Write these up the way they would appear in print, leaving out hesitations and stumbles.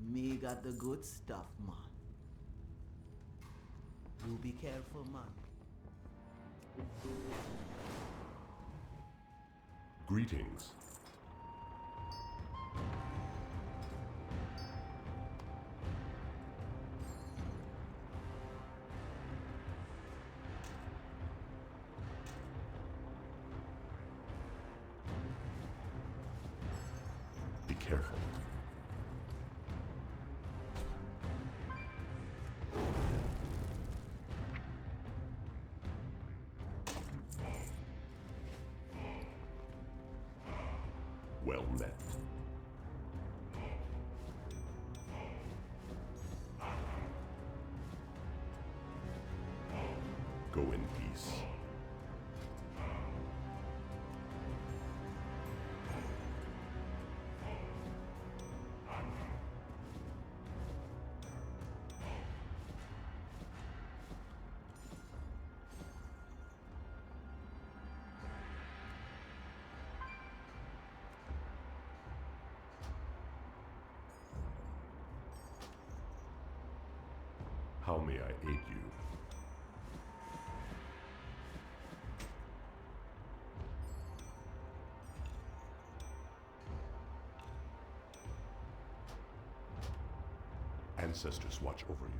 Me got the good stuff, man. You be careful, man. Greetings. Be careful. Well met. Go in peace. How may I aid you? Ancestors watch over you.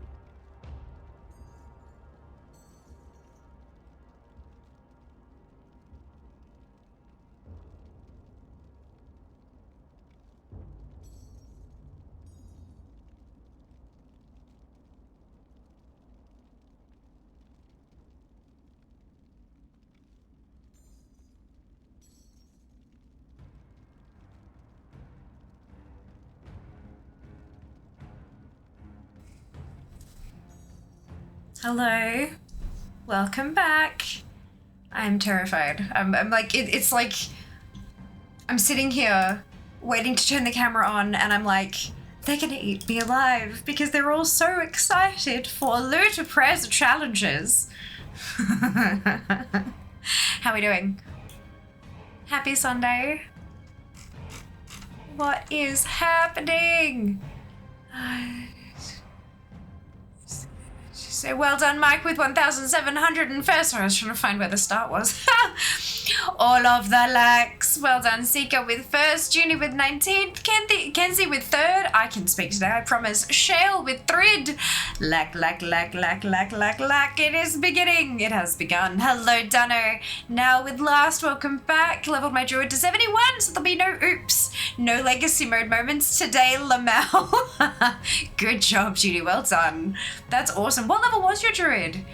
Hello. Welcome back. I'm terrified. I'm like, it's like, I'm sitting here waiting to turn the camera on and I'm like, they're gonna eat me alive because they're all so excited for loot Appraiser challenges. How are we doing? Happy Sunday. What is happening? So well done, Mike, with 1,701st. Sorry, I was trying to find where the start was. All of the likes. Well done, Seeker with 1st, Junie with 19th, Kenzie with 3rd. I can speak today, I promise. Shale with 3rd. Lack. It is beginning. It has begun. Hello, Dunno. Now with last, welcome back. Leveled my druid to 71, so there'll be no oops. No legacy mode moments today, Lamel. Good job, Judy. Well done. That's awesome. What level was your druid?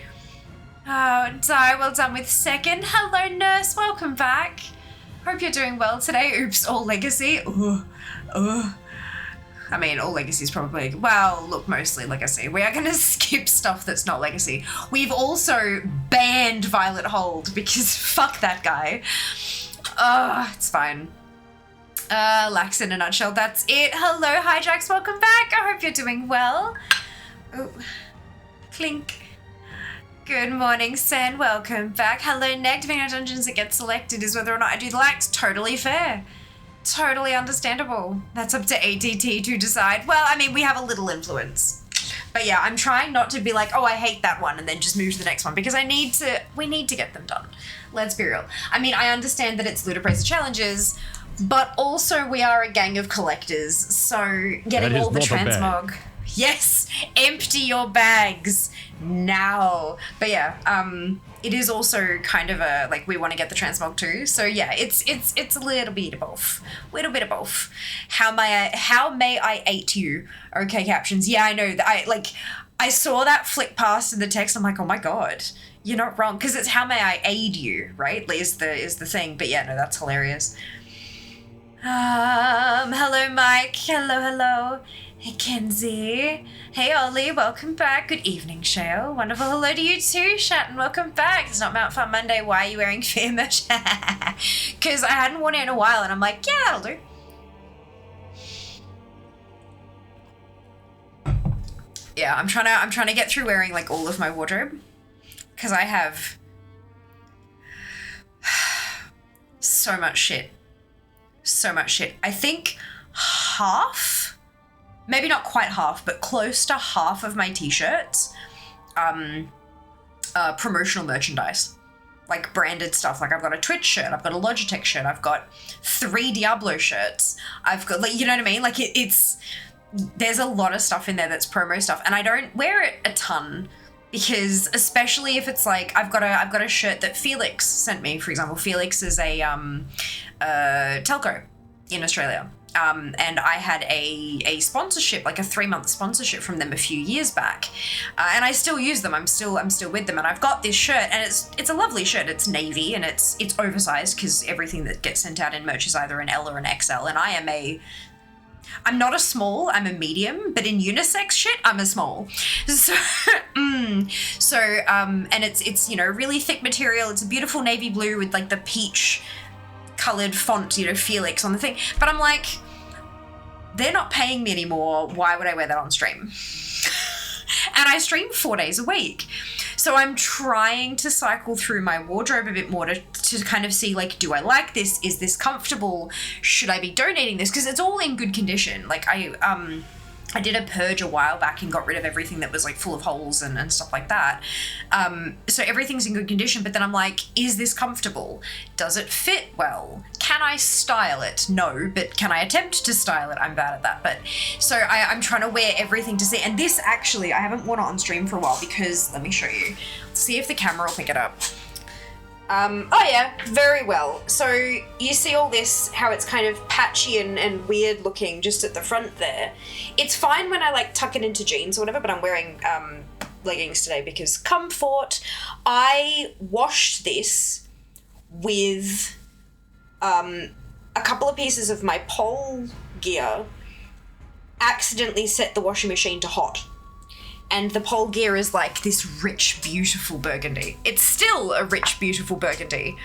Oh, Di, well done with 2nd. Hello, Nurse. Welcome back. Hope you're doing well today. Oops, all legacy. I mean, all legacy is probably, well, look, mostly legacy. We are going to skip stuff that's not legacy. We've also banned Violet Hold because fuck that guy. It's fine. Lax in a nutshell, that's it. Hello, Hijacks, welcome back. I hope you're doing well. Oh, clink. Good morning, Sen, welcome back. Hello, Neg. Depending on dungeons that get selected is whether or not I do the likes. Totally fair. Totally understandable. That's up to ATT to decide. Well, I mean, we have a little influence. But yeah, I'm trying not to be like, oh, I hate that one, and then just move to the next one, because we need to get them done. Let's be real. I mean, I understand that it's loot Appraiser challenges, but also we are a gang of collectors, so getting all the transmog. Yes, empty your bags now. But yeah, it is also kind of a, like, we want to get the transmog too. So yeah, it's a little bit of both. How may I ate you? Okay, captions. Yeah, I know that. I saw that flick past in the text. I'm like, oh my god, you're not wrong, because it's how may I aid you, right? Is the thing. But yeah, no, that's hilarious. Hello, Mike. Hello. Hey, Kenzie. Hey, Ollie. Welcome back. Good evening, Shale. Wonderful. Hello to you too, Shatton. Welcome back. It's not Mount Fun Monday. Why are you wearing fear merch? Because I hadn't worn it in a while, and I'm like, yeah, that'll do. Yeah, I'm trying to get through wearing like all of my wardrobe, because I have so much shit. I think half maybe not quite half, but close to half of my t-shirts, promotional merchandise. Like branded stuff. Like I've got a Twitch shirt, I've got a Logitech shirt, I've got 3 Diablo shirts, I've got, like, you know what I mean? Like it's, there's a lot of stuff in there that's promo stuff, and I don't wear it a ton because, especially if it's like, I've got a shirt that Felix sent me, for example. Felix is a telco in Australia. And I had a sponsorship, like a 3-month sponsorship from them a few years back, and I still use them. I'm still with them, and I've got this shirt, and it's a lovely shirt. It's navy, and it's oversized because everything that gets sent out in merch is either an L or an XL, and I'm not a small, I'm a medium, but in unisex shit, I'm a small. So, and it's you know, really thick material. It's a beautiful navy blue with like the peach colored font, you know, Felix on the thing. But I'm like, they're not paying me anymore. Why would I wear that on stream? And I stream 4 days a week. So I'm trying to cycle through my wardrobe a bit more to kind of see, like, do I like this? Is this comfortable? Should I be donating this? Because it's all in good condition. Like I did a purge a while back and got rid of everything that was like full of holes and stuff like that. So everything's in good condition, but then I'm like, is this comfortable? Does it fit well? Can I style it? No, but can I attempt to style it? I'm bad at that. But so I'm trying to wear everything to see. And this actually, I haven't worn it on stream for a while because, let me show you. Let's see if the camera will pick it up. Oh yeah, very well. So you see all this, how it's kind of patchy and weird looking just at the front there. It's fine when I like tuck it into jeans or whatever, but I'm wearing leggings today because comfort. I washed this with a couple of pieces of my pole gear, accidentally set the washing machine to hot. And the pole gear is like this rich, beautiful burgundy. It's still a rich, beautiful burgundy,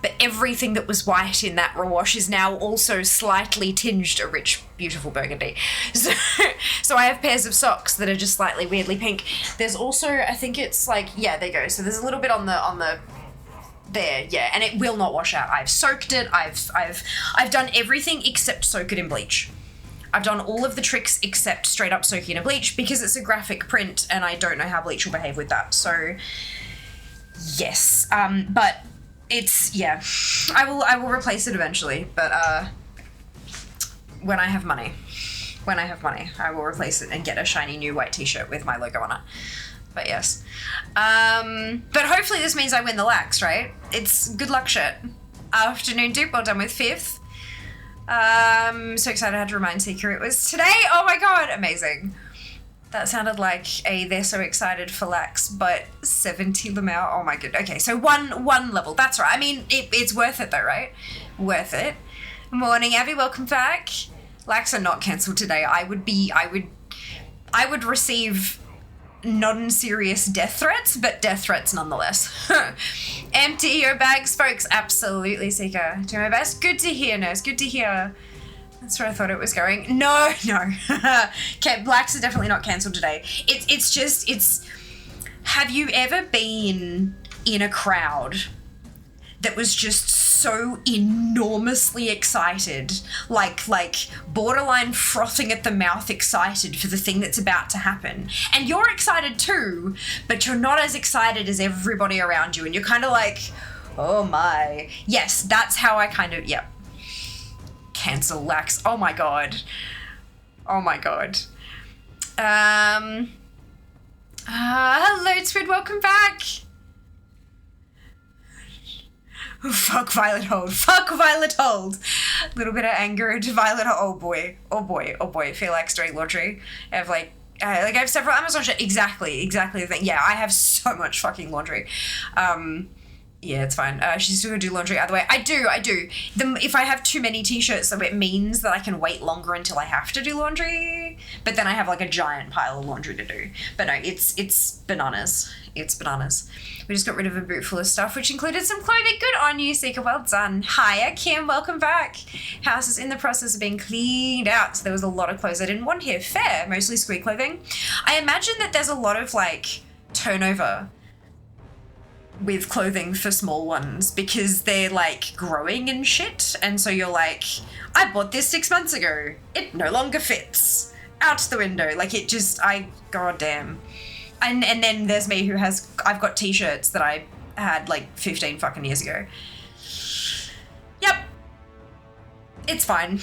but everything that was white in that wash is now also slightly tinged a rich, beautiful burgundy. So I have pairs of socks that are just slightly weirdly pink. There's also, I think it's like, yeah, there you go. So there's a little bit on the there, yeah, and it will not wash out. I've soaked it. I've done everything except soak it in bleach. I've done all of the tricks except straight up soaking in a bleach because it's a graphic print and I don't know how bleach will behave with that. So yes, but it's, yeah, I will replace it eventually, but when I have money, I will replace it and get a shiny new white t-shirt with my logo on it. But yes, but hopefully this means I win the lax, right? It's good luck shirt. Afternoon dupe, well done with 5th. So excited I had to remind Seeker it was today. Oh my god, amazing. That sounded like a they're so excited for lax, but 70 Lamau. Oh my god. Okay, so one level. That's right. I mean, it's worth it though, right? Worth it. Morning, Abby. Welcome back. Lax are not cancelled today. I would receive non-serious death threats, but death threats nonetheless. Empty your bags, folks. Absolutely, Seeker. Do my best. Good to hear, nurse. Good to hear. That's where I thought it was going. No. Okay, blacks are definitely not cancelled today. It's have you ever been in a crowd that was just so enormously excited, like borderline frothing at the mouth excited for the thing that's about to happen, and you're excited too, but you're not as excited as everybody around you, and you're kind of like, oh my. Yes, that's how I kind of, yep. Cancel lax. Oh my god. Hello Twid, welcome back. Fuck Violet Hold. A little bit of anger into Violet Hold. Oh boy. Feel like doing laundry. I have several Amazon shit. Exactly the thing. Yeah, I have so much fucking laundry. Yeah, it's fine. She's still gonna do laundry either way. I do. If I have too many t-shirts, so it means that I can wait longer until I have to do laundry. But then I have like a giant pile of laundry to do. But no, it's bananas. We just got rid of a boot full of stuff, which included some clothing. Good on you, Seeker. Well done. Hiya, Kim. Welcome back. House is in the process of being cleaned out. So there was a lot of clothes I didn't want here. Fair. Mostly squeak clothing. I imagine that there's a lot of like turnover with clothing for small ones because they're like growing and shit. And so you're like, I bought this 6 months ago. It no longer fits. out the window. Like it just, goddamn. And then there's me who I've got t-shirts that I had like 15 fucking years ago. Yep. It's fine.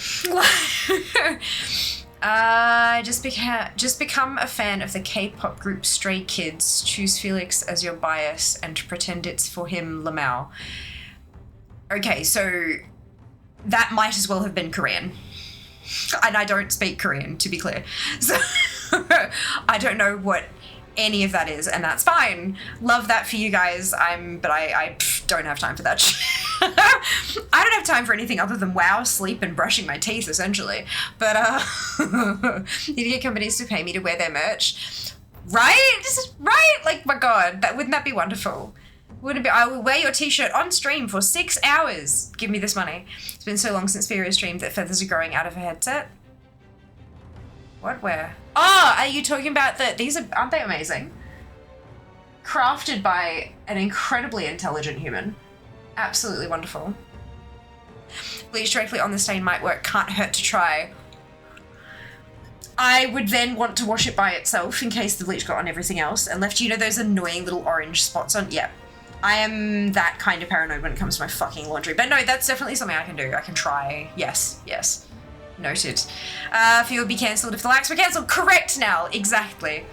Just become a fan of the K-pop group Stray Kids. Choose Felix as your bias and pretend it's for him, Lamau. Okay, so that might as well have been Korean. And I don't speak Korean, to be clear. So I don't know what any of that is, and that's fine. Love that for you guys. But I don't have time for that I don't have time for anything other than WoW, sleep, and brushing my teeth, essentially. But need to get companies to pay me to wear their merch. Right? Right? Like, my God, wouldn't that be wonderful? Wouldn't it be? I will wear your t-shirt on stream for 6 hours. Give me this money. It's been so long since Vera streamed that feathers are growing out of her headset. What? Where? Oh, are you talking about these aren't they amazing? Crafted by an incredibly intelligent human. Absolutely wonderful. Bleach directly on the stain might work. Can't hurt to try. I would then want to wash it by itself in case the bleach got on everything else and left, you know, those annoying little orange spots on. Yeah. I am that kind of paranoid when it comes to my fucking laundry. But no, that's definitely something I can do. I can try. Yes. Noted. Few would be cancelled if the likes were cancelled. Correct now. Exactly.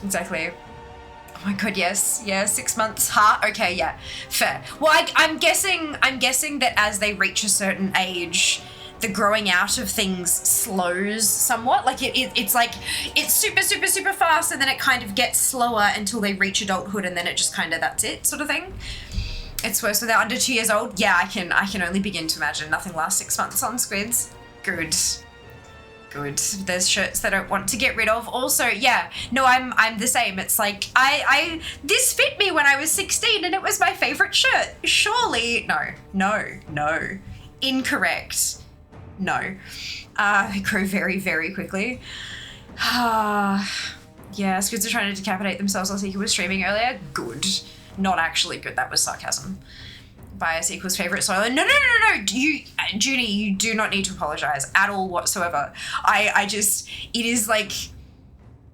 Oh my God, yes. Yeah, 6 months. Okay, yeah. Fair. Well, I'm guessing that as they reach a certain age, the growing out of things slows somewhat. Like it's like, it's super, super, super fast and then it kind of gets slower until they reach adulthood and then it just kind of, that's it sort of thing. It's worse when they're under 2 years old. Yeah, I can only begin to imagine. Nothing lasts 6 months on squids. Good. There's shirts that I don't want to get rid of. Also, yeah, no, I'm the same. It's like, this fit me when I was 16 and it was my favorite shirt. Surely, no. Incorrect. No. They grow very, very quickly. Yeah, squids are trying to decapitate themselves while Seeker was streaming earlier. Good. Not actually good. That was sarcasm. Bias equals favorite soil. No. Junie, you do not need to apologize at all whatsoever. It is like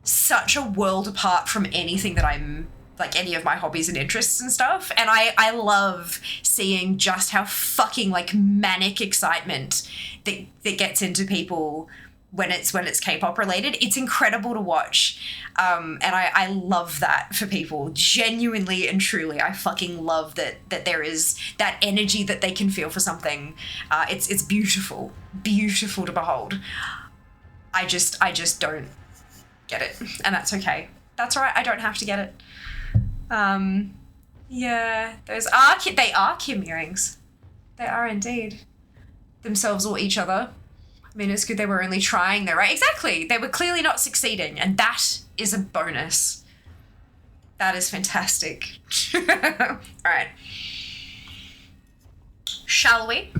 such a world apart from anything that I'm, like any of my hobbies and interests and stuff. And I love seeing just how fucking like manic excitement that gets into people when it's K-pop related. It's incredible to watch. And I love that for people. Genuinely and truly, I fucking love that there is that energy that they can feel for something. It's beautiful. Beautiful to behold. I just don't get it. And that's okay. That's all right. I don't have to get it. Yeah, they are Kim earrings. They are indeed. Themselves or each other. I mean, it's good they were only trying though, right? Exactly. They were clearly not succeeding, and that is a bonus. That is fantastic. All right. Shall we?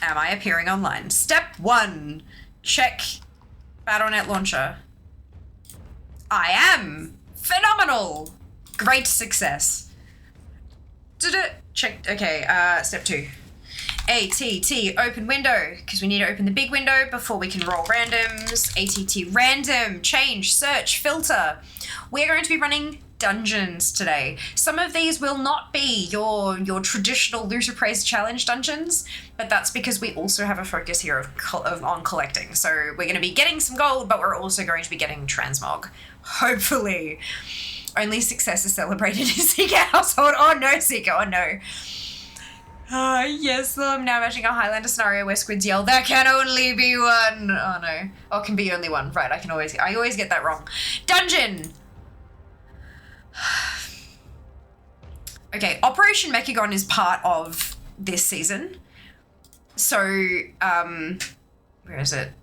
Am I appearing online? Step 1. Check Battle.net launcher. I am. Phenomenal. Great success. Check. Okay, step 2. ATT open window, because we need to open the big window before we can roll randoms. ATT random, change, search, filter. We're going to be running dungeons today. Some of these will not be your traditional loot appraise challenge dungeons, but that's because we also have a focus here on collecting. So we're going to be getting some gold, but we're also going to be getting transmog. Hopefully. Only success is celebrated in Seeker household. Oh no, Seeker, oh no. Yes, I'm now imagining a Highlander scenario where squids yell, "There can only be one." Oh no. Oh, can be only one. Right, I always get that wrong. Dungeon! Okay, Operation Mechagon is part of this season. So, where is it?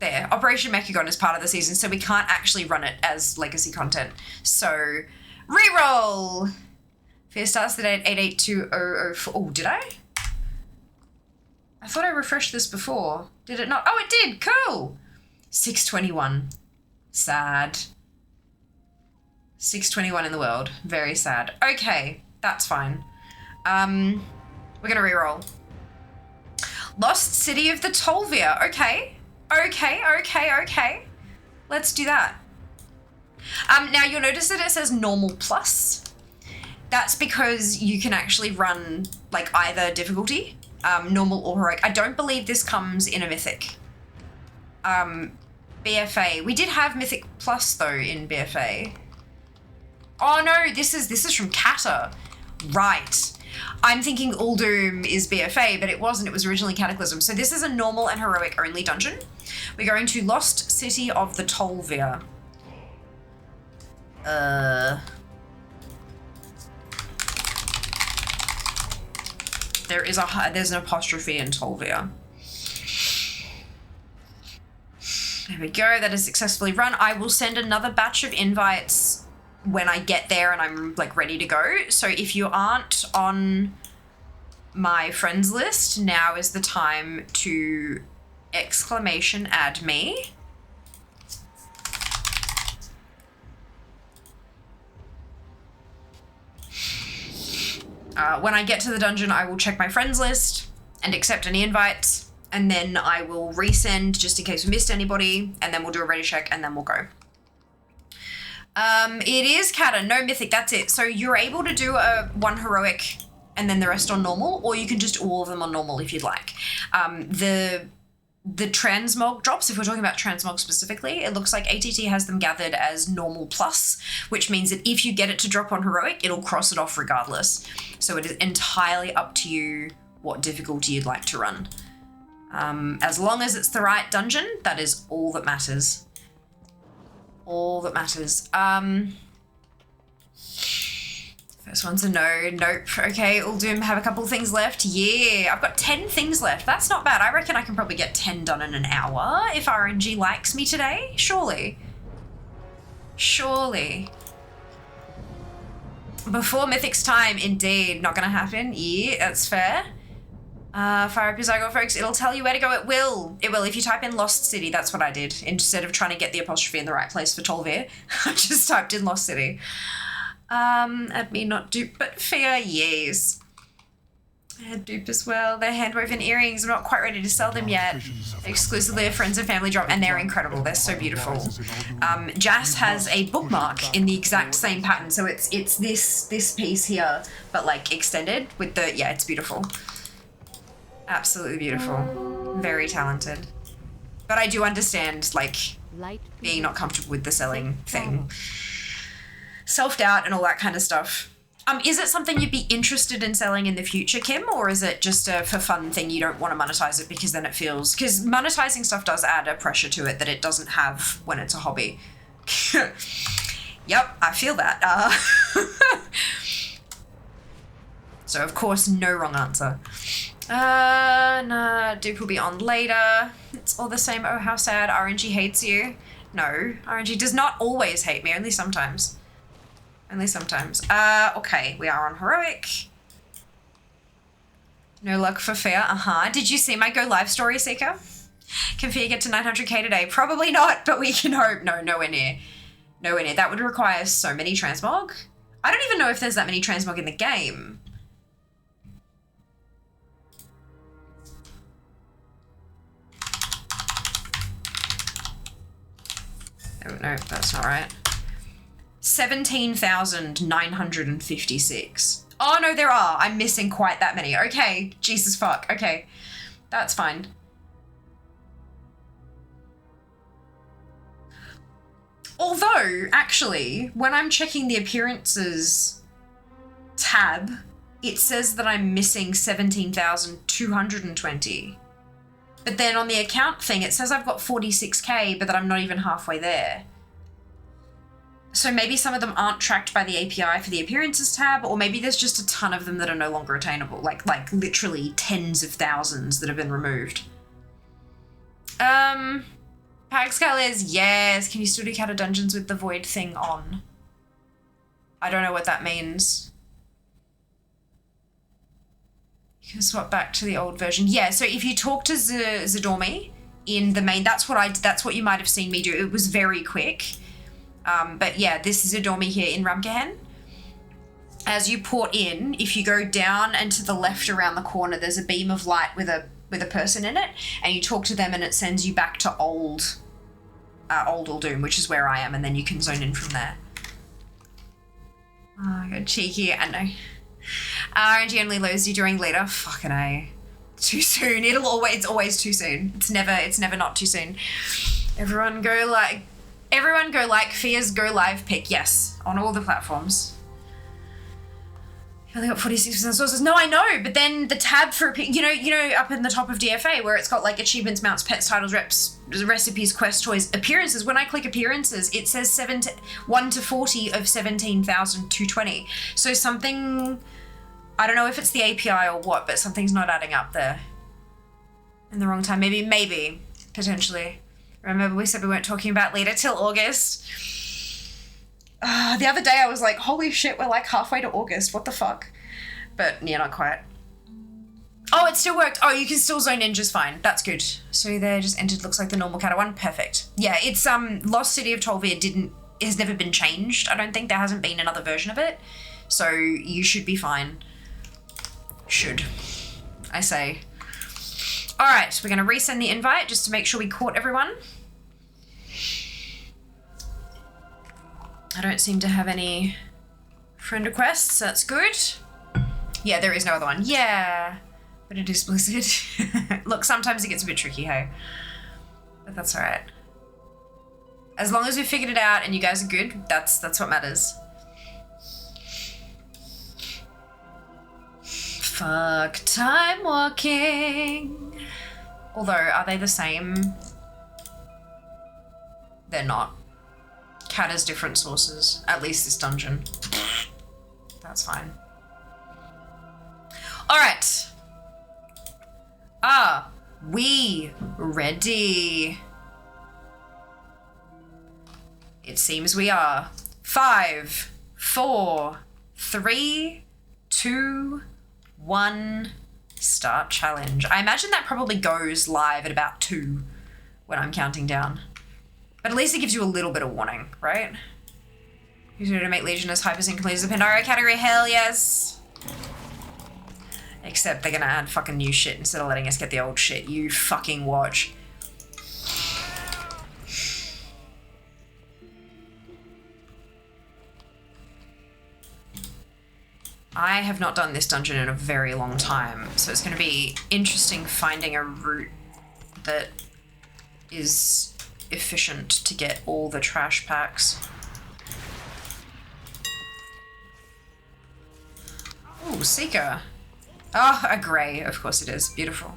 There, Operation Mechagon is part of the season, so we can't actually run it as legacy content. So, reroll! Fear starts the date 882004. Oh, did I? I thought I refreshed this before. Did it not? Oh, it did! Cool! 621. Sad. 621 in the world. Very sad. Okay, that's fine. We're gonna reroll. Lost City of the Tolvir. Okay. Let's do that. Now you'll notice that it says normal plus. That's because you can actually run like either difficulty, normal or heroic. I don't believe this comes in a mythic. BFA. We did have mythic plus though in BFA. Oh no, this is from Kata. Right. I'm thinking Uldum is BFA, but it wasn't. It was originally Cataclysm. So this is a normal and heroic only dungeon. We're going to Lost City of the Tolvir. There's an apostrophe in Tolvir. There we go. That is successfully run. I will send another batch of invites when I get there and I'm like ready to go. So if you aren't on my friends list, now is the time to add me. When I get to the dungeon, I will check my friends list and accept any invites, and then I will resend just in case we missed anybody, and then we'll do a ready check, and then we'll go. It is Kata, no mythic, that's it. So you're able to do one heroic and then the rest on normal, or you can just do all of them on normal if you'd like. The transmog drops, if we're talking about transmog specifically, it looks like ATT has them gathered as normal plus, which means that if you get it to drop on heroic, it'll cross it off regardless. So it is entirely up to you what difficulty you'd like to run. As long as it's the right dungeon, that is all that matters. All that matters. First one's a no. Nope. Okay, Uldum, have a couple things left. Yeah, I've got 10 things left. That's not bad. I reckon I can probably get 10 done in an hour if RNG likes me today. Surely. Surely. Before Mythic's time, indeed. Not gonna happen. Yeah, that's fair. Fire up your Zygote, folks. It'll tell you where to go. It will. It will. If you type in Lost City, that's what I did. Instead of trying to get the apostrophe in the right place for Tolvir, I just typed in Lost City. Add me, not dupe, but fear, yes. Add dupe as well. They're hand-woven earrings. I'm not quite ready to sell them yet. Exclusively a friends and family drop, and they're incredible. They're so beautiful. Jas has a bookmark in the exact same pattern, so it's this piece here, but like extended with the, yeah, it's beautiful. Absolutely beautiful. Very talented. But I do understand, like, being not comfortable with the selling thing. Self-doubt and all that kind of stuff. Is it something you'd be interested in selling in the future, Kim? Or is it just a for fun thing, you don't want to monetize it because then it feels... Because monetizing stuff does add a pressure to it that it doesn't have when it's a hobby. Yep, I feel that. So, of course, no wrong answer. Nah, dupe will be on later. It's all the same. Oh, how sad. RNG hates you. No, RNG does not always hate me, only sometimes. Only sometimes. Okay, we are on heroic. No luck for fair. Did you see my go live story, Seeker? Can Fear get to 900k today? Probably not, but we can hope. No, nowhere near. Nowhere near. That would require so many transmog. I don't even know if there's that many transmog in the game. Oh, no, that's not right. 17,956. Oh, no, there are. I'm missing quite that many. Okay, Jesus fuck. Okay, that's fine. Although, actually, when I'm checking the appearances tab, it says that I'm missing 17,220. But then on the account thing, it says I've got 46k, but that I'm not even halfway there. So maybe some of them aren't tracked by the API for the appearances tab, or maybe there's just a ton of them that are no longer attainable, like literally tens of thousands that have been removed. Pagscale is, yes, can you still do Kata Dungeons with the void thing on? I don't know what that means. You can swap back to the old version. Yeah, so if you talk to Zadormi in the main, that's what you might have seen me do. It was very quick. But yeah, this is Zadormi here in Ramkehen. As you port in, if you go down and to the left around the corner, there's a beam of light with a with a person in it, and you talk to them and it sends you back to old Uldoom, which is where I am, and then you can zone in from there. Oh, God, cheeky, I know. RNG only loads you during later. Fucking A. Too soon. It's always too soon. It's never not too soon. Everyone go like Fear's go live pick. Yes, on all the platforms. You only got 46% sources. No, I know, but then the tab for you know up in the top of DFA where it's got like achievements, mounts, pets, titles, reps, recipes, quest, toys, appearances. When I click appearances, it says 1 to 40 of 17,220. So something, I don't know if it's the API or what, but something's not adding up there. In the wrong time, maybe, potentially. Remember we said we weren't talking about later till August. The other day I was like, holy shit, we're like halfway to August. What the fuck? But yeah, not quite. Oh, it still worked. Oh, you can still zone in just fine. That's good. So there just entered, looks like the normal Kata one. Perfect. Yeah, it's Lost City of Tolvir has never been changed. I don't think there hasn't been another version of it. So you should be fine. Should, I say. All right, we're going to resend the invite just to make sure we caught everyone. I don't seem to have any friend requests. That's good. Yeah, there is no other one. Yeah, but it is Blizzard. Look, sometimes it gets a bit tricky, hey? But that's all right. As long as we figured it out and you guys are good, that's what matters. Fuck time walking. Although, are they the same? They're not. Cat has different sources. At least this dungeon. That's fine. Alright. We ready? It seems we are. 5, 4, 3, 2, 1. Start challenge. I imagine that probably goes live at about 2 when I'm counting down. But at least it gives you a little bit of warning, right? Who's ready to make Legionist Hypersync complete as a Pandora category? Hell yes. Except they're gonna add fucking new shit instead of letting us get the old shit. You fucking watch. I have not done this dungeon in a very long time, so it's going to be interesting finding a route that is efficient to get all the trash packs. Ooh, Seeker. Oh, a grey. Of course it is. Beautiful.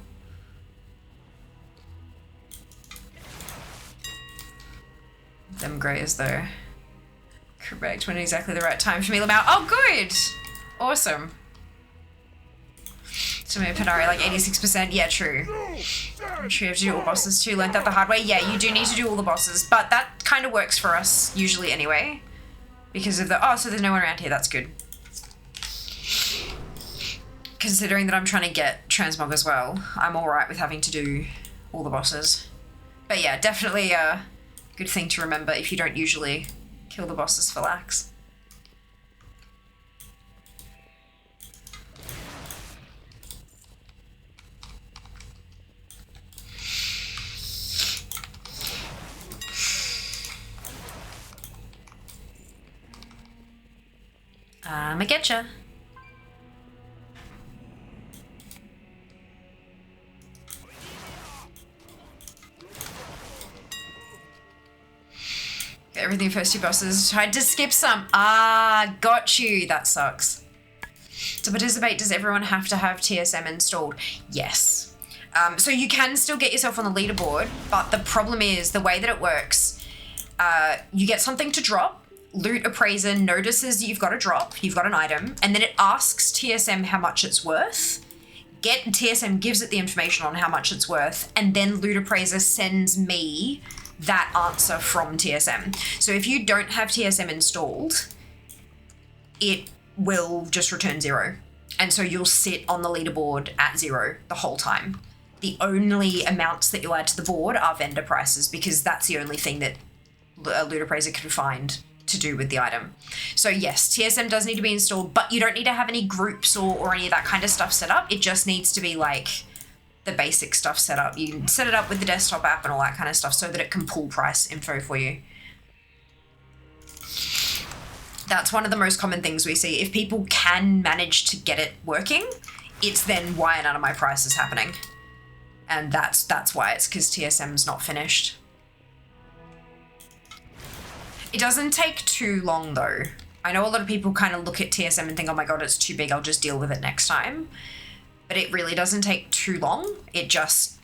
Them greys, though. Correct. When exactly the right time for me, Lamau. Oh, good! Awesome. So maybe Panari like 86%. Yeah, true. I'm sure you have to do all bosses too. Learned that the hard way. Yeah, you do need to do all the bosses, but that kind of works for us usually anyway. Because of the, oh, so there's no one around here. That's good. Considering that I'm trying to get transmog as well, I'm all right with having to do all the bosses. But yeah, definitely a good thing to remember if you don't usually kill the bosses for lax. I getcha. Everything first 2 bosses. Tried to skip some. Ah, got you. That sucks. To participate, does everyone have to have TSM installed? Yes. So you can still get yourself on the leaderboard, but the problem is the way that it works, you get something to drop. Loot Appraiser notices you've got a drop, you've got an item, and then it asks TSM how much it's worth. TSM gives it the information on how much it's worth, and then Loot Appraiser sends me that answer from TSM. So if you don't have TSM installed, it will just return 0. And so you'll sit on the leaderboard at 0 the whole time. The only amounts that you'll add to the board are vendor prices, because that's the only thing that a Loot Appraiser can find to do with the item. So yes, TSM does need to be installed, but you don't need to have any groups or any of that kind of stuff set up. It just needs to be like the basic stuff set up. You can set it up with the desktop app and all that kind of stuff so that it can pull price info for you. That's one of the most common things we see. If people can manage to get it working, it's then why none of my price is happening. And that's why. It's because TSM's not finished. It doesn't take too long though. I know a lot of people kind of look at TSM and think, oh my God, it's too big, I'll just deal with it next time. But it really doesn't take too long. It just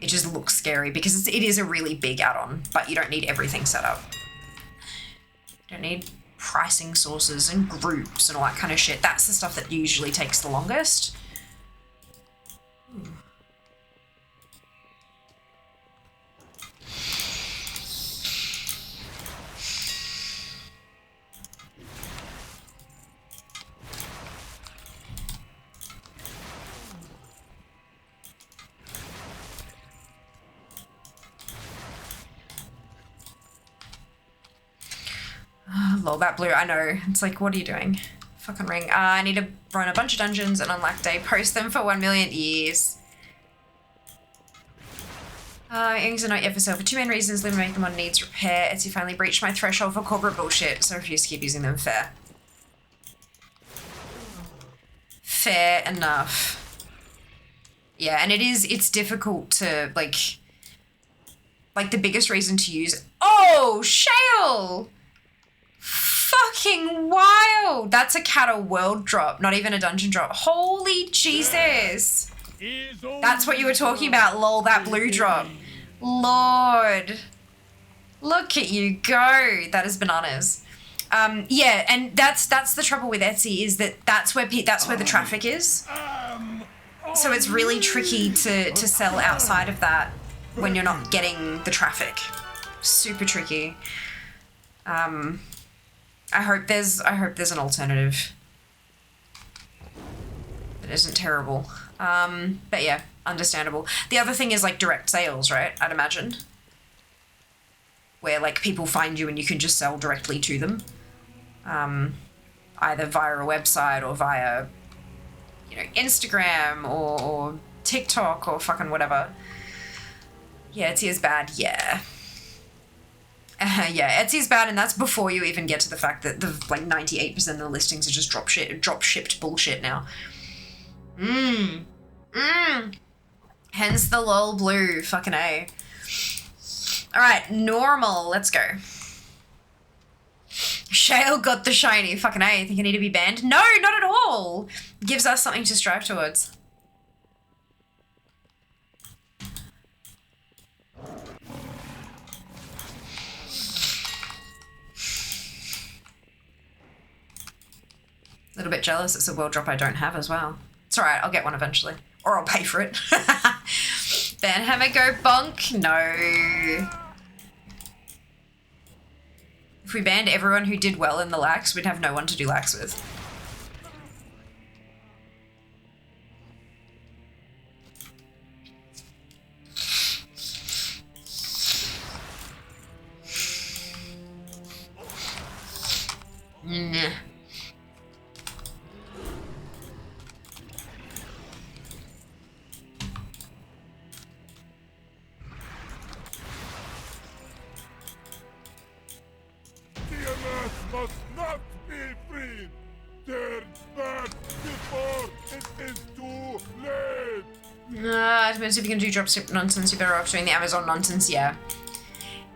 looks scary because it is a really big add-on, but you don't need everything set up. You don't need pricing sources and groups and all that kind of shit. That's the stuff that usually takes the longest. Lol, that blue, I know. It's like, what are you doing? Fucking ring. I need to run a bunch of dungeons and on Lack Day, post them for 1 million years. Earnings are not yet for sale for two main reasons. Let me make them on needs repair. Etsy finally breached my threshold for corporate bullshit, so I refuse to keep using them. Fair. Fair enough. Yeah, and it's difficult to, like the biggest reason to use... Oh, Shale! Fucking wild! That's a Cattle World drop, not even a dungeon drop. Holy Jesus! That's what you were talking about, lol, that blue drop. Lord. Look at you go. That is bananas. Yeah, and that's the trouble with Etsy is that that's where the traffic is. So it's really tricky to sell outside of that when you're not getting the traffic. Super tricky. I hope there's an alternative that isn't terrible. But yeah, understandable. The other thing is like direct sales, right? I'd imagine. Where like people find you and you can just sell directly to them. Either via a website or via, Instagram or TikTok or fucking whatever. Yeah, Etsy is bad. Yeah. Yeah, Etsy's bad, and that's before you even get to the fact that the 98% of the listings are just drop shipped bullshit now. Hence the lol blue, fucking A. Alright, normal, let's go. Shale got the shiny, fucking A. Think I need to be banned? No, not at all. Gives us something to strive towards. A little bit jealous it's a world drop I don't have as well. It's alright, I'll get one eventually. Or I'll pay for it. Banhammer go bonk? No. If we banned everyone who did well in the lax, we'd have no one to do lax with. Nah. Must not be freed! Turn back before it is too late! It depends if you can do dropship nonsense, you're better off doing the Amazon nonsense, yeah.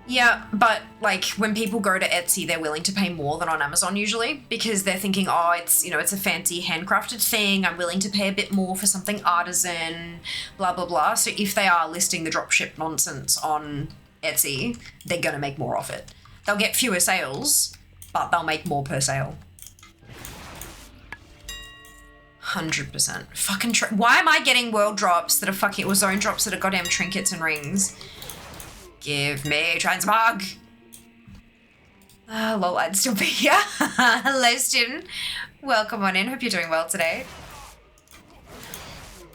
Yeah, but like when people go to Etsy, they're willing to pay more than on Amazon usually because they're thinking, oh, it's, it's a fancy handcrafted thing. I'm willing to pay a bit more for something artisan, blah, blah, blah. So if they are listing the dropship nonsense on Etsy, they're going to make more of it. They'll get fewer sales, but they'll make more per sale. 100%. Fucking why am I getting world drops that are fucking, or zone drops that are goddamn trinkets and rings? Give me transmog. Lol, I'd still be here. Hello, student. Welcome on in. Hope you're doing well today.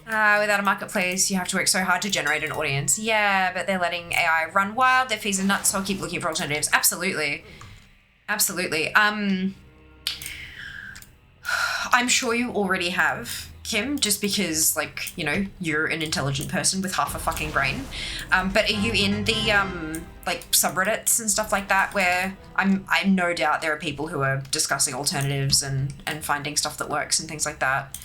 Without a marketplace, you have to work so hard to generate an audience. Yeah, but they're letting AI run wild. Their fees are nuts, so I'll keep looking for alternatives. Absolutely. Absolutely. I'm sure you already have Kim, just because, like, you know, you're an intelligent person with half a fucking brain. But are you in the, like, subreddits and stuff like that where I no doubt there are people who are discussing alternatives and finding stuff that works and things like that.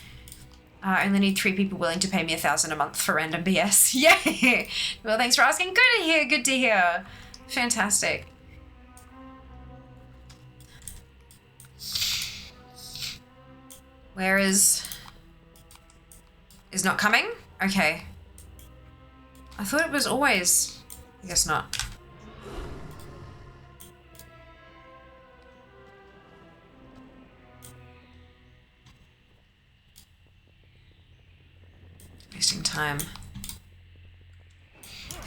I only need 3 people willing to pay me $1,000 a month for random BS. Yay! Well, thanks for asking. Good to hear, good to hear. Fantastic. Where is not coming? Okay. I thought it was always... I guess not. Wasting time.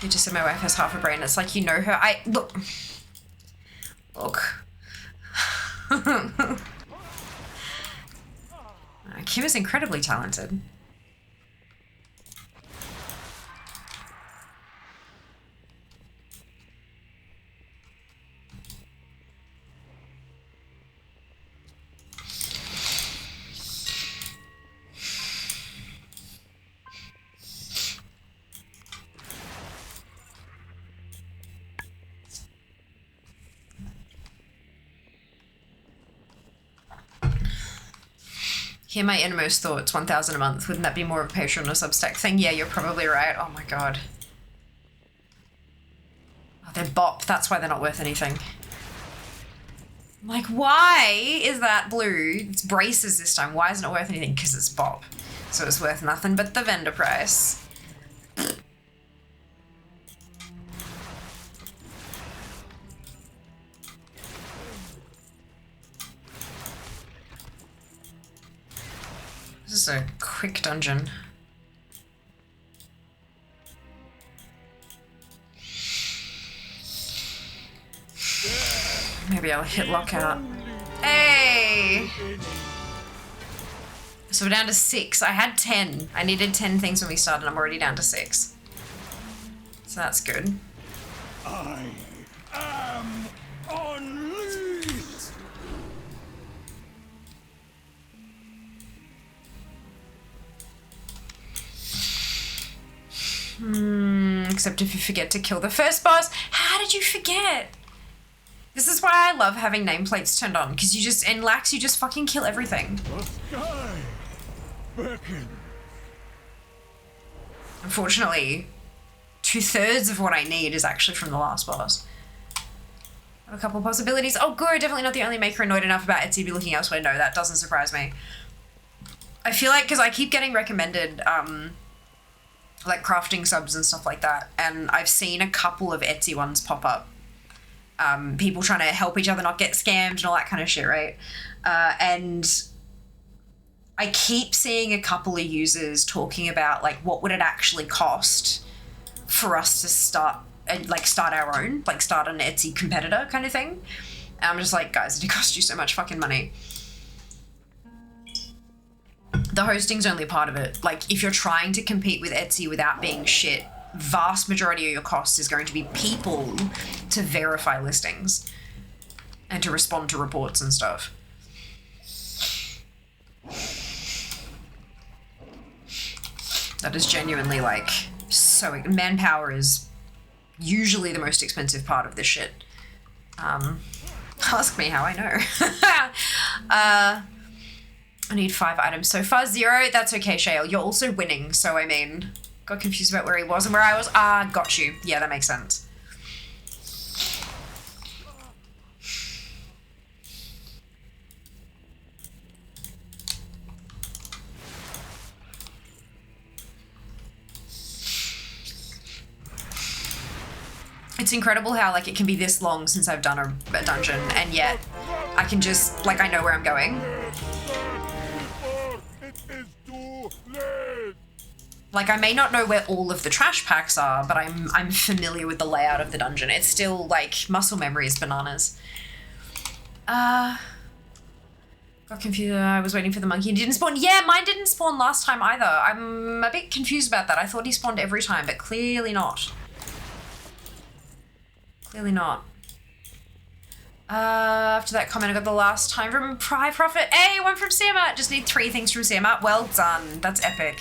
You just said my wife has half a brain. It's like, you know her. Look. Kim is incredibly talented. Hear my innermost thoughts, 1,000 a month. Wouldn't that be more of a Patreon or Substack thing? Yeah, you're probably right. Oh my god. Oh, they're bop. That's why they're not worth anything. Like, why is that blue? It's braces this time. Why isn't it worth anything? Because it's bop. So it's worth nothing but the vendor price. This is a quick dungeon. Maybe I'll hit lockout. Hey! So we're down to 6. I had 10. I needed 10 things when we started. I'm already down to 6. So that's good. I am unleashed! Except if you forget to kill the first boss. How did you forget? This is why I love having nameplates turned on, because you just, in Lax, you just fucking kill everything. The sky beckons. Unfortunately, 2/3 of what I need is actually from the last boss. I have a couple of possibilities. Oh, good, definitely not the only maker annoyed enough about Etsy to be looking elsewhere. No, that doesn't surprise me. I feel like, because I keep getting recommended, like crafting subs and stuff like that, and I've seen a couple of Etsy ones pop up. People trying to help each other not get scammed and all that kind of shit, right? And I keep seeing a couple of users talking about, like, what would it actually cost for us to start our own, like start an Etsy competitor kind of thing. And I'm just like, guys, it cost you so much fucking money. The hosting's only part of it. Like, if you're trying to compete with Etsy without being shit, vast majority of your costs is going to be people to verify listings and to respond to reports and stuff. That is genuinely, like, so... Manpower is usually the most expensive part of this shit. Ask me how I know. I need 5 items so far. 0, that's okay, Shale. You're also winning, so I mean... Got confused about where he was and where I was. Ah, got you. Yeah, that makes sense. It's incredible how, like, it can be this long since I've done a dungeon, and yet I can just, like, I know where I'm going. It is too late! Like, I may not know where all of the trash packs are, but I'm familiar with the layout of the dungeon. It's still, like, muscle memory is bananas. Got confused. I was waiting for the monkey. He didn't spawn. Yeah, mine didn't spawn last time either. I'm a bit confused about that. I thought he spawned every time, but clearly not. Clearly not. After that comment, I got the last time from High Profit. Hey, one from Siamat. Just need 3 things from Siamat. Well done. That's epic.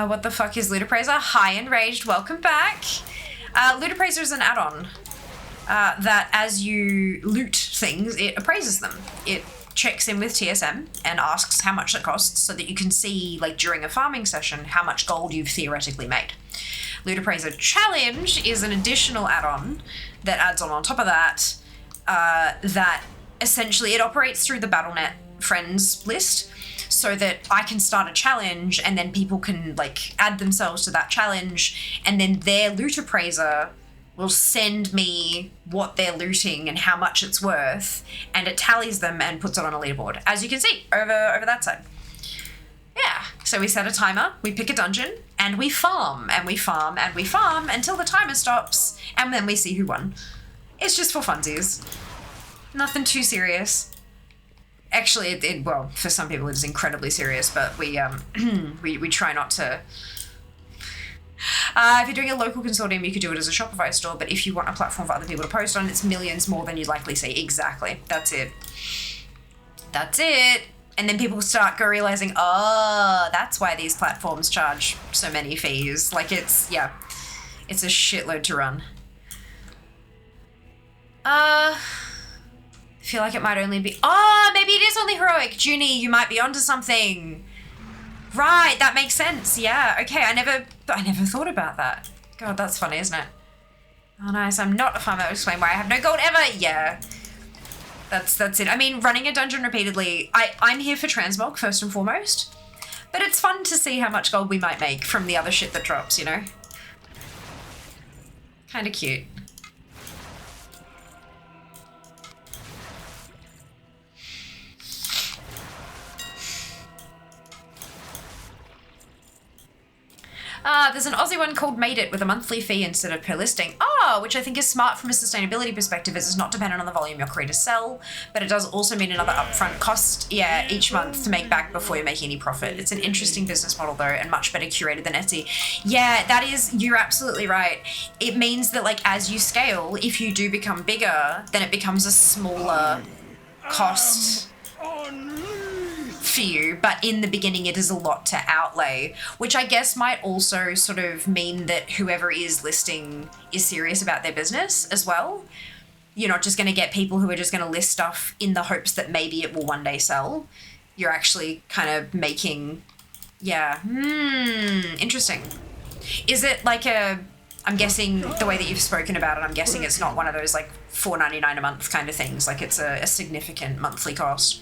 What the fuck is Loot Appraiser? Hi, Enraged. Welcome back. Loot Appraiser is an add-on that as you loot things, it appraises them. It checks in with TSM and asks how much it costs so that you can see, like during a farming session, how much gold you've theoretically made. Loot Appraiser Challenge is an additional add-on that adds on top of that, that essentially it operates through the Battle.net friends list so that I can start a challenge and then people can like add themselves to that challenge, and then their Loot Appraiser will send me what they're looting and how much it's worth, and it tallies them and puts it on a leaderboard, as you can see over that side. Yeah, so we set a timer, we pick a dungeon, and we farm, and we farm, and we farm until the timer stops, and then we see who won. It's just for funsies. Nothing too serious. Actually, well, for some people it is incredibly serious, but we try not to. If you're doing a local consortium, you could do it as a Shopify store, but if you want a platform for other people to post on, it's millions more than you'd likely see. Exactly. That's it. That's it. And then people start realizing, oh, that's why these platforms charge so many fees. Like it's a shitload to run. I feel like it might only be, maybe it is only heroic. Junie, you might be onto something. Right, that makes sense. Yeah, okay, I never thought about that. God, that's funny, isn't it? Oh, nice. I'm not a farmer. Explain why I have no gold ever. Yeah, that's it. I mean, running a dungeon repeatedly, I'm here for transmog first and foremost, but it's fun to see how much gold we might make from the other shit that drops, you know? Kind of cute. There's an Aussie one called Made It with a monthly fee instead of per listing. Which I think is smart from a sustainability perspective, as it's not dependent on the volume your creators sell, but it does also mean another upfront cost, each month to make back before you make any profit. It's an interesting business model though, and much better curated than Etsy. Yeah, that is, you're absolutely right. It means that like as you scale, if you do become bigger, then it becomes a smaller cost for you, but in the beginning it is a lot to outlay, which I guess might also sort of mean that whoever is listing is serious about their business as well. You're not just going to get people who are just going to list stuff in the hopes that maybe it will one day sell. You're actually kind of making, interesting. Is it like I'm guessing the way that you've spoken about it, I'm guessing it's not one of those like $4.99 a month kind of things, like it's a significant monthly cost.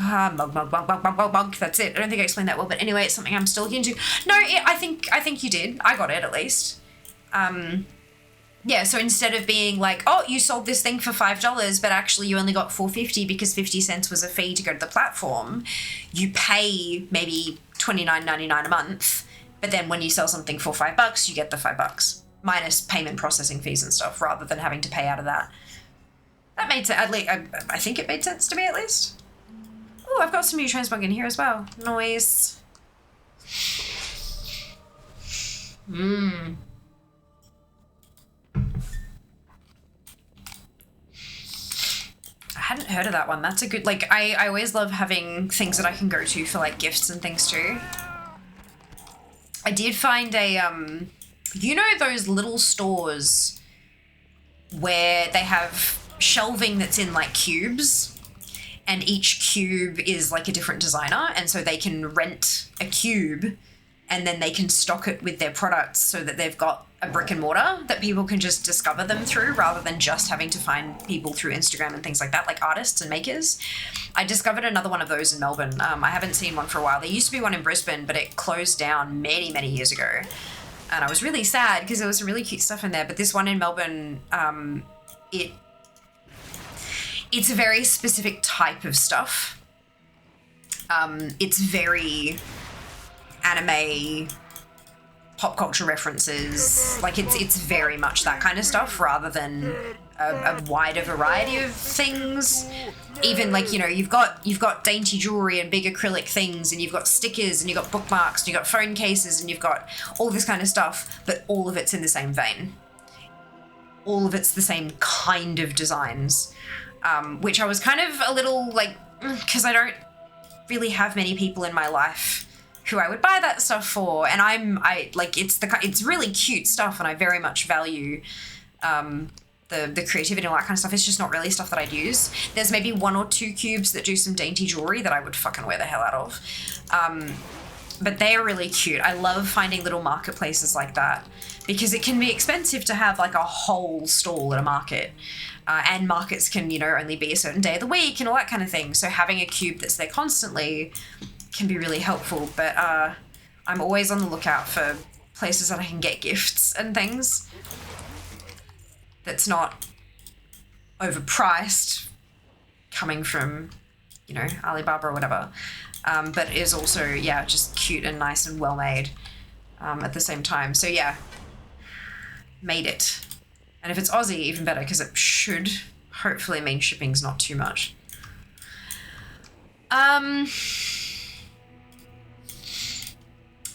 Mug. That's it. I don't think I explained that well, but anyway, it's something I'm still looking into. No, I think you did. I got it at least. So instead of being like, oh, you sold this thing for $5, but actually you only got $4.50 because 50 cents was a fee to go to the platform, you pay maybe $29.99 a month, but then when you sell something for $5, you get the $5 minus payment processing fees and stuff, rather than having to pay out of that. That made sense. At least I think it made sense to me at least. Oh, I've got some new transmog in here as well. Noise. I hadn't heard of that one. That's a good, like, I always love having things that I can go to for, like, gifts and things too. I did find a, you know those little stores where they have shelving that's in, like, cubes? And each cube is like a different designer, and so they can rent a cube and then they can stock it with their products so that they've got a brick and mortar that people can just discover them through, rather than just having to find people through Instagram and things like that, like artists and makers. I discovered another one of those in Melbourne. I haven't seen one for a while. There used to be one in Brisbane, but it closed down many, many years ago. And I was really sad because there was some really cute stuff in there. But this one in Melbourne, it's a very specific type of stuff. It's very anime, pop culture references. Like it's very much that kind of stuff, rather than a wider variety of things. Even like, you know, you've got dainty jewelry and big acrylic things, and you've got stickers, and you've got bookmarks, and you've got phone cases, and you've got all this kind of stuff, but all of it's in the same vein. All of it's the same kind of designs, which I was kind of a little like, because I don't really have many people in my life who I would buy that stuff for, and I like it's really cute stuff, and I very much value the creativity and all that kind of stuff. It's just not really stuff that I'd use. There's maybe 1 or 2 cubes that do some dainty jewelry that I would fucking wear the hell out of. But they are really cute. I love finding little marketplaces like that because it can be expensive to have like a whole stall at a market. And markets can, you know, only be a certain day of the week and all that kind of thing. So having a cube that's there constantly can be really helpful. But I'm always on the lookout for places that I can get gifts and things that's not overpriced, coming from, you know, Alibaba or whatever, but is also, yeah, just cute and nice and well made at the same time. So yeah, made it. And if it's Aussie, even better, because it should hopefully mean shipping's not too much.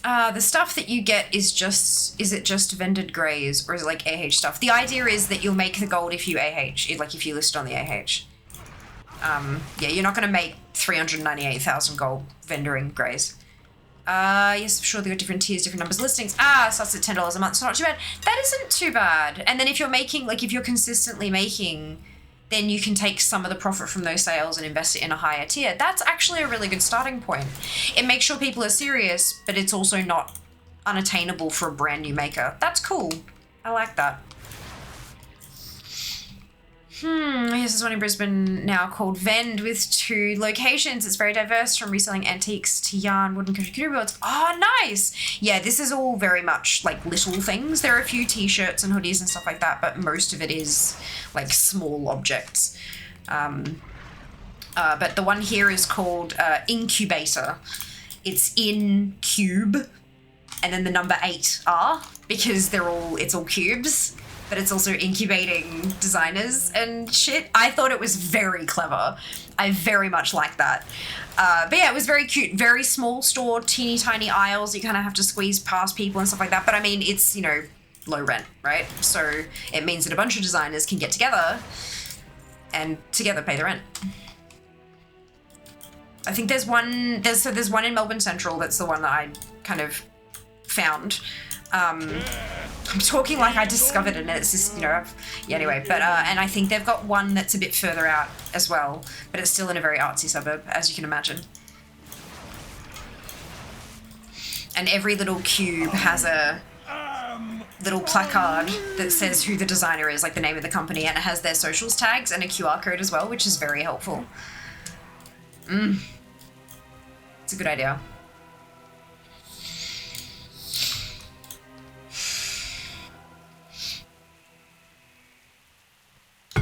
The stuff that you get is it just vended greys, or is it like AH stuff? The idea is that you'll make the gold if you AH, like if you list on the AH. Yeah, you're not going to make 398,000 gold vendoring greys. Yes, I'm sure they've got different tiers, different numbers of listings. Starts at $10 a month, so not too bad. That isn't too bad. And then if you're making, like if you're consistently making, then you can take some of the profit from those sales and invest it in a higher tier. That's actually a really good starting point. It makes sure people are serious, but it's also not unattainable for a brand new maker. That's cool. I like that. Yes, there's one in Brisbane now called Vend with 2 locations. It's very diverse, from reselling antiques to yarn, wooden computer boards. Oh, nice. Yeah, this is all very much like little things. There are a few t-shirts and hoodies and stuff like that, but most of it is like small objects. But the one here is called Incubator. It's in cube, and then the number 8R, because it's all cubes. But it's also incubating designers and shit. I thought it was very clever. I very much like that. But yeah, it was very cute. Very small store, teeny tiny aisles. You kind of have to squeeze past people and stuff like that. But I mean, it's, you know, low rent, right? So it means that a bunch of designers can get together and together pay the rent. I think there's one in Melbourne Central. That's the one that I kind of found. I'm talking like I discovered it, and it's just, you know, yeah, anyway, but, and I think they've got one that's a bit further out as well, but it's still in a very artsy suburb, as you can imagine. And every little cube has a little placard that says who the designer is, like the name of the company, and it has their socials tags and a QR code as well, which is very helpful. It's a good idea.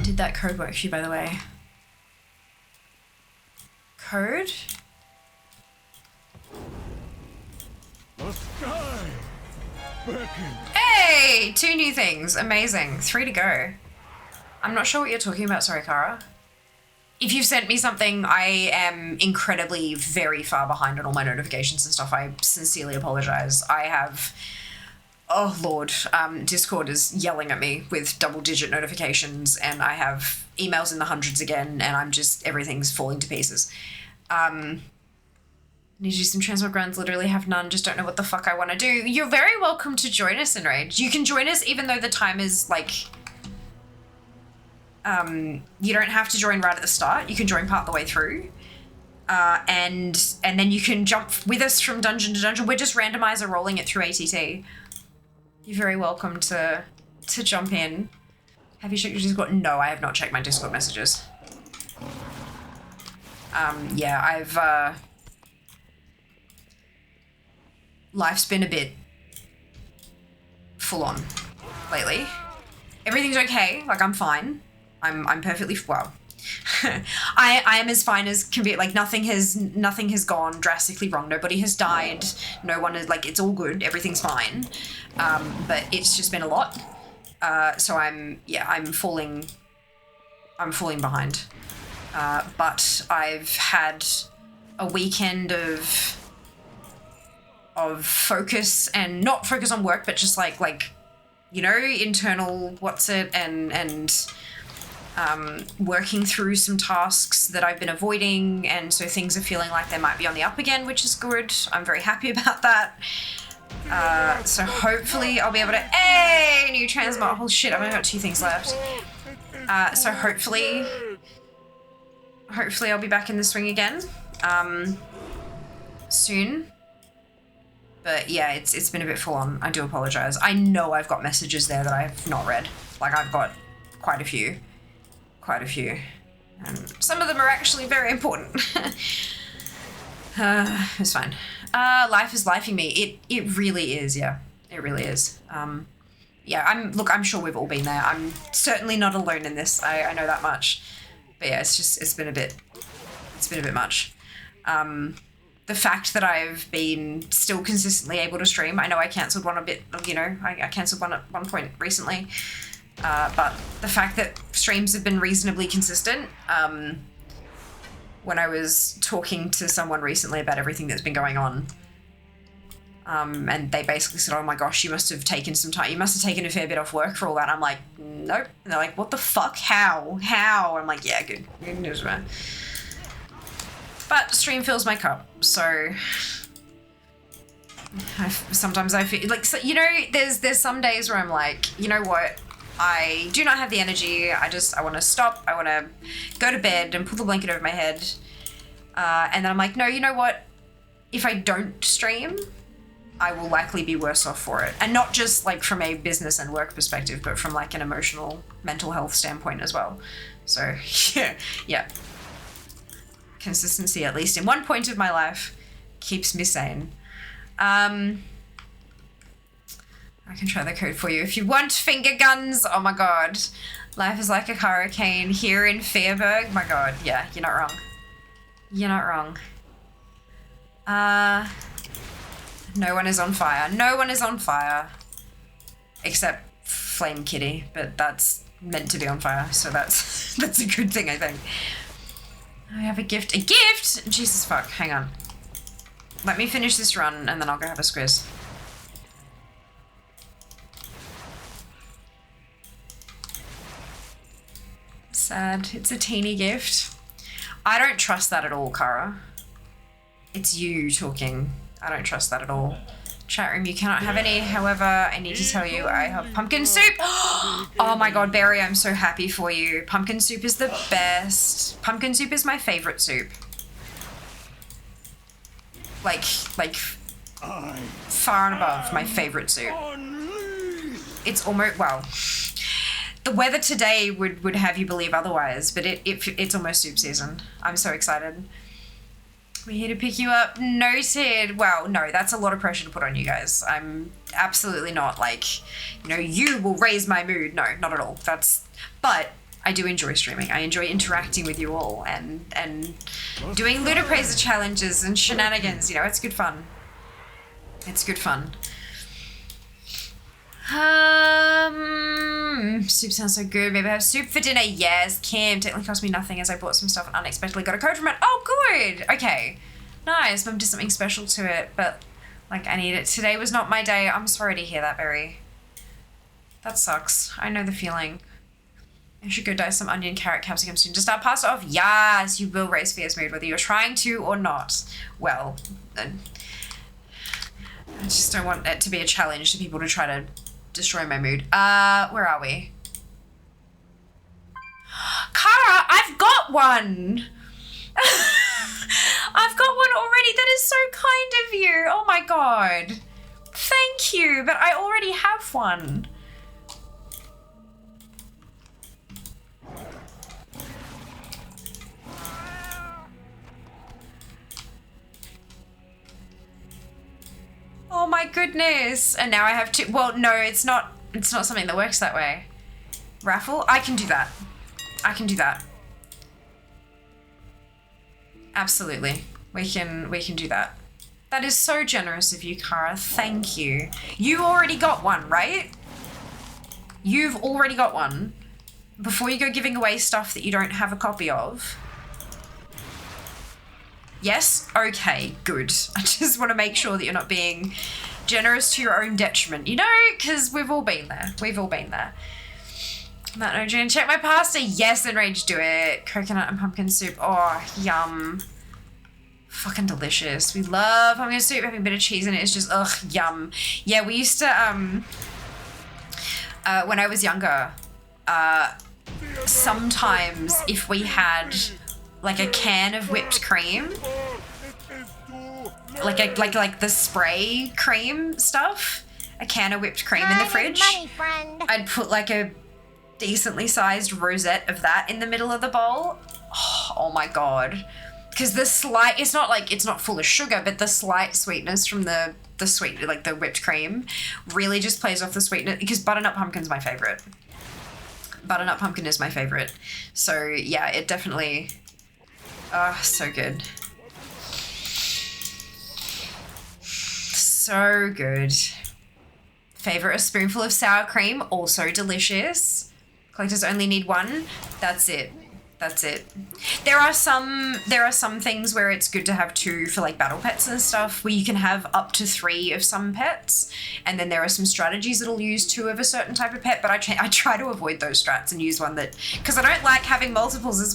Did that code work for you, by the way? Code? The sky beckons. Hey! 2 new things. Amazing. 3 to go. I'm not sure what you're talking about, sorry, Kara. If you've sent me something, I am incredibly very far behind on all my notifications and stuff. I sincerely apologize. I have... Oh, Lord. Discord is yelling at me with double-digit notifications, and I have emails in the hundreds again, and I'm just... Everything's falling to pieces. Need to do some transport grunts, literally have none, just don't know what the fuck I want to do. You're very welcome to join us in Rage. You can join us even though the time is, like... you don't have to join right at the start. You can join part the way through. And then you can jump with us from dungeon to dungeon. We're just randomizer rolling it through ATT. You're very welcome to jump in. Have you checked your Discord? No, I have not checked my Discord messages. Yeah, I've, life's been a bit full on lately. Everything's okay, like I'm fine. I'm perfectly, well, I am as fine as can be. Like nothing has gone drastically wrong. Nobody has died. No one is, like, it's all good. Everything's fine. But it's just been a lot. So I'm falling I'm falling behind. But I've had a weekend of focus, and not focus on work, but just like you know, internal and working through some tasks that I've been avoiding, and so things are feeling like they might be on the up again, which is good. I'm very happy about that. So hopefully I'll be able to, hey, new transmog. Oh shit, I've only got 2 things left. So hopefully I'll be back in the swing again, soon. But yeah, it's been a bit full on. I do apologize. I know I've got messages there that I've not read. Like, I've got quite a few. And some of them are actually very important. It's fine. Life is lifing me. It really is, yeah. It really is. Yeah, I'm sure we've all been there. I'm certainly not alone in this. I know that much. But yeah, it's been a bit much. The fact that I've been still consistently able to stream, I know I cancelled one a bit, you know, I cancelled one at one point recently, but the fact that streams have been reasonably consistent, when I was talking to someone recently about everything that's been going on, and they basically said, oh my gosh, you must have taken some time, you must have taken a fair bit off work for all that. I'm like, nope. And they're like, what the fuck, how? I'm like, yeah, good news, man. But stream fills my cup, so sometimes I feel like, so, you know, there's some days where I'm like, you know what, I do not have the energy. I want to stop. I want to go to bed and pull the blanket over my head. And then I'm like, no, you know what? If I don't stream, I will likely be worse off for it. And not just like from a business and work perspective, but from like an emotional, mental health standpoint as well. So yeah. Consistency, at least in one point of my life, keeps me sane. I can try the code for you if you want. Finger guns. Oh my god. Life is like a hurricane here in Fairburg. My god, yeah, you're not wrong. You're not wrong. No one is on fire. No one is on fire. Except Flame Kitty, but that's meant to be on fire, so that's a good thing, I think. I have a gift. A gift? Jesus fuck, hang on. Let me finish this run and then I'll go have a squiz. Sad. It's a teeny gift. I don't trust that at all, Kara. It's you talking. I don't trust that at all. Chat room, you cannot have any. However, I need to tell you, I have pumpkin soup. Oh my god, Barry, I'm so happy for you. Pumpkin soup is the best. Pumpkin soup is my favorite soup. Like far and above my favorite soup. It's almost, well, the weather today would have you believe otherwise, but it's almost soup season. I'm so excited. We're here to pick you up. Noted. Well, no, that's a lot of pressure to put on you guys. I'm absolutely not like, you know, you will raise my mood. No, not at all. But I do enjoy streaming. I enjoy interacting with you all and doing loot appraiser challenges and shenanigans. You know, it's good fun. It's good fun. Soup sounds so good. Maybe have soup for dinner. Yes, Cam. Technically cost me nothing as I bought some stuff and unexpectedly got a code from it. Oh, good. Okay. Nice. Mum did something special to it, but like I need it. Today was not my day. I'm sorry to hear that, Barry. That sucks. I know the feeling. I should go dye some onion, carrot, capsicum soon to start pasta off. Yes, you will raise Fear's mood whether you're trying to or not. Well, I just don't want it to be a challenge to people to try to destroy my mood. Where are we? Kara, I've got one! I've got one already. That is so kind of you. Oh my god. Thank you, but I already have one. Oh my goodness. And now I have two. Well, no, it's not something that works that way. Raffle? I can do that. I can do that. Absolutely. We can do that. That is so generous of you, Kara. Thank you. You already got one, right? You've already got one. before you go giving away stuff that you don't have a copy of. Yes? Okay, good. I just want to make sure that you're not being generous to your own detriment, you know, because we've all been there. We've all been there. Matt no June, check my pasta. Yes, Enrage, do it. Coconut and pumpkin soup. Oh, yum. Fucking delicious. We love pumpkin soup, having a bit of cheese in it. It's just, ugh, yum. Yeah, we used to, when I was younger, sometimes if we had like a can of whipped cream, like the spray cream stuff, a can of whipped cream in the fridge, I'd put like a decently sized rosette of that in the middle of the bowl. Oh my god. Because the slight, it's not full of sugar, but the slight sweetness from the sweet, like the whipped cream, really just plays off the sweetness, because butternut pumpkin's my favorite. Butternut pumpkin is my favorite. So yeah, it definitely, so good. So good. Favorite, a spoonful of sour cream, also delicious. Collectors only need one. That's it. That's it. There are some things where it's good to have two for like battle pets and stuff, where you can have up to 3 of some pets, and then there are some strategies that'll use 2 of a certain type of pet, but I try to avoid those strats and use one that, because I don't like having multiples.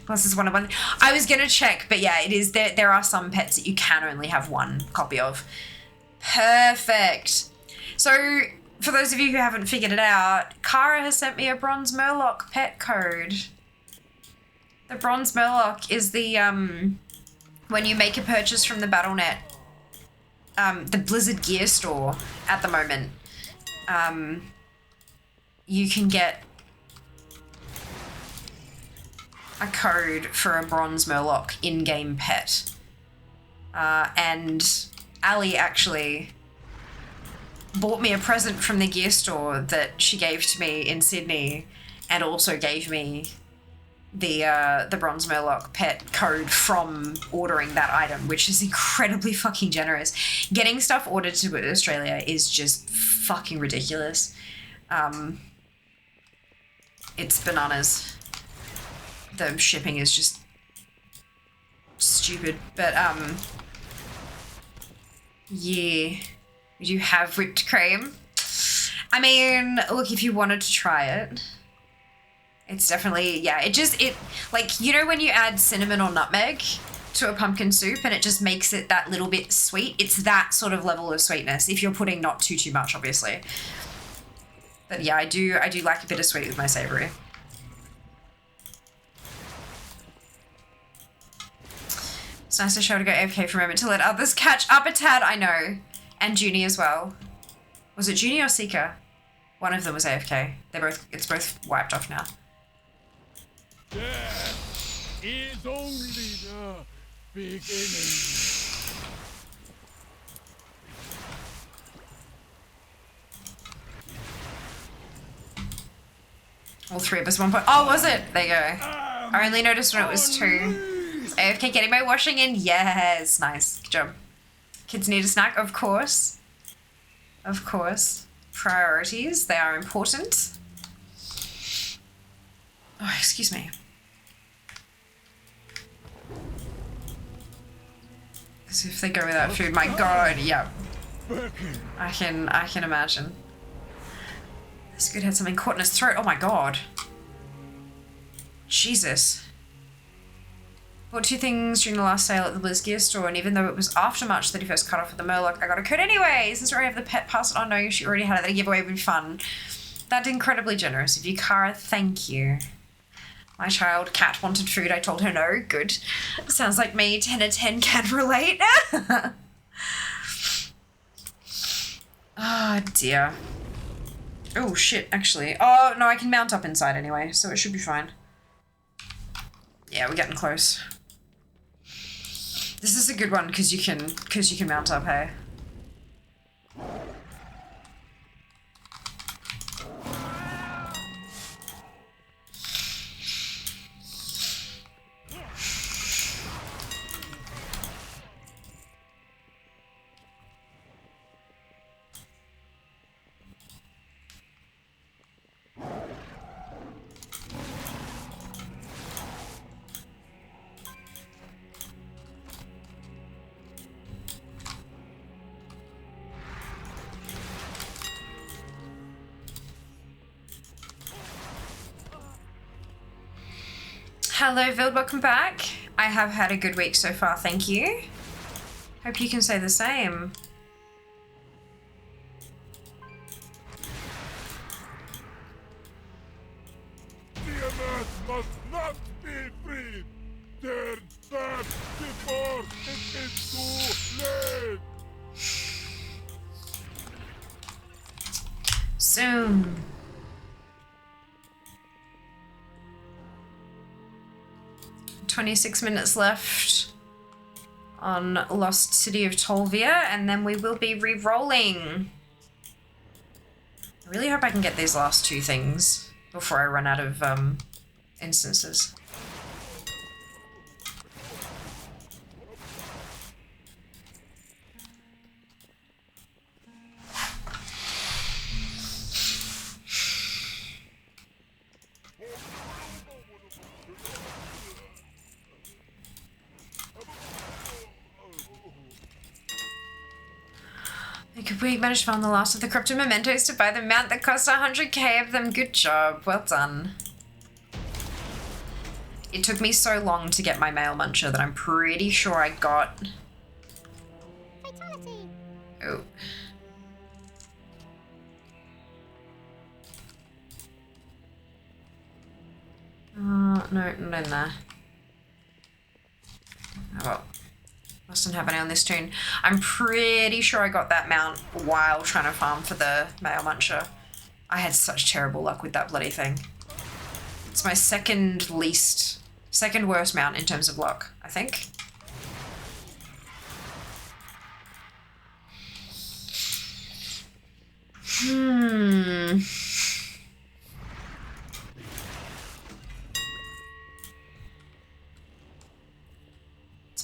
Plus is one of one. I was gonna check, but yeah, it is there are some pets that you can only have one copy of. Perfect. So for those of you who haven't figured it out, Kara has sent me a Bronze Murloc pet code. The Bronze Murloc is the, when you make a purchase from the BattleNet, the Blizzard Gear store at the moment, you can get a code for a Bronze Murloc in-game pet. And Ali actually bought me a present from the gear store that she gave to me in Sydney, and also gave me the Bronze Murloc pet code from ordering that item, which is incredibly fucking generous. Getting stuff ordered to Australia is just fucking ridiculous. It's bananas. The shipping is just stupid, but yeah. We do have whipped cream. I mean, look, if you wanted to try it, it's definitely, yeah, it like, you know when you add cinnamon or nutmeg to a pumpkin soup and it just makes it that little bit sweet? It's that sort of level of sweetness, if you're putting not too much, obviously. But yeah, I do like a bit of sweet with my savoury. It's nice to show to go AFK for a moment to let others catch up a tad, I know. And Junie as well. Was it Junie or Seeker? One of them was AFK. It's both wiped off now. Death is only the beginning. All 3 of us 1 point. Oh, was it? There you go. I only noticed when it was 2. AFK getting my washing in. Yes, nice. Good job. Kids need a snack, of course. Of course. Priorities, they are important. Oh, excuse me. Because if they go without food, my god, yeah. I can imagine. This good had something caught in his throat. Oh my god. Jesus. Bought 2 things during the last sale at the Blizz Gear store, and even though it was after March 31st cut off with the Murloc, I got a code anyway. Since I already have the pet, pass it on knowing she already had it. The giveaway would be fun. That's incredibly generous of you, Kara. Thank you. My child cat wanted food. I told her no. Good. Sounds like me. 10 out of 10 can relate. Oh, dear. Oh, shit, actually. Oh, no, I can mount up inside anyway, so it should be fine. Yeah, we're getting close. This is a good one because you can mount up, hey. Hello, Vild, welcome back. I have had a good week so far, thank you. Hope you can say the same. DMS must not be freed. Turn back before it is too late. Soon. $26 left on Lost City of Tolvia, and then we will be re-rolling. I really hope I can get these last two things before I run out of instances. We managed to find the last of the corrupted mementos to buy the mount that cost 100k of them. Good job. Well done. It took me so long to get my male muncher that I'm pretty sure I got... Fatality. Oh. No, not in there. Oh well. Mustn't have any on this tune. I'm pretty sure I got that mount while trying to farm for the male muncher. I had such terrible luck with that bloody thing. It's my second worst mount in terms of luck, I think.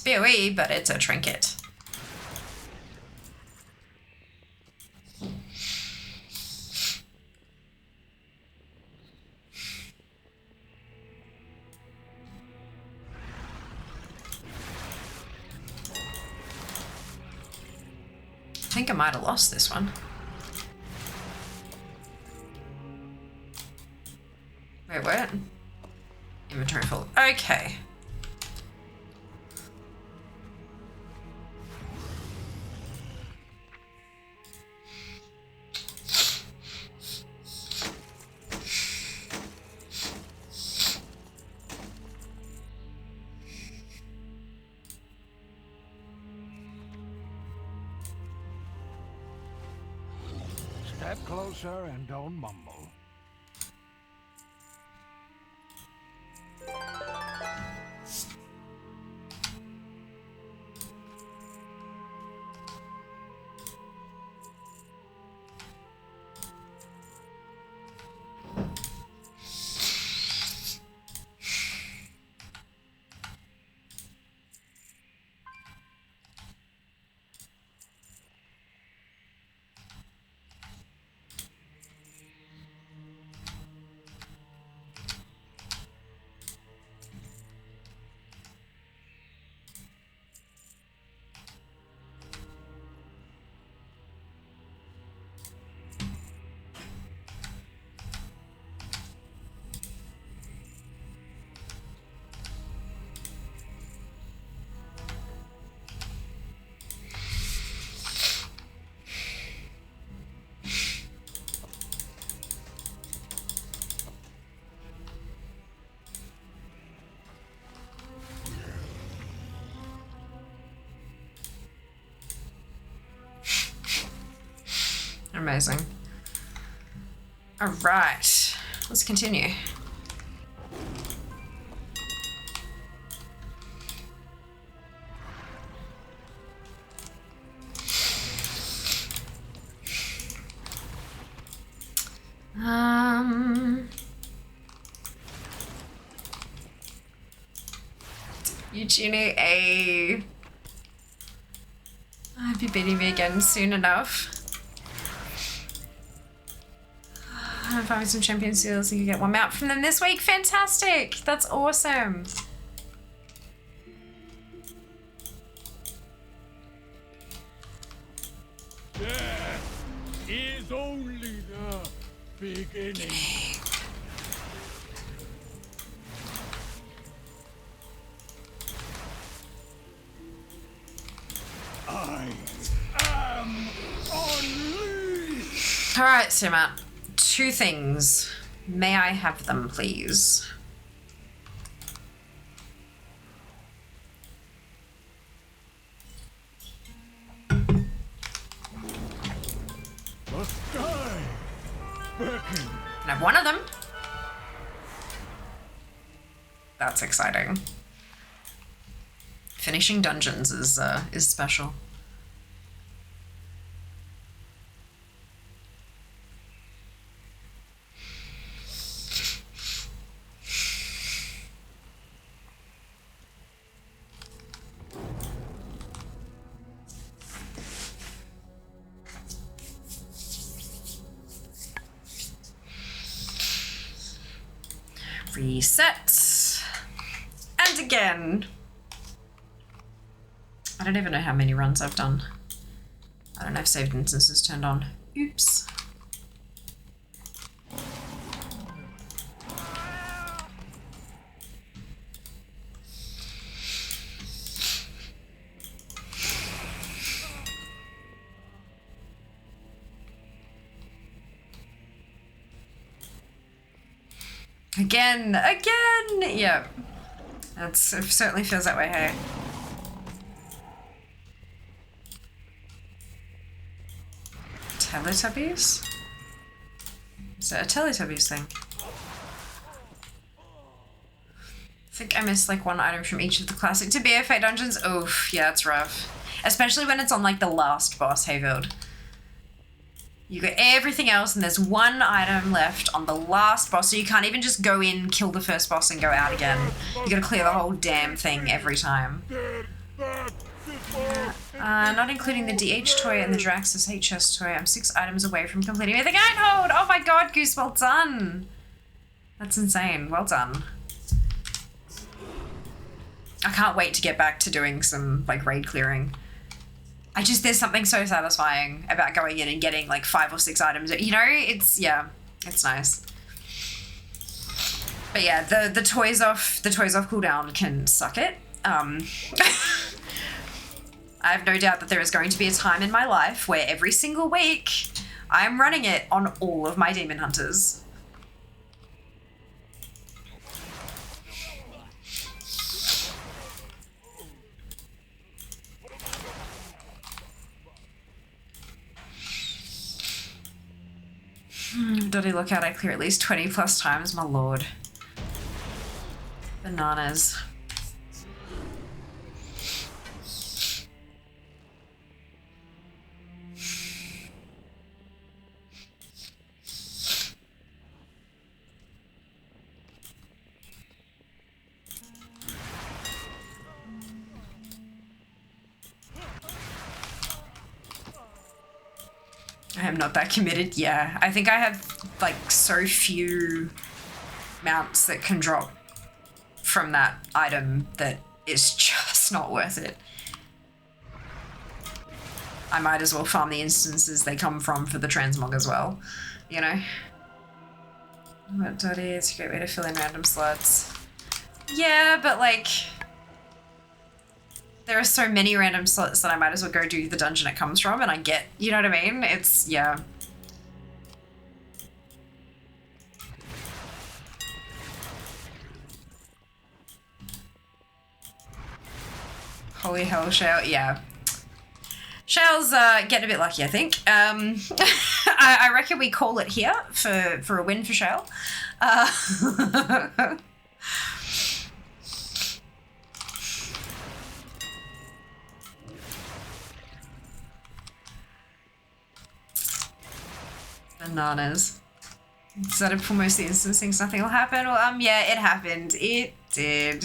BOE, but it's a trinket. I think I might have lost this one. Wait, what? Inventory full. Okay. Step closer and don't mumble. Amazing. All right, let's continue. Eugenie A. I'll be beating me again soon enough. I'm finding some champion seals. You can get one mount from them this week. Fantastic! That's awesome. Death is only the beginning. Alright, Simat. 2 things. May I have them, please? The sky beckons. Can I have one of them? That's exciting. Finishing dungeons is special. Reset. And again. I don't even know how many runs I've done. I don't have saved instances turned on. Oops. Again, yeah. It certainly feels that way, hey? Teletubbies? Is it a Teletubbies thing? I think I missed like one item from each of the classic to BFA dungeons. Oof, yeah, it's rough. Especially when it's on like the last boss, hey Vild. You got everything else and there's one item left on the last boss, so you can't even just go in, kill the first boss and go out again. You gotta clear the whole damn thing every time. Not including the DH toy and the Draxus HS toy. I'm 6 items away from completing everything I hold! Oh my god, Goose, well done! That's insane, well done. I can't wait to get back to doing some, like, raid clearing. There's something so satisfying about going in and getting like 5 or 6 items. You know, it's nice. But yeah, the toys off cooldown can suck it. I have no doubt that there is going to be a time in my life where every single week I'm running it on all of my demon hunters. Dotty lookout, I clear at least 20 plus times, my lord. Bananas. I am not that committed. Yeah, I think I have like so few mounts that can drop from that item that it's just not worth it. I might as well farm the instances they come from for the transmog as well, you know? What Dotty, it's a great way to fill in random slots. Yeah, but like, there are so many random slots that I might as well go do the dungeon it comes from and I get, you know what I mean? It's, yeah. Holy hell, Shale, yeah. Shale's getting a bit lucky, I think. I reckon we call it here for a win for Shale. Bananas. Decided for most of the instance things nothing will happen. Well, yeah, it happened. It did.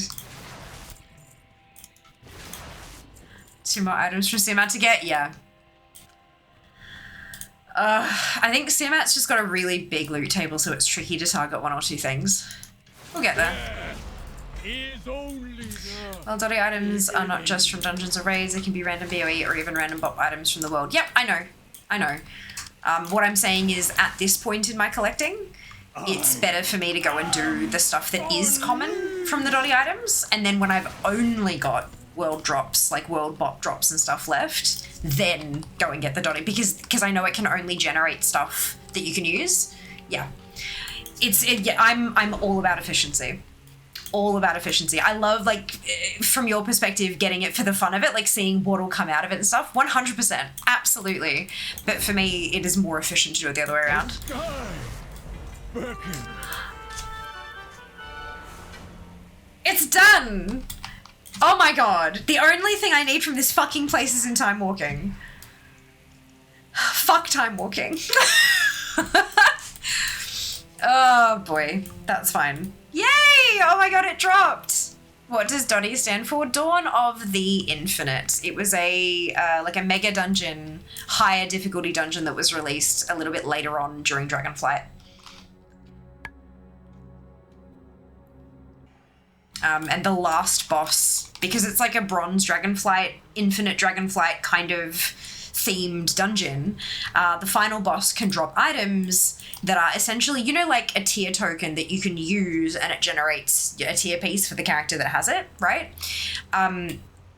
2 more items from Siamat to get? Yeah. I think Siamat's just got a really big loot table, so it's tricky to target 1 or 2 things. We'll get there. Well, Dotty items are not just from dungeons or raids, they can be random VOE or even random bot items from the world. Yep, I know. What I'm saying is, at this point in my collecting, it's better for me to go and do the stuff that is common from the Dotty items, and then when I've only got world drops, like world bot drops and stuff left, then go and get the Dotty, because I know it can only generate stuff that you can use. Yeah. Yeah, I'm all about efficiency. All about efficiency. I love, like, from your perspective, getting it for the fun of it, like seeing what'll come out of it and stuff. 100%. Absolutely. But for me, it is more efficient to do it the other way around. Sky beckons. It's done! Oh my god. The only thing I need from this fucking place is in time walking. Fuck time walking. Oh boy. That's fine. Yay! Oh my god, it dropped! What does Dottie stand for? Dawn of the Infinite. It was a like a mega dungeon, higher difficulty dungeon that was released a little bit later on during Dragonflight. And the last boss, because it's like a bronze Dragonflight, infinite Dragonflight kind of themed dungeon, the final boss can drop items that are essentially, you know, like a tier token that you can use and it generates a tier piece for the character that has it, right?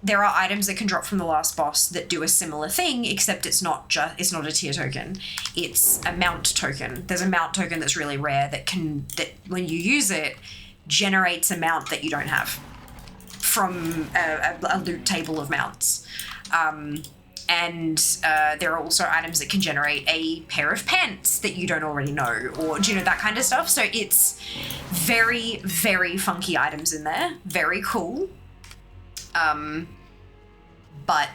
There are items that can drop from the last boss that do a similar thing, except it's not a tier token. It's a mount token. There's a mount token that's really rare that when you use it, generates a mount that you don't have from a loot table of mounts. And there are also items that can generate a pair of pants that you don't already know, or do you know, that kind of stuff. So it's very, very funky items in there. Very cool. But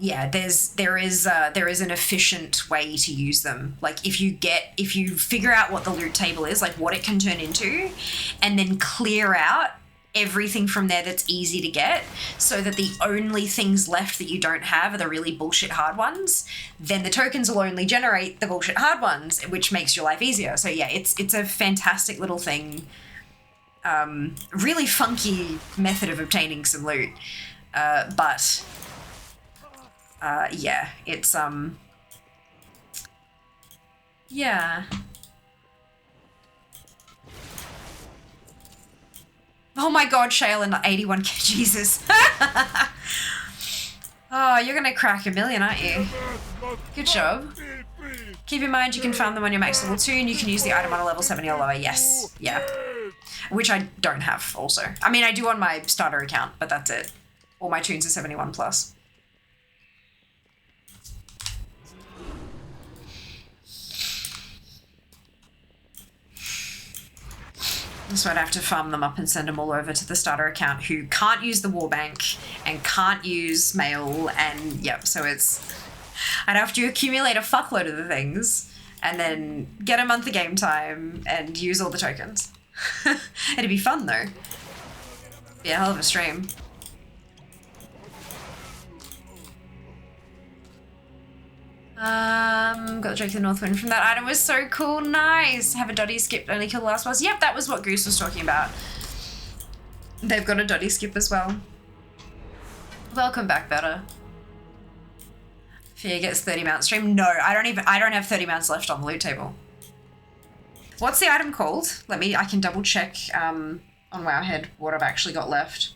yeah, there is an efficient way to use them. Like if you figure out what the loot table is, like what it can turn into, and then clear out everything from there that's easy to get, so that the only things left that you don't have are the really bullshit hard ones, then the tokens will only generate the bullshit hard ones, which makes your life easier. So yeah, it's a fantastic little thing. Really funky method of obtaining some loot. But yeah, it's yeah. Oh my god, Shale and 81k, Jesus. Oh, you're gonna crack 1 million, aren't you? Good job. Keep in mind you can farm them on your max level 2 and you can use the item on a level 70 or lower. Yes, yeah. Which I don't have also. I mean, I do on my starter account, but that's it. All my tunes are 71 plus. So I'd have to farm them up and send them all over to the starter account, who can't use the warbank and can't use mail, and yep, so I'd have to accumulate a fuckload of the things and then get a month of game time and use all the tokens. It'd be fun though. Be a hell of a stream. Got the Drake of the Northwind from that item. Was so cool. Nice. Have a Dottie skip, only kill the last boss. Yep, that was what Goose was talking about. They've got a Dottie skip as well. Welcome back, Better. Fear gets 30 mount stream. No, I don't have 30 mounts left on the loot table. What's the item called? I can double check on Wowhead what I've actually got left.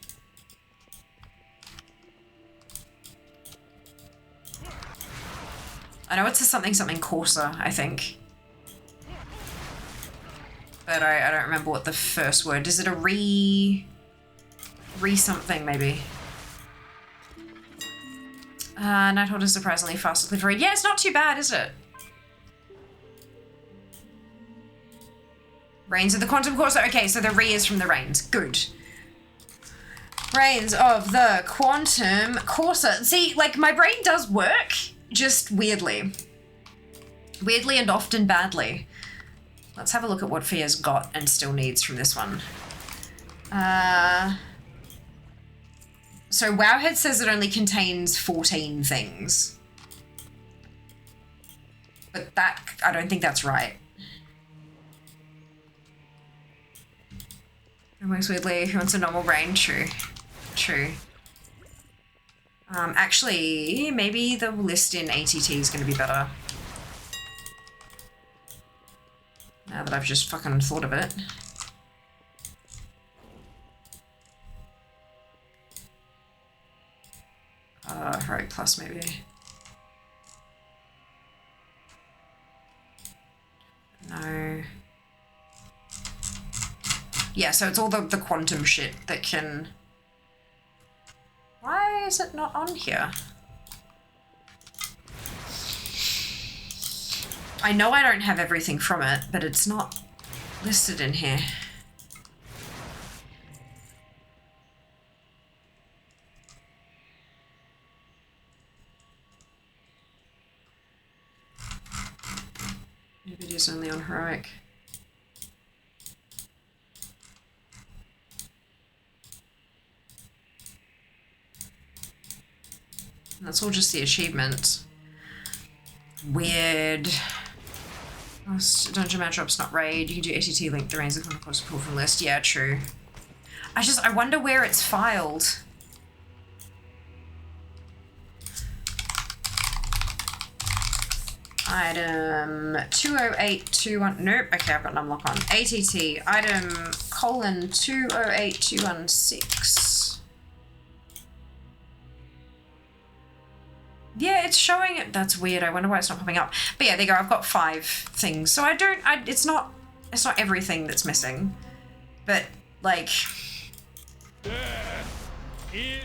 I know it's a something Corsa, I think. But I don't remember what the first word. Is it a re something maybe? Nighthawk is surprisingly fast to read. Yeah, it's not too bad, is it? Reigns of the Quantum Corsa. Okay, so the re is from the Reigns. Good. Reigns of the Quantum Corsa. See, like, my brain does work, just weirdly. Weirdly and often badly. Let's have a look at what Fia's got and still needs from this one. So Wowhead says it only contains 14 things. But I don't think that's right. It works weirdly. Who wants a normal brain? True. True. Actually, maybe the list in ATT is going to be better. Now that I've just fucking thought of it. Heroic Plus maybe. Yeah, so it's all the quantum shit that can... Why is it not on here? I know I don't have everything from it, but it's not listed in here. Maybe it is only on heroic. That's all just the achievement. Weird. Oh, dungeon match drop's not raid. You can do ATT link the reigns of course pull from list. Yeah, true. I wonder where it's filed. Item 20821. Nope. Okay, I've got an unlock on. ATT item colon 208216. Yeah, it's showing it. That's weird. I wonder why it's not popping up. But yeah, there you go. I've got 5 things. So it's not everything that's missing. But like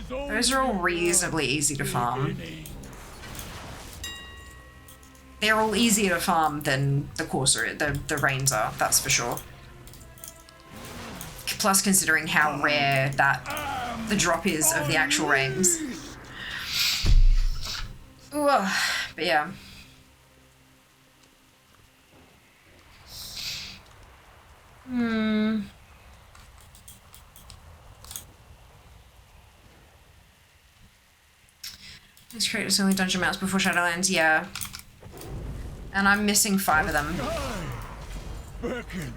those are all reasonably easy to farm. They're all easier to farm than the Courser, the Reigns are, that's for sure. Plus considering how rare the drop is of the actual Reigns. Ooh, but yeah. Let's create only dungeon maps before Shadowlands, yeah. And I'm missing 5 of them. Birkin.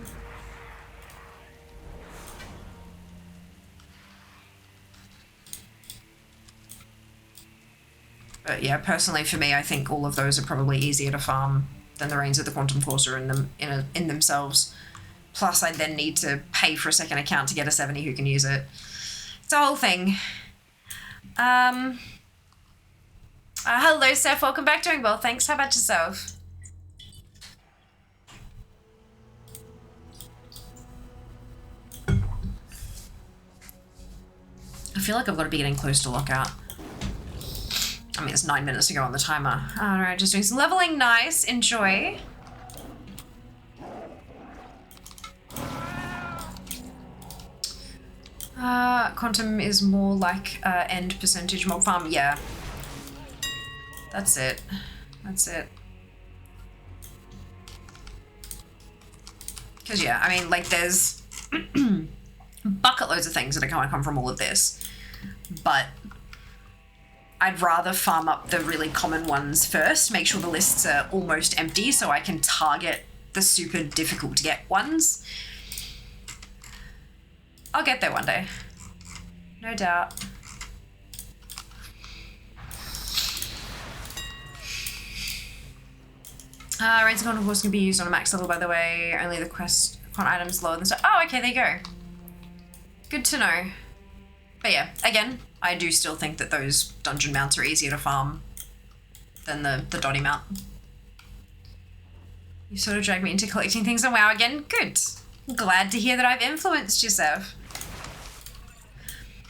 But yeah, personally for me, I think all of those are probably easier to farm than the Reigns of the Quantum Courser in themselves. Plus, I then need to pay for a second account to get a 70 who can use it. It's a whole thing. Hello, Seth. Welcome back. Doing well, thanks. How about yourself? I feel like I've got to be getting close to lockout. I mean, it's 9 minutes to go on the timer. Alright, just doing some leveling. Nice. Enjoy. Quantum is more like end percentage mob farm. Yeah. That's it. That's it. Because, yeah, I mean, like, there's bucket loads of things that are going to come from all of this. But I'd rather farm up the really common ones first, make sure the lists are almost empty so I can target the super difficult to get ones. I'll get there one day. No doubt. Reigns of Quantum Force can be used on a max level, by the way. Only the quest items lower than stuff. Oh, okay, there you go. Good to know. But yeah, again, I do still think that those dungeon mounts are easier to farm than the Dotty mount. You sort of dragged me into collecting things on WoW again. Good. Glad to hear that I've influenced yourself.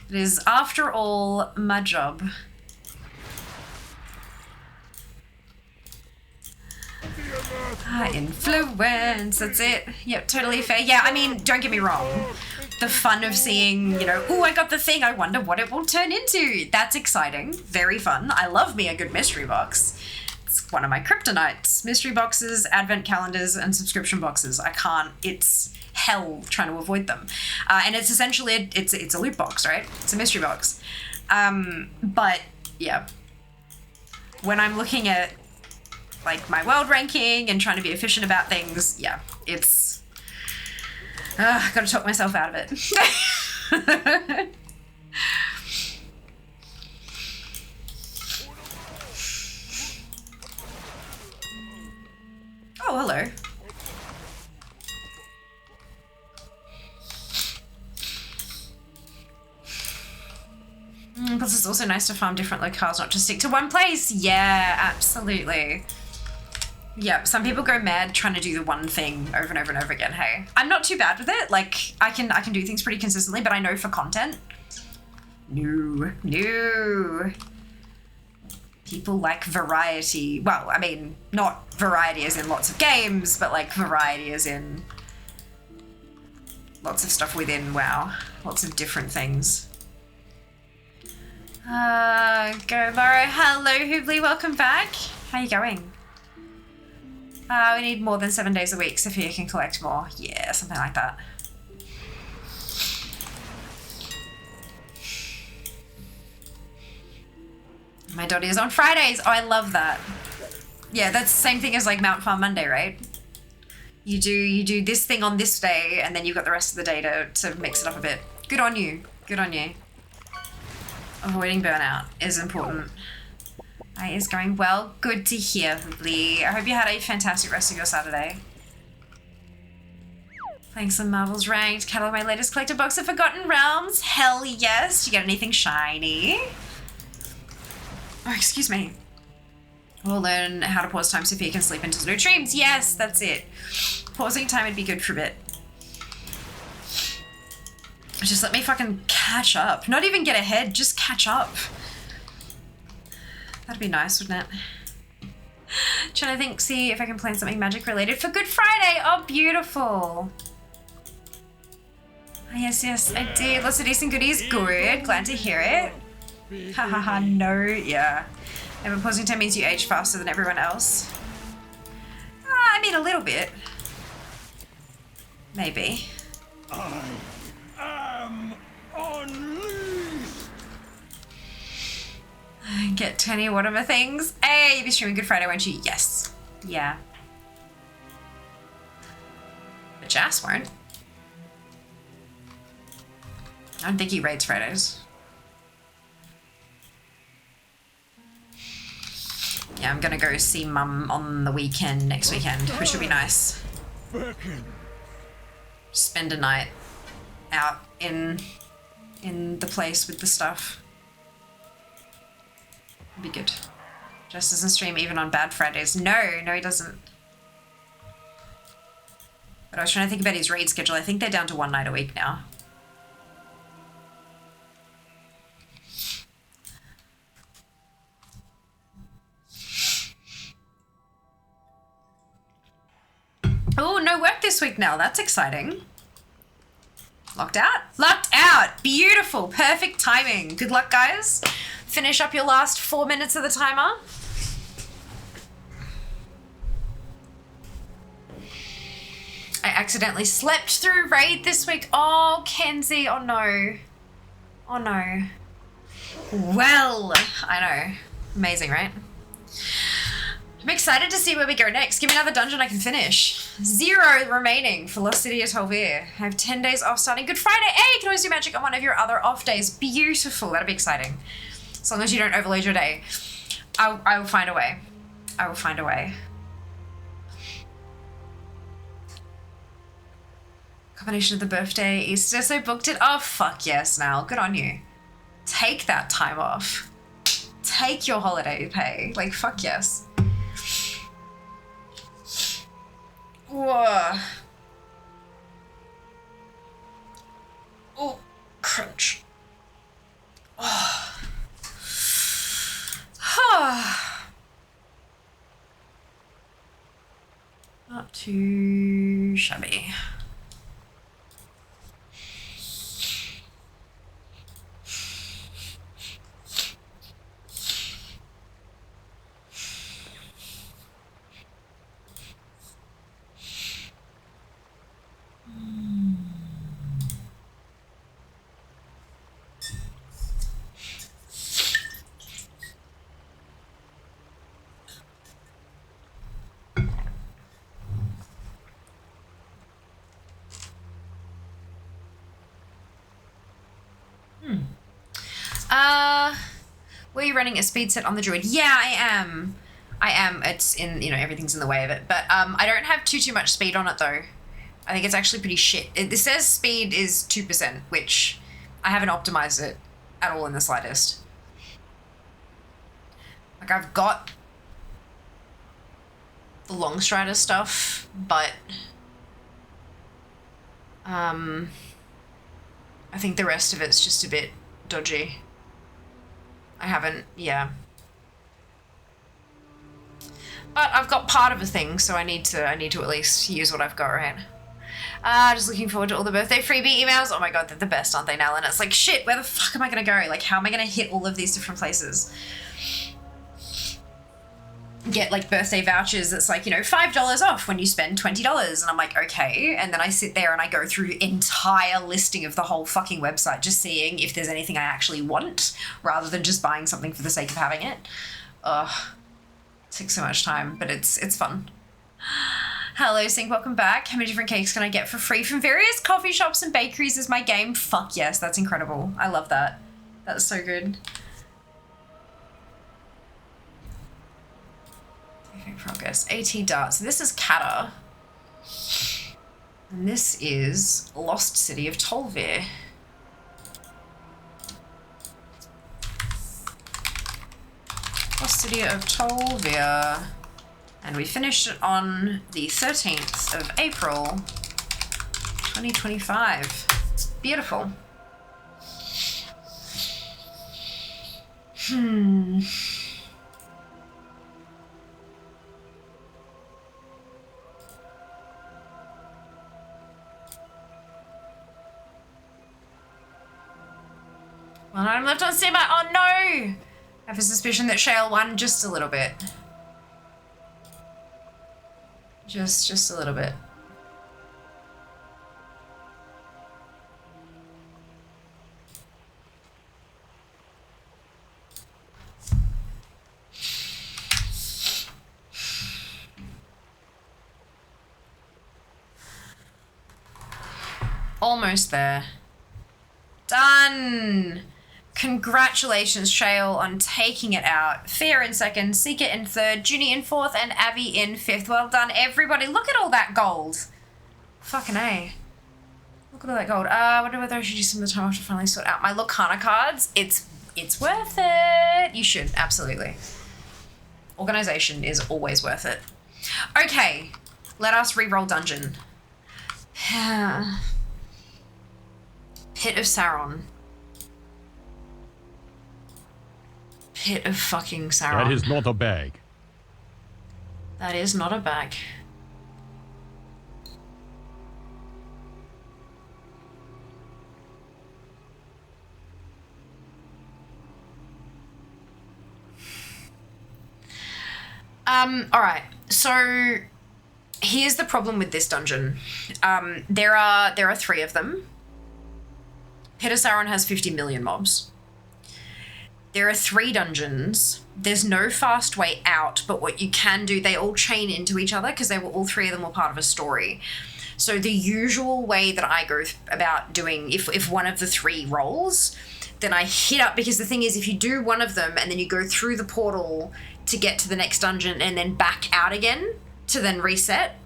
It is, after all, my job. Influence, that's it. Yep, totally fair. Yeah, I mean, don't get me wrong. The fun of seeing, you know, oh, I got the thing, I wonder what it will turn into. That's exciting. Very fun. I love me a good mystery box. It's one of my kryptonites. Mystery boxes, advent calendars, and subscription boxes. I can't, it's hell trying to avoid them. And it's essentially, it's a loot box, right? It's a mystery box. But, yeah. When I'm looking at like my world ranking and trying to be efficient about things, yeah, it's gotta talk myself out of it. Oh, hello. Plus it's also nice to farm different locales, not just stick to one place. Yeah, absolutely. Yeah, some people go mad trying to do the one thing over and over and over again, hey. I'm not too bad with it. Like, I can do things pretty consistently, but I know for content, no. People like variety. Well, I mean, not variety as in lots of games, but like variety as in lots of stuff within WoW. Lots of different things. Go Laura. Hello, Hoobly. Welcome back. How you going? We need more than 7 days a week. Sophia can collect more. Yeah, something like that. My Dottie is on Fridays. Oh, I love that. Yeah, that's the same thing as like Mount Farm Monday, right? You do this thing on this day, and then you've got the rest of the day to mix it up a bit. Good on you. Good on you. Avoiding burnout is important. It is going well. Good to hear, Hoobly. I hope you had a fantastic rest of your Saturday. Playing some Marvel's Ranked. Catalog my latest collector box of Forgotten Realms. Hell yes. Did you get anything shiny? Oh, excuse me. We'll learn how to pause time so Sophia can sleep into no dreams. Yes, that's it. Pausing time would be good for a bit. Just let me fucking catch up. Not even get ahead, just catch up. That'd be nice, wouldn't it? Trying to think, see if I can plan something magic related for Good Friday. Oh, beautiful. Oh, yes, I did. Lots of decent goodies. Good. Glad to hear it. Ha ha ha, no, yeah. Never pausing time means you age faster than everyone else. I mean, a little bit. Maybe. I am unleashed. Get 20 whatever things. Hey, you'll be streaming Good Friday, won't you? Yes. Yeah. But Jas won't. I don't think he raids Fridays. Yeah, I'm gonna go see Mum on the weekend, next weekend, which would be nice. Spend a night out in the place with the stuff. Be good. Just doesn't stream even on bad Fridays. No, he doesn't. But I was trying to think about his raid schedule. I think they're down to one night a week now. Oh, no work this week now. That's exciting. Locked out? Locked out! Beautiful. Perfect timing. Good luck, guys. Finish up your last 4 minutes of the timer. I accidentally slept through raid this week. Oh, Kenzie. Oh, no. Oh, no. Well, I know. Amazing, right? I'm excited to see where we go next. Give me another dungeon I can finish. 0 remaining for Lost City of Tolvir. I have 10 days off starting Good Friday. Hey, you can always do magic on one of your other off days. Beautiful. That'll be exciting. As long as you don't overload your day. I will find a way. I will find a way. Combination of the birthday, Easter, so booked it. Oh, fuck yes, Nal. Good on you. Take that time off. Take your holiday pay. Like, fuck yes. Whoa. Oh, crunch. Oh. Not too shabby. Were you running a speed set on the druid? Yeah, I am. It's in, everything's in the way of it. But I don't have too much speed on it though. I think it's actually pretty shit. It says speed is 2%, which I haven't optimized it at all in the slightest. Like I've got the Longstrider stuff, but I think the rest of it's just a bit dodgy. I haven't, yeah. But I've got part of a thing, so I need to at least use what I've got, right? Just looking forward to all the birthday freebie emails. Oh my god, they're the best, aren't they, Nell? And it's like, shit, where the fuck am I gonna go? Like, how am I gonna hit all of these different places? Get like birthday vouchers that's like, you know, $5 off when you spend $20. And I'm like, okay. And then I sit there and I go through entire listing of the whole fucking website, just seeing if there's anything I actually want rather than just buying something for the sake of having it. Ugh. Takes so much time, but it's fun. Hello, Sync, welcome back. How many different cakes can I get for free from various coffee shops and bakeries is my game? Fuck yes, that's incredible. I love that. That's so good. Progress. AT Dart. So this is Kata. And this is Lost City of Tolvir. Lost City of Tolvir. And we finished it on the 13th of April, 2025. It's beautiful. One item left on standby. Oh no! I have a suspicion that Shale won just a little bit. Just a little bit. Almost there. Done! Congratulations, Shale, on taking it out. Fear in second, Seeker in third, Junie in fourth, and Abby in fifth. Well done, everybody. Look at all that gold. Fucking A. Look at all that gold. I wonder whether I should use some of the time to finally sort out my Locana cards. It's worth it. You should, absolutely. Organization is always worth it. Okay, let us re-roll dungeon. Pit of Sauron. Pit of fucking Sauron. That is not a bag. That is not a bag. Alright, so here's the problem with this dungeon. There are 3 of them. Pit of Sauron has 50 million mobs. There are 3 dungeons. There's no fast way out, but what you can do, they all chain into each other because all 3 of them were part of a story. So the usual way that I go about doing, if one of the 3 rolls, then I hit up, because the thing is, if you do one of them and then you go through the portal to get to the next dungeon and then back out again to then reset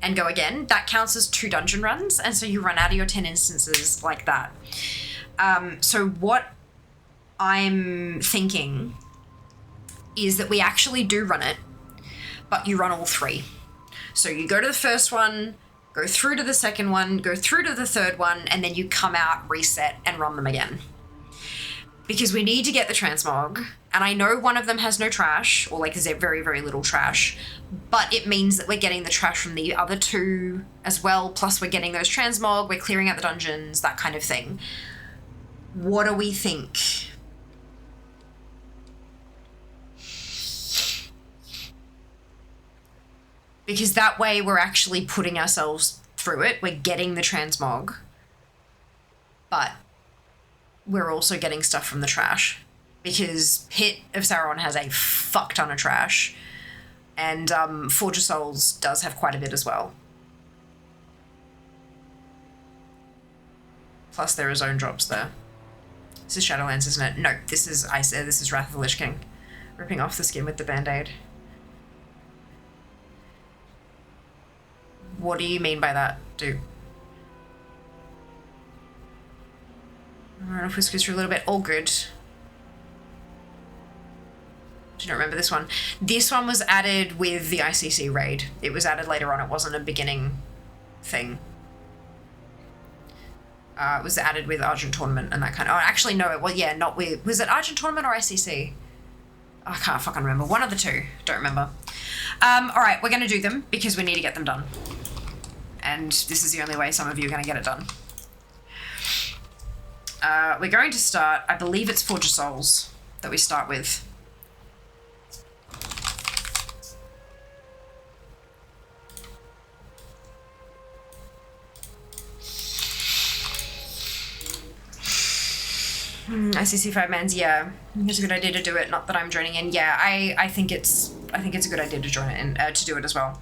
and go again, that counts as 2 dungeon runs, and so you run out of your 10 instances like that. So what I'm thinking is that we actually do run it, but you run all 3. So you go to the first one, go through to the second one, go through to the third one, and then you come out, reset, and run them again. Because we need to get the transmog, and I know one of them has no trash, or like there's very, very little trash, but it means that we're getting the trash from the other 2 as well, plus we're getting those transmog, we're clearing out the dungeons, that kind of thing. What do we think? Because that way we're actually putting ourselves through it. We're getting the transmog, but we're also getting stuff from the trash. Because Pit of Sauron has a fuck ton of trash, and Forge of Souls does have quite a bit as well. Plus there are zone drops there. This is Shadowlands, isn't it? No, this is Aesir. This is Wrath of the Lich King. Ripping off the skin with the band-aid. What do you mean by that, dude? Run off whiskers for a little bit. All good. Do not remember this one. This one was added with the ICC raid. It was added later on. It wasn't a beginning thing. It was added with Argent Tournament and that kind of... Oh, actually, no. Well, yeah, not with... Was it Argent Tournament or ICC? I can't fucking remember. One of the two. Don't remember. All right, we're going to do them because we need to get them done. And this is the only way some of you are going to get it done. We're going to start... I believe it's Forge of Souls that we start with. ICC 5-mans, yeah. It's a good idea to do it, not that I'm joining in. Yeah, I think it's a good idea to join it in, to do it as well.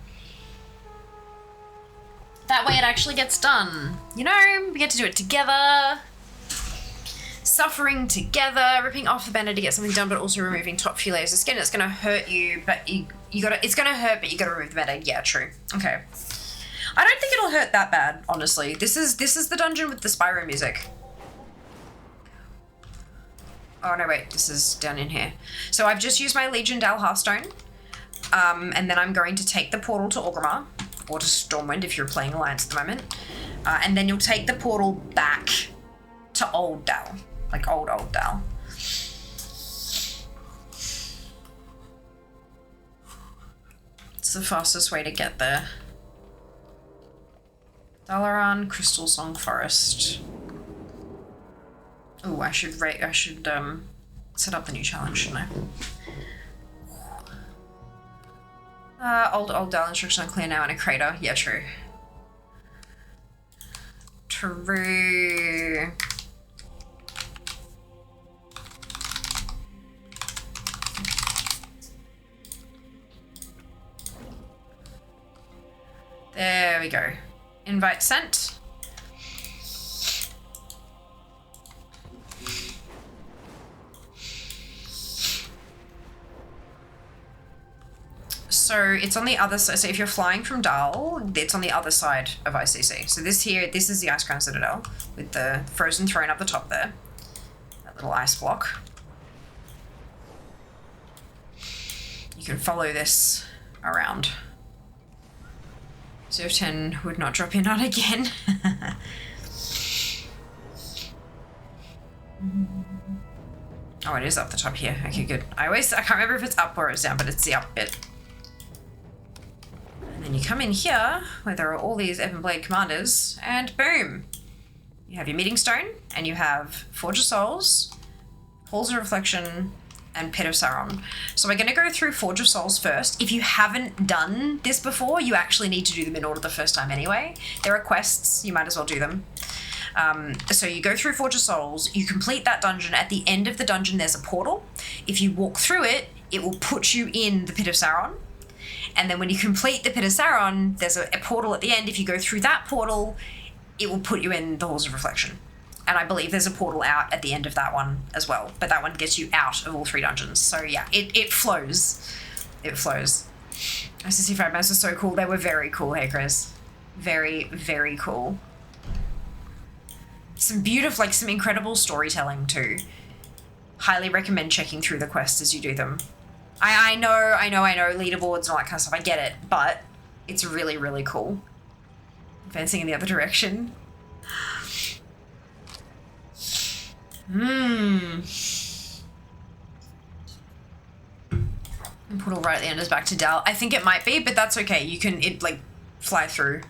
That way it actually gets done. You know, we get to do it together. Suffering together, ripping off the banner to get something done, but also removing top few layers of skin. It's gonna hurt you, but you gotta, it's gonna hurt, but you gotta remove the band-aid. Yeah, true. Okay. I don't think it'll hurt that bad, honestly. This is the dungeon with the Spyro music. Oh, no, wait. This is down in here. So I've just used my Legion Dal Hearthstone. And then I'm going to take the portal to Orgrimmar, or to Stormwind if you're playing Alliance at the moment. And then you'll take the portal back to Old Dal. Like old Dal. It's the fastest way to get there. Dalaran, Crystal Song Forest. Oh, I should set up the new challenge, shouldn't I? Old Dal instruction unclear now in a crater. Yeah, true. True. There we go. Invite sent. So it's on the other side. So if you're flying from Dal, it's on the other side of ICC. So this is the Ice Crown Citadel with the frozen throne up the top there. That little ice block. You can follow this around. 0 of 10 would not drop in on again. Oh, it is up the top here. Okay, good. I can't remember if it's up or it's down, but it's the up bit. And then you come in here, where there are all these Ebon Blade commanders, and boom! You have your Meeting Stone, and you have Forge of Souls, Halls of Reflection, and Pit of Sauron. So we're going to go through Forge of Souls first. If you haven't done this before, you actually need to do them in order the first time anyway. There are quests, you might as well do them. So you go through Forge of Souls, you complete that dungeon. At the end of the dungeon, there's a portal. If you walk through it, it will put you in the Pit of Sauron. And then when you complete the Pit of Sauron, there's a portal at the end. If you go through that portal, it will put you in the Halls of Reflection. And I believe there's a portal out at the end of that one as well. But that one gets you out of all 3 dungeons. So yeah, it flows. It flows. ICC 5-mans are so cool. They were very cool, hey Chris. Very, very cool. Some beautiful, some incredible storytelling too. Highly recommend checking through the quests as you do them. I know, leaderboards and all that kind of stuff, I get it, but it's really, really cool. Advancing in the other direction. And portal right at the end is back to Dal. I think it might be, but that's okay. You can, fly through.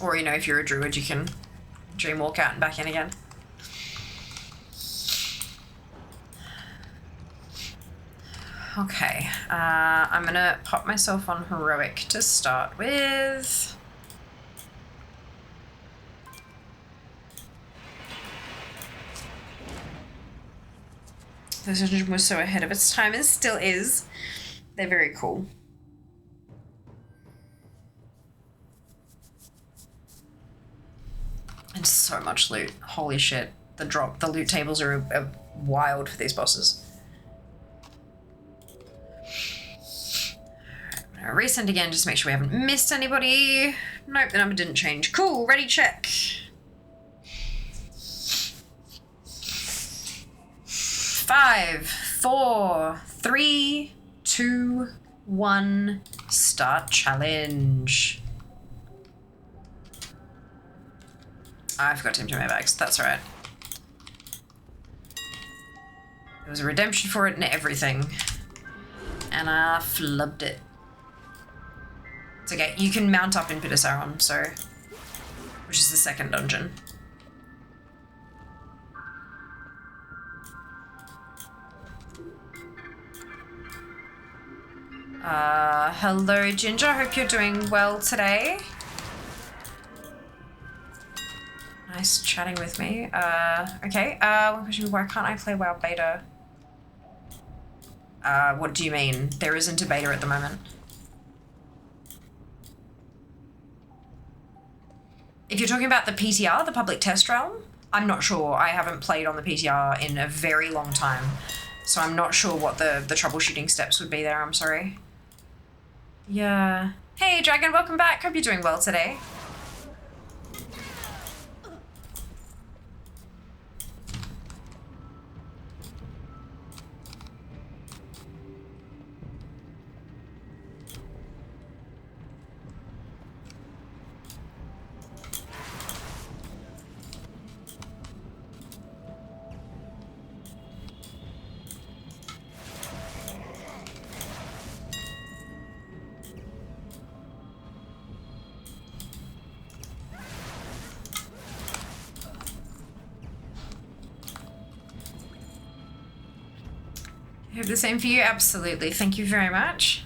Or, if you're a druid, you can dream walk out and back in again. Okay, I'm gonna pop myself on heroic to start with. This dungeon was so ahead of its time and still is. They're very cool. And so much loot. Holy shit. The loot tables are wild for these bosses. Resend again, just to make sure we haven't missed anybody. Nope, the number didn't change. Cool, ready, check. 5, 4, 3, 2, 1. Start challenge. I forgot to empty my bags. That's alright. There was a redemption for it and everything. And I flubbed it. It's okay. You can mount up in Pitasaron, so... which is the second dungeon. Hello Ginger, hope you're doing well today. Nice chatting with me. Okay, one question, why can't I play WoW beta? What do you mean? There isn't a beta at the moment. If you're talking about the PTR, the public test realm, I'm not sure. I haven't played on the PTR in a very long time. So I'm not sure what the troubleshooting steps would be there, I'm sorry. Yeah. Hey Dragon, welcome back. Hope you're doing well today. I hope the same for you. Absolutely. Thank you very much.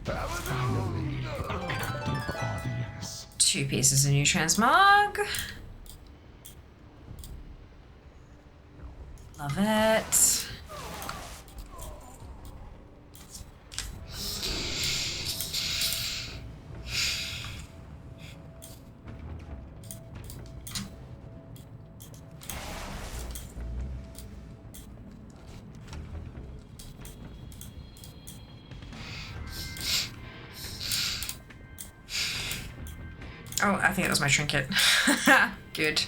Finally, a captive audience. 2 pieces of new transmog. Love it. Oh, I think it was my trinket. Good.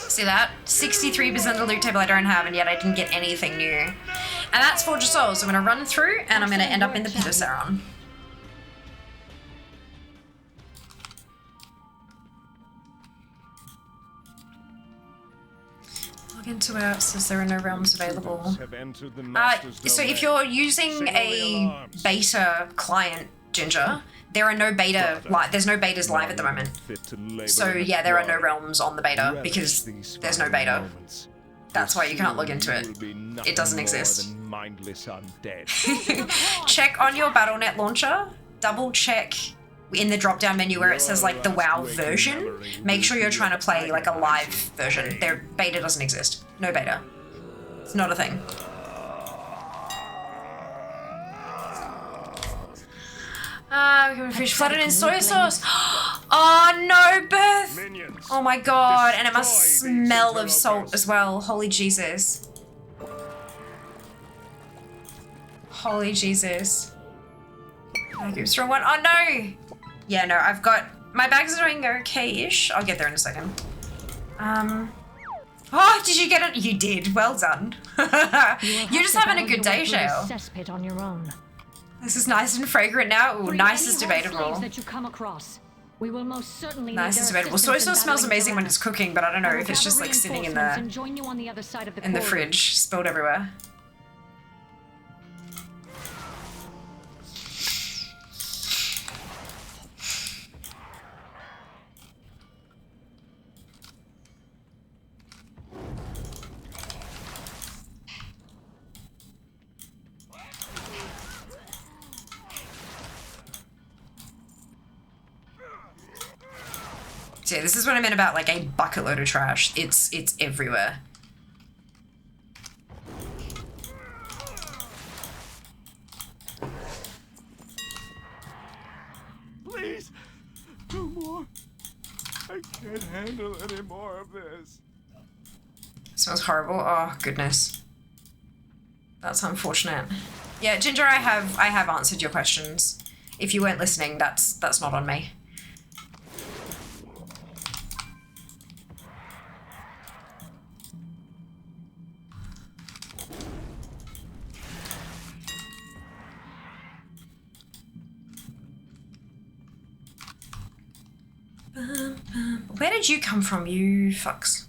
See that? 63% of the loot table I don't have, and yet I didn't get anything new. And that's Forge of Souls. I'm going to run through, and I'm going to end up in the Pit of Sauron. Log into where it says there are no realms available. So if you're using a beta client, Ginger, there are no beta there's no betas live at the moment. So yeah, there are no realms on the beta because there's no beta. That's why you can't log into it. It doesn't exist. Check on your Battle.net launcher. Double check in the drop-down menu where it says like the WoW version. Make sure you're trying to play like a live version. Their beta doesn't exist. No beta. It's not a thing. Fish flooded in soy sauce. Oh no, Beth! Oh my god, and it must smell of salt as well. Holy Jesus. Holy Jesus. I keep strong one. Oh no! Yeah, no, I've got... My bags are doing okay-ish. I'll get there in a second. Oh, did you get it? You did. Well done. You're just having a good day, Shale. Cesspit on your own. This is nice and fragrant now. Ooh, nice is debatable. That you come across, we will most certainly nice is debatable. Soy sauce smells amazing when it's cooking, but I don't know if it's just like sitting in the fridge, spilled everywhere. Yeah, this is what I meant about like a bucket load of trash. It's everywhere. can't handle any more of this. Smells horrible. Oh goodness. That's unfortunate. Yeah, Ginger, I have answered your questions. If you weren't listening, that's not on me. Where did you come from, you fucks?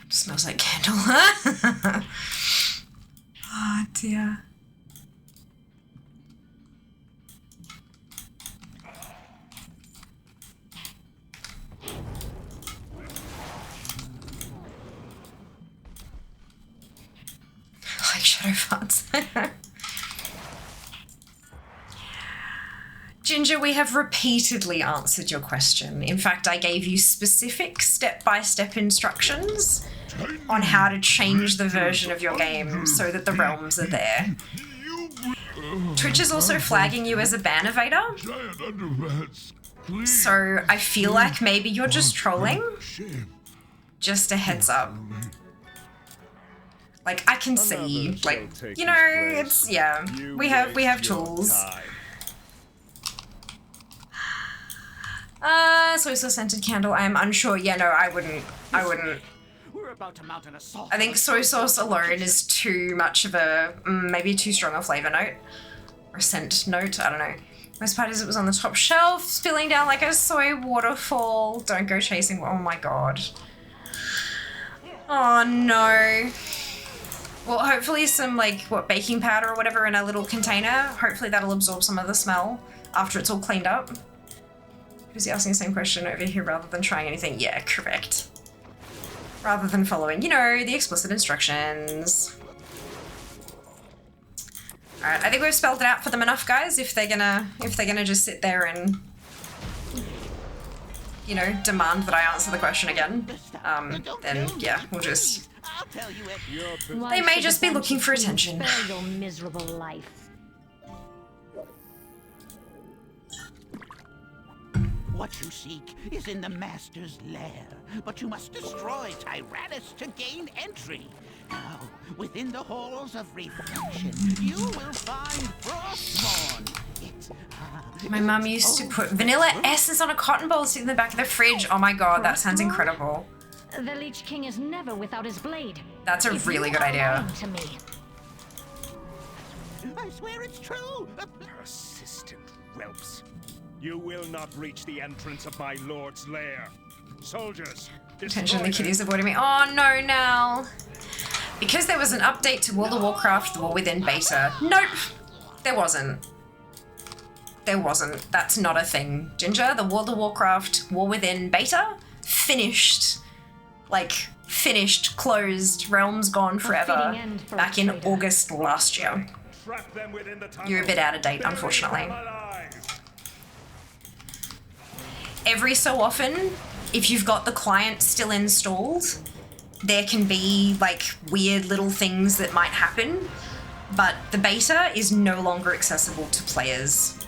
Smells like candle. Oh dear. Like shadow farts. Ginger, we have repeatedly answered your question. In fact, I gave you specific step-by-step instructions on how to change the version of your game so that the realms are there. Twitch is also flagging you as a ban evader. So I feel like maybe you're just trolling. Just a heads up. Like, I can see, like, you know, it's, yeah, we have tools. Soy sauce scented candle. I am unsure. Yeah, no, I wouldn't. We're about to mount an assault. I think soy sauce alone is too much of a, maybe too strong a flavor note. Or scent note, I don't know. Most part is it was on the top shelf, spilling down like a soy waterfall. Don't go chasing, oh my god. Oh no. Well, hopefully some, like, what, baking powder or whatever in a little container. Hopefully that'll absorb some of the smell after it's all cleaned up. Who's asking the same question over here rather than trying anything? Yeah, correct. Rather than following, you know, the explicit instructions. Alright, I think we've spelled it out for them enough, guys. If they're gonna just sit there and, you know, demand that I answer the question again, then yeah, we'll just... They may just be looking for attention. Spare your miserable life. What you seek is in the Master's lair, but you must destroy Tyrannus to gain entry. Now, within the halls of reflection, you will find Frostmourne. My mum used to put vanilla essence on a cotton ball sitting in the back of the fridge. Oh my god, that sounds incredible. The Lich King is never without his blade. That's a really good idea. To me. I swear it's true. Persistent whelps. You will not reach the entrance of my lord's lair. Soldiers, Attention, the kitty's avoiding me. Oh no, Nal. Because there was an update to World of Warcraft, the War Within beta. Nope, there wasn't. There wasn't. That's not a thing. Ginger, the World of Warcraft War Within beta finished. Like, finished, closed, realms gone forever, back in August last year. You're a bit out of date, unfortunately. Every so often, if you've got the client still installed, there can be, like, weird little things that might happen, but the beta is no longer accessible to players.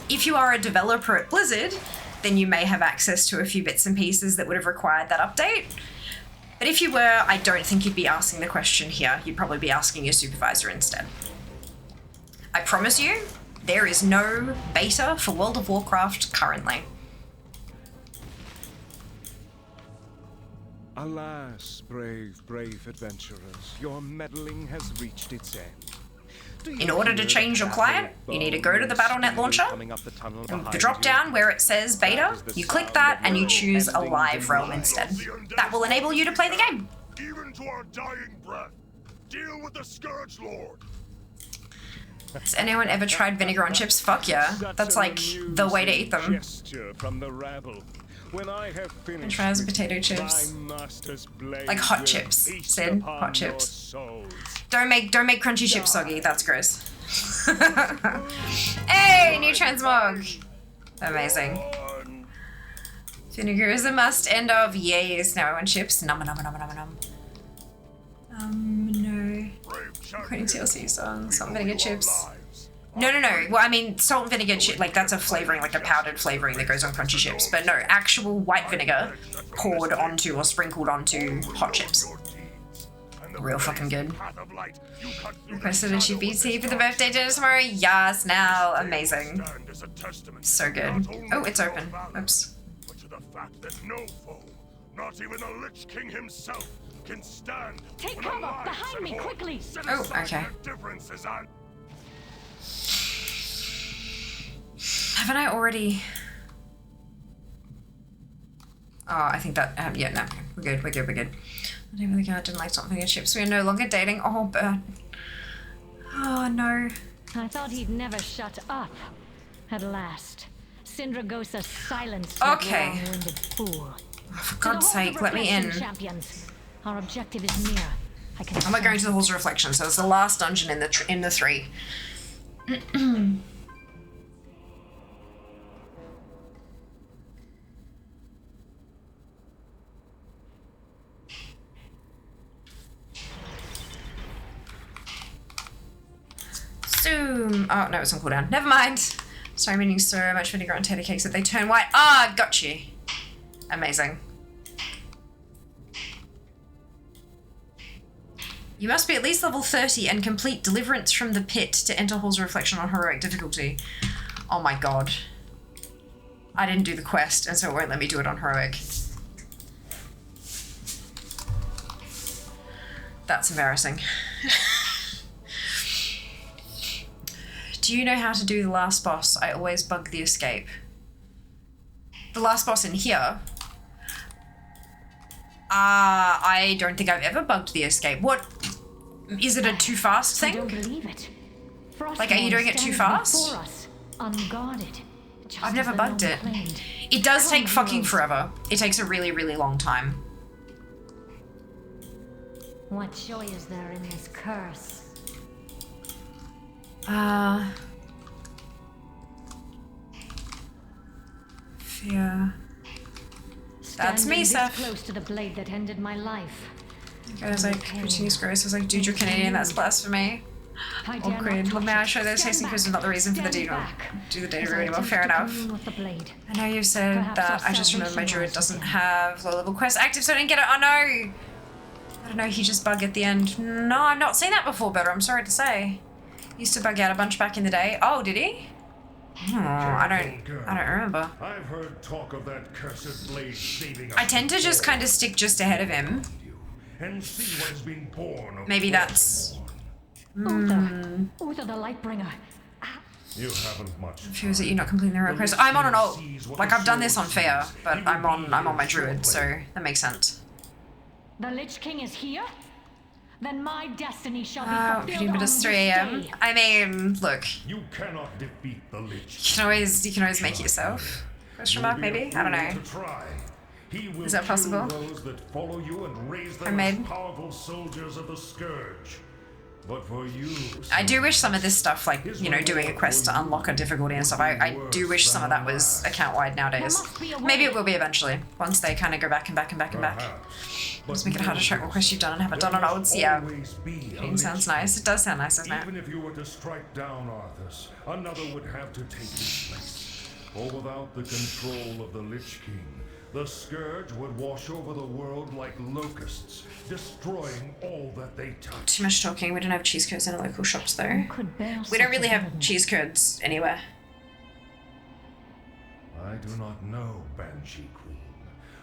If you are a developer at Blizzard, then you may have access to a few bits and pieces that would have required that update. But if you were, I don't think you'd be asking the question here. You'd probably be asking your supervisor instead. I promise you, there is no beta for World of Warcraft currently. Alas, brave adventurers, your meddling has reached its end. In order to change your client, you need to go to the Battle.net launcher, and the drop down where it says beta, you click that and you choose a live realm instead. That will enable you to play the game. Even to our dying breath, deal with the Scourge Lord. Has anyone ever tried vinegar on chips? Fuck yeah. That's like the way to eat them. From the rabble. When I have finished, and try as potato chips. Like hot chips, Sid. Hot chips. Don't make crunchy chips soggy. That's gross. Hey, new transmog. Amazing. Vinegar is a must. End of. Yes. Now I want chips. Nom nom nom nom nom nom. No. Quitting TLC song, salt and vinegar chips. No. Well, I mean, salt and vinegar chip, like that's a flavoring, like a powdered flavoring that goes on crunchy chips. But no, actual white vinegar poured onto or sprinkled onto hot chips. Real fucking good. Requested that she beats here for the birthday dinner tomorrow. Yes, now. Amazing. So good. Oh, it's open. Oops. But to the fact that no foe, not even the Lich King himself, can stand. Take cover! Behind me, quickly! Oh, okay. Haven't I already... Oh, I think that... yeah, no. We're good. I don't really didn't like something in chips. We are no longer dating. Oh, burn. Oh, no. I thought he'd never shut up. At last, Sindragosa silenced Okay. that long-winded fool. Oh, for God's sake, let me in. Champions. Our objective is near. I can. I'm going to the Halls of Reflection, so it's the last dungeon in the three. Zoom. Oh, no, it's on cooldown. Never mind. Sorry, I'm eating so much vinegar on tater cakes that they turn white. Ah, got you. Amazing. You must be at least level 30 and complete Deliverance from the Pit to enter Halls of Reflection on heroic difficulty. Oh my god. I didn't do the quest, and so it won't let me do it on heroic. That's embarrassing. Do you know how to do the last boss? I always bug the escape. The last boss in here? I don't think I've ever bugged the escape. What? Is it a too fast I don't thing? believe it. Like, are you doing it too fast? Us, unguarded. Just I've never as the bugged gnome it. claimed. It does take Come fucking on. forever. It takes a really, really long time. What joy is there in this curse? Fear. That's me, Standing this Seth. close to the blade that ended my life. I was like, continuous gross. I was like, dude, you're Canadian, that's blasphemy. I dare not Awkward. Well, touch may I it. show those Stand tasting back. quiz is not the reason for the Stand deed. back. Do the data As I really well, attempt fair to enough. commune with the blade. I know you've said Perhaps that. our I just remember my salvation druid lies doesn't within. have low level quests active, so I didn't get it. Oh no! I don't know, he just bugged at the end. No, I've not seen that before, Better. I'm sorry to say. He used to bug out a bunch back in the day. Oh, did he? Oh, I don't remember. I've heard talk of that cursed blade saving us. I tend to just kind of stick just ahead of him. And see what has been born of Maybe that's... Uther the Lightbringer. You haven't much. Feels that you're not completing the hero quest. I'm on an alt. Like, I've done this on fair, but I'm on my druid, so that makes sense. The Lich King is here? Then my destiny shall be Oh, fulfilled pretty on much this 3 a.m. day. I mean, look, You cannot defeat the Lich. you can always make it yourself. Question mark, maybe? I don't know. To try. He will Is that possible? kill those that follow you and raise them Handmade? as powerful soldiers of the Scourge. But for you, I do wish some of this stuff, like, you know, doing a quest to unlock a difficulty and stuff, I do wish some of that was account-wide nowadays. There must be a way. Maybe it will be eventually, once they kind of go back and back and back and back. Just make it hard to track what quests you've done and haven't done on olds. Yeah, it sounds nice. It does sound nice, doesn't it? Even if you were to strike down Arthas, another would have to take his place. For without the control of the Lich King, the Scourge would wash over the world like locusts, destroying all that they touch. Too much talking. We don't have cheese curds in our local shops, though. Could bear We such don't really a have burden. cheese curds anywhere. I do not know, Banshee Queen.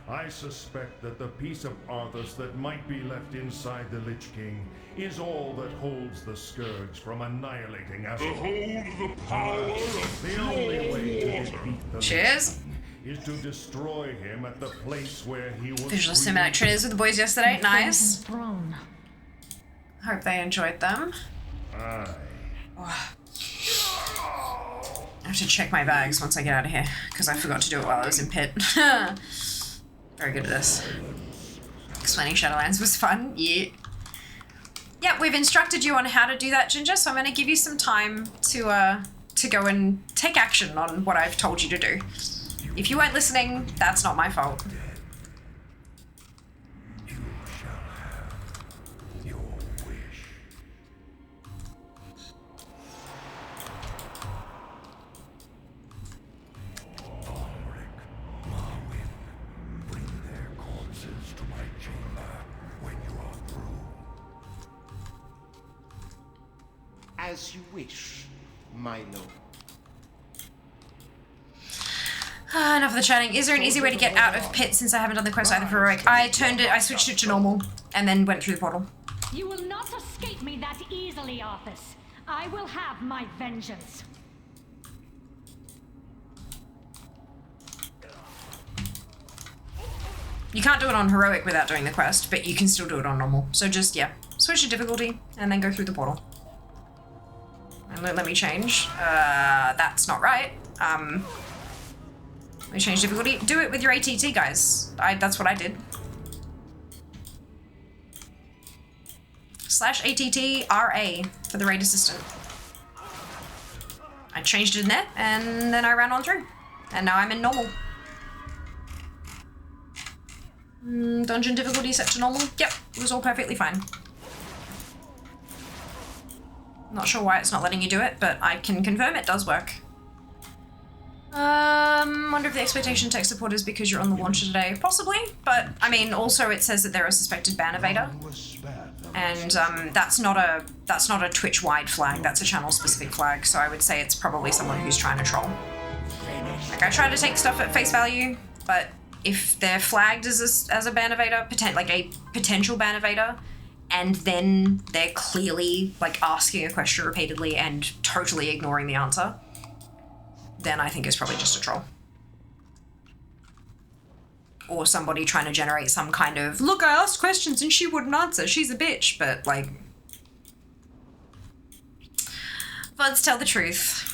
I suspect that the piece of Arthas that might be left inside the Lich King is all that holds the Scourge from annihilating us. Behold the power of The only way to defeat the Cheers. Lich King is to destroy him at the place where he was Visual created. cinematic trailers with the boys yesterday. Nice. Frozen throne. Hope they enjoyed them. Aye. I have to check my bags once I get out of here, because I forgot to do it while I was in pit. Very good at this. Explaining Shadowlands was fun. Yeah. Yeah, we've instructed you on how to do that, Ginger, so I'm going to give you some time to go and take action on what I've told you to do. If you weren't listening, that's not my fault. You shall have your wish. As you wish, my lord. Enough of the chatting. Is there an easy way to get out of pit since I haven't done the quest either for heroic? I switched it to normal and then went through the portal. You will not escape me that easily, Arthas. I will have my vengeance. You can't do it on heroic without doing the quest, but you can still do it on normal. So just, yeah, switch to difficulty and then go through the portal. And let me change. That's not right. Let me change difficulty. Do it with your ATT, guys. That's what I did. /ATT-RA for the raid assistant. I changed it in there, and then I ran on through. And now I'm in normal. Dungeon difficulty set to normal. Yep, it was all perfectly fine. Not sure why it's not letting you do it, but I can confirm it does work. Wonder if the expectation tech support is because you're on the launcher today. Possibly, but I mean, also it says that they're a suspected ban evader, and that's not a Twitch-wide flag. That's a channel-specific flag. So I would say it's probably someone who's trying to troll. Like I try to take stuff at face value, but if they're flagged as a ban evader, like a potential ban evader, and then they're clearly like asking a question repeatedly and totally ignoring the answer, then I think it's probably just a troll. Or somebody trying to generate some kind of, look, I asked questions and she wouldn't answer, she's a bitch, but like... VODs tell the truth.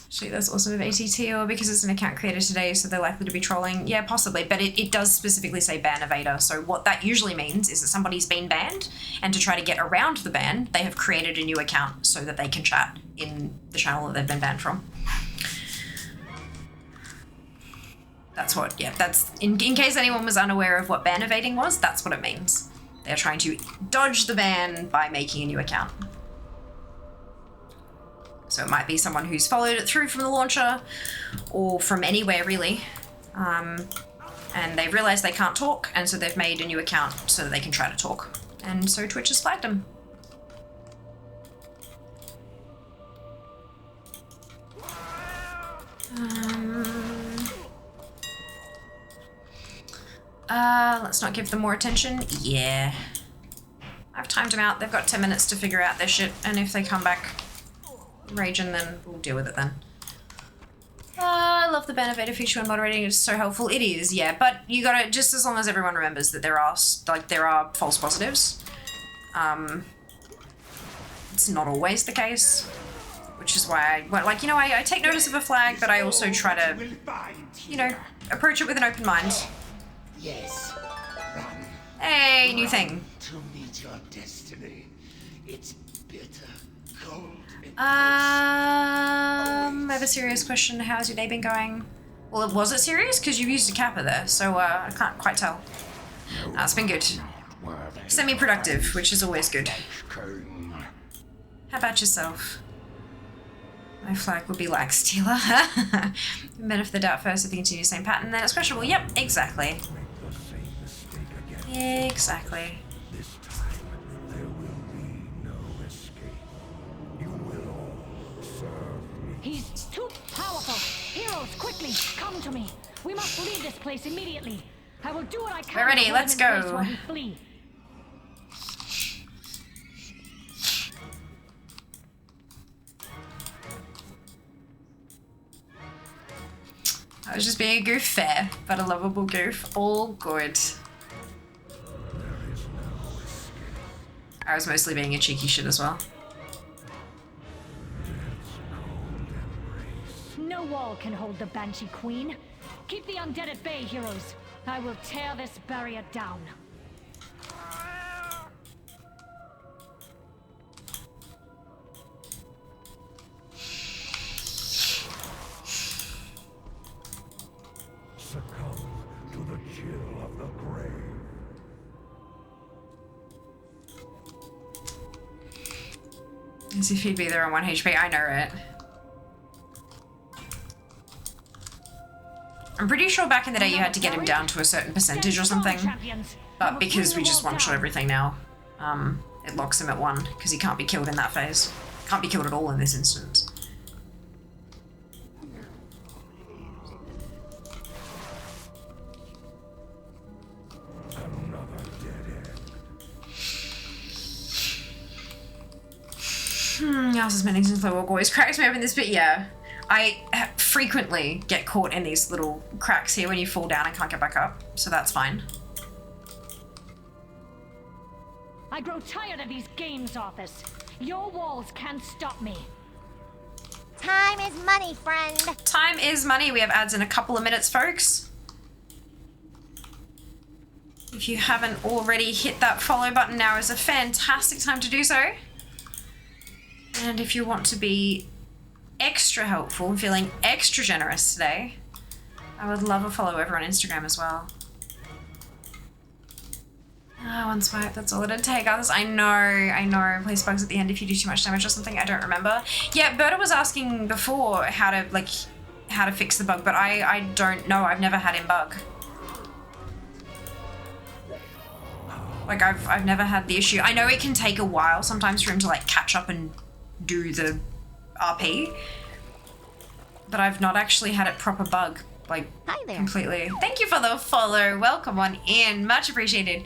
Actually, that's also with ATT, or because it's an account created today, so they're likely to be trolling. Yeah, possibly, but it does specifically say ban evader, so what that usually means is that somebody's been banned, and to try to get around the ban, they have created a new account so that they can chat in the channel that they've been banned from. That's what, yeah, that's, in case anyone was unaware of what ban evading was, that's what it means. They're trying to dodge the ban by making a new account. So it might be someone who's followed it through from the launcher or from anywhere really. And they've realized they can't talk, and so they've made a new account so that they can try to talk. And so Twitch has flagged them. Let's not give them more attention. Yeah. I've timed them out. They've got 10 minutes to figure out their shit, and if they come back raging, then we'll deal with it then. I love the ban evader feature when moderating. It's so helpful. It is, yeah, but you gotta, just as long as everyone remembers that there are false positives. It's not always the case, which is why I take notice of a flag, but I also try to, approach it with an open mind. Yes, run. Hey, new thing. To meet your destiny. It's bitter, cold. I have a serious question. How's your day been going? Well, was it serious? Because you used a kappa there, so I can't quite tell. It's been good. Semi-productive, which is always good. How about yourself? My flag would be like Stealer. Benefit the doubt first if you continue the same pattern, then it's questionable. Yep, exactly. Exactly. This time there will be no escape. You will all serve me. He's too powerful. Heroes, quickly, come to me. We must leave this place immediately. I will do what I can. We're ready, to let's hold him in place go. while we flee. I was just being a goof, fair, but a lovable goof. All good. I was mostly being a cheeky shit as well. No wall can hold the Banshee Queen. Keep the undead at bay, heroes. I will tear this barrier down. Succumb to the chill of the grave. As if he'd be there on 1 HP, I know, right? I'm pretty sure back in the day you had to get him down to a certain percentage or something. But because we just one-shot everything now, it locks him at 1 because he can't be killed in that phase. Can't be killed at all in this instance. House's mending since Walk always cracks me up in this bit, yeah. I frequently get caught in these little cracks here when you fall down and can't get back up, so that's fine. I grow tired of these games, Arthas. Your walls can't stop me. Time is money, friend. Time is money. We have ads in a couple of minutes, folks. If you haven't already hit that follow button, now is a fantastic time to do so. And if you want to be extra helpful and feeling extra generous today, I would love a follow over on Instagram as well. One swipe, that's all it'd take. Others, I know. Place bugs at the end if you do too much damage or something. I don't remember. Yeah, Berta was asking before how to fix the bug, but I don't know. I've never had him bug. Like I've never had the issue. I know it can take a while sometimes for him to like catch up and do the RP, but I've not actually had it proper bug, like, Hi there. completely. Thank you for the follow. Welcome on in. Much appreciated.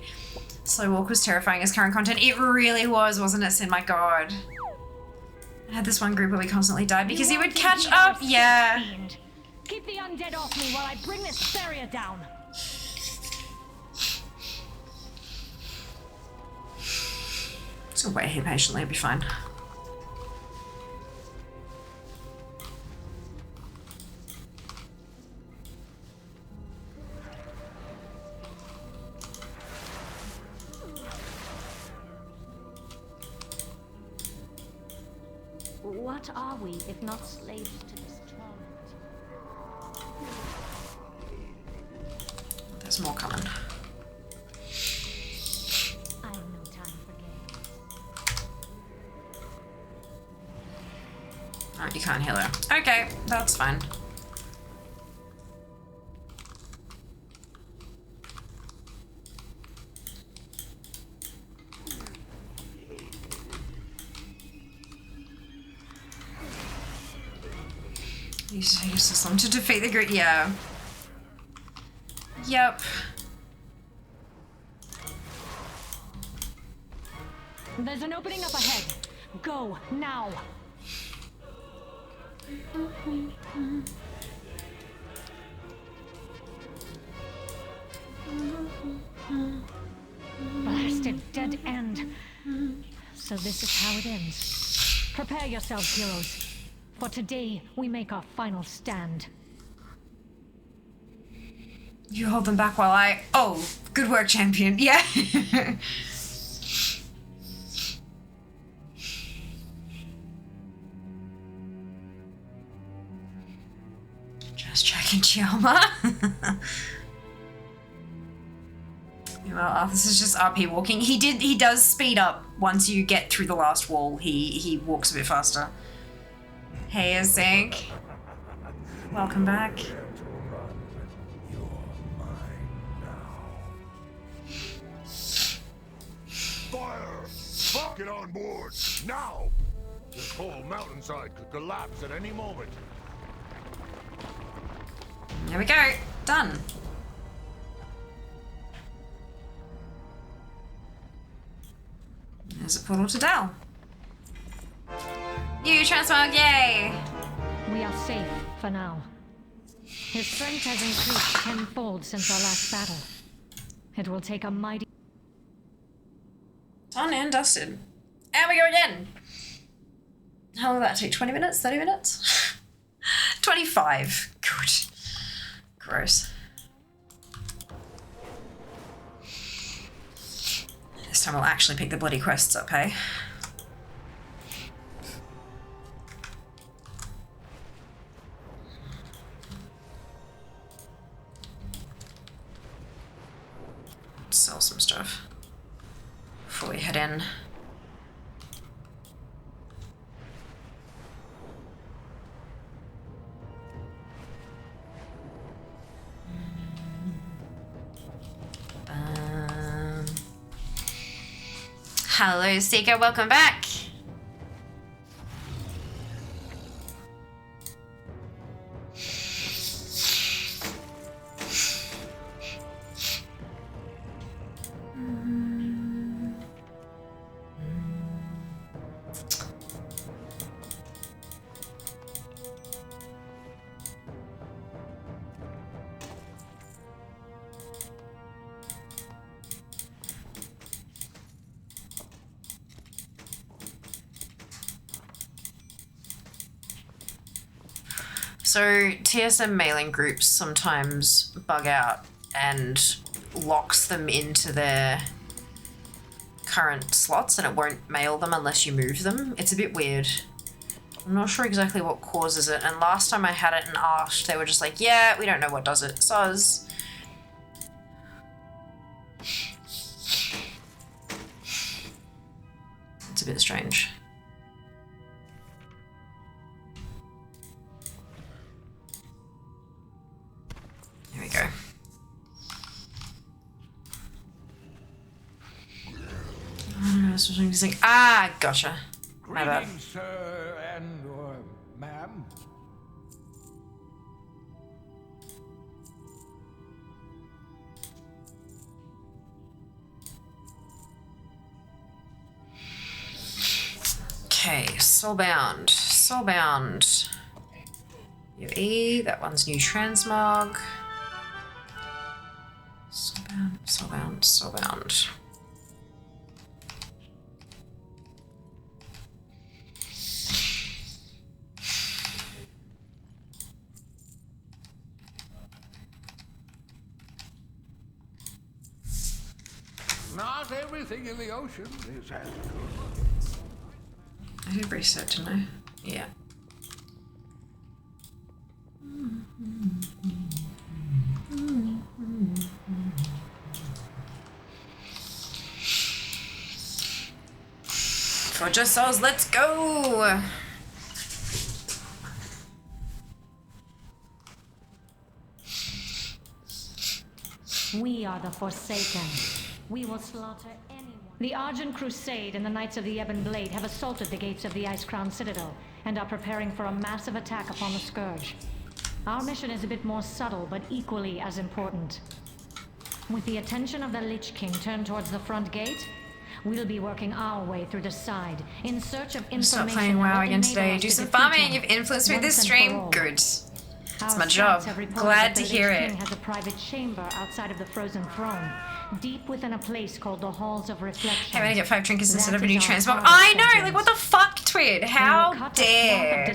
Slow Walk was terrifying as current content. It really was, wasn't it, Sin? My god. I had this one group where we constantly died because he would catch up. Yeah. Keep the undead off me while I bring this barrier down. Just gonna wait here patiently, it'll be fine. What are we if not slaves to this torment? There's more coming. I have no time for games. Oh, you can't heal her. Okay, that's fine. Use them to defeat the group. Yeah. Yep. There's an opening up ahead. Go now. Blasted dead end. So this is how it ends. Prepare yourselves, heroes. For today, we make our final stand. You hold them back while I... Oh, good work, champion. Yeah. Just checking Chioma. Well, this is just RP walking. He does speed up once you get through the last wall. He walks a bit faster. Hey, Azink. Welcome back. Fire! Get on board! Now! This whole mountainside could collapse at any moment. There we go. Done. There's a portal to Dal. You transmog, yay! We are safe for now. His strength has increased tenfold since our last battle. It will take a mighty... Done and dusted. And we go again. How long will that take? 20 minutes? 30 minutes? 25. Good. Gross. This time we'll actually pick the bloody quests up, hey? Sell some stuff before we head in. Hello, Seeker. Welcome back. So TSM mailing groups sometimes bug out and locks them into their current slots and it won't mail them unless you move them. It's a bit weird. I'm not sure exactly what causes it, and last time I had it and asked, they were just like, yeah, we don't know what does it. Soz. It's a bit strange. Here we go. Ah, gotcha. My bad. Greetings, sir and or ma'am. Okay, soulbound. Soulbound. You have E, that one's new transmog. Soulbound, soulbound, soulbound. Not everything in the ocean is as good. I did reset, didn't I? Yeah. For just souls, let's go! We are the Forsaken. We will slaughter anyone. The Argent Crusade and the Knights of the Ebon Blade have assaulted the gates of the Ice-Crown Citadel and are preparing for a massive attack upon the Scourge. Our mission is a bit more subtle, but equally as important. With the attention of the Lich King turned towards the front gate, we'll be working our way through the side in search of information. Stop playing WoW again today. Do some farming. You've influenced me with this stream. Good. It's my job. Glad to hear it. The Lich King has a private chamber outside of the Frozen Throne, deep within a place called the Halls of Reflection. Hey, I'm gonna get 5 trinkets instead of a That new is our transmog. harvest I know! sentence. Like, what the fuck, Twid? How dare?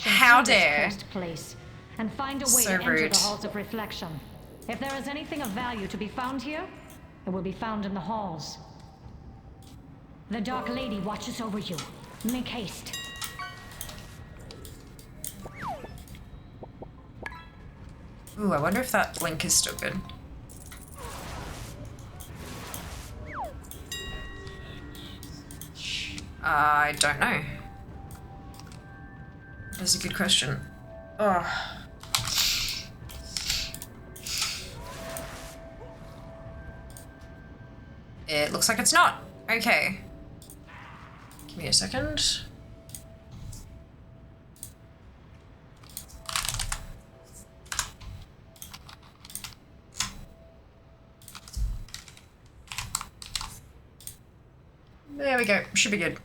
How dare? Place and find a way So to enter rude. the Halls of Reflection. If there is anything of value to be found here, it will be found in the halls. The Dark Lady watches over you. Make haste. Ooh, I wonder if that link is still good. I don't know. That's a good question. Oh. It looks like it's not. Okay. Give me a second. There we go. Should be good.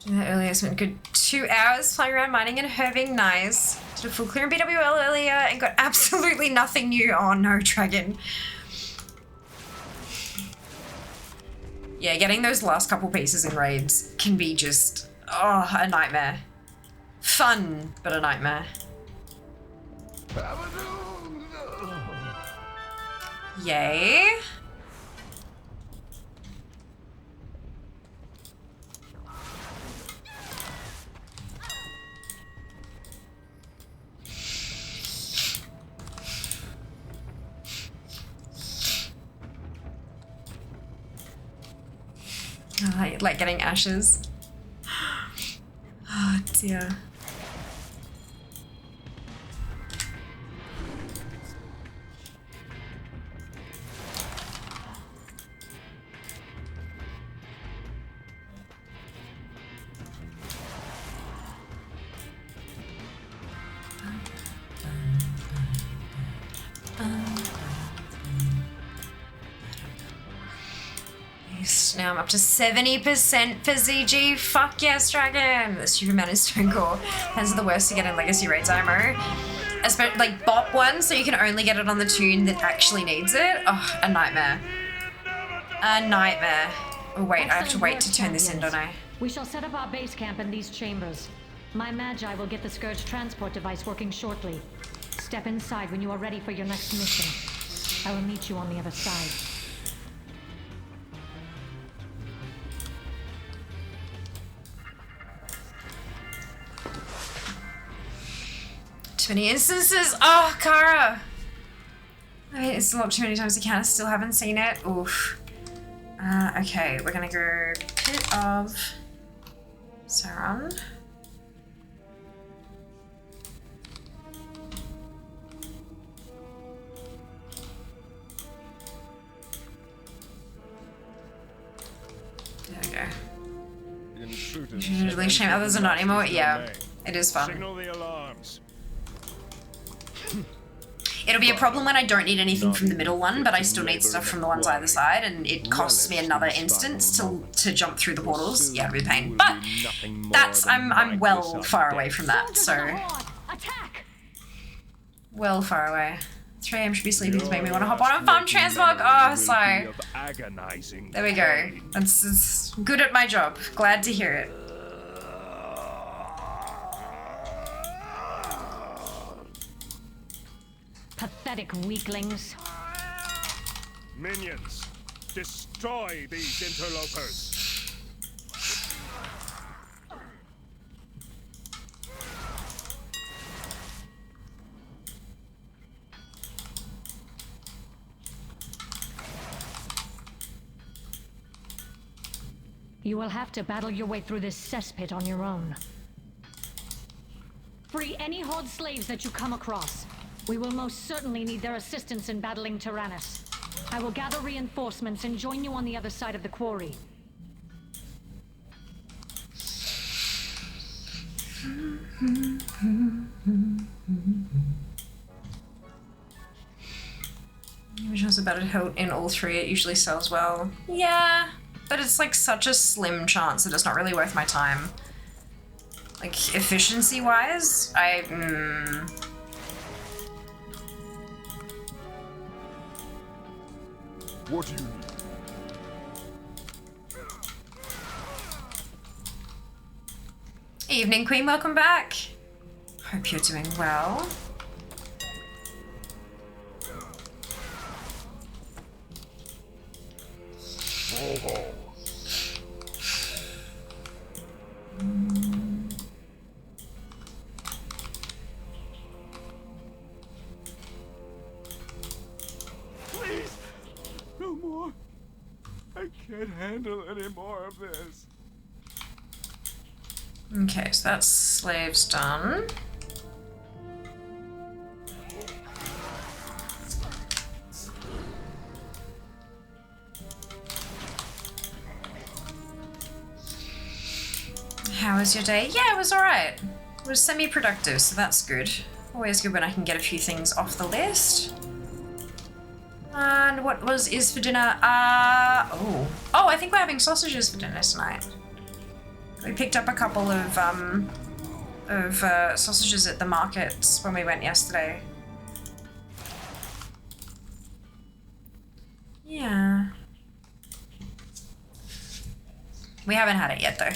Doing that earlier spent a good 2 hours flying around mining and herbing. Nice. Did a full clear in BWL earlier and got absolutely nothing new. Oh no, Dragon. Yeah, getting those last couple pieces in raids can be just, oh, a nightmare. Fun, but a nightmare. Yay. I like getting ashes. Oh dear. now I'm up to 70% for ZG. Fuck yes, Dragon! The Superman is Stone Core. Hands are the worst to get in Legacy raids, IMO. Especially like bot one, so you can only get it on the tune that actually needs it. Oh, a nightmare. A nightmare. Oh wait, I have to wait to turn this in, don't I? We shall set up our base camp in these chambers. My Magi will get the Scourge transport device working shortly. Step inside when you are ready for your next mission. I will meet you on the other side. Too many instances. Oh, Kara. I mean, it's not too many times I can. I still haven't seen it. Oof. Okay, we're gonna go Pit of Sauron. There we go. Intruders. Shame others are not anymore. Yeah, it is fun. Signal the alarms. It'll be a problem when I don't need anything from the middle one, but I still need stuff from the ones either side, and it costs me another instance to jump through the portals. Yeah, it'll be a pain. But that's I'm well far away from that, so well far away. 3 AM should be sleeping to make me want to hop on and farm transmog. Oh, so there we go. That's good at my job. Glad to hear it. Pathetic weaklings. Minions, destroy these interlopers. You will have to battle your way through this cesspit on your own. Free any Horde slaves that you come across. We will most certainly need their assistance in battling Tyrannus. I will gather reinforcements and join you on the other side of the quarry. Which was about it in all 3, it usually sells well. Yeah, but it's like such a slim chance that it's not really worth my time. Like, efficiency-wise, What do you need? Evening, Queen, welcome back. Hope you're doing well. Please, no more. I can't handle any more of this. Okay, so that's slaves done. How was your day? Yeah, it was alright. It was semi-productive, so that's good. Always good when I can get a few things off the list. And what is for dinner? Oh, I think we're having sausages for dinner tonight. We picked up a couple of sausages at the markets when we went yesterday. Yeah. We haven't had it yet though.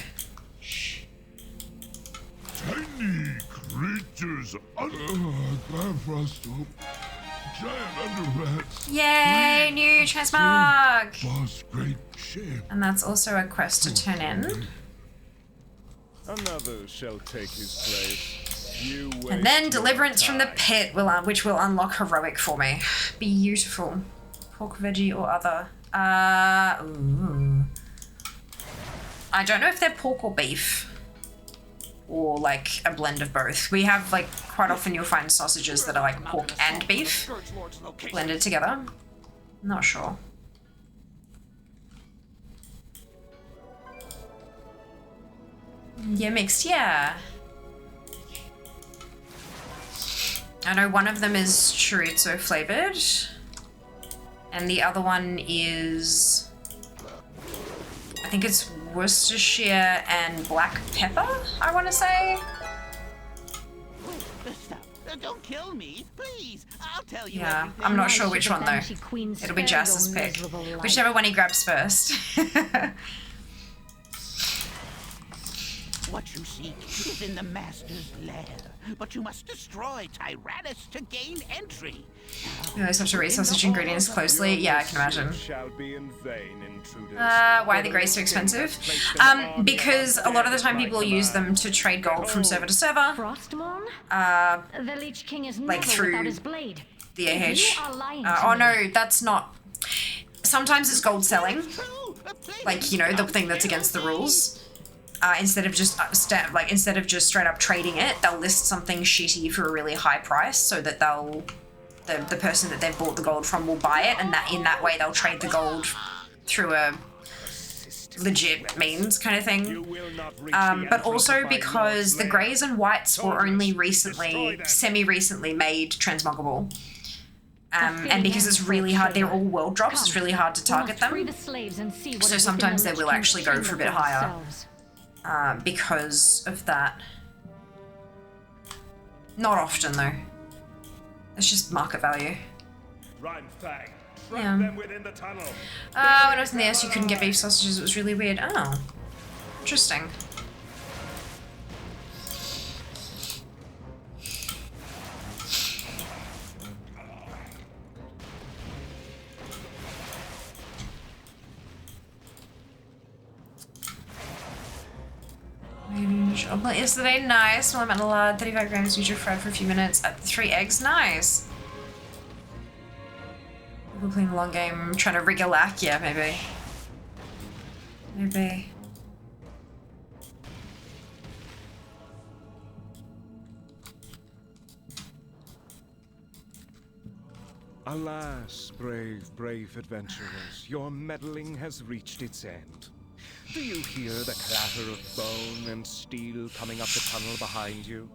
Tiny creatures giant underrats. Yay, new transmog! Boss, great shame. And that's also a quest to turn in. Another shall take his place. You And then waste your deliverance from the time. pit, which will unlock heroic for me. Beautiful. Pork, veggie, or other. Ooh. I don't know if they're pork or beef. Or like a blend of both. We have like quite often you'll find sausages that are like pork and beef blended together. Not sure. Yeah, mixed, yeah. I know one of them is chorizo flavored. And the other one is think it's Worcestershire and black pepper, I want to say. Stop. Don't kill me, please. I'll tell you Yeah, everything. I'm not sure Why which should one the though. Banshee Queen It'll be spare Jass's your pick. miserable life? Whichever one he grabs first. What you seek is in the Master's lair, but you must destroy Tyrannus to gain entry. You always have to read sausage ingredients closely. Yeah, I can imagine. Shall be in vain, intruders. Why are the greys so expensive? Because a lot of the time people use them to trade gold from server to server. Frostmourne? The Lich King is like never through without his blade. the If you AH. are lying Oh to me, no, that's not. Sometimes it's gold selling, like you know the thing that's against the rules. Instead of just straight up trading it, they'll list something shitty for a really high price, so that the person that they've bought the gold from will buy it, and that in that way they'll trade the gold through a legit means kind of thing. But also because the greys and whites were only semi-recently made transmoggable. And because it's really hard, they're all world drops, it's really hard to target them. So sometimes they will actually go for a bit higher. Because of that. Not often though. It's just market value. Yeah. When I was in the S, you couldn't get beef sausages. It was really weird. Oh, interesting. Omelette yesterday, nice. Well, I'm at a lard, 35 grams, usually fried for a few minutes. At 3 eggs, nice. We're playing a long game, trying to rig a lack, yeah, maybe. Maybe. Alas, brave adventurers, your meddling has reached its end. Do you hear the clatter of bone and steel coming up the tunnel behind you?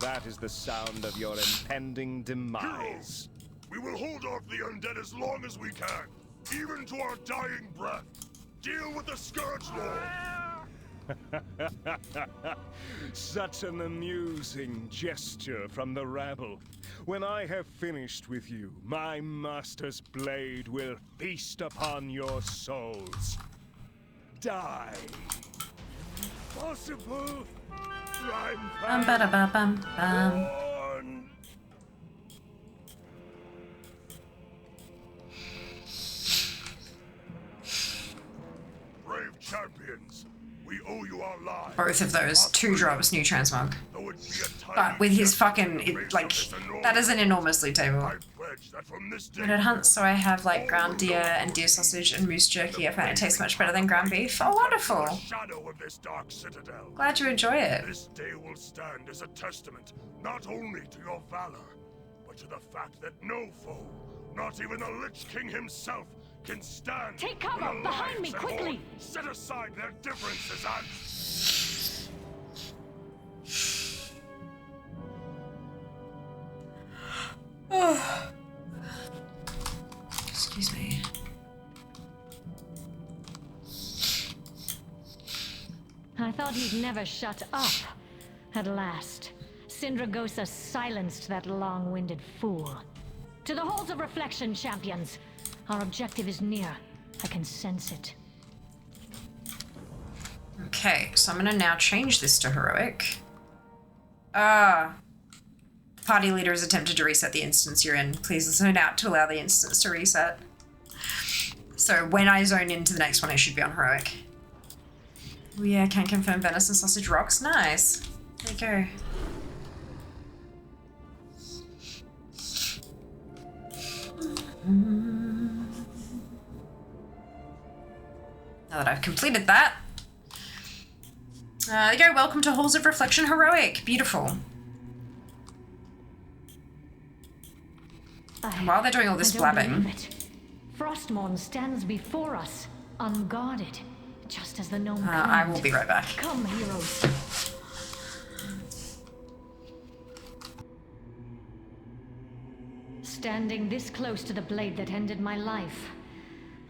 That is the sound of your impending demise. We will hold off the undead as long as we can, even to our dying breath. Deal with the Scourge Lord! Such an amusing gesture from the rabble. When I have finished with you, my master's blade will feast upon your souls. Die. Possible. Bum. Brave champions, we owe you our lives. Both of those, 2 drops, new transmog. But with his fucking, that is an enormous loot table. I don't hunt, so I have like ground deer and deer sausage and moose jerky. I find it tastes much better than ground beef. Oh, wonderful. Glad you enjoy it. This day will stand as a testament, not only to your valor, but to the fact that no foe, not even the Lich King himself, can stand. Take cover! Behind me, quickly! Set aside their differences and... Excuse me. I thought he'd never shut up. At last, Syndragosa silenced that long-winded fool. To the halls of reflection, champions. Our objective is near. I can sense it. Okay, so I'm gonna now change this to heroic. Party leader has attempted to reset the instance you're in. Please zone out to allow the instance to reset. So when I zone into the next one, it should be on heroic. Oh yeah, can confirm venison sausage rocks. Nice. There you go. Now that I've completed that. There you go, welcome to Halls of Reflection Heroic. Beautiful. And while they're doing all this blabbing... Frostmourne stands before us, unguarded, just as the gnome I will be right back. Come, heroes. Standing this close to the blade that ended my life,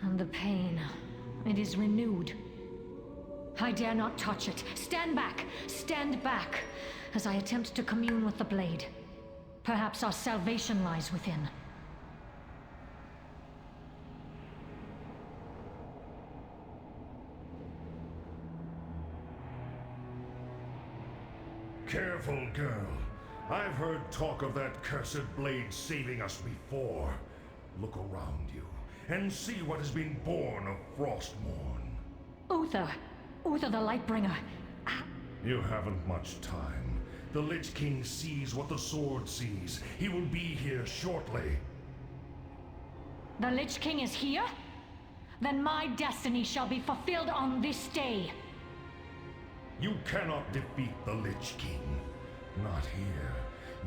and the pain, it is renewed. I dare not touch it. Stand back, as I attempt to commune with the blade. Perhaps our salvation lies within. Careful, girl. I've heard talk of that cursed blade saving us before. Look around you, and see what has been born of Frostmourne. Uther the Lightbringer. You haven't much time. The Lich King sees what the sword sees. He will be here shortly. The Lich King is here? Then my destiny shall be fulfilled on this day. You cannot defeat the Lich King. Not here.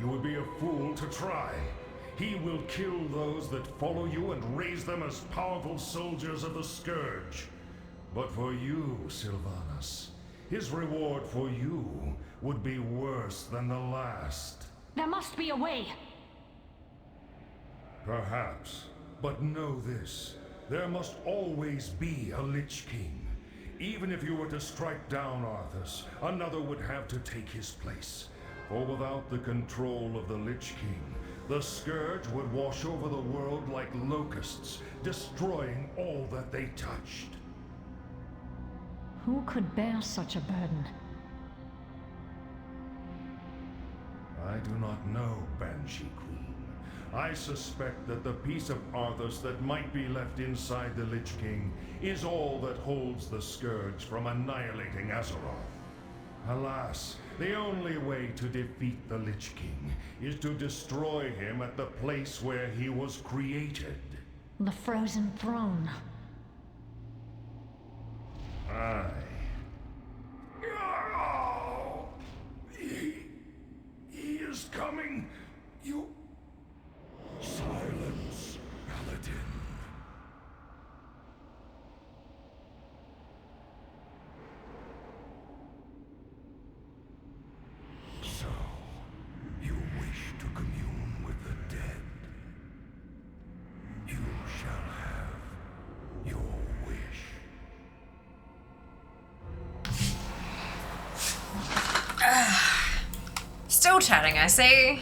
You would be a fool to try. He will kill those that follow you and raise them as powerful soldiers of the Scourge. But for you, Sylvanas, his reward for you would be worse than the last. There must be a way. Perhaps. But know this. There must always be a Lich King. Even if you were to strike down Arthas, another would have to take his place. For without the control of the Lich King, the Scourge would wash over the world like locusts, destroying all that they touched. Who could bear such a burden? I do not know, Banshee Queen. I suspect that the piece of Arthas that might be left inside the Lich King is all that holds the Scourge from annihilating Azeroth. Alas, the only way to defeat the Lich King is to destroy him at the place where he was created. The Frozen Throne. Aye. Oh! He is coming. You... Silence, Paladin. So, you wish to commune with the dead. You shall have your wish. Still chatting, I see.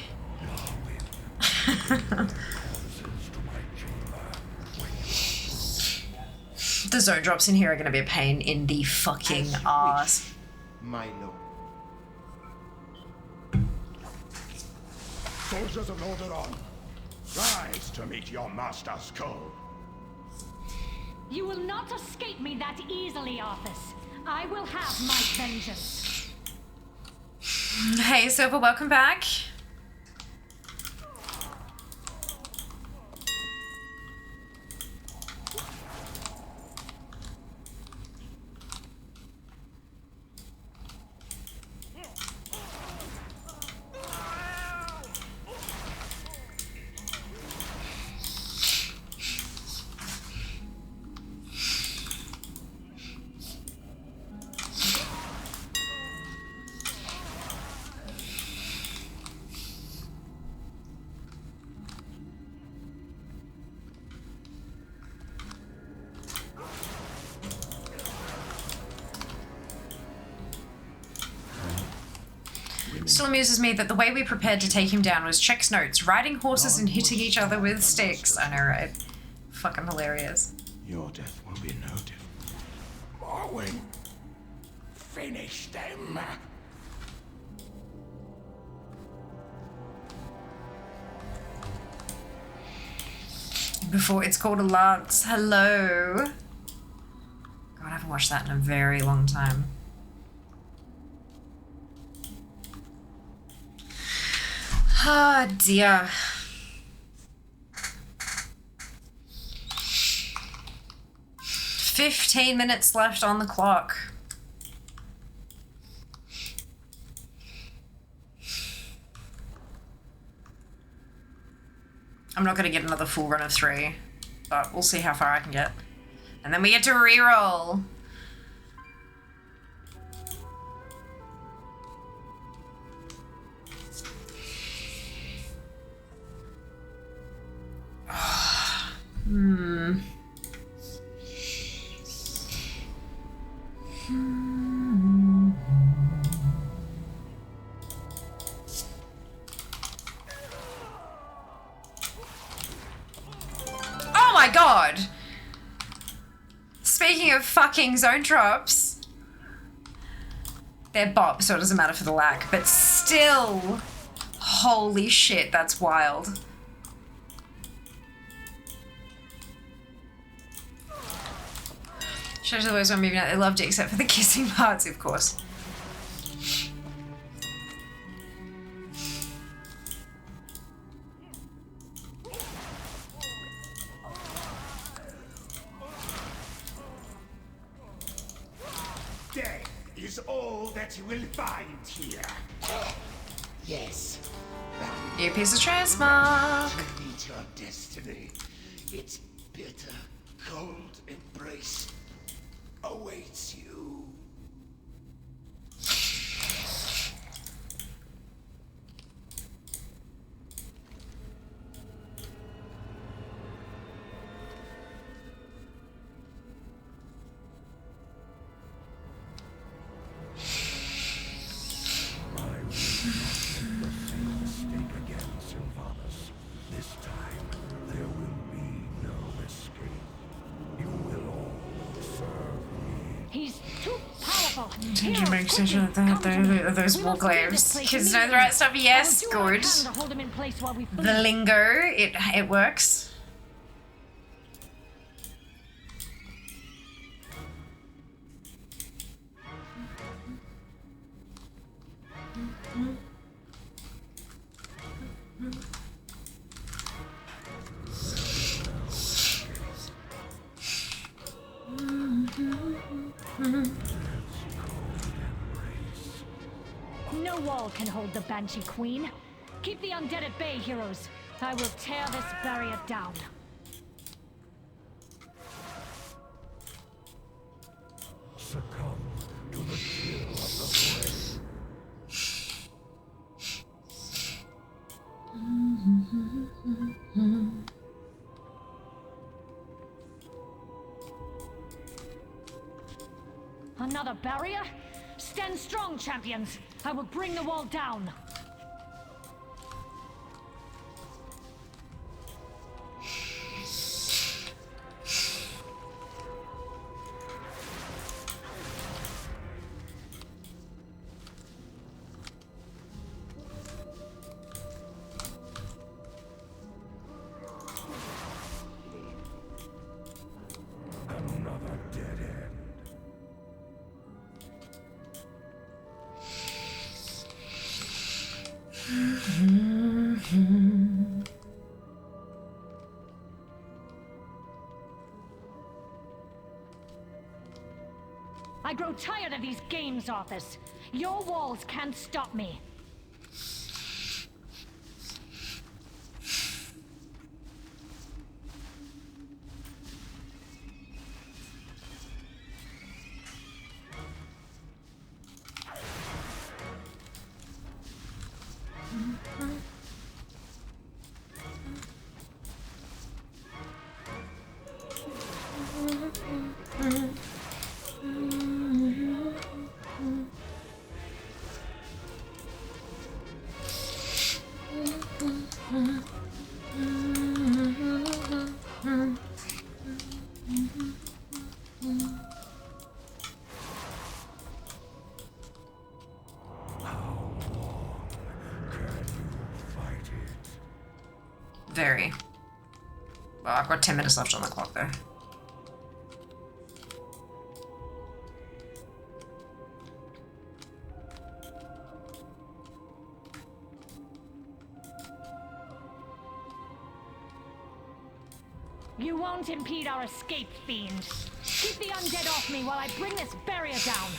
The zone drops in here are gonna be a pain in the fucking ass. My lord. Soldiers of Lordaeron, rise to meet your master's call. You will not escape me that easily, Arthas. I will have my vengeance. Hey, Silver, welcome back. Still amuses me that the way we prepared to take him down was Check's notes, riding horses and hitting each other with sticks. I know, right? Fucking hilarious. Your death will be no different. Morwen, finish them. Before it's called a Lance. Hello. God, I haven't watched that in a very long time. Ah, dear. 15 minutes left on the clock. I'm not going to get another full run of 3, but we'll see how far I can get. And then we get to reroll. Hmm. Speaking of fucking zone drops, they're bop, so it doesn't matter for the lack, but still, holy shit, that's wild. Shows the boys were moving out. They loved it, except for the kissing parts, of course. Death is all that you will find here. Yes. New piece of trash mark. To meet your destiny, its bitter, cold embrace awaits you. Attention, make sure that those warglaves. Kids know the right stuff. Yes, good. The lingo, it works. No wall can hold the Banshee Queen. Keep the undead at bay, heroes. I will tear this barrier down. Succumb to the chill of the flame. Another barrier? Stand strong, champions. I will bring the wall down. Another dead end. I grow tired of these games, Arthas. Your walls can't stop me. Very. Well, I've got 10 minutes left on the clock though. You won't impede our escape, fiend. Keep the undead off me while I bring this barrier down.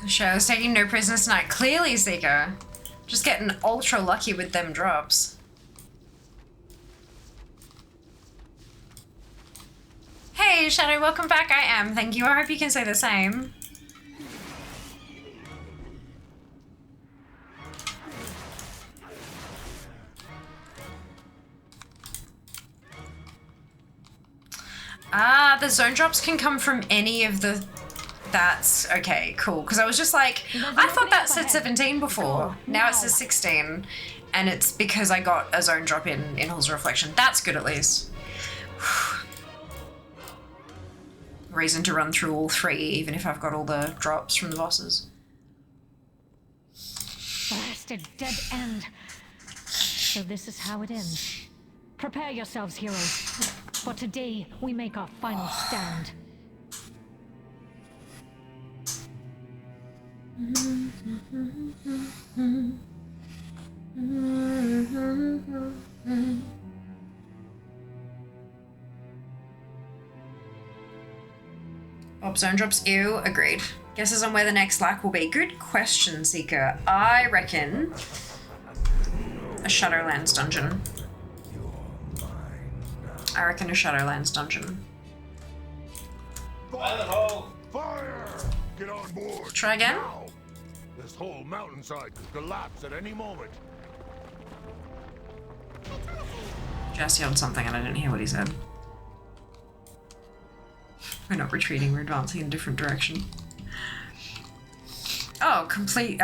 Show's taking no prisoners tonight. Clearly, Seeker. Just getting ultra lucky with them drops. Hey, Hey, Shadow, welcome back. I am. Thank you. I hope you can say the same. Ah, the zone drops can come from any of the... That's okay, cool. Because I was just like, I thought that said 17 before. Now it says 16. And it's because I got a zone drop in Halls of Reflection. That's good at least. Reason to run through all 3, even if I've got all the drops from the bosses. Blasted dead end. So this is how it ends. Prepare yourselves, heroes. For today, we make our final stand. Bob zone drops, ew, agreed. Guesses on where the next lack will be. Good question, Seeker. I reckon a Shadowlands dungeon. I reckon a Shadowlands dungeon. Fire! Get on board. Try again? Now. This whole mountainside could collapse at any moment. Jess yelled something and I didn't hear what he said. We're not retreating, we're advancing in a different direction. Oh, complete.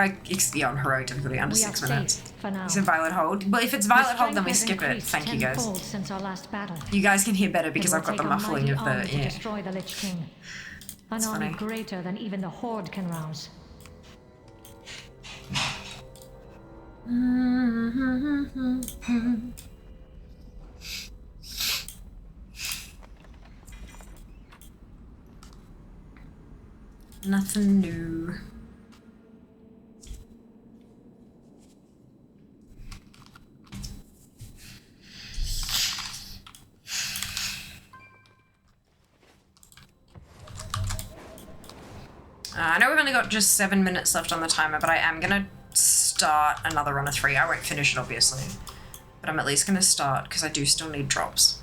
Yeah, on heroic difficulty, under 6 minutes. For now. It's a Violet Hold. Well, if it's Violet Hold, then we skip it. Thank you, guys. Since our last battle. You guys can hear better because I've got the muffling of the. To destroy the Lich King. An army funny. greater than even the Horde can rouse. Nothing new. I know we've only got just 7 minutes left on the timer, but I am gonna start another run of 3. I won't finish it, obviously. But I'm at least gonna start, because I do still need drops.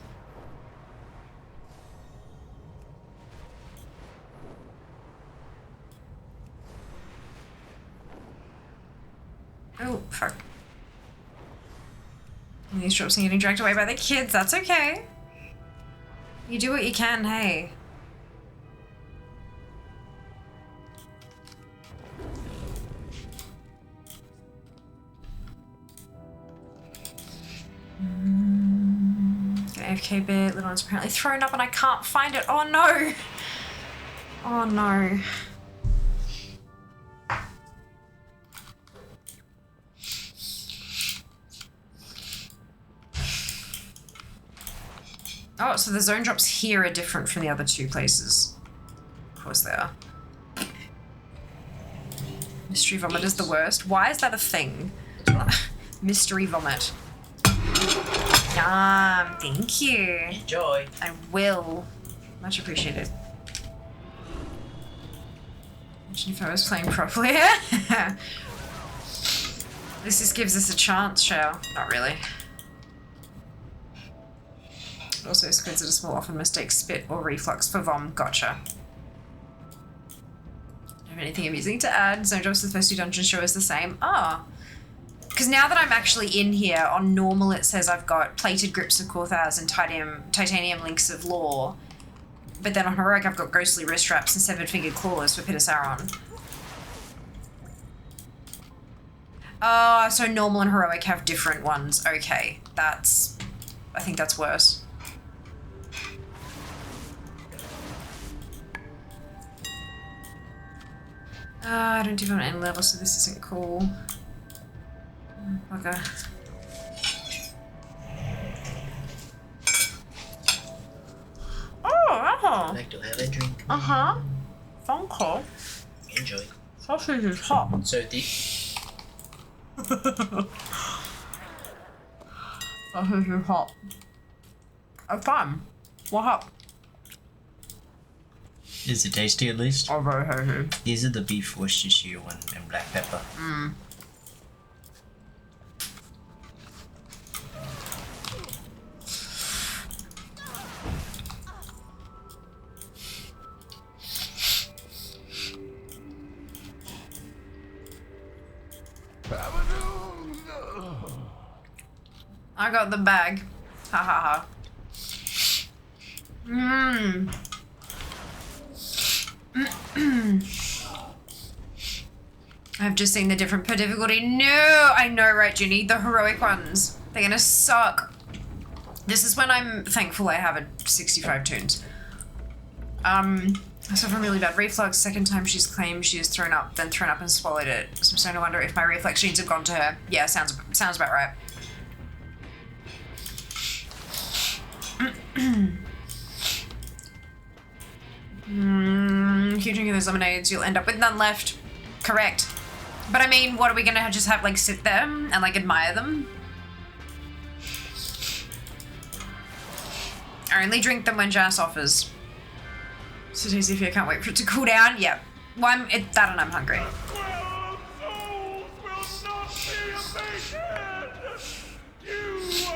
Oh, fuck. These drops are getting dragged away by the kids, that's okay. You do what you can, hey. AFK bit, little one's apparently thrown up and I can't find it. Oh no! Oh no. Oh, so the zone drops here are different from the other 2 places. Of course they are. Mystery vomit is the worst. Why is that a thing? Mystery vomit. Yum, thank you. Enjoy. I will. Much appreciated. Imagine if I was playing properly. This just gives us a chance, Shell. Not really. Also, squids at a small often mistake spit or reflux for vom. Gotcha. Don't have anything amusing to add. Zone drops the first 2 dungeons show us the same. Ah. Because now that I'm actually in here, on normal it says I've got plated grips of Korthaz and titanium links of law. But then on heroic I've got ghostly wrist wraps and 7-fingered claws for Pittisaron. So normal and heroic have different ones. Okay, that's... I think that's worse. I don't do it on any level, so this isn't cool. Okay. Oh, Like to have a drink. uh-huh. Phone call. Enjoy. Sausage is hot. So deep. Sausage is hot. It's fine. What up? Is it tasty at least? Oh, very tasty. These are the beef Worcestershire one and black pepper. Mm. I got the bag. Ha ha ha. I've just seen the different per difficulty. No, I know, right, Junie? The heroic ones. They're gonna suck. This is when I'm thankful I have a 65 tunes. I suffer from really bad reflux. Second time she's claimed she has thrown up and swallowed it. So I'm starting to wonder if my reflex genes have gone to her. Yeah, sounds about right. Keep drinking those lemonades, you'll end up with none left. Correct. But I mean, what are we gonna just have, like, sit there and, like, admire them? I only drink them when Jas offers. So tasty if you can't wait for it to cool down. Yeah. Well, that and I'm hungry.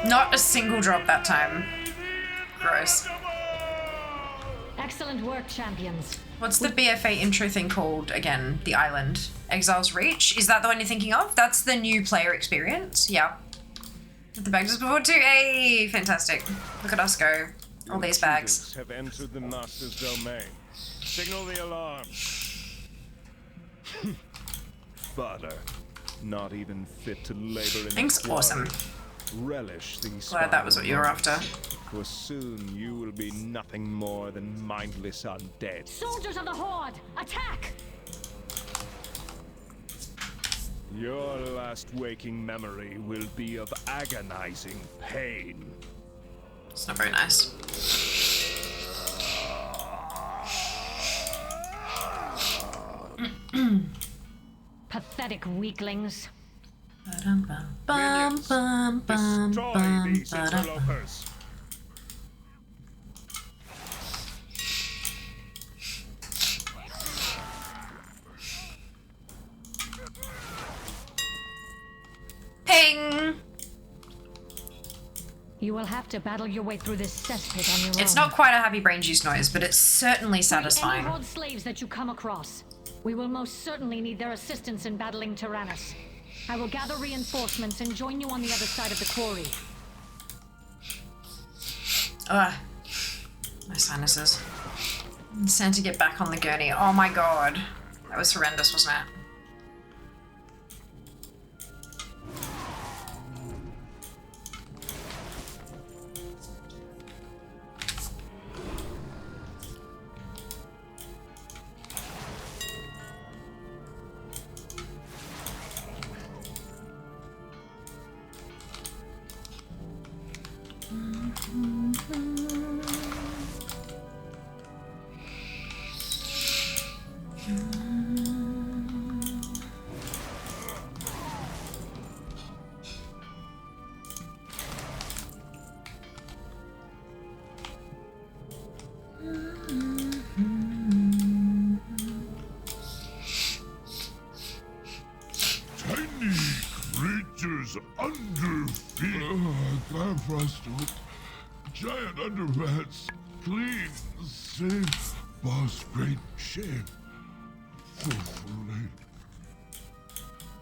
Not a single drop that time. Gross. Excellent work, champions. What's the BFA intro thing called again? The island. Exile's Reach? Is that the one you're thinking of? That's the new player experience? Yeah. The bag just before too. Hey, fantastic. Look at us go. All these bags. Have entered the master's domain. Signal the alarm. Fodder. Not even fit to labor in. Thanks, awesome. Relish these. Glad that was what you were after. For soon you will be nothing more than mindless undead. Soldiers of the Horde, attack! Your last waking memory will be of agonizing pain. It's not very nice. Pathetic weaklings. Minions, destroy these interlopers. Ping! You will have to battle your way through this cesspit on your own. It's not quite a happy brain juice noise, but it's certainly satisfying. Any Horde slaves that you come across, we will most certainly need their assistance in battling Tyrannus. I will gather reinforcements and join you on the other side of the quarry. Ugh. My sinuses. It's time to get back on the gurney. Oh my god. That was horrendous, wasn't it? Giant underpants, clean, safe, boss, great shape.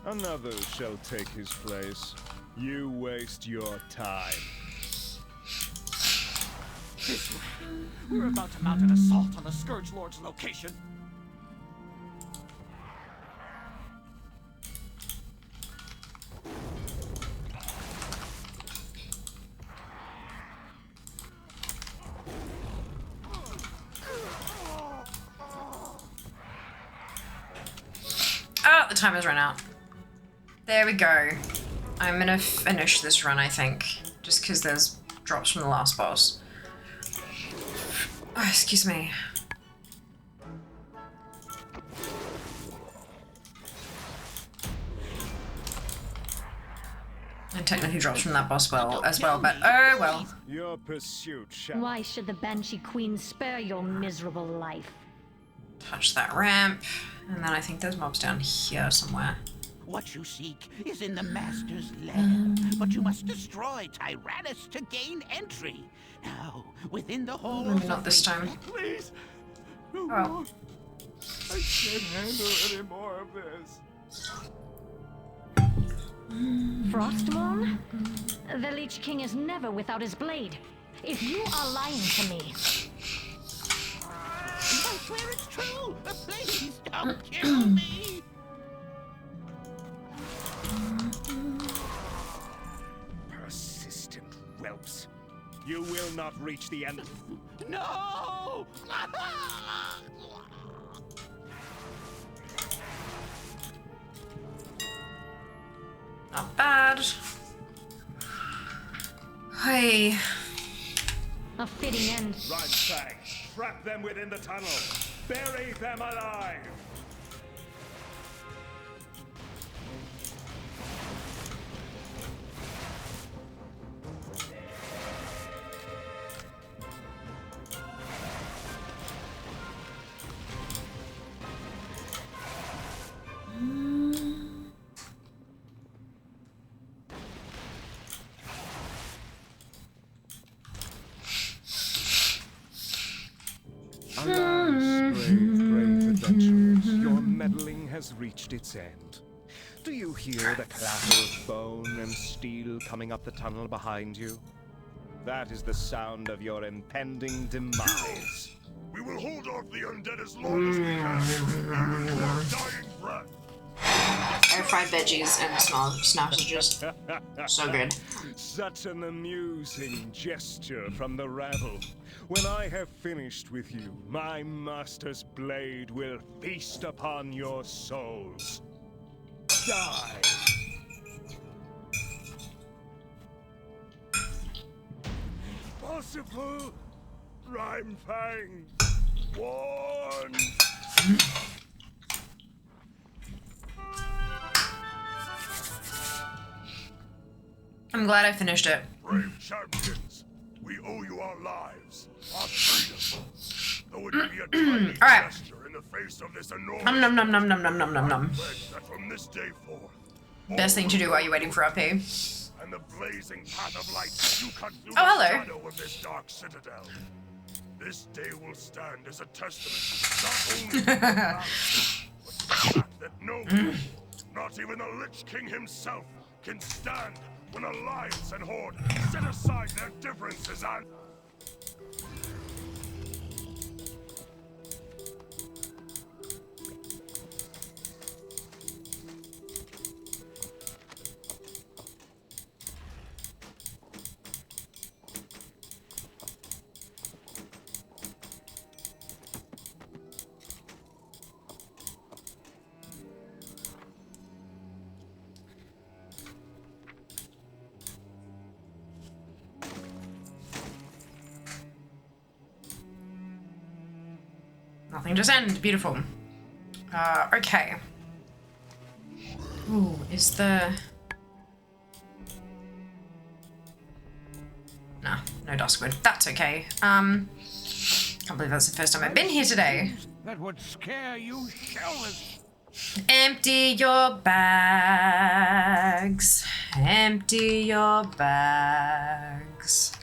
Another shall take his place. You waste your time. This way. We're about to mount an assault on the Scourge Lord's location. Oh, the timer's run out. There we go. I'm gonna finish this run, I think. Just because there's drops from the last boss. Oh, excuse me. And technically drops from that boss as well, but oh well. Your pursuit shall... Why should the Banshee Queen spare your miserable life? Touch that ramp. And then I think there's mobs down here somewhere. What you seek is in the Master's lair, but you must destroy Tyrannus to gain entry. Now, within the halls Maybe not this time. Please! No Oh. more. I can't handle any more of this. Frostmourne? The Lich King is never without his blade. If you are lying to me... I swear it's true! Please don't kill me! Persistent whelps. You will not reach the end. No! Not bad. Hey. A fitting end. Right, Fang. Trap them within the tunnel. Bury them alive. Alas, brave adventurers, your meddling has reached its end. Do you hear the clatter of bone and steel coming up the tunnel behind you? That is the sound of your impending demise. We will hold off the undead as long as we can, even to our dying breath. Air fried veggies and sausages. So good. Such an amusing gesture from the rabble. When I have finished with you, my master's blade will feast upon your souls. Die! Possible! Rhyme Fang! Warn! I'm glad I finished it. Brave champions, we owe you our lives, our freedom. Though it be a tiny gesture in the face of this enormous... Nom nom nom nom nom nom nom nom nom. that from this day forth, Best thing to do while you're waiting for RP. and the blazing path of light you cut through Oh, the hello. shadow of this dark citadel. This day will stand as a testament not only to the past, but to the fact that no fool, not even the Lich King himself, can stand when Alliance and Horde set aside their differences and... Nothing just end. Beautiful. Okay. Ooh, is the... Nah, no Duskwood. That's okay. Can't believe that's the first time I've been here today. That would scare you shellers. Empty your bags. Empty your bags.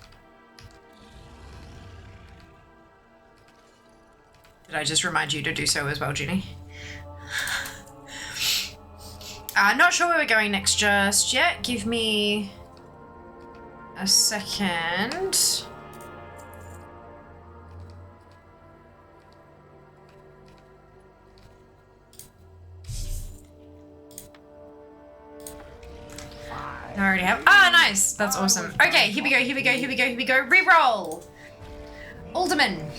Did I just remind you to do so as well, Ginny? Not sure where we're going next just yet. Give me a second. I already have. Ah, nice. That's awesome. Okay, here we go, here we go, here we go, here we go. Reroll. Alderman.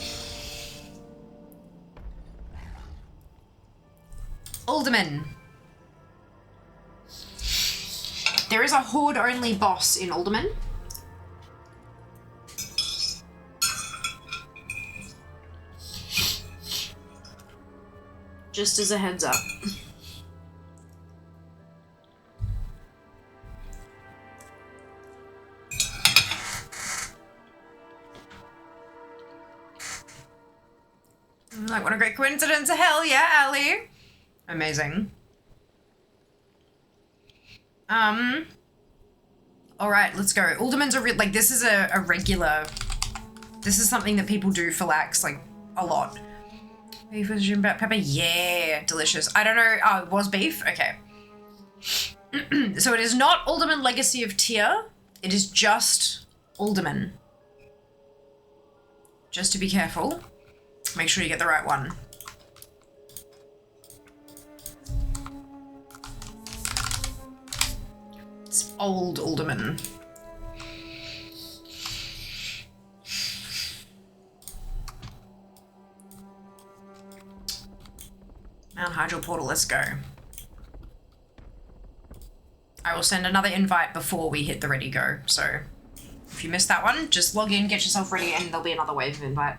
Alderman. There is a Horde-only boss in Alderman. Just as a heads up. Like, what a great coincidence. Hell yeah, Ali. Amazing. All right, let's go. Alderman's like, this is a regular, this is something that people do for lax, like, a lot. Beef with pepper, yeah, delicious. I don't know, oh, it was beef? Okay. So it is not Alderman Legacy of Tyr. It is just Alderman. Just to be careful. Make sure you get the right one. It's old Alderman. Mount Hydro Portal, let's go. I will send another invite before we hit the ready go, so if you missed that one, just log in, get yourself ready, and there'll be another wave of invite.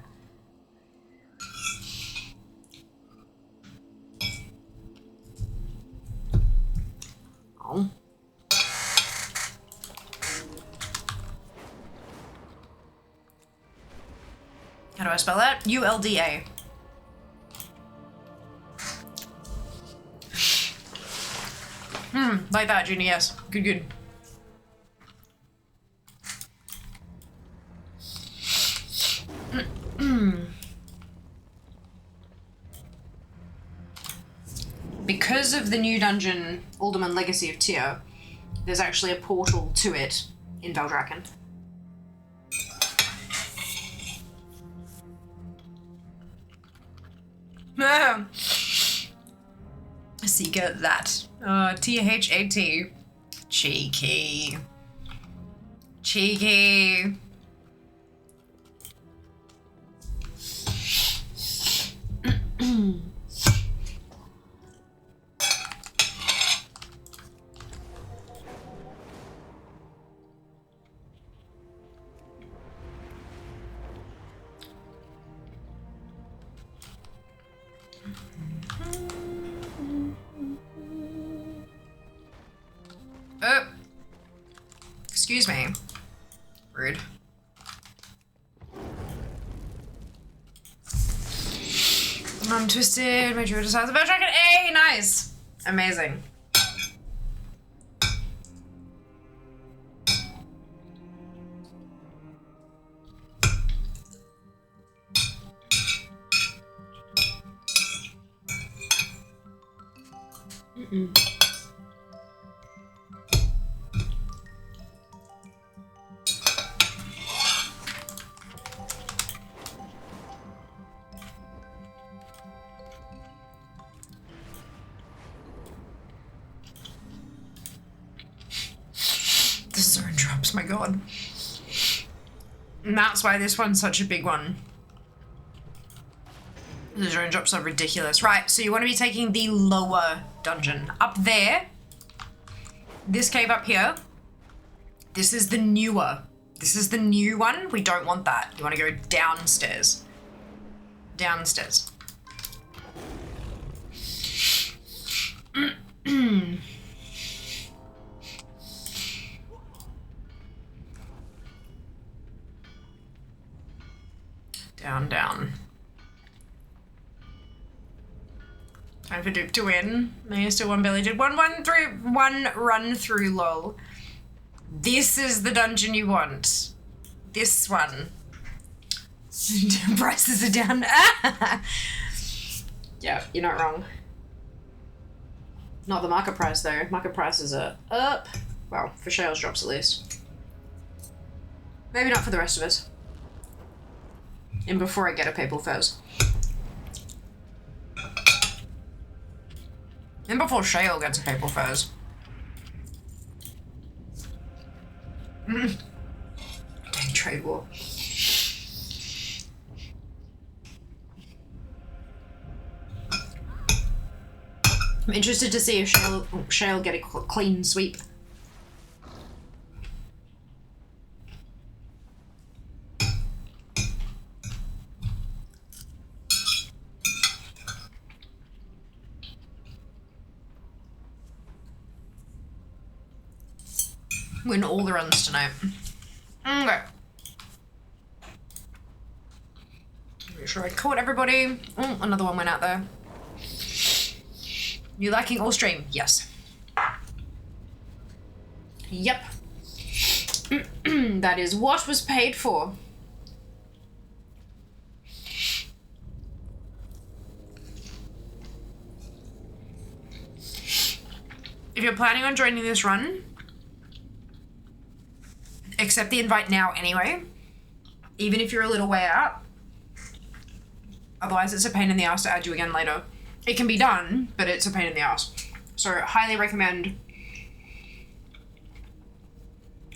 Oh. How do I spell that? U-L-D-A. Like that, Junie, yes. Good, good. Because of the new dungeon, Alderman Legacy of Tyr, there's actually a portal to it in Valdrakken. Seeker that. T-H-A-T. Cheeky. Cheeky. Oh. Excuse me. Rude. I'm twisted. My druid decides about dragon. Hey, nice. Amazing. The zone drops, my god. And that's why this one's such a big one. The zone drops are ridiculous. Right, so you want to be taking the lower dungeon. Up there, this cave up here, this is the newer. This is the new one. We don't want that. You want to go downstairs. Downstairs. Down, down. Time for Duke to win. May still one belly did. One run through, lol. This is the dungeon you want. This one. Prices are down. Yeah, you're not wrong. Not the market price though. Market prices are up. Well, for Shale's drops at least. Maybe not for the rest of us. And before I get a papal fez. And before Shale gets a papal fez. Dang trade war. I'm interested to see if Shale get a clean sweep. Win all the runs tonight. Okay. Make sure I caught everybody. Oh, another one went out there. You liking all stream? Yes. Yep. That is what was paid for. if you're planning on joining this run, accept the invite now anyway, even if you're a little way out. Otherwise, it's a pain in the ass to add you again later. It can be done, but it's a pain in the ass. So, highly recommend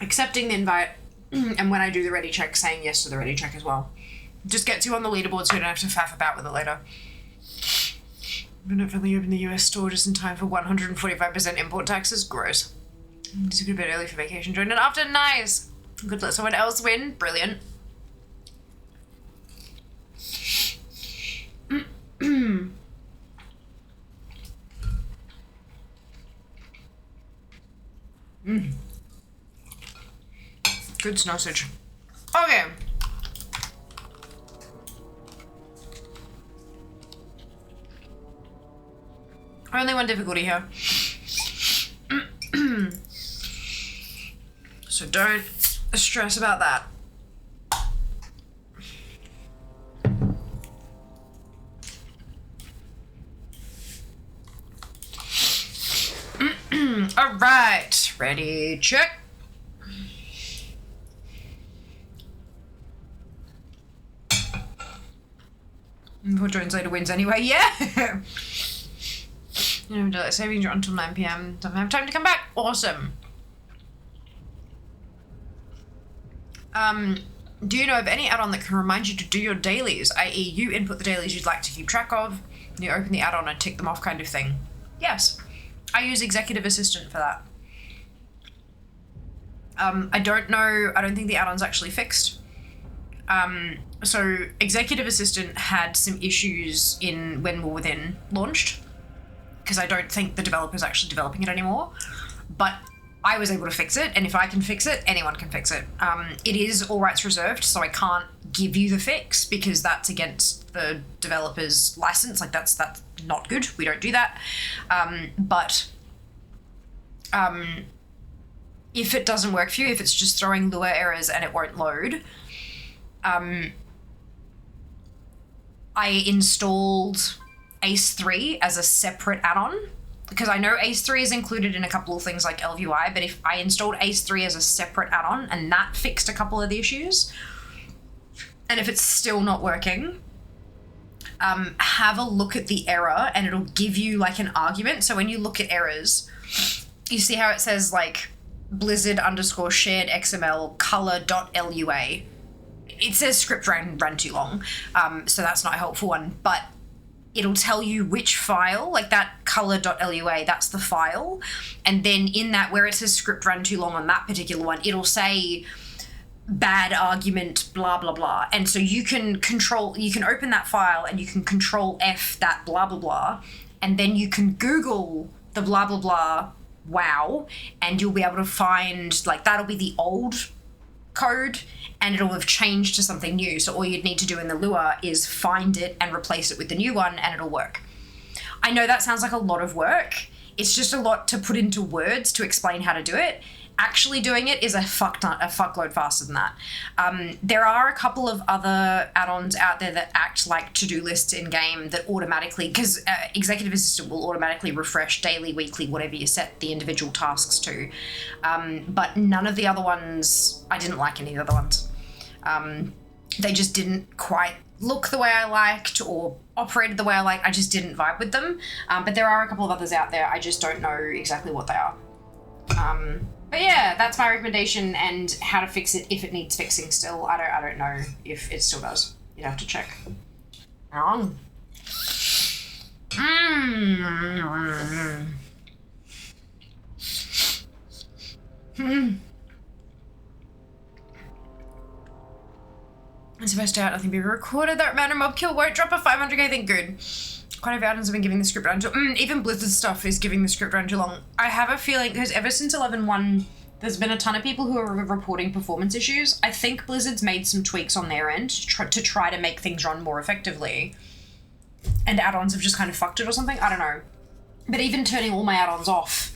accepting the invite, and when I do the ready check, saying yes to the ready check as well. Just gets you on the leaderboard so you don't have to faff about with it later. But if only open the US store just in time for 145% import taxes. Gross. Just a bit early for vacation. Join it after. Nice. Good, let someone else win. Brilliant. Good sausage. Okay. Only one difficulty here. So don't stress about that. All right, ready, check. Who joins later wins anyway, yeah. You know, daylight savings are until 9 PM. Don't have time to come back. Awesome. Do you know of any add-on that can remind you to do your dailies, i.e. you input the dailies you'd like to keep track of, and you open the add-on and tick them off kind of thing? Yes. I use Executive Assistant for that. I don't know, I don't think the add-on's actually fixed. So Executive Assistant had some issues in when War Within launched, because I don't think the developer's actually developing it anymore, but I was able to fix it, and if I can fix it, anyone can fix it. It is all rights reserved, so I can't give you the fix because that's against the developer's license. Like that's not good. We don't do that. If it doesn't work for you, if it's just throwing Lua errors and it won't load, I installed Ace 3 as a separate add-on, because I know Ace 3 is included in a couple of things like LVUI, but if I installed Ace 3 as a separate add-on and that fixed a couple of the issues, and if it's still not working, have a look at the error and it'll give you like an argument. So when you look at errors, you see how it says like blizzard _ shared XML color.lua. It says script ran too long, so that's not a helpful one, but it'll tell you which file, like that color.lua, that's the file. And then in that, where it says script ran too long on that particular one, it'll say bad argument, blah, blah, blah. And so you can open that file and you can control F that blah, blah, blah. And then you can Google the blah, blah, blah, wow. And you'll be able to find, like, that'll be the old code and it'll have changed to something new. So all you'd need to do in the Lua is find it and replace it with the new one and it'll work. I know that sounds like a lot of work. It's just a lot to put into words to explain how to do it. Actually doing it is a fuckload faster than that. There are a couple of other add-ons out there that act like to-do lists in-game that automatically, because Executive Assistant will automatically refresh daily, weekly, whatever you set the individual tasks to. But none of the other ones, I didn't like any of the other ones. They just didn't quite look the way I liked or operated the way I liked. I just didn't vibe with them. But there are a couple of others out there. I just don't know exactly what they are. But yeah, that's my recommendation and how to fix it if it needs fixing still. I don't know if it still does. You'd have to check. Wrong. It's supposed to nothing be recorded. That random mob kill won't drop a 500k thing. Good. Quite a few add-ons have been giving the script run too even Blizzard stuff is giving the script run too long. I have a feeling, because ever since 11.1, there's been a ton of people who are reporting performance issues. I think Blizzard's made some tweaks on their end to try to make things run more effectively. And add-ons have just kind of fucked it or something. I don't know. But even turning all my add-ons off,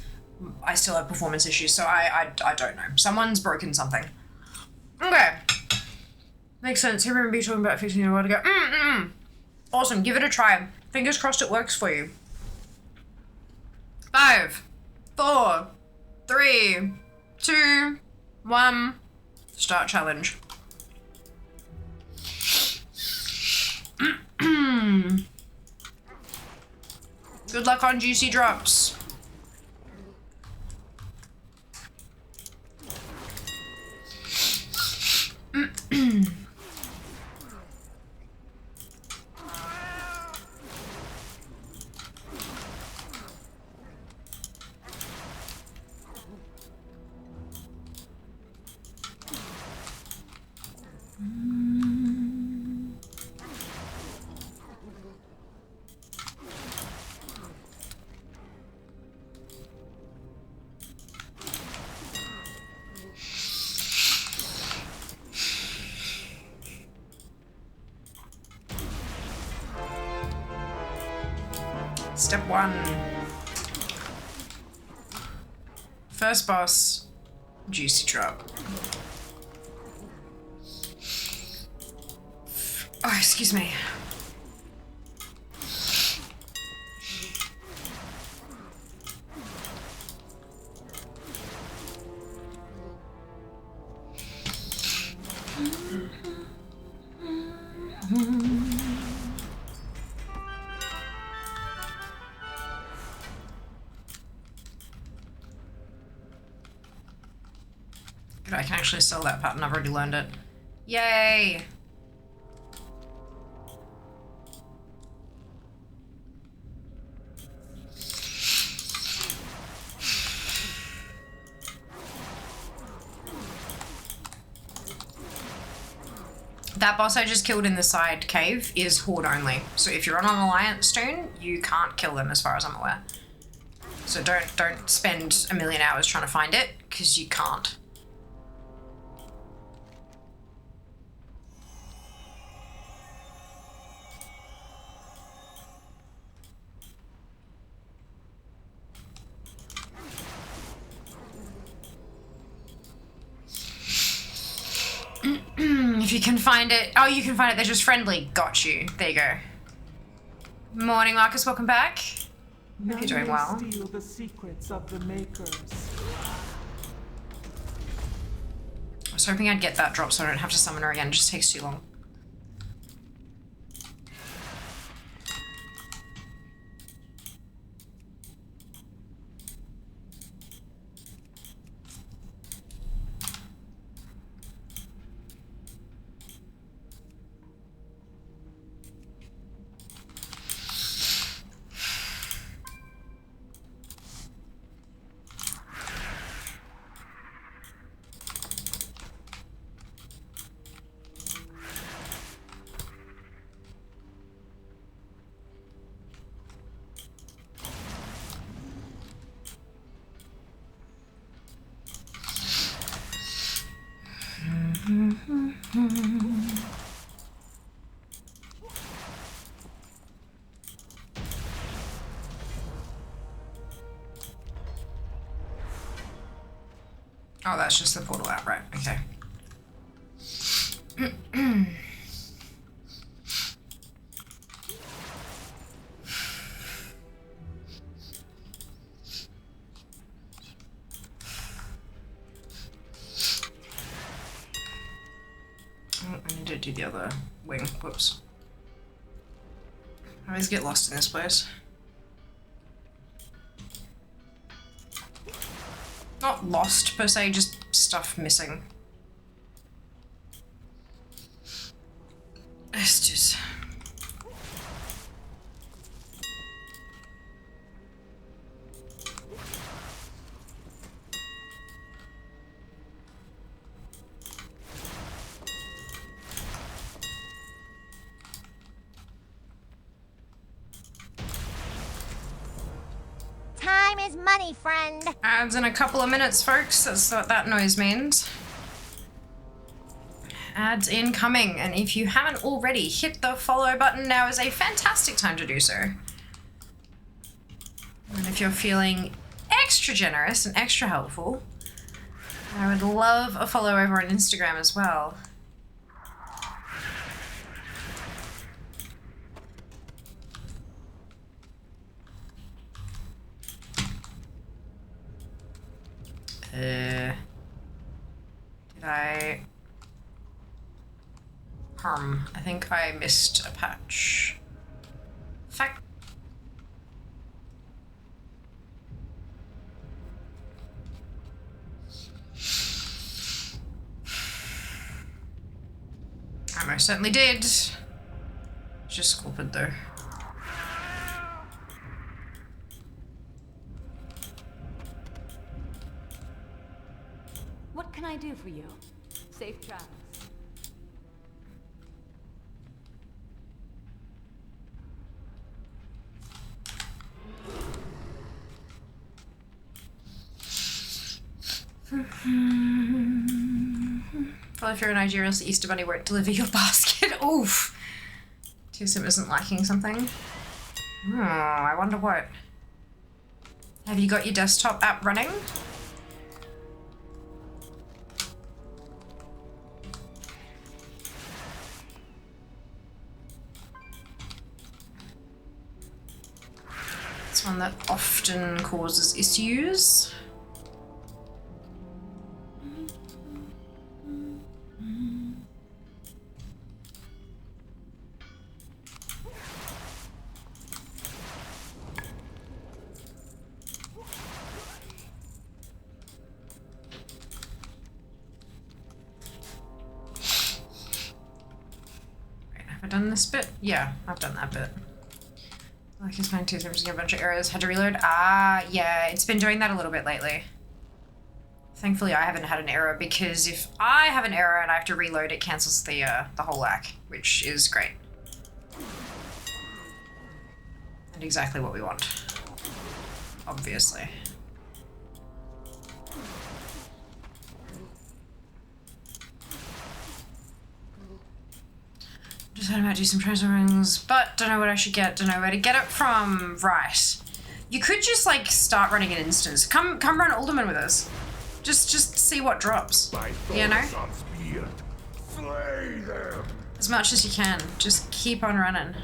I still have performance issues, so I don't know. Someone's broken something. Okay. Makes sense. I remember you talking about fixing it a while ago. Awesome. Give it a try. Fingers crossed it works for you. 5, 4, 3, 2, 1. Start challenge. Good luck on juicy drops. Step 1. First boss, juicy drop. Oh, excuse me. Good, I can actually sell that pattern. I've already learned it. Yay! That boss I just killed in the side cave is horde only. So if you're on an alliance toon, you can't kill them as far as I'm aware. So don't spend a million hours trying to find it, because you can't. If you can find it. Oh, you can find it. They're just friendly. Got you. There you go. Morning, Marcus. Welcome back. Hope you're doing well. Steal the secrets of the makers. I was hoping I'd get that drop so I don't have to summon her again. It just takes too long. Oh, that's just the portal out, right? Okay. Oh, I need to do the other wing. Whoops. I always get lost in this place. Not lost per se, just stuff missing. It's just... Time is money, friend. Ads in a couple of minutes, folks. That's what that noise means. Ads incoming, and if you haven't already, hit the follow button. Now is a fantastic time to do so. And if you're feeling extra generous and extra helpful, I would love a follow over on Instagram as well. Did I... I think I missed a patch. Fact. I most certainly did. Just sculpted though. What can I do for you? Safe travels. Well, if you're in Nigeria, the Easter Bunny won't deliver your basket. Oof. Twosome isn't liking something. Oh, I wonder what. Have you got your desktop app running? It's one that often causes issues. Have I done this bit? Yeah, I've done that bit. Like it's fine, 2 times in a bunch of errors. Had to reload. Ah, yeah, it's been doing that a little bit lately. Thankfully, I haven't had an error because if I have an error and I have to reload, it cancels the whole lack, which is great. And exactly what we want. Obviously. Just heard about do some treasure rings, but don't know what I should get, don't know where to get it from. Right. You could just like start running an instance. Come run Alderman with us. Just see what drops. You know? Slay them. As much as you can. Just keep on running.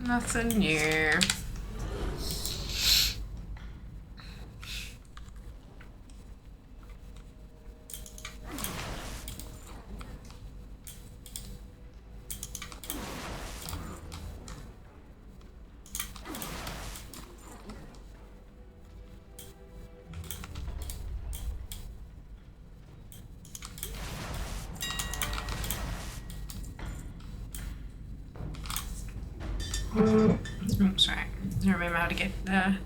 Nothing new. Oops, sorry. I don't remember how to get there.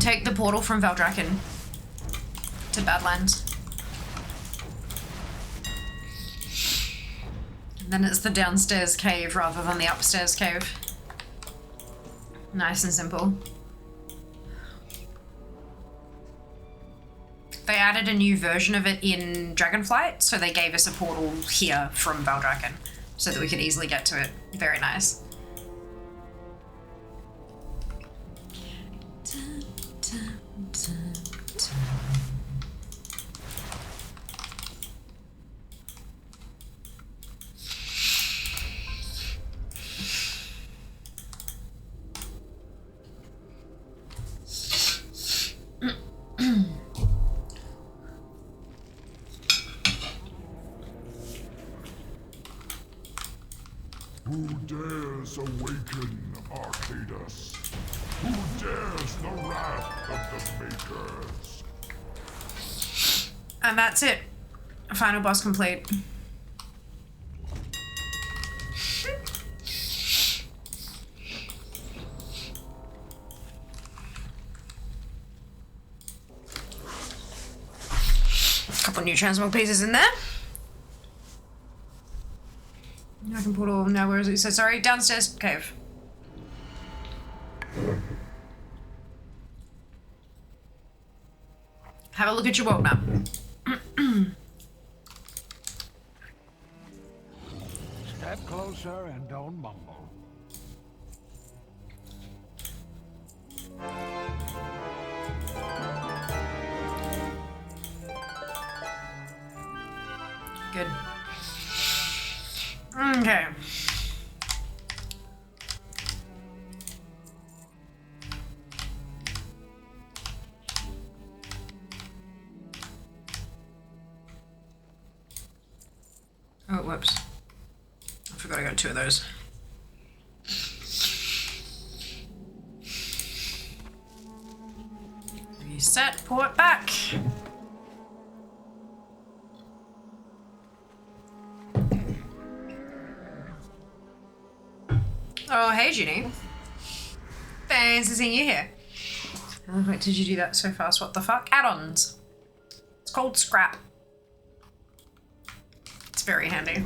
Take the portal from Valdrakken to Badlands. And then it's the downstairs cave rather than the upstairs cave. Nice and simple. They added a new version of it in Dragonflight, so they gave us a portal here from Valdrakken so that we could easily get to it. Very nice. Who dares awaken Arcadus? Who dares the wrath of the Makers? And that's it. Final boss complete. Couple new transmog pieces in there. I can portal now. Where is it? So sorry, downstairs cave. Have a look at your world map. Step closer and don't mumble. Good. Okay. Oh, whoops. I forgot I got 2 of those. Reset, port back. Oh, hey, Ginny. Fancy seeing you here. Oh, wait, did you do that so fast? What the fuck? Add-ons. It's called scrap. It's very handy.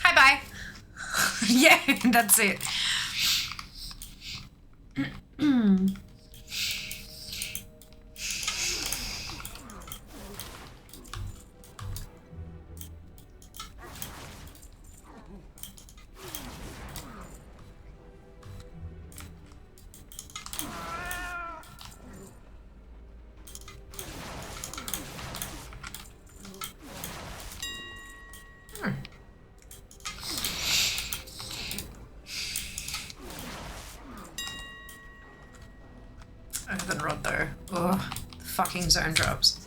Hi, bye. Yeah, that's it. Rod though. Ugh, fucking zone drops.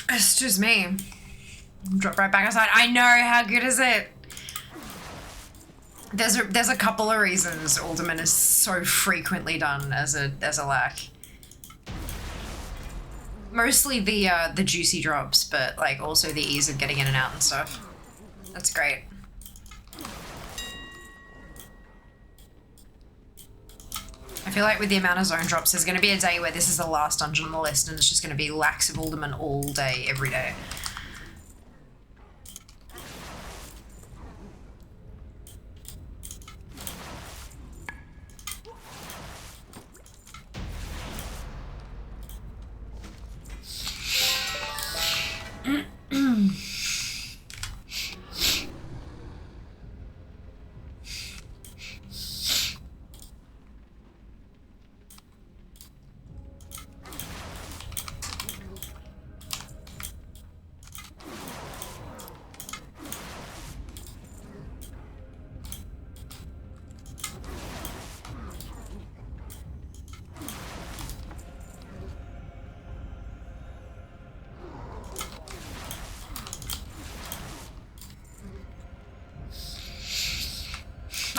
Excuse me. Drop right back outside. I know, how good is it? There's a couple of reasons Alderman is so frequently done as a lack. Mostly the juicy drops, but like also the ease of getting in and out and stuff. That's great. I feel like with the amount of zone drops, there's going to be a day where this is the last dungeon on the list and it's just going to be lax of Alderman all day, every day.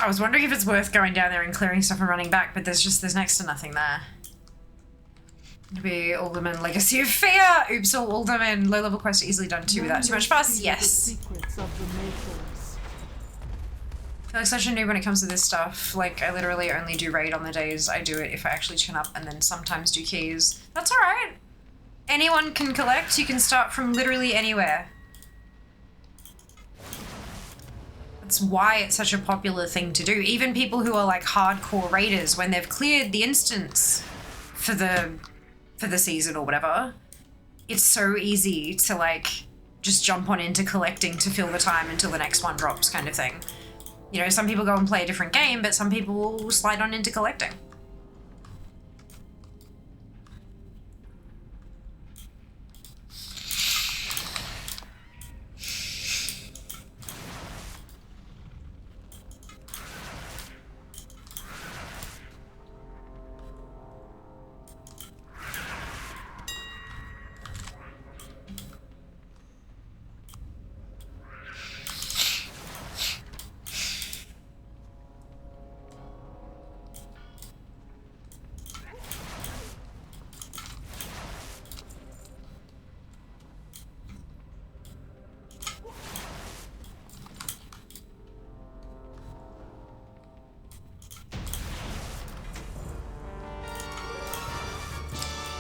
I was wondering if it's worth going down there and clearing stuff and running back, but there's next to nothing there. It'd be Alderman Legacy of Fear! Oops, all Alderman low level quests are easily done too without too much fuss. Yes. I feel like such a noob when it comes to this stuff. Like, I literally only do raid on the days I do it if I actually turn up, and then sometimes do keys. That's alright. Anyone can collect. You can start from literally anywhere. That's why it's such a popular thing to do. Even people who are like hardcore raiders, when they've cleared the instance for the season or whatever, it's so easy to like just jump on into collecting to fill the time until the next one drops, kind of thing. You know, some people go and play a different game, but some people will slide on into collecting.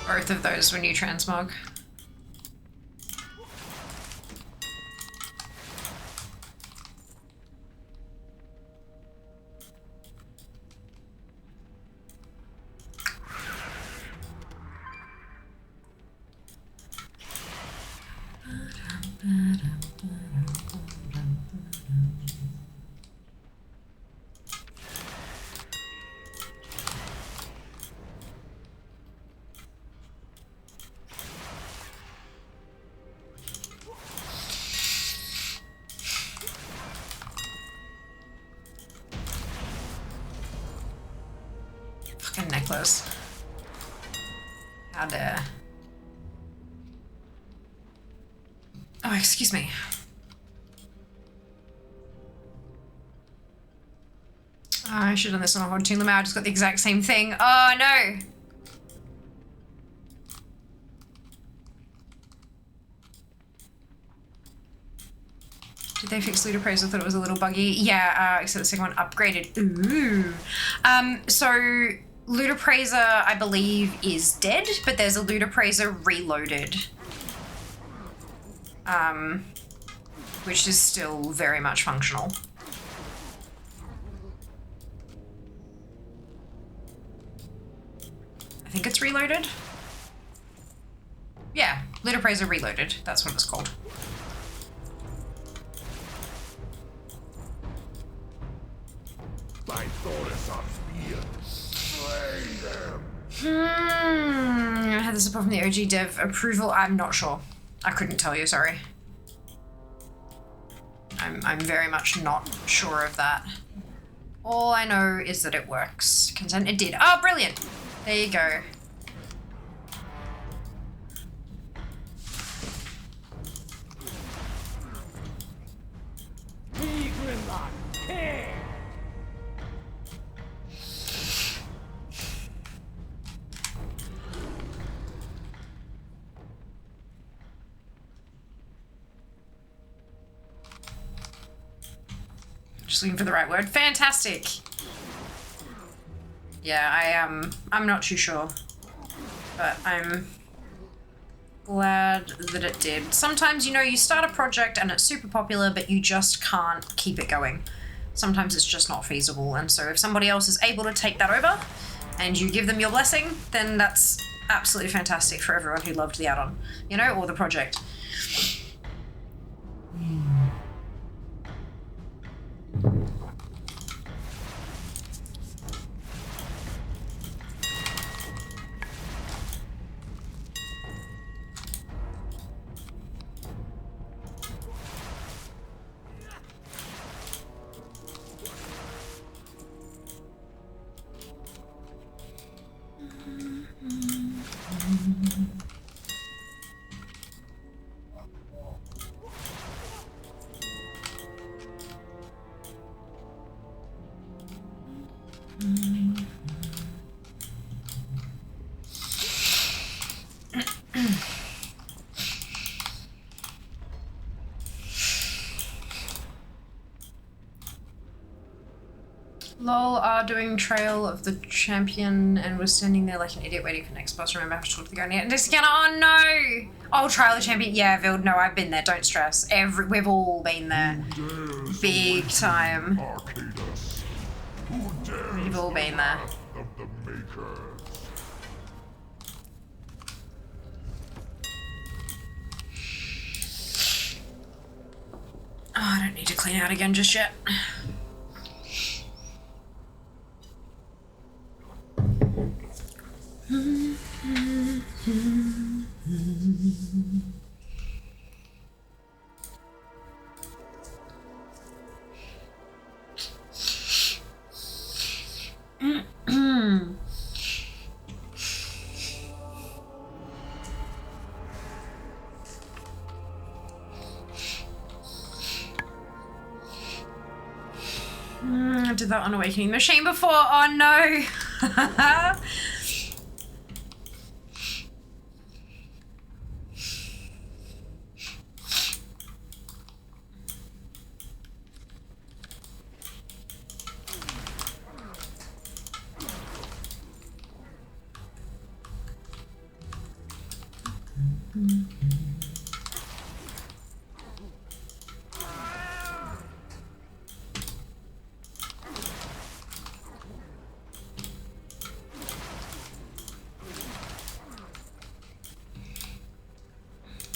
Both of those were new transmog. necklace. How dare. Oh, excuse me. Oh, I should have done this on a hard tune. I just got the exact same thing. Oh no! Did they fix Loot Appraiser? I thought it was a little buggy. Yeah, except the second one upgraded. Ooh. So Loot Appraiser, I believe, is dead, but there's a Loot Appraiser Reloaded. Which is still very much functional. I think it's Reloaded. Yeah, Loot Appraiser Reloaded. That's what it's called. My Taurus are spear. Slay them. I had the support from the OG dev approval. I'm not sure. I couldn't tell you, sorry. I'm very much not sure of that. All I know is that it works. Consent, it did. Oh, brilliant. There you go. Just looking for the right word. Fantastic. Yeah, I'm not too sure, but I'm glad that it did. Sometimes, you know, you start a project and it's super popular, but you just can't keep it going. Sometimes it's just not feasible, and so if somebody else is able to take that over and you give them your blessing, then that's absolutely fantastic for everyone who loved the add-on, you know, or the project. Lol, doing Trail of the Champion and was standing there like an idiot waiting for next boss. Remember, I have to talk to the guy and discount. Oh no! Oh, Trail of the Champion. Yeah, Vild, no, I've been there. Don't stress. We've all been there. Big time. We've all been there. Oh, I don't need to clean out again just yet. I did that on Awakening the Machine before. Oh no.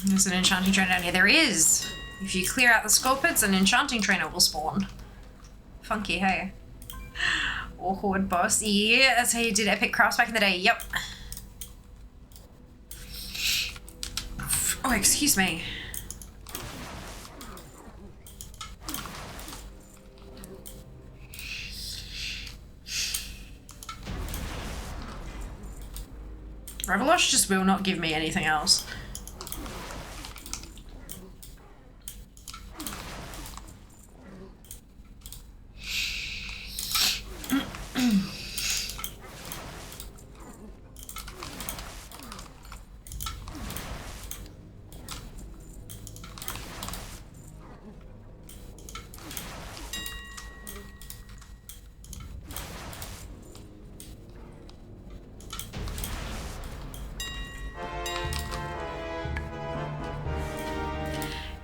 There's an enchanting trainer down here. There is! If you clear out the scorpions, an enchanting trainer will spawn. Funky, hey? Or horde boss. Yeah, that's how you did epic crafts back in the day. Yep. Oh, excuse me. Revelosh just will not give me anything else.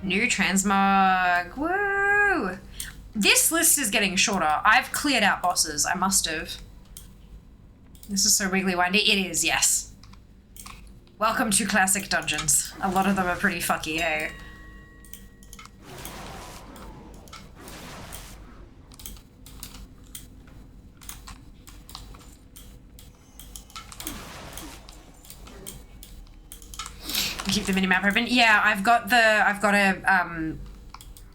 New transmog. Woo! This list is getting shorter. I've cleared out bosses. I must have. This is so wiggly windy. It is, yes. Welcome to classic dungeons. A lot of them are pretty fucky, hey? Keep the minimap open. Yeah, I've got a,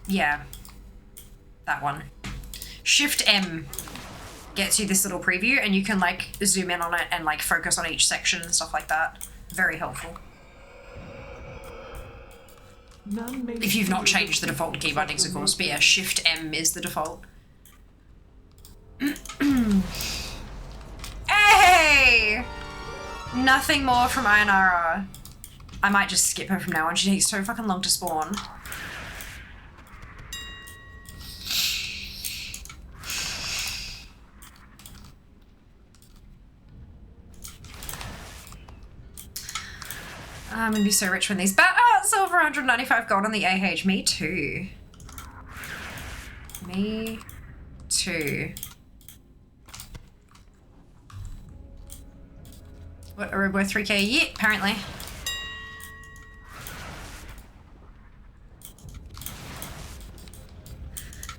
yeah, that one. Shift M gets you this little preview and you can like zoom in on it and like focus on each section and stuff like that. Very helpful. If you've not changed the default key bindings, of course, but yeah, Shift M is the default. Hey! Nothing more from Ionara. I might just skip her from now on. She takes so fucking long to spawn. I'm gonna be so rich when these silver 195 gold on the AH. Me too. Me too. What, are we worth 3k? Yeah, apparently.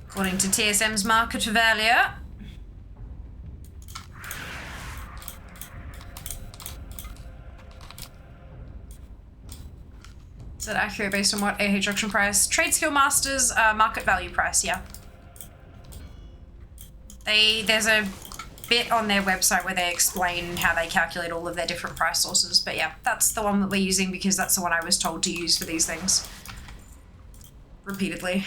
According to TSM's market value. Is that accurate based on what AH auction price? Trade Skill Masters market value price, yeah. There's a bit on their website where they explain how they calculate all of their different price sources, but yeah, that's the one that we're using because that's the one I was told to use for these things. Repeatedly.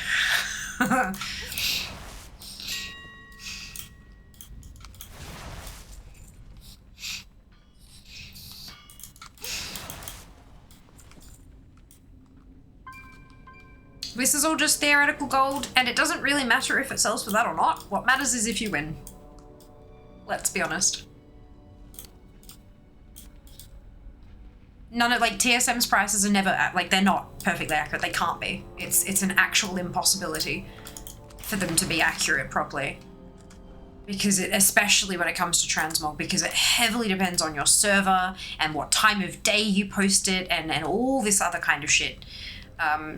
This is all just theoretical gold, and it doesn't really matter if it sells for that or not. What matters is if you win. Let's be honest. None of, like, TSM's prices are never, like, they're not perfectly accurate. They can't be. It's an actual impossibility for them to be accurate properly. Because especially when it comes to transmog, because it heavily depends on your server and what time of day you post it and all this other kind of shit.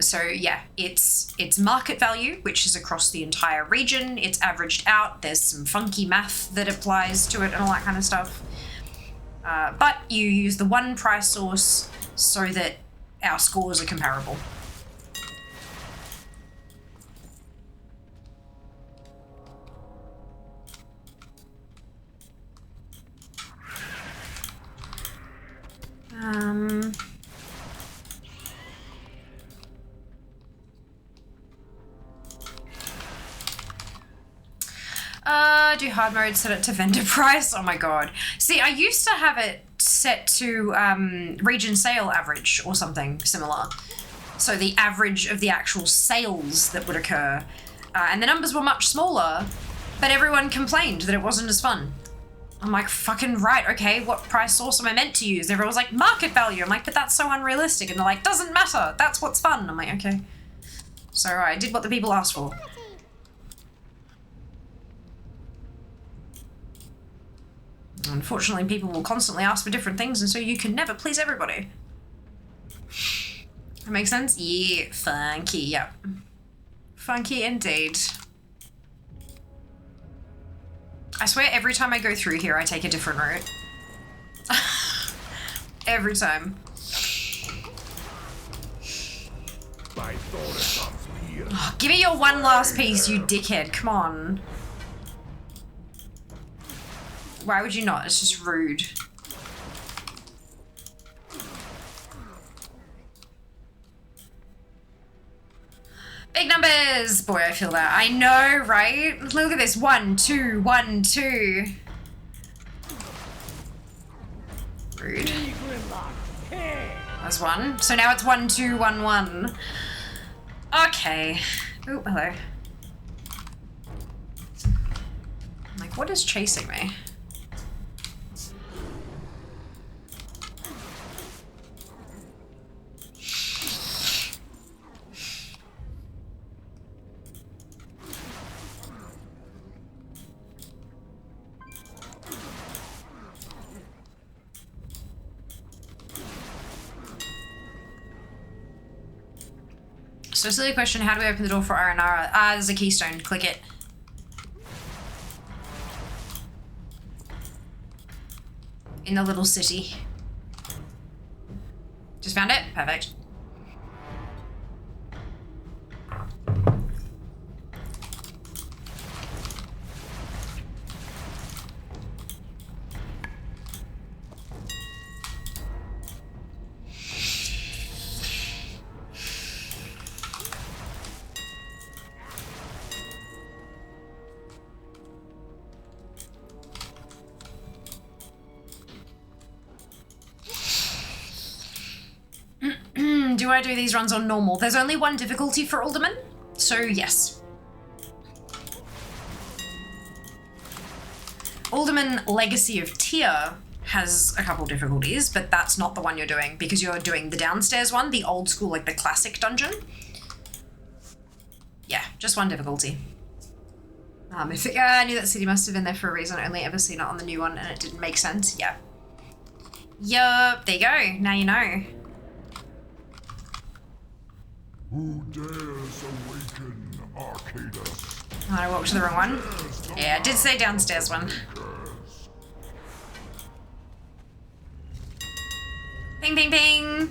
So yeah, it's market value, which is across the entire region. It's averaged out. There's some funky math that applies to it and all that kind of stuff. But you use the one price source so that our scores are comparable. Do hard mode set it to vendor price? Oh my god. See, I used to have it set to region sale average or something similar. So the average of the actual sales that would occur. And the numbers were much smaller, but everyone complained that it wasn't as fun. I'm like, fucking right, okay, what price source am I meant to use? Everyone was like, market value. I'm like, but that's so unrealistic. And they're like, doesn't matter, that's what's fun. I'm like, okay. So I did what the people asked for. Unfortunately, people will constantly ask for different things, and so you can never please everybody. That makes sense? Yeah, funky, yep. Funky indeed. I swear every time I go through here, I take a different route. Every time. Oh, give me your one last piece, you dickhead. Come on. Why would you not? It's just rude. Big numbers! Boy, I feel that. I know, right? Look at this. 1, 2, 1, 2. Rude. That's 1. So now it's 1, 2, 1, 1. Okay. Oh, hello. Like, what is chasing me? So silly question, how do we open the door for Aranara? There's a keystone, click it. In the little city. Just found it? Perfect. Do I do these runs on normal? There's only one difficulty for Alderman, so yes. Alderman Legacy of Tyr has a couple difficulties, but that's not the one you're doing because you're doing the downstairs one, the old school, like the classic dungeon. Yeah, just one difficulty. I knew that city must have been there for a reason. I only ever seen it on the new one and it didn't make sense. Yeah. Yup, there you go. Now you know. Who dares awaken Arcadus? Oh, I walked to the wrong one. Yeah, I did say downstairs one. Ping, ping, ping.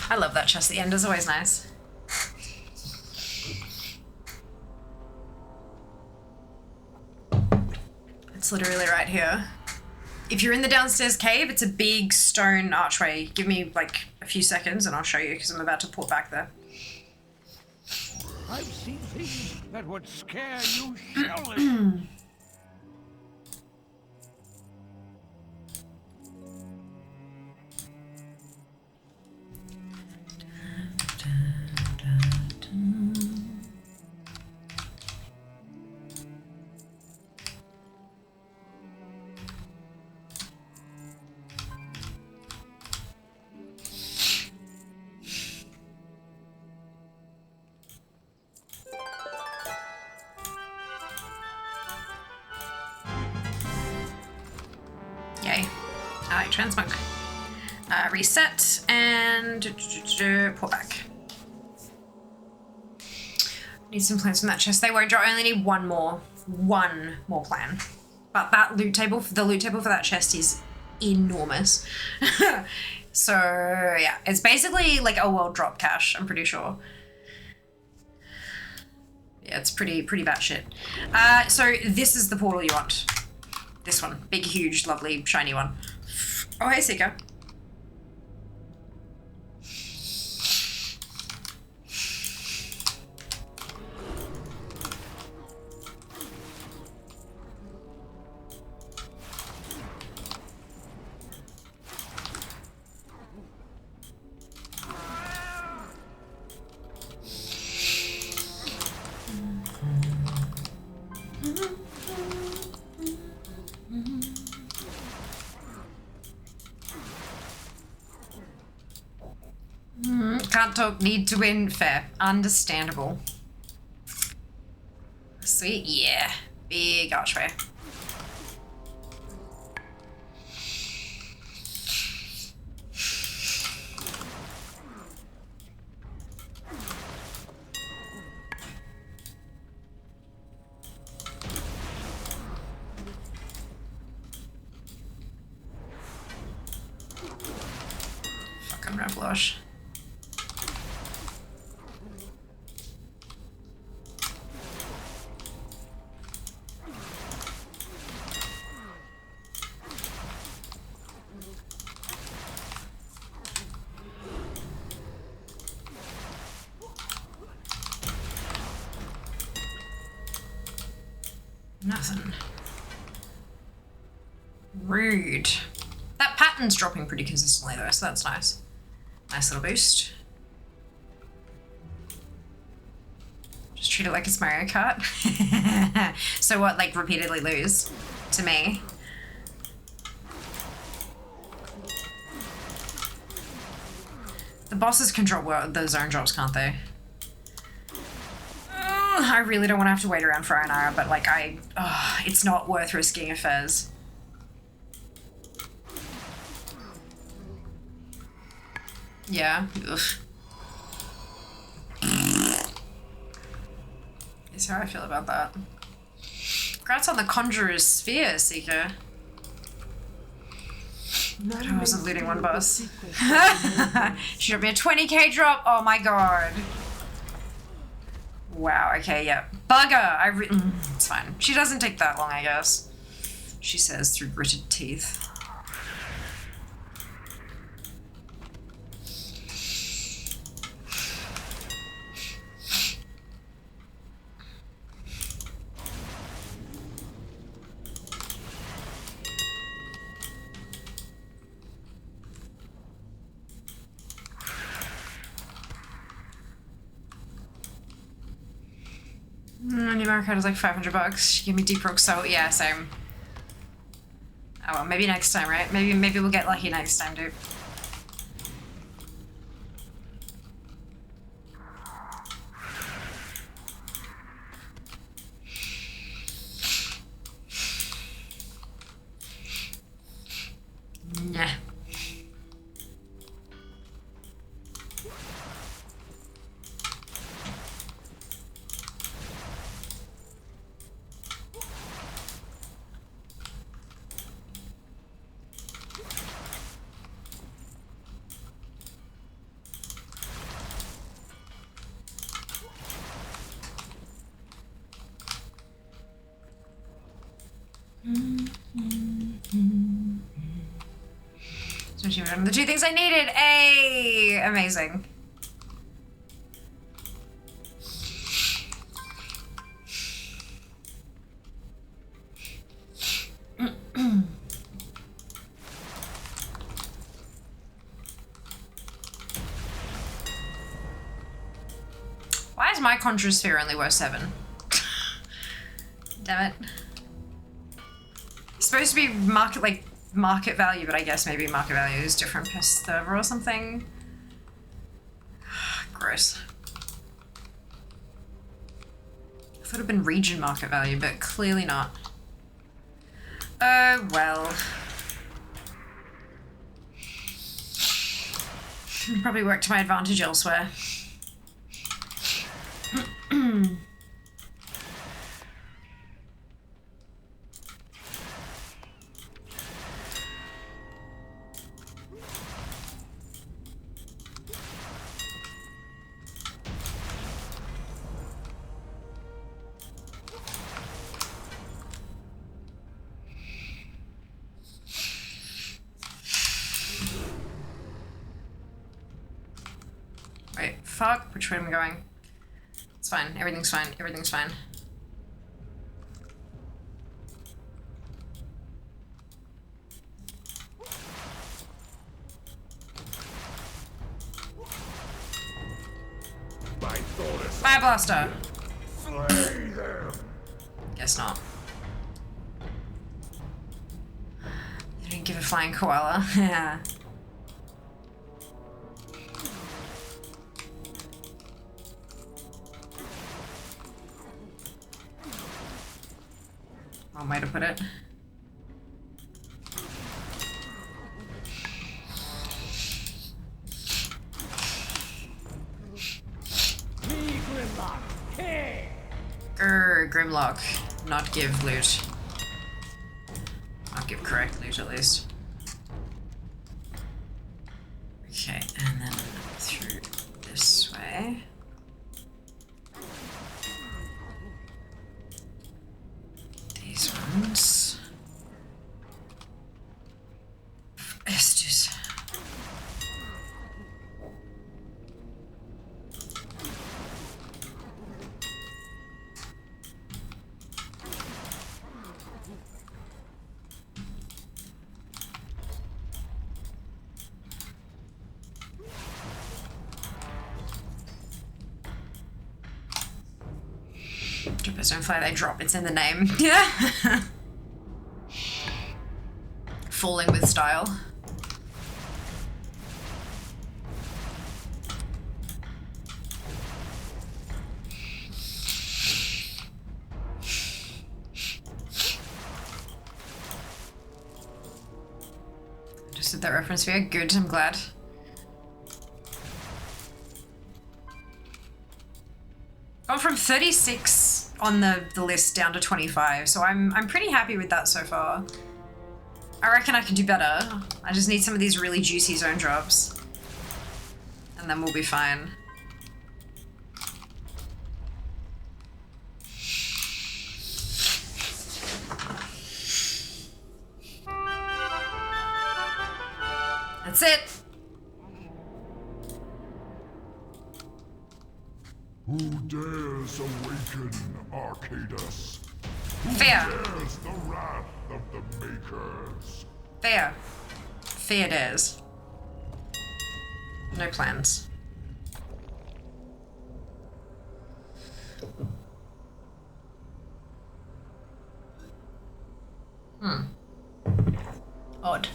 I love that chest at the end. It's always nice. It's literally right here. If you're in the downstairs cave, it's a big stone archway. Give me like a few seconds and I'll show you because I'm about to port back there. I've seen things that would scare you shitless. Yay. Alright, transmog. Reset and port back. Need some plans from that chest. They won't draw. I only need one more plan. But that loot table, the loot table for that chest is enormous. So yeah, it's basically like a world drop cache, I'm pretty sure. Yeah, it's pretty batshit. So this is the portal you want. This one. Big, huge, lovely, shiny one. Oh, hey, Seeker. Can't talk, need to win, fair. Understandable. Sweet, yeah. Big archway. Fucking Revlosh. Nothing. Rude. That pattern's dropping pretty consistently though, so that's nice. Nice little boost. Just treat it like it's Mario Kart. So what, like repeatedly lose to me? The bosses control the zone drops, can't they? I really don't want to have to wait around for Inara, but like it's not worth risking affairs. Yeah. Ugh. Is how I feel about that. Congrats on the Conjurer's Sphere, Seeker. God, I wasn't looting one boss. She dropped me a 20k drop. Oh my god. Wow, okay, yeah. Bugger! It's fine. She doesn't take that long, I guess. She says through gritted teeth. New Mario Kart is like $500. She gave me deep rock salt. Yeah, same. Oh well, maybe next time, right? Maybe we'll get lucky next time, dude. Nah. The two things I needed. Ay, amazing. Why is my Contra Sphere only worth 7? Damn it. It's supposed to be market value, but I guess maybe market value is different per server or something. Gross. I thought it'd been region market value, but clearly not. Oh well. Probably work to my advantage elsewhere. Wait, fuck, which way am I going? It's fine, everything's fine, everything's fine. Fire blaster! Slay them. Guess not. They didn't give a flying koala. Yeah. One way to put it. Grimlock. Not give loot. Not give correct loot at least. Okay, and then through this way. These ones. Estes. Drippers don't fly, they drop. It's in the name. Yeah. Falling with style. Just did that reference here. Good, I'm glad. Gone from 36 on the list down to 25, so I'm pretty happy with that so far. I reckon I can do better. I just need some of these really juicy zone drops. And then we'll be fine. That's it. Who dares awaken Arcadus? Fair. Who dares the wrath of the Makers? Fair. Fair dares. No plans. Odd.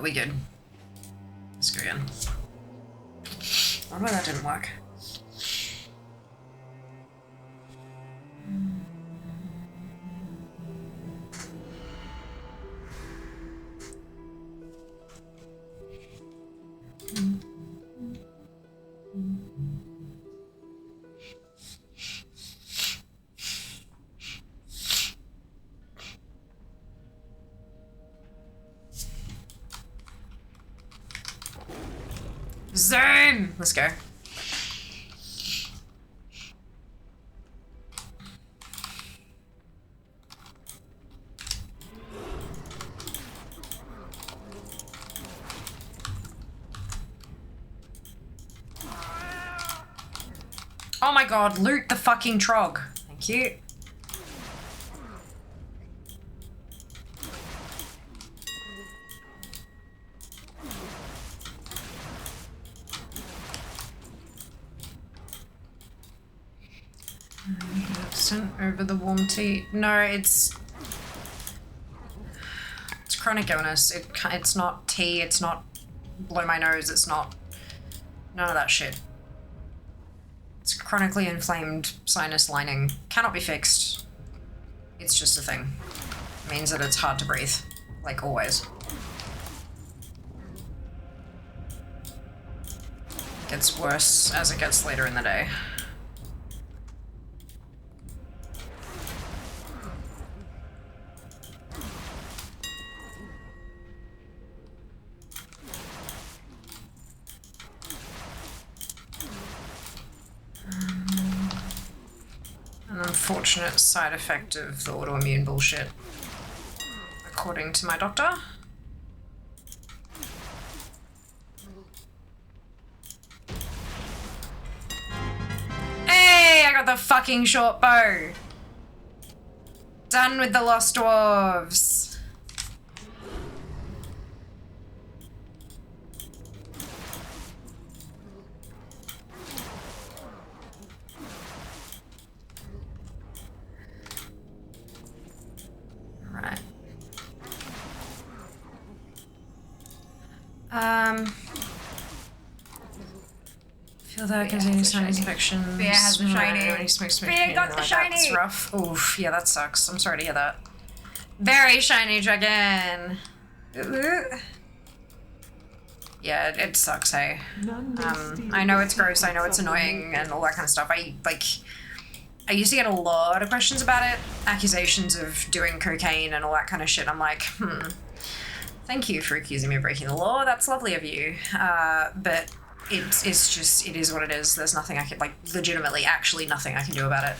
We good. Let's go again. I wonder why that didn't work. Zoom! Let's go. Oh my god, loot the fucking trog. Thank you. Sent over the warm tea. No, it's chronic illness. It's not tea. It's not blow my nose. It's not none of that shit. It's chronically inflamed sinus lining. Cannot be fixed. It's just a thing. It means that it's hard to breathe, like always. Gets worse as it gets later in the day. Unfortunate side effect of the autoimmune bullshit, according to my doctor. Hey, I got the fucking short bow. Done with the Lost Dwarves. Feel that continuous sinus infection. Bear has the shiny. Bear got the shiny. That's rough. Oof, yeah, that sucks. I'm sorry to hear that. Very shiny dragon. Yeah, it sucks, hey. I know it's gross, I know it's annoying and all that kind of stuff. I used to get a lot of questions about it. Accusations of doing cocaine and all that kind of shit. I'm like, thank you for accusing me of breaking the law. That's lovely of you. But it's just, it is what it is. There's nothing I can, like, legitimately, actually nothing I can do about it.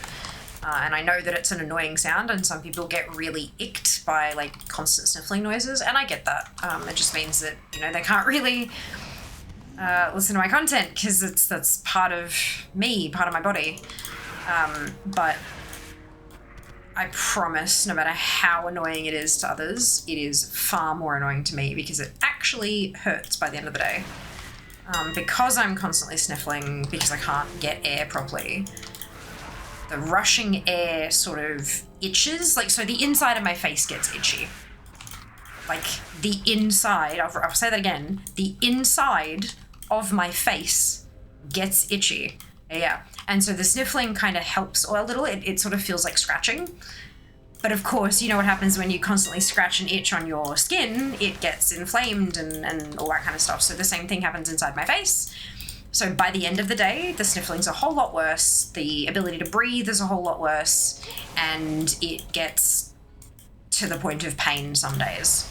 And I know that it's an annoying sound and some people get really icked by, like, constant sniffling noises, and I get that. It just means that, you know, they can't really listen to my content because that's part of me, part of my body. But I promise, no matter how annoying it is to others, it is far more annoying to me because it actually hurts by the end of the day. Because I'm constantly sniffling, because I can't get air properly, the rushing air sort of itches. Like, so the inside of my face gets itchy. Like, the inside, I'll say that again, the inside of my face gets itchy. Yeah. And so the sniffling kind of helps a little. It sort of feels like scratching. But of course, you know what happens when you constantly scratch and itch on your skin, it gets inflamed and all that kind of stuff. So the same thing happens inside my face. So by the end of the day, the sniffling's a whole lot worse. The ability to breathe is a whole lot worse. And it gets to the point of pain some days.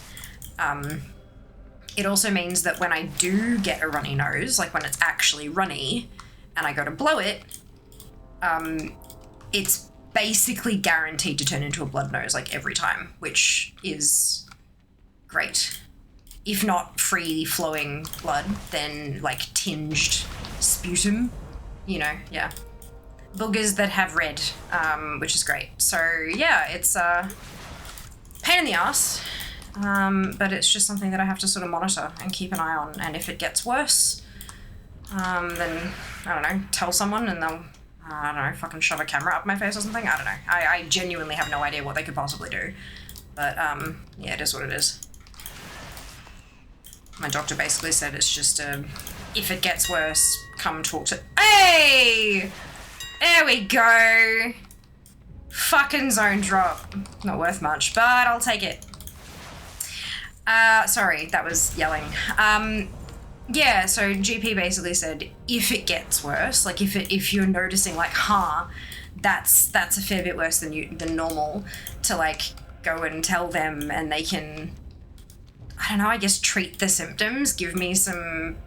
It also means that when I do get a runny nose, like when it's actually runny, and I go to blow it, it's basically guaranteed to turn into a blood nose like every time, which is great. If not free flowing blood, then like tinged sputum, you know, yeah. Boogers that have red, which is great. So yeah, it's a pain in the ass, but it's just something that I have to sort of monitor and keep an eye on. And if it gets worse, then, I don't know, tell someone and they'll, I don't know, fucking shove a camera up my face or something. I don't know. I genuinely have no idea what they could possibly do. But, yeah, it is what it is. My doctor basically said it's just, if it gets worse, come talk to... Hey! There we go! Fucking zone drop. Not worth much, but I'll take it. Sorry, that was yelling. Yeah, so GP basically said if it gets worse, like if you're noticing like, that's a fair bit worse than normal, to like go and tell them and they can, I don't know, I guess treat the symptoms, give me some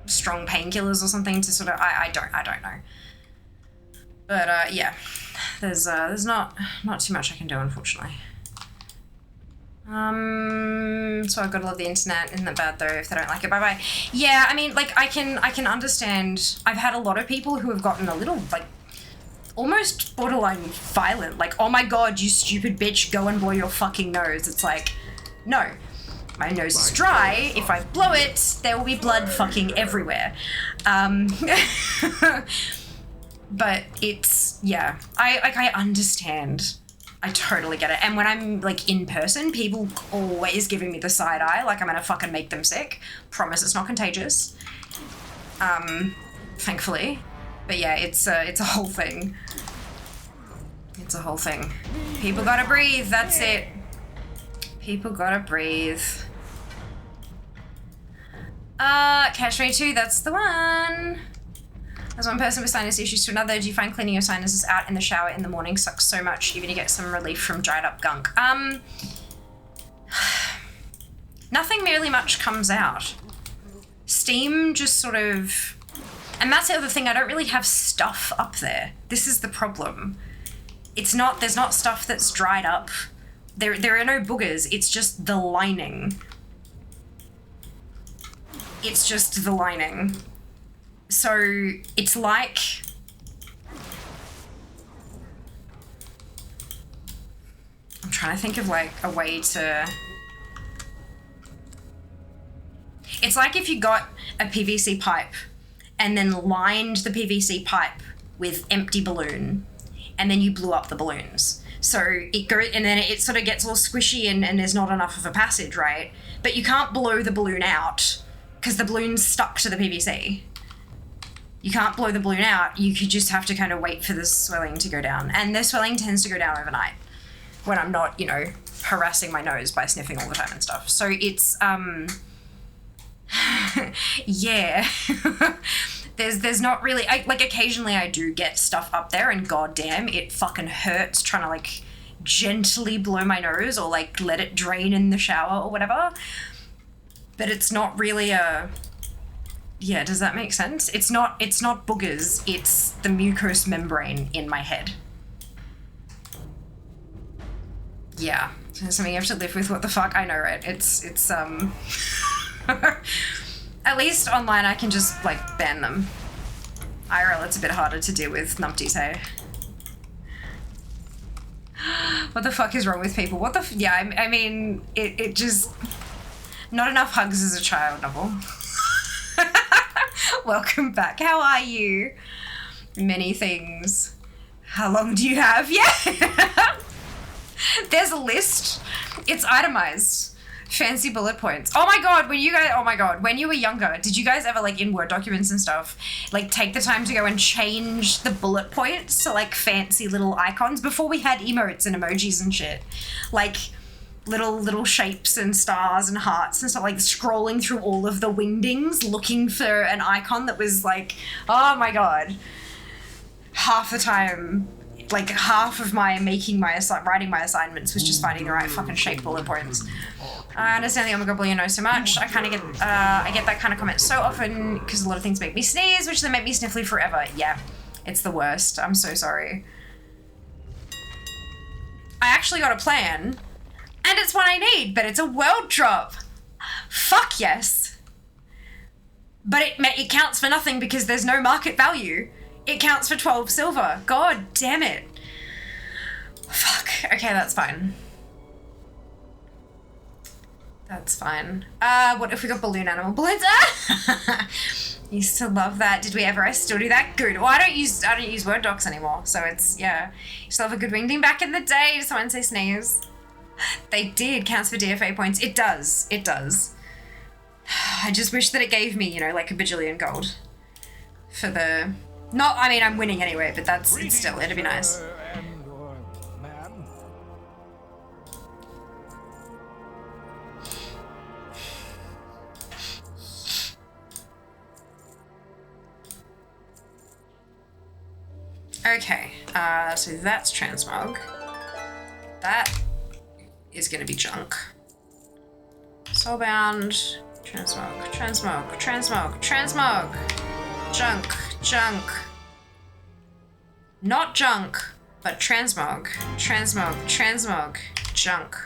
strong painkillers or something to sort of, I don't know. But yeah, there's not too much I can do, unfortunately. So I've got to love the internet. Isn't that bad though if they don't like it? Bye bye. Yeah, I mean, like I can understand. I've had a lot of people who have gotten a little like almost borderline violent. Like, oh my god, you stupid bitch, go and blow your fucking nose. It's like, no, my nose is dry. If I blow it, there will be blood fucking everywhere. But it's, yeah, I understand. I totally get it. And when I'm like in person, people always giving me the side eye, like I'm gonna fucking make them sick. Promise it's not contagious. Thankfully. But yeah, it's a whole thing. It's a whole thing. People gotta breathe, that's it. People gotta breathe. Catch 22, that's the one. As one person with sinus issues to another, do you find cleaning your sinuses out in the shower in the morning sucks so much, even you get some relief from dried up gunk? Nothing really much comes out. Steam just sort of, and that's the other thing, I don't really have stuff up there. This is the problem. There's not stuff that's dried up. There are no boogers, it's just the lining. It's just the lining. So it's like, I'm trying to think of like a way to, it's like if you got a PVC pipe and then lined the PVC pipe with empty balloon and then you blew up the balloons. So it goes, and then it sort of gets all squishy and there's not enough of a passage, right? But you can't blow the balloon out because the balloon's stuck to the PVC. You can't blow the balloon out, you could just have to kind of wait for the swelling to go down. And the swelling tends to go down overnight when I'm not, you know, harassing my nose by sniffing all the time and stuff. So it's, yeah. There's not really, like occasionally I do get stuff up there and goddamn, it fucking hurts trying to like gently blow my nose or like let it drain in the shower or whatever. But it's not really a... Yeah, does that make sense? It's not boogers, it's the mucous membrane in my head. Yeah, it's something you have to live with, what the fuck? I know, right? It's at least online I can just, like, ban them. IRL, it's a bit harder to deal with numpties, hey? What the fuck is wrong with people? What the yeah, I mean, it just... Not enough hugs as a child, Novel. Welcome back. How are you? Many things. How long do you have? Yeah. There's a list. It's itemized. Fancy bullet points. Oh my god, when you were younger, did you guys ever, like, in Word documents and stuff, like, take the time to go and change the bullet points to, like, fancy little icons before we had emotes and emojis and shit? Like, little shapes and stars and hearts and stuff, like, scrolling through all of the wingdings looking for an icon that was, like, oh my god. Half the time, like, half of my writing my assignments was just finding the right fucking shape bullet points. I understand the Omega Blue know so much. I kind of get, I get that kind of comment so often because a lot of things make me sneeze, which then make me sniffly forever. Yeah, it's the worst. I'm so sorry. I actually got a plan, and it's what I need, but it's a world drop. Fuck yes. But it counts for nothing because there's no market value. It counts for 12 silver. God damn it. Fuck. Okay, that's fine. That's fine. What if we got balloon animal balloons? Used to love that. Did we ever? I still do that. Good. Well, I don't use Word docs anymore, so it's, yeah. Used to love a good wingding back in the day. Did someone say sneeze? They did. Counts for DFA points. It does. It does. I just wish that it gave me, you know, like a bajillion gold. For the... Not, I mean, I'm winning anyway, but that's, it's still, it'd be nice. Okay, so that's transmog. That is gonna be junk. Soulbound, transmog, transmog, transmog, transmog. Junk, junk. Not junk, but transmog, transmog, transmog, junk.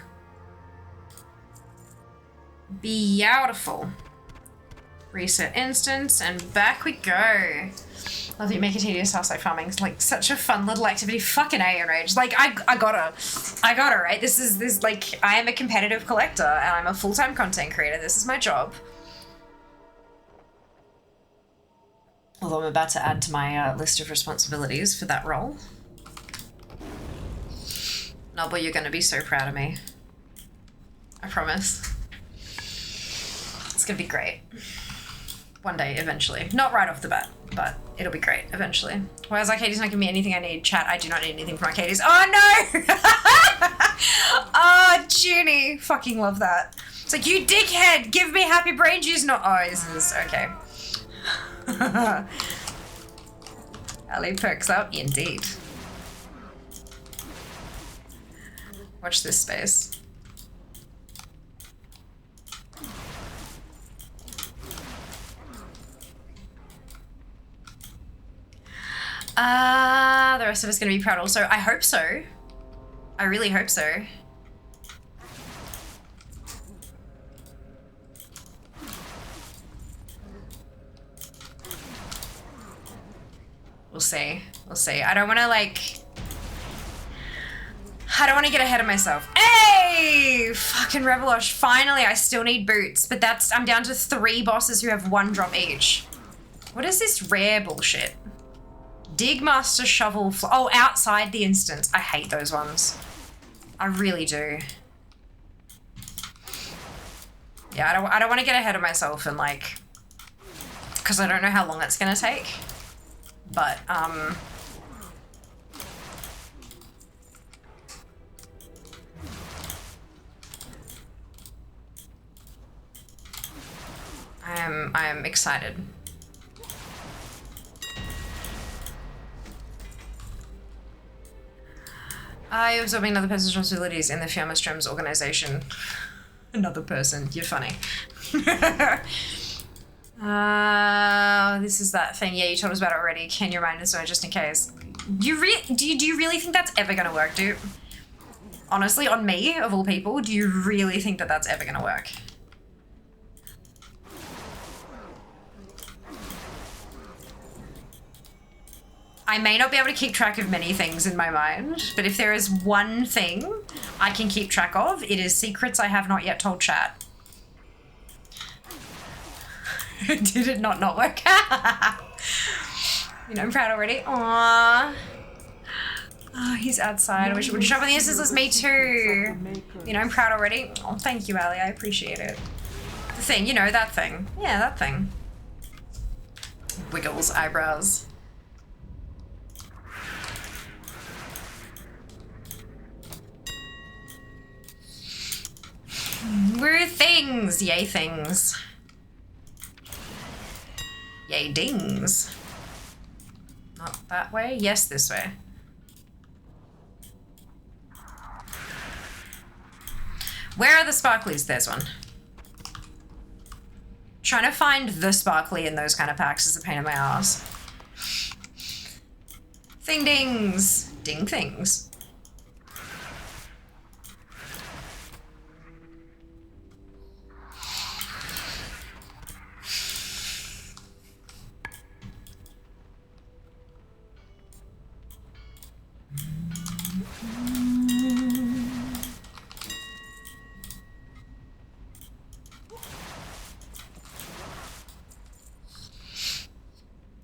Beautiful. Reset instance, and back we go. Love that you make a tedious task like farming. It's like such a fun little activity. Fucking A, Enraged. Like, I gotta, right? This, like, I am a competitive collector and I'm a full-time content creator. This is my job. Although I'm about to add to my list of responsibilities for that role. Noble, you're gonna be so proud of me. I promise. It's gonna be great. One day, eventually. Not right off the bat, but it'll be great eventually. Whereas Arcadie's not giving me anything I need. Chat, I do not need anything from Arcadie's. Oh no! Oh, Junie. Fucking love that. It's like, you dickhead, give me happy brain juice. No, oh, this is, okay. Ali perks up, indeed. Watch this space. The rest of us gonna be proud also. I hope so. I really hope so. We'll see. We'll see. I don't want to, like... I don't want to get ahead of myself. Hey! Fucking Revelosh. Finally, I still need boots, but that's... I'm down to 3 bosses who have 1 drop each. What is this rare bullshit? Digmaster Shovel... Oh, outside the instance. I hate those ones. I really do. Yeah, I don't want to get ahead of myself and, like... Because I don't know how long it's going to take. But, I am excited. You're absorbing another person's responsibilities in the Fiamma organization. Another person. You're funny. This is that thing. Yeah, you told us about it already. Can you remind us just in case? Do you really think that's ever gonna work, dude? Honestly, on me, of all people, do you really think that that's ever gonna work? I may not be able to keep track of many things in my mind, but if there is one thing I can keep track of, it is secrets I have not yet told chat. Did it not work? You know, I'm proud already. Aww. Oh, he's outside. I wish he would jump on the instances. Me too. You know, I'm proud already. Oh, thank you, Ali. I appreciate it. The thing, you know, that thing. Yeah, that thing. Wiggles eyebrows. We're things. Yay, things. Yay, dings. Not that way? Yes, this way. Where are the sparklies? There's one. Trying to find the sparkly in those kind of packs is a pain in my ass. Thing dings. Ding things.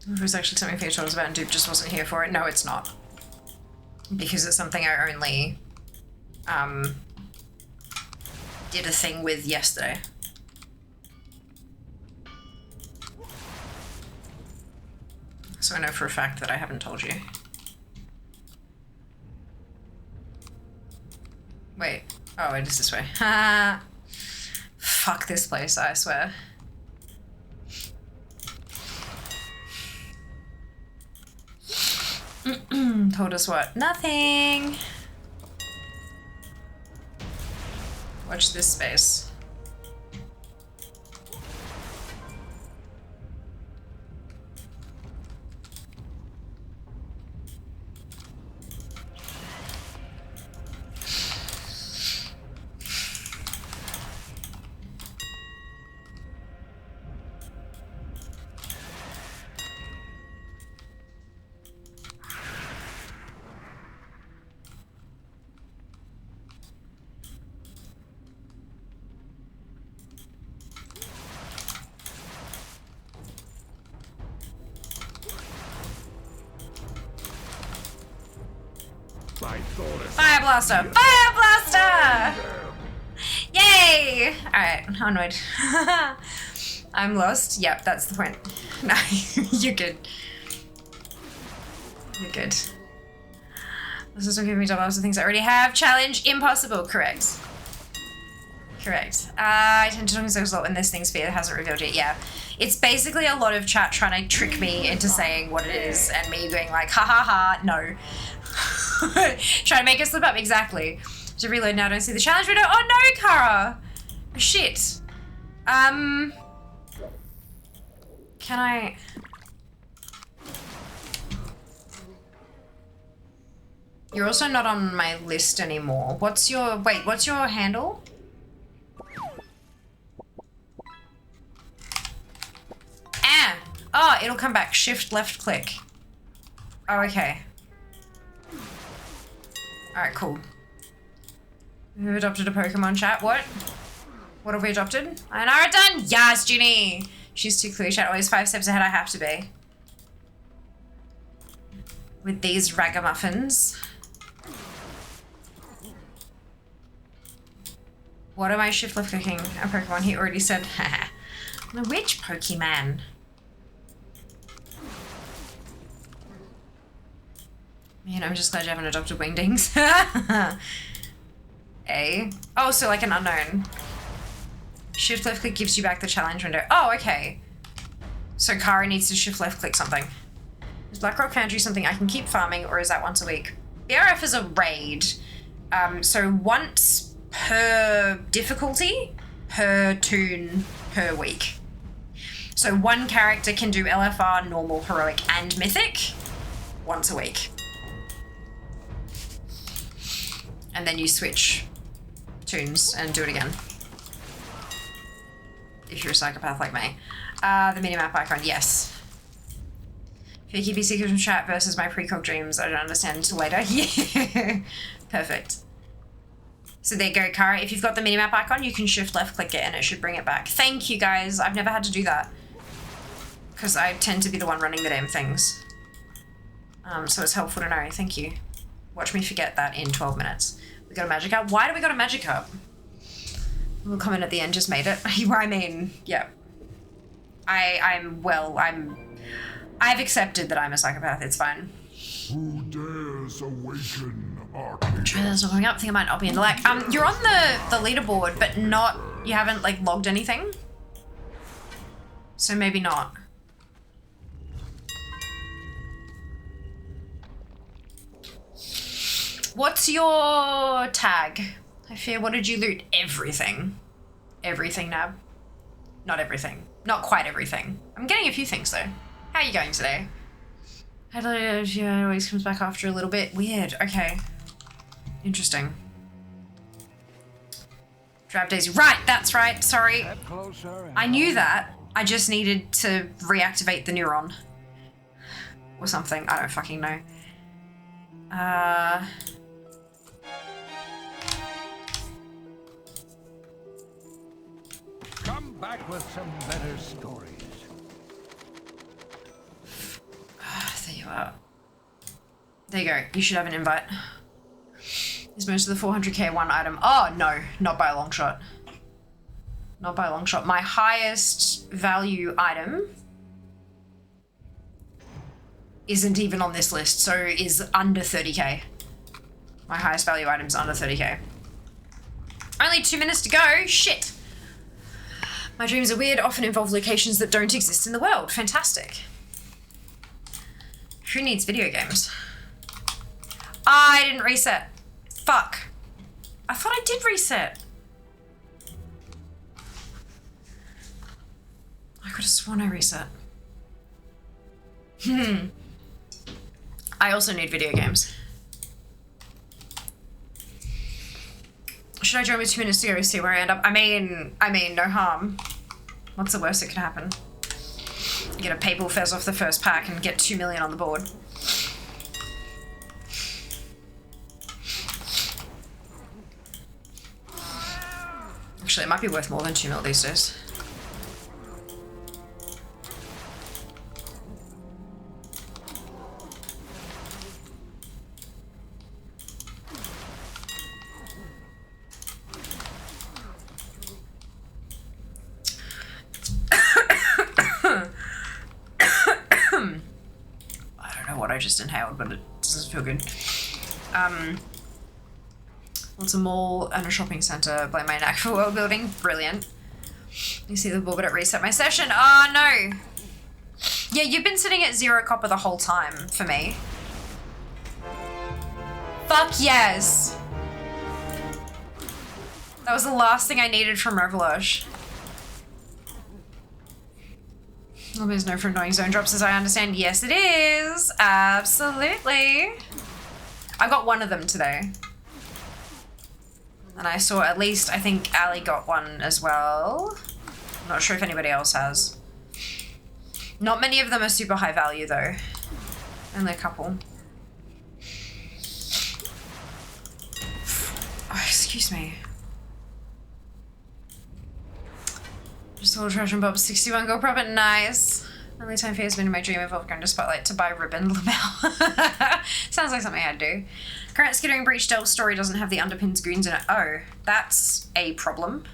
It was actually something Faye told us about and Dupe just wasn't here for it. No, it's not. Because it's something I only did a thing with yesterday. So I know for a fact that I haven't told you. Wait. Oh, it is this way. Ha! Fuck this place, I swear. Told us what? Nothing. Watch this space. Fire blaster! Fire blaster! Yay! Alright, onward. I'm lost? Yep, that's the point. No, you're good. You're good. This is giving me double ups of things I already have. Challenge impossible. Correct. Correct. I tend to talk in circles a lot when this thing's fear hasn't revealed it. Yeah. It's basically a lot of chat trying to trick me into saying what it is and me going like, ha ha ha, no. Trying to make it slip up, exactly. To reload now, don't see the challenge window. Oh no, Kara! Shit. Can I... You're also not on my list anymore. What's your... Wait, what's your handle? Ah! Oh, it'll come back. Shift left click. Oh, okay. Alright, cool. Who adopted a Pokemon, chat? What? What have we adopted? An Aradun! Yes, Ginny! She's too clear, chat. Always 5 steps ahead, I have to be. With these ragamuffins. What am I shift left clicking? A Pokemon, he already said, haha. Which Pokemon? Man, I'm just glad you haven't adopted Wingdings. A. Oh, so like an unknown. Shift left click gives you back the challenge window. Oh, okay. So Kara needs to shift left click something. Is Blackrock Foundry something I can keep farming, or is that once a week? BRF is a raid. So once per difficulty, per toon, per week. So one character can do LFR, normal, heroic, and mythic once a week. And then you switch toons and do it again. If you're a psychopath like me. The minimap icon, yes. If you keep your secret from chat versus my precog dreams, I don't understand until later. Yeah. Perfect. So there you go, Kara. If you've got the minimap icon, you can shift left click it and it should bring it back. Thank you guys. I've never had to do that. Because I tend to be the one running the damn things. So it's helpful to know. Thank you. Watch me forget that in 12 minutes. We got a magic up. Why do we got a magic up? We'll comment at the end, just made it. I mean, yeah. I've accepted that I'm a psychopath. It's fine. Who dares awaken Arcade? Trailer's not going up. I think I might not be in the lag. You're on the leaderboard, but not. You haven't like logged anything. So maybe not. What's your tag? I fear. What did you loot? Everything. Everything, Nab. Not everything. Not quite everything. I'm getting a few things though. How are you going today? Yeah, it always comes back after a little bit. Weird. Okay. Interesting. Drab Daisy. Right, that's right. Sorry. I knew that. I just needed to reactivate the neuron. Or something. I don't fucking know. Come back with some better stories. There you are. There you go. You should have an invite. Is most of the 400k one item? Oh, no. Not by a long shot. Not by a long shot. My highest value item isn't even on this list, so is under 30k. My highest value item is under 30k. Only 2 minutes to go. Shit. My dreams are weird, often involve locations that don't exist in the world. Fantastic. Who needs video games? I didn't reset. Fuck. I thought I did reset. I could have sworn I reset. I also need video games. Should I join with 2 minutes to go see where I end up? I mean, no harm. What's the worst that could happen? Get a Papal Fez off the first pack and get 2 million on the board. Actually, it might be worth more than 2 mil these days. I just inhaled, but it doesn't feel good. What's a mall and a shopping centre? Blame my knack for world building. Brilliant. You see the ball, but it reset my session. Oh no. Yeah, you've been sitting at 0 copper the whole time for me. Fuck yes. That was the last thing I needed from Revelosh. Well, there's no for annoying zone drops as I understand. Yes, it is. Absolutely. I got one of them today. And I saw at least, I think Ali got one as well. I'm not sure if anybody else has. Not many of them are super high value though. Only a couple. Oh, excuse me. Just a little trash and bob. 61 gold profit. Nice. Only time for has been in my dream of going to Spotlight to buy ribbon Lamel. Sounds like something I'd do. Current Skittering Breach Delve story doesn't have the underpins goons in it. Oh, that's a problem.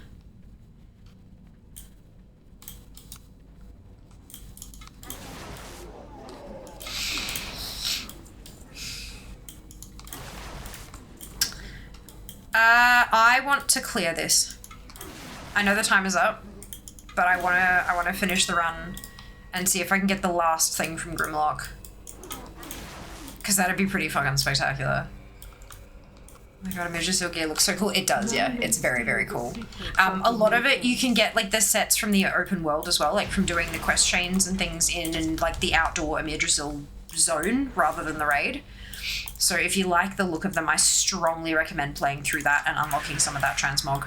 I want to clear this. I know the time is up, but I wanna finish the run and see if I can get the last thing from Grimlock. Because that'd be pretty fucking spectacular. Oh my god, Immersive gear looks so cool. It does, yeah. It's very, very cool. A lot of it you can get like the sets from the open world as well, like from doing the quest chains and things in like the outdoor Immersive zone rather than the raid. So if you like the look of them, I strongly recommend playing through that and unlocking some of that transmog.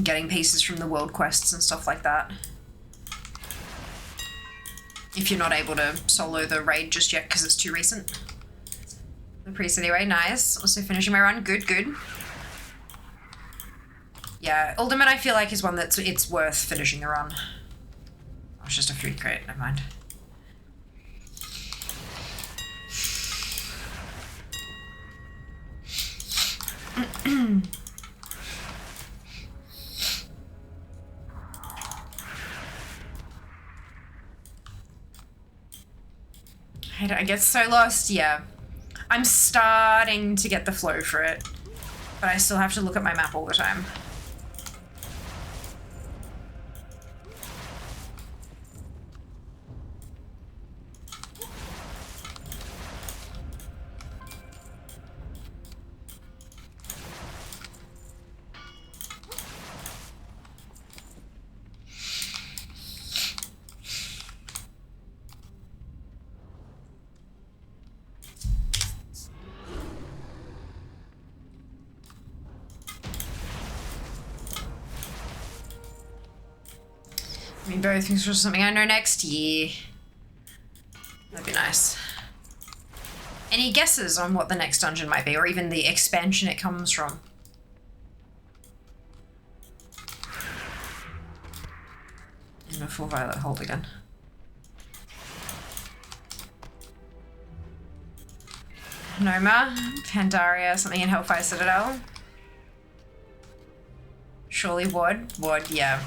Getting pieces from the world quests and stuff like that. If you're not able to solo the raid just yet because it's too recent. The priest anyway, nice. Also finishing my run, good, good. Yeah, Ultimate I feel like is one that's it's worth finishing the run. Oh, it's just a food crate, never mind. I get so lost, yeah. I'm starting to get the flow for it, but I still have to look at my map all the time. I mean, both things for something I know next year. That'd be nice. Any guesses on what the next dungeon might be, or even the expansion it comes from? In a full violet hold again. Noma, Pandaria, something in Hellfire Citadel. Surely Wood. Wood, yeah.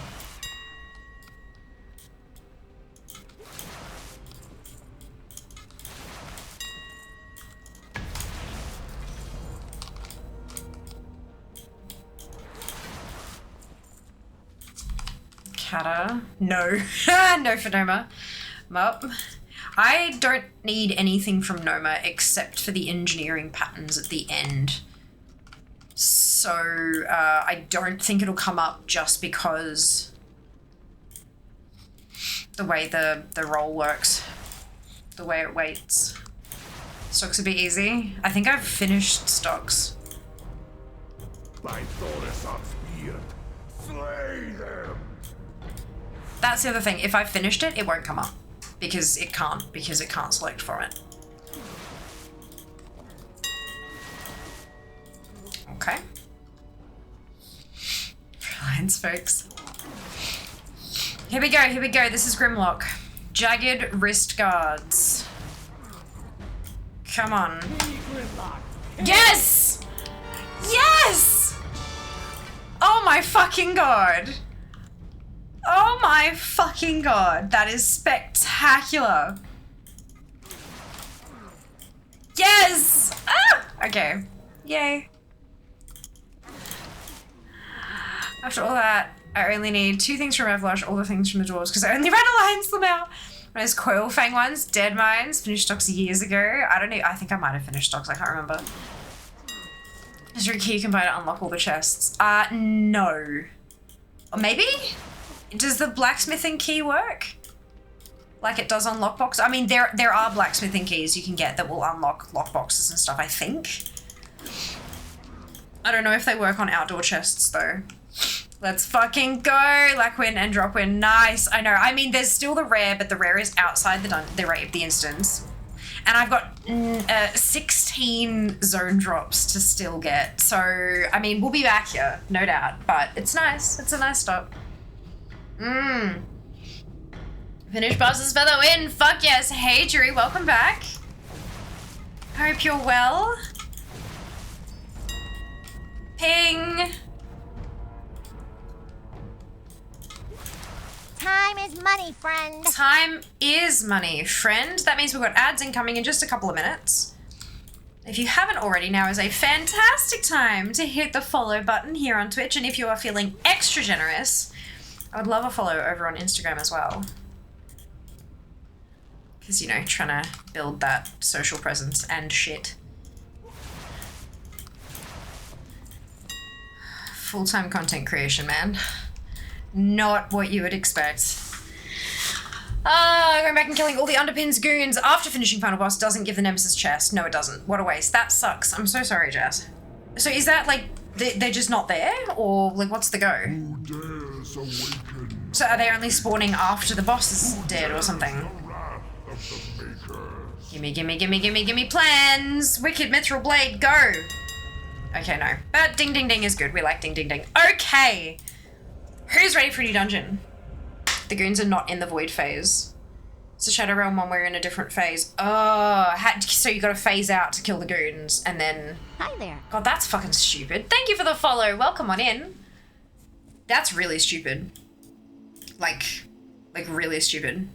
Kata. No. No for Noma. Mup. I don't need anything from Noma except for the engineering patterns at the end. So I don't think it'll come up just because the way the roll works. The way it waits. Stocks a bit easy. I think I've finished stocks. By Thoris of Spear, slay them! That's the other thing. If I finished it, it won't come up. Because it can't select from it. Okay. Reliance, folks. Here we go, this is Grimlock. Jagged wrist guards. Come on. Yes! Yes! Oh my fucking god. Oh my fucking god, that is spectacular. Yes! Ah! Okay. Yay. After all that, I only need 2 things from Evlash, all the things from the dwarves, because I only ran alliance them out. Those Coil Fang ones, Dead Mines, finished stocks years ago. I don't know, I think I might have finished stocks, I can't remember. Is there a key you can buy to unlock all the chests? No. Or maybe? Does the blacksmithing key work? Like it does on lockbox? I mean, there are blacksmithing keys you can get that will unlock lockboxes and stuff, I think. I don't know if they work on outdoor chests, though. Let's fucking go! Lackwin and Dropwin. Nice! I know. I mean, there's still the rare, but the rare is outside the instance. And I've got 16 zone drops to still get. So, I mean, we'll be back here, no doubt. But it's nice. It's a nice stop. Finish bosses for the win. Fuck yes. Hey, Jury, welcome back. Hope you're well. Ping. Time is money, friend. Time is money, friend. That means we've got ads incoming in just a couple of minutes. If you haven't already, now is a fantastic time to hit the follow button here on Twitch. And if you are feeling extra generous, I would love a follow over on Instagram as well. Because, you know, trying to build that social presence and shit. Full-time content creation, man. Not what you would expect. Going back and killing all the underpins goons after finishing final boss doesn't give the nemesis chest. No, it doesn't. What a waste. That sucks. I'm so sorry, Jazz. So is that like they're just not there, or like what's the go? So are they only spawning after the boss is dead or something? of the makers. Gimme plans! Wicked Mithril Blade, go! Okay, no. But ding ding ding is good. We like ding ding ding. Okay! Who's ready for a new dungeon? The goons are not in the void phase. It's a Shadow Realm one, we're in a different phase. Oh, so you gotta phase out to kill the goons, and then... Hi there. God, that's fucking stupid. Thank you for the follow. Welcome on in. That's really stupid. Like really stupid.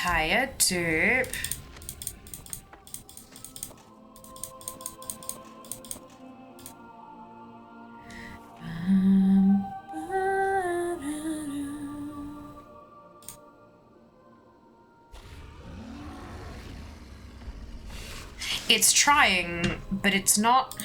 Hiya, dupe. It's trying, but it's not.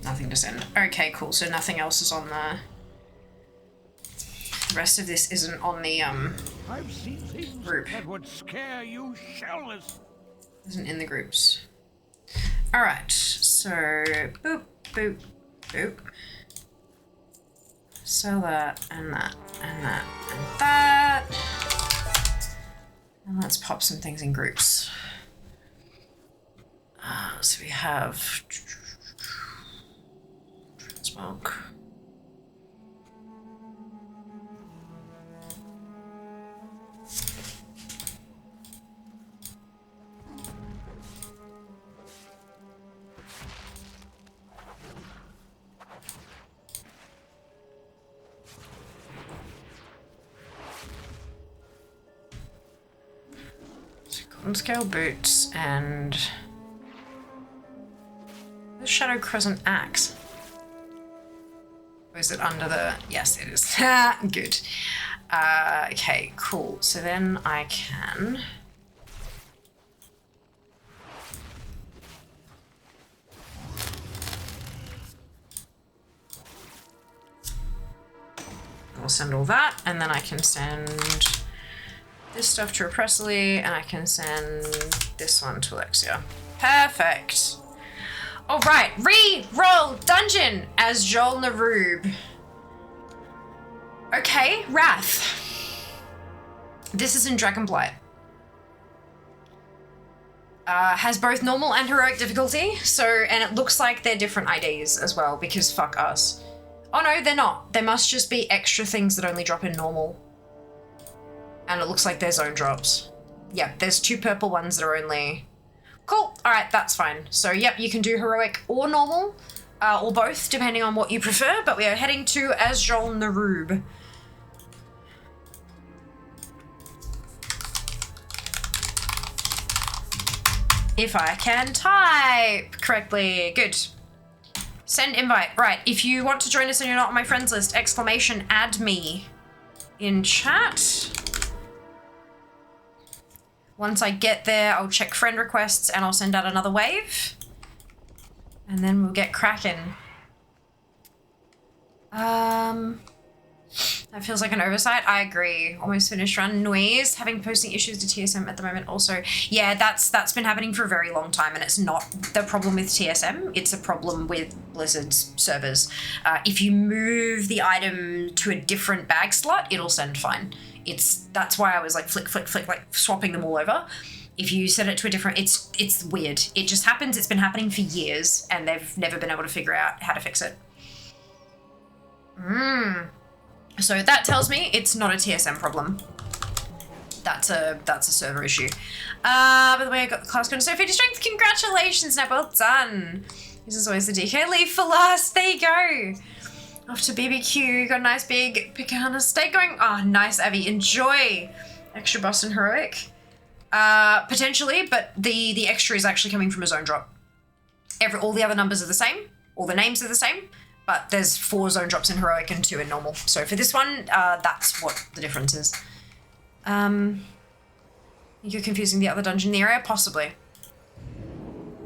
Nothing to send. Okay, cool. So nothing else is on the... The rest of this isn't on the I've seen things group. that would scare you shellless. Isn't in the groups. All right. So boop, boop, boop. Sell that and that and that and that. And let's pop some things in groups. So we have smoke. Golden Scale Boots and the Shadow Crescent Axe. Or is it under the... Yes, it is. Good. Okay, cool. So then I can... I'll send all that, and then I can send this stuff to Presley, and I can send this one to Alexia. Perfect. All right, re-roll dungeon as Joel Naroob. Okay, Wrath. This is in Dragonblight. Has both normal and heroic difficulty, and it looks like they're different IDs as well, because fuck us. Oh no, they're not. They must just be extra things that only drop in normal. And it looks like they're zone drops. Yeah, there's 2 purple ones that are only... Cool, all right, that's fine. So yep, you can do heroic or normal, or both, depending on what you prefer, but we are heading to Azjol Naroob. If I can type correctly, good. Send invite. Right, if you want to join us and you're not on my friends list, exclamation add me in chat. Once I get there, I'll check friend requests and I'll send out another wave. And then we'll get cracking. That feels like an oversight. I agree. Almost finished run. Noise. Having posting issues to TSM at the moment also. Yeah, that's been happening for a very long time, and it's not the problem with TSM. It's a problem with Blizzard's servers. If you move the item to a different bag slot, it'll send fine. That's why I was like flick, like swapping them all over. If you set it to a different, it's weird. It just happens. It's been happening for years, and they've never been able to figure out how to fix it. So that tells me it's not a TSM problem. That's a server issue. By the way, I got the class code. So 50 strength. Congratulations, Nat. Well done. This is always the DK. Leave for last. There you go. Off to BBQ. Got a nice big Picahana steak going. Oh, nice, Abby. Enjoy. Extra Boston Heroic. Potentially, but the extra is actually coming from a zone drop. All the other numbers are the same. All the names are the same. But there's 4 zone drops in heroic and 2 in normal. So for this one, that's what the difference is. You're confusing the other dungeon in the area? Possibly.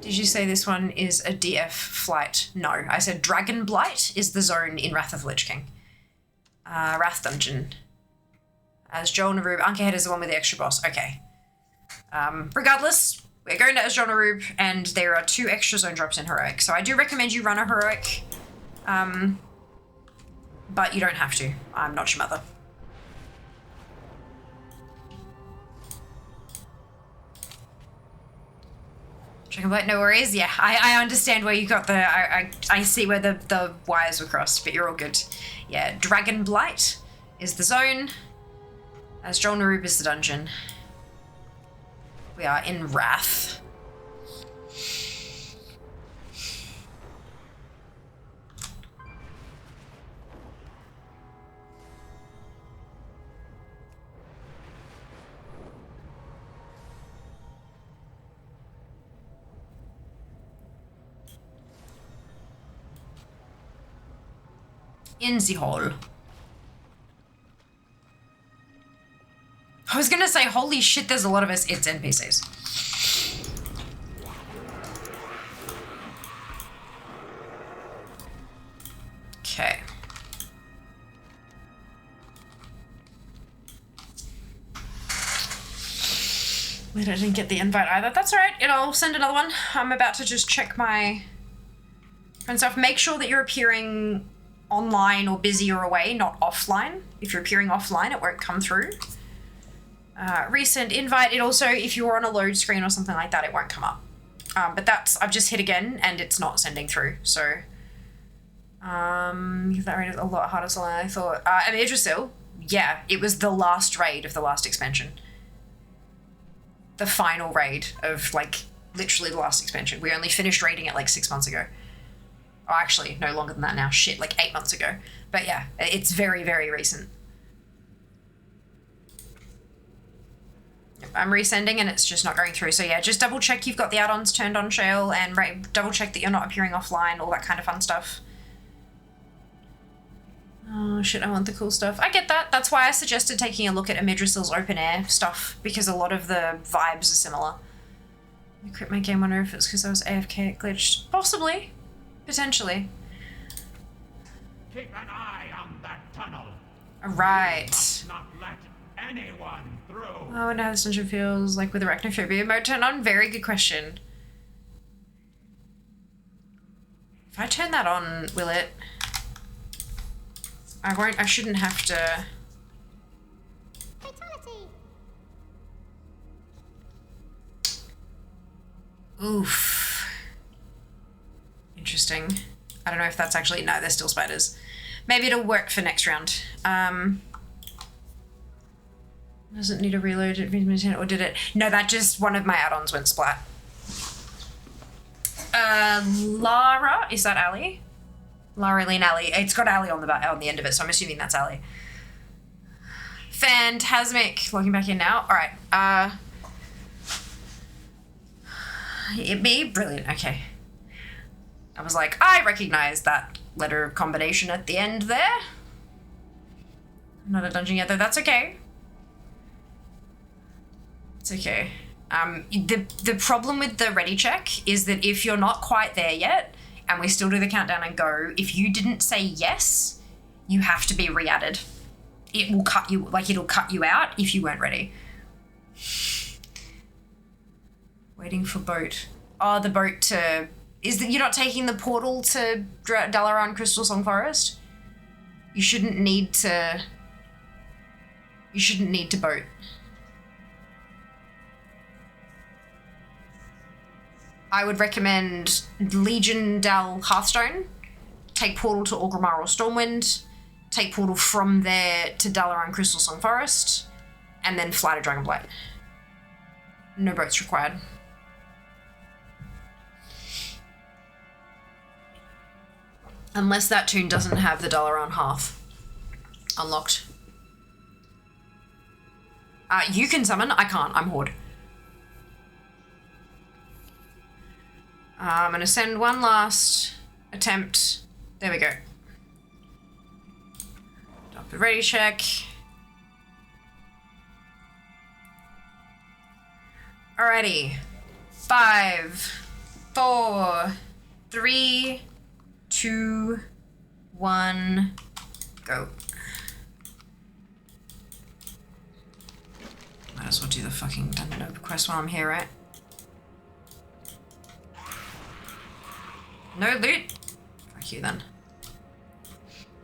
Did you say this one is a DF flight? No, I said Dragon Blight is the zone in Wrath of the Lich King. Wrath Dungeon. As Joel Narub, Ankehead is the one with the extra boss. Okay. Regardless, we're going to Asjol Narub, and there are 2 extra zone drops in heroic. So I do recommend you run a heroic, but you don't have to. I'm not your mother. Dragon Blight, no worries. Yeah, I understand where you got the... I see where the wires were crossed, but you're all good. Yeah, Dragon Blight is the zone. Asjol Narub is the dungeon. We are in Wrath. In the hall. I was gonna say, holy shit, there's a lot of us. It's NPCs. Okay. Wait, I didn't get the invite either. That's all right. I'll send another one. I'm about to just check my friend stuff. Make sure that you're appearing online or busy or away, not offline. If you're appearing offline, it won't come through. Recent invite. It also, if you're on a load screen or something like that, it won't come up. But that's, I've just hit again and it's not sending through. So, that raid is a lot harder than I thought. And Idrisil, yeah, it was the last raid of the last expansion. The final raid of, like, literally the last expansion. We only finished raiding it like 6 months ago. Oh, actually, no longer than that now. Shit, like 8 months ago. But yeah, it's very, very recent. I'm resending and it's just not going through. So yeah, just double check you've got the add-ons turned on, Shale, and double check that you're not appearing offline, all that kind of fun stuff. Oh shit, I want the cool stuff. I get that. That's why I suggested taking a look at Amidrisil's open air stuff, because a lot of the vibes are similar. I quit my game, wonder if it's because I was AFK, it glitched. Possibly. Potentially. Keep an eye on that tunnel. Right. Not let anyone through. Oh, I wonder how this dungeon feels like with arachnophobia mode turned on. Very good question. If I turn that on, will it? I shouldn't have to. Fatality. Oof. Interesting. I don't know if that's actually, no, they're still spiders. Maybe it'll work for next round. Doesn't need a reload, or did it? No, that just, one of my add-ons went splat. Lara, is that Ali? Lara Lean Ali. It's got Ali on the end of it, so I'm assuming that's Ali. Phantasmic, logging back in now. All right. Me, brilliant. Okay. I was like, I recognize that letter combination at the end there. Not a dungeon yet, though. That's okay. It's okay. The problem with the ready check is that if you're not quite there yet, and we still do the countdown and go, if you didn't say yes, you have to be re-added. It will cut you, like it'll cut you out if you weren't ready. Waiting for boat. Oh, the boat to... Is that you're not taking the portal to Dalaran Crystal Song Forest? You shouldn't need to... You shouldn't need to boat. I would recommend Legion Dal Hearthstone, take portal to Orgrimmar or Stormwind, take portal from there to Dalaran Crystal Song Forest, and then fly to Dragonblight. No boats required. Unless that tune doesn't have the Dalaran Hearth unlocked. You can summon, I can't, I'm Horde. I'm gonna send one last attempt. There we go. Drop the ready check. Alrighty. 5, 4, 3, 2, 1, go. Might as well do the fucking dungeon quest while I'm here, right? No loot? Fuck you then.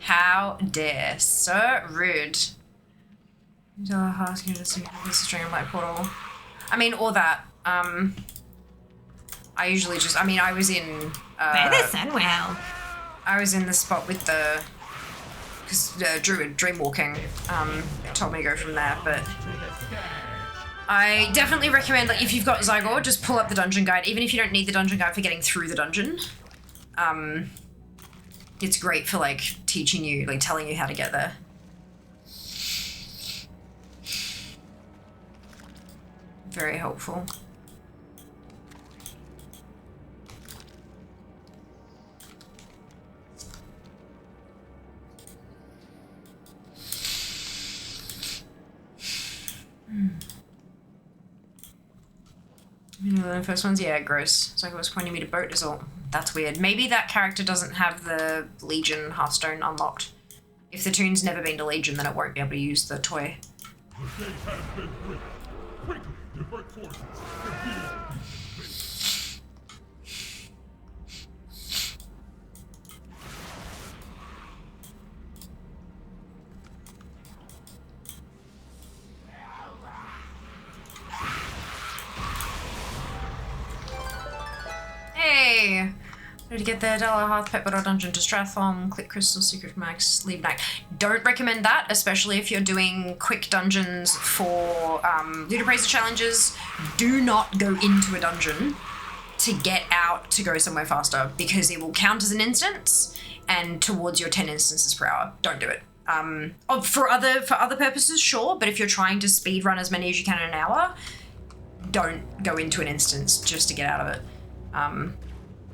How dare. So rude. Asking you to see this string on my portal. I mean, or that. I usually just, I mean, I was in, Where the sun well. I was in the spot with the, because Druid Dreamwalking told me to go from there, but I definitely recommend, like, if you've got Zygor, just pull up the dungeon guide, even if you don't need the dungeon guide for getting through the dungeon. It's great for, like, teaching you, like, telling you how to get there. Very helpful. You know, the first one's, yeah, gross. It's like it was pointing me to boat is all. That's weird. Maybe that character doesn't have the Legion Hearthstone unlocked. If the tune's never been to Legion, then it won't be able to use the toy. Hey! To get the Della Hearth Pet Battle Dungeon to Strathom, click Crystal Secret Max, leave night. Don't recommend that, especially if you're doing quick dungeons for Loot Appraiser challenges. Do not go into a dungeon to get out to go somewhere faster, because it will count as an instance and towards your 10 instances per hour. Don't do it. For other purposes, sure, but if you're trying to speed run as many as you can in an hour, don't go into an instance just to get out of it.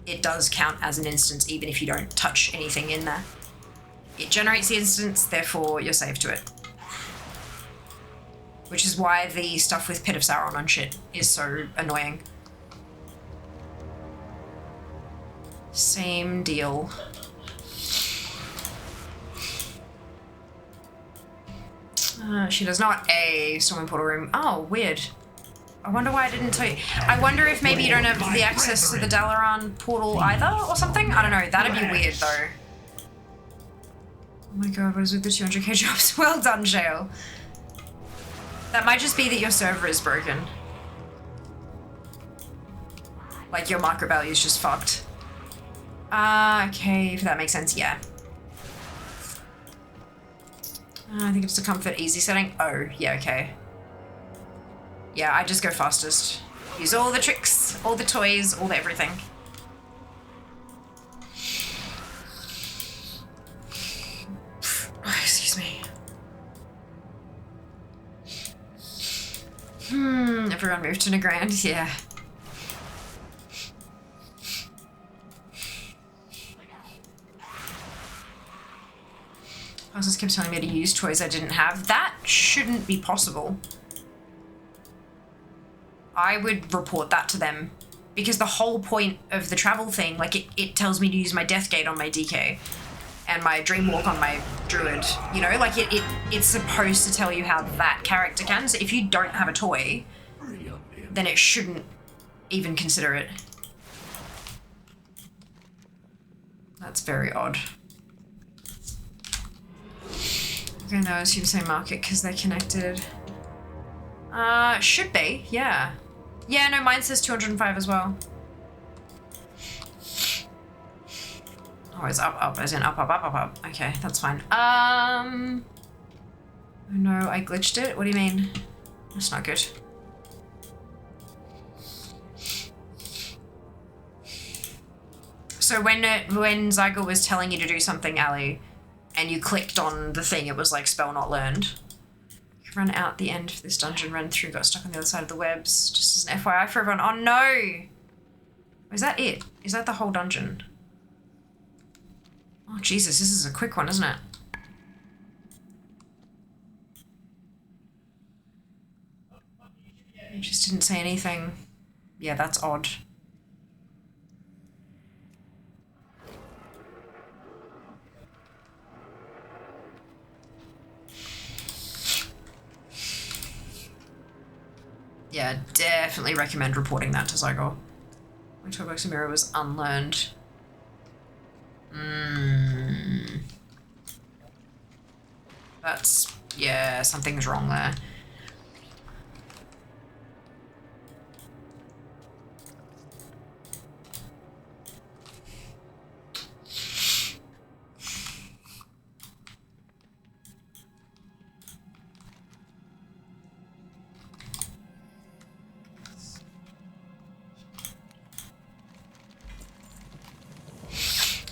It does count as an instance even if you don't touch anything in there. It generates the instance, therefore you're safe to it. Which is why the stuff with Pit of Sauron and shit is so annoying. Same deal. She does not. A storming portal room. Oh, weird. I wonder why I didn't tell you. I wonder if maybe you don't have the access to the Dalaran portal either or something? I don't know. That'd be weird though. Oh my god, what is with the 200k drops? Well done, Jail. That might just be that your server is broken. Like your market value is just fucked. Okay, if that makes sense, yeah. I think it's a comfort easy setting. Oh, yeah, okay. Yeah, I just go fastest. Use all the tricks, all the toys, all the everything. Oh, excuse me. Everyone moved to Nagrand, yeah. I just kept telling me to use toys I didn't have. That shouldn't be possible. I would report that to them, because the whole point of the travel thing, like it tells me to use my Death Gate on my DK and my Dreamwalk on my Druid, you know, like it's supposed to tell you how that character can. So if you don't have a toy, then it shouldn't even consider it. That's very odd. Okay, no, I assume same market because they're connected. Should be, yeah. Yeah, no, mine says 205 as well. Oh, it's up, as in up. Okay, that's fine. Oh no, I glitched it? What do you mean? That's not good. So when Zygo was telling you to do something, Ali, and you clicked on the thing, it was like spell not learned. Run out the end of this dungeon, run through, got stuck on the other side of the webs. Just as an FYI for everyone. Oh no! Is that it? Is that the whole dungeon? Oh, Jesus, this is a quick one, isn't it? It just didn't say anything. Yeah, that's odd. Yeah, definitely recommend reporting that to Zygor. My toolbox and mirror was unlearned. That's... yeah, something's wrong there.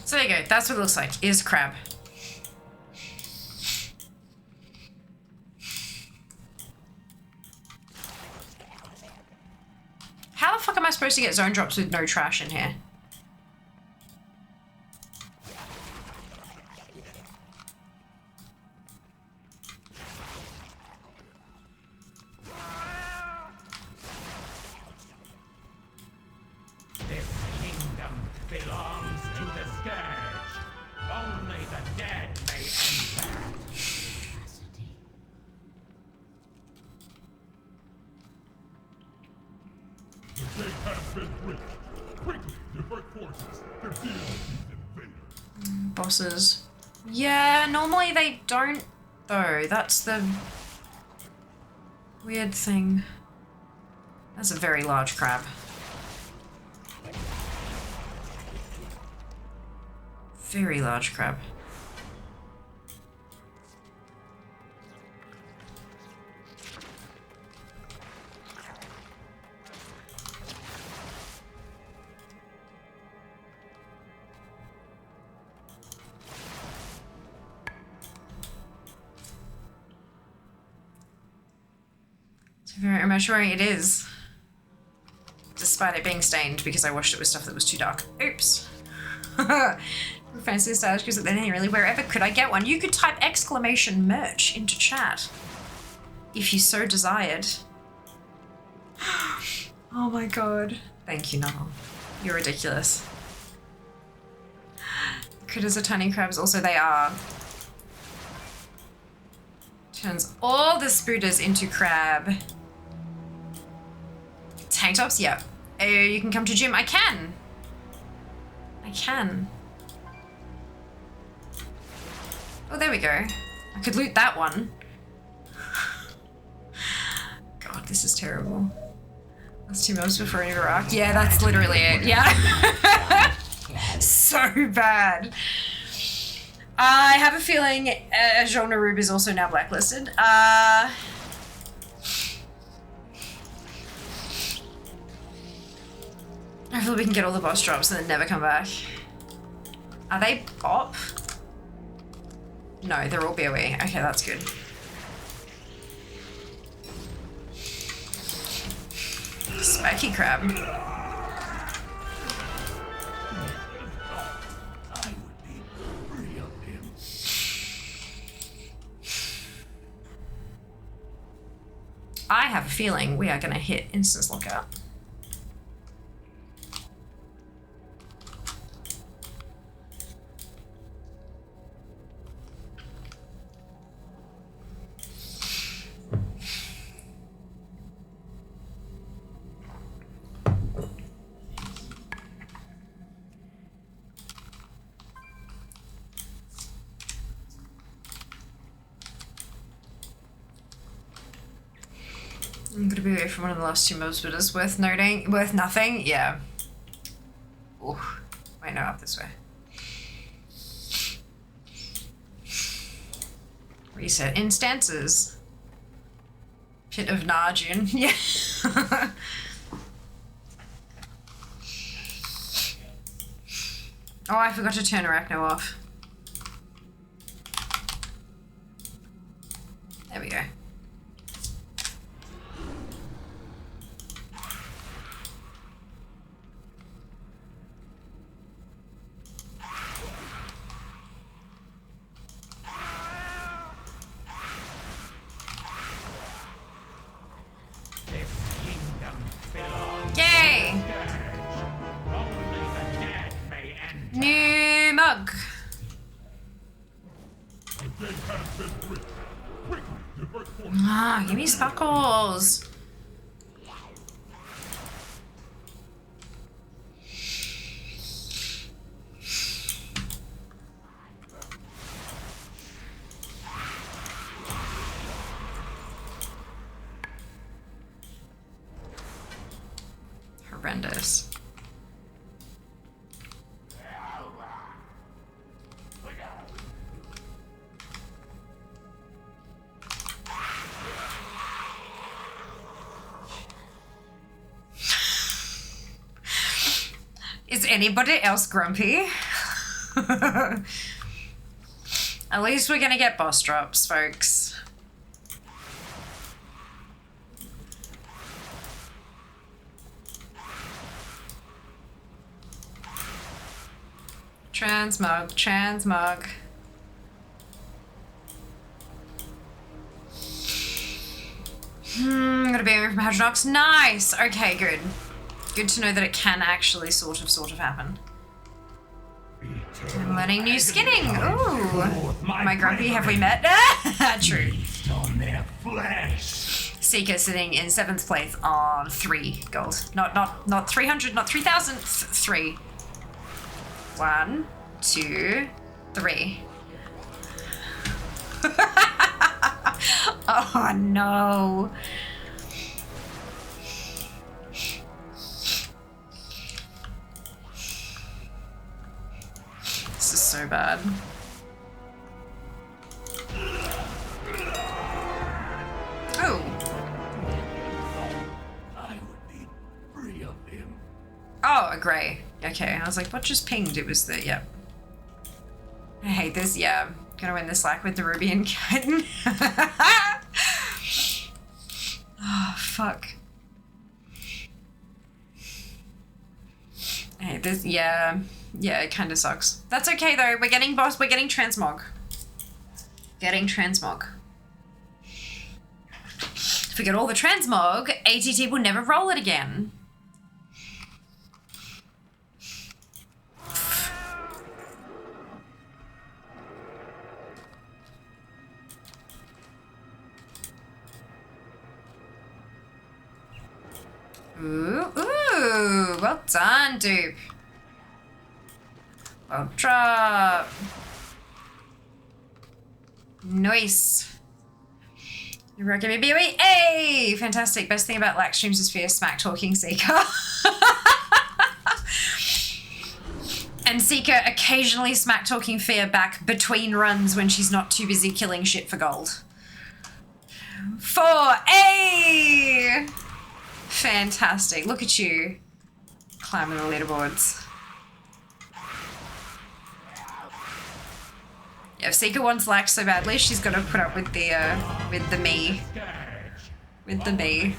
So there you go, that's what it looks like, is crab. How the fuck am I supposed to get zone drops with no trash in here? This kingdom belongs to the Scourge. Only the dead may enter. The gate has been breached. Quickly, divert forces to deal with these invaders. Bosses. Yeah, normally they don't, though. That's the weird thing. That's a very large crab. Very large crab. Very reassuring it is. Despite it being stained because I washed it with stuff that was too dark. Oops. Fancy the stylish because then really wherever could I get one? You could type exclamation merch into chat. If you so desired. Oh my god. Thank you, Noel. You're ridiculous. Critters are tiny crabs, also they are. Turns all the spooters into crab. Tank tops? Yep. You can come to gym. I can. I can. Oh, there we go. I could loot that one. God, this is terrible. That's 2 months before an Iraq. Yeah, that's literally it. Yeah. So bad. I have a feeling Jean Narub is also now blacklisted. Hopefully we can get all the boss drops and then never come back. Are they bop? No, they're all BOE. Okay, that's good. Spiky crab. I have a feeling we are going to hit instance lookout. I'm gonna be away from one of the last 2 mobs, but it's worth noting. Worth nothing? Yeah. Ooh. Wait, no, up this way. Reset instances. Pit of Narjun. Yeah. Oh, I forgot to turn Arachno off. There we go. Ah, give me sparkles. Horrendous. Is anybody else grumpy? At least we're gonna get boss drops, folks. Transmog, transmog. Gonna be away from Hadronox. Nice! Okay, good. Good to know that it can actually sort of happen. I'm learning new skinning. Ooh. Am I grumpy? Have we met? True. Seeker sitting in 7th place on 3 gold. Not 300, not 3,000, 3. 1, 2, 3. Oh no. This is so bad. Oh. I would be free of him. Oh, a grey. Okay, I was like, what just pinged? It was the, yep. I hate this, yeah. Gonna win this like with the Ruby and Kitten. Oh, fuck. I hate this, yeah. Yeah, it kinda sucks. That's okay though, we're getting transmog. Getting transmog. If we get all the transmog, ATT will never roll it again. Ooh, well done, dupe. Well drop. Nice. You're rocking me, BOE. Hey! Fantastic. Best thing about Lack streams is Fear smack talking Seeker. And Seeker occasionally smack talking Fear back between runs when she's not too busy killing shit for gold. 4. Hey! Fantastic. Look at you. Climbing the leaderboards. Yeah, if Seeker wants Lack so badly, she's got to put up with the me. With the me.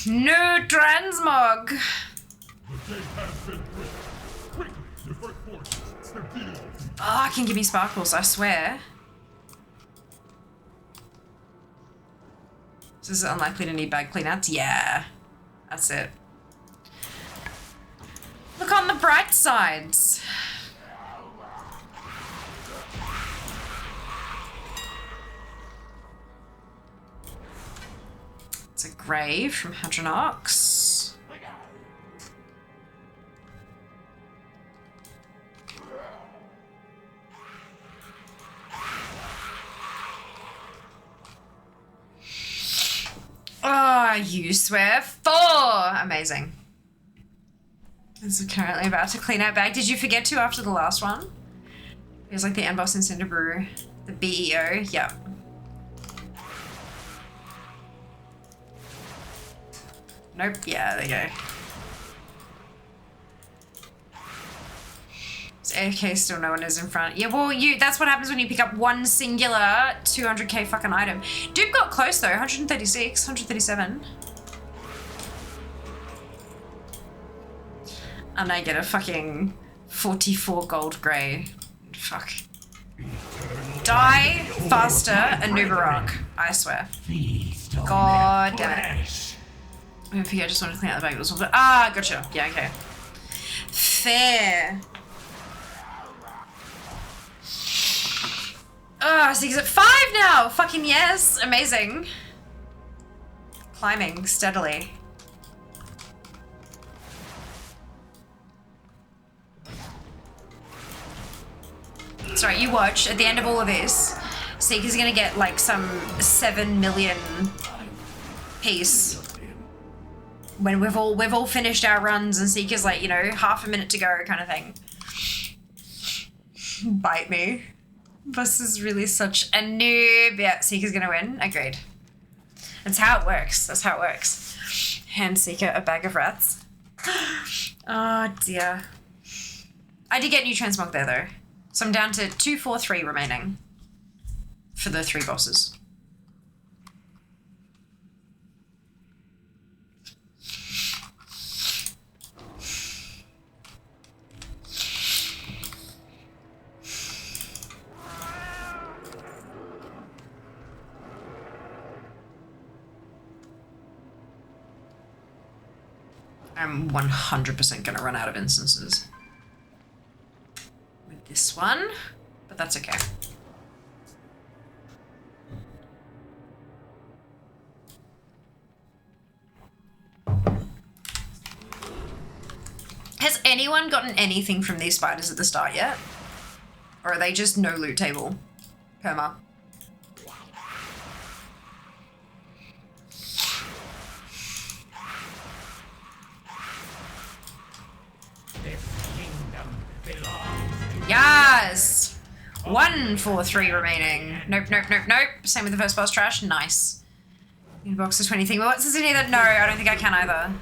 No transmog. Oh, I can give me sparkles, I swear. This is unlikely to need bag cleanouts. Yeah, that's it. Look on the bright sides. It's a grave from Hadronox. Oh, you swear 4! Amazing. This is currently about to clean out bag. Did you forget to after the last one? It was like the End Boss in Cinderbrew. The BEO. Yep. Nope. Yeah, there you go. Is AFK still no one is in front? Yeah, well, that's what happens when you pick up one singular 200k fucking item. Dupe got close though, 136, 137. And I get a fucking 44 gold grey. Fuck. Die faster, Anubarak, I swear. God damn it. I just wanted to clean out the bag. Ah, gotcha. Yeah, okay. Fair. Oh, so he's at 5 now! Fucking yes! Amazing. Climbing steadily. Sorry, you watch. At the end of all of this, Seeker's gonna get like some 7 million piece. When we've all finished our runs and Seeker's like, you know, half a minute to go kind of thing. Bite me. This is really such a noob. Yeah, Seeker's gonna win. Agreed. That's how it works. That's how it works. Hand Seeker a bag of rats. Oh dear. I did get new transmog there though. So I'm down to 2, 4, 3 remaining for the 3 bosses. I'm 100% gonna run out of instances with this one, but that's okay. Has anyone gotten anything from these spiders at the start yet? Or are they just no loot table? Perma. Yes! 1, 4, 3 remaining. Nope, nope, nope, nope. Same with the first boss trash. Nice. Box of 20 thing. What's this in either? No, I don't think I can either.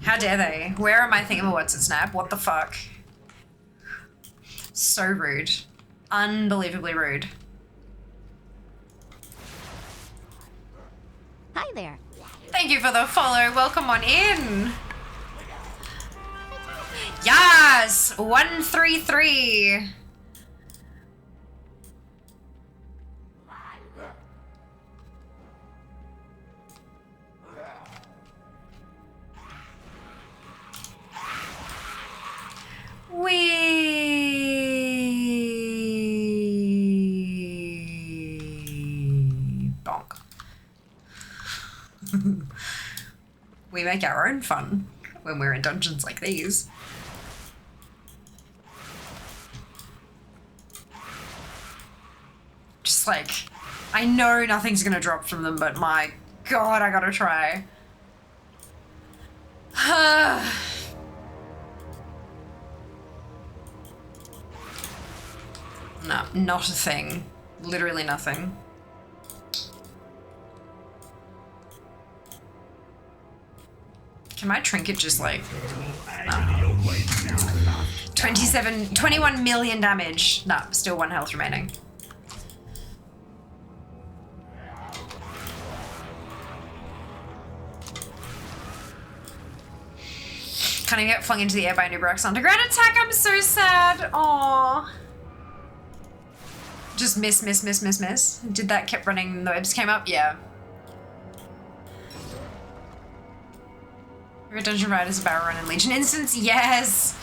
How dare they? Where are my thingamawhat's at snap? What the fuck? So rude. Unbelievably rude. Hi there. Thank you for the follow. Welcome on in. Yes! 133. Bonk. We make our own fun when we're in dungeons like these. Just like, I know nothing's gonna drop from them, but my god, I gotta try. No, not a thing. Literally nothing. Can my trinket just like... 21 million damage. Nah, still 1 health remaining. Kind of get flung into the air by a Nubarak's underground attack. I'm so sad. Aww. Just miss. Did that kept running, the webs came up? Yeah. Your dungeon ride is a barrel run in Legion instance? Yes!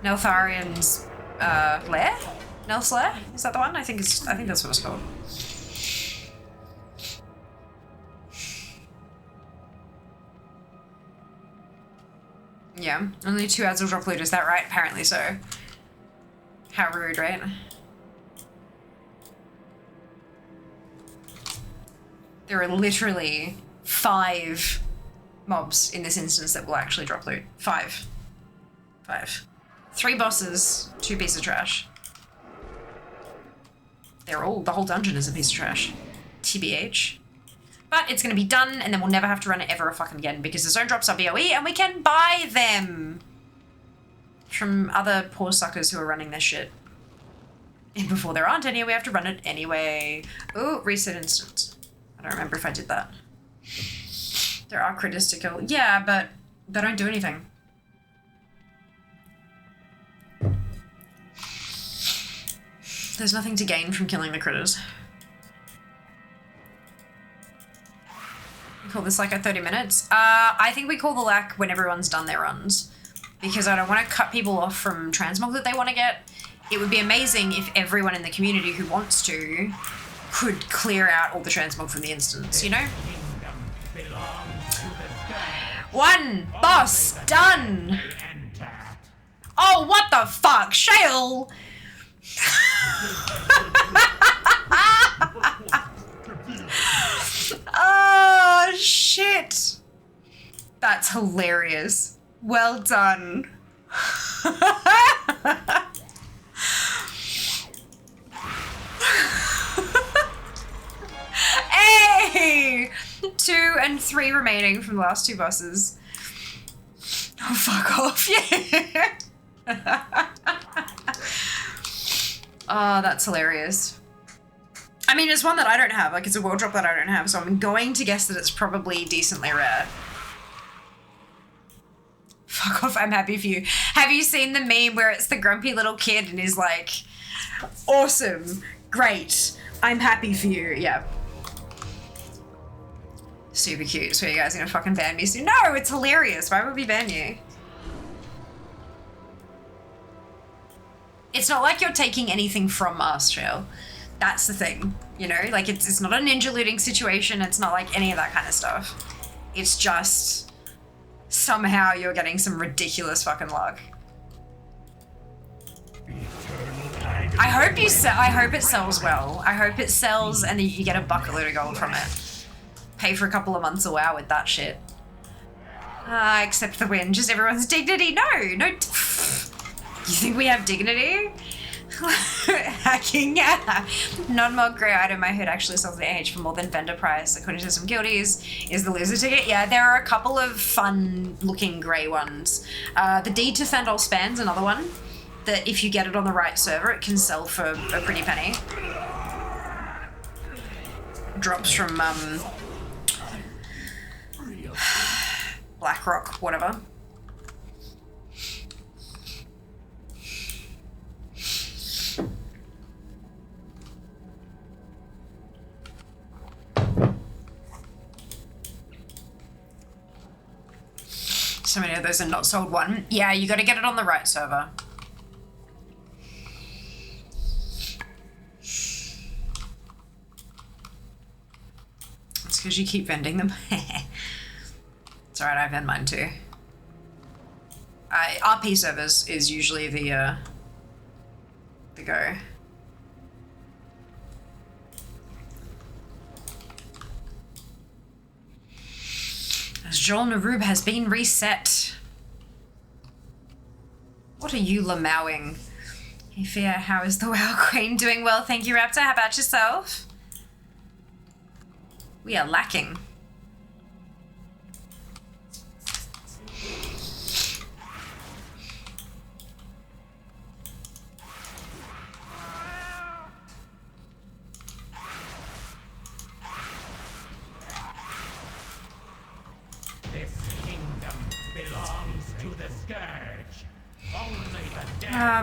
Neltharian's lair? Nelth's lair? Is that the one? I think that's what it's called. Yeah, only 2 ads will drop loot, is that right? Apparently so. How rude, right? There are literally 5 mobs in this instance that will actually drop loot. 5. 3 bosses, 2 pieces of trash. The whole dungeon is a piece of trash. TBH. But it's gonna be done, and then we'll never have to run it ever fucking again because the zone drops are BOE and we can buy them from other poor suckers who are running this shit. And before there aren't any, we have to run it anyway. Ooh, reset instance. I don't remember if I did that. There are critters to kill. Yeah, but they don't do anything. There's nothing to gain from killing the critters. We call this like a 30 minutes. I think we call the lack when everyone's done their runs. Because I don't want to cut people off from transmog that they want to get. it would be amazing if everyone in the community who wants to could clear out all the transmog from the instance, you know? One boss done! Oh, what the fuck? Shale! Oh, shit. That's hilarious. Well done. Hey! 2 and 3 remaining from the last 2 bosses. Oh, fuck off, yeah. Oh, that's hilarious. I mean, it's one that I don't have. Like, it's a world drop that I don't have, so I'm going to guess that it's probably decently rare. Fuck off, I'm happy for you. Have you seen the meme where it's the grumpy little kid and he's like, awesome, great, I'm happy for you? Yeah. Super cute. So you guys gonna fucking ban me soon? No, it's hilarious. Why would we ban you? It's not like you're taking anything from us, Trail. That's the thing, you know? Like, it's not a ninja looting situation. It's not like any of that kind of stuff. It's just somehow you're getting some ridiculous fucking luck. I hope you sell. I hope it sells well. I hope it sells and then you get a bucket load of gold from it. Pay for a couple of months of WoW with that shit. Except the win. Just everyone's dignity. No. You think we have dignity? Hacking, yeah. Non-mod grey item I heard actually sells the AH for more than vendor price. According to some guildies, is the loser ticket. Yeah, there are a couple of fun looking grey ones. The D to Fendel Span's another one that if you get it on the right server, it can sell for a pretty penny. Drops from BlackRock, whatever. So many of those are not sold one. Yeah, you got to get it on the right server. It's because you keep vending them. It's alright, I vend mine too. RP servers is usually the go. As Joel Narub has been reset. What are you lamowing? Hey Fia, how is the WoW Queen? Doing well, thank you, Raptor. How about yourself? We are lacking.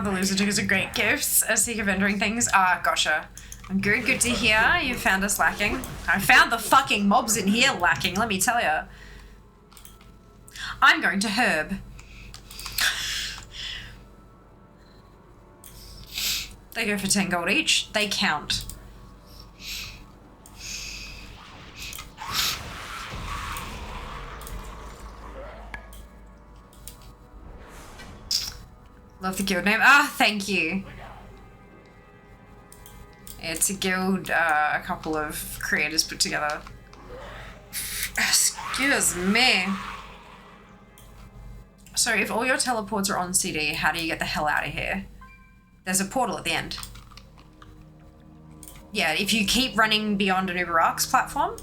The loser tickets are great gifts. A seek of entering things. Gotcha. I'm good to hear. You found us lacking. I found the fucking mobs in here lacking, let me tell ya. I'm going to herb. They go for 10 gold each. They count. Love the guild name. Thank you. It's a guild a couple of creators put together. Excuse me. So if all your teleports are on CD, how do you get the hell out of here? There's a portal at the end. Yeah, if you keep running beyond an Uber Arcs platform,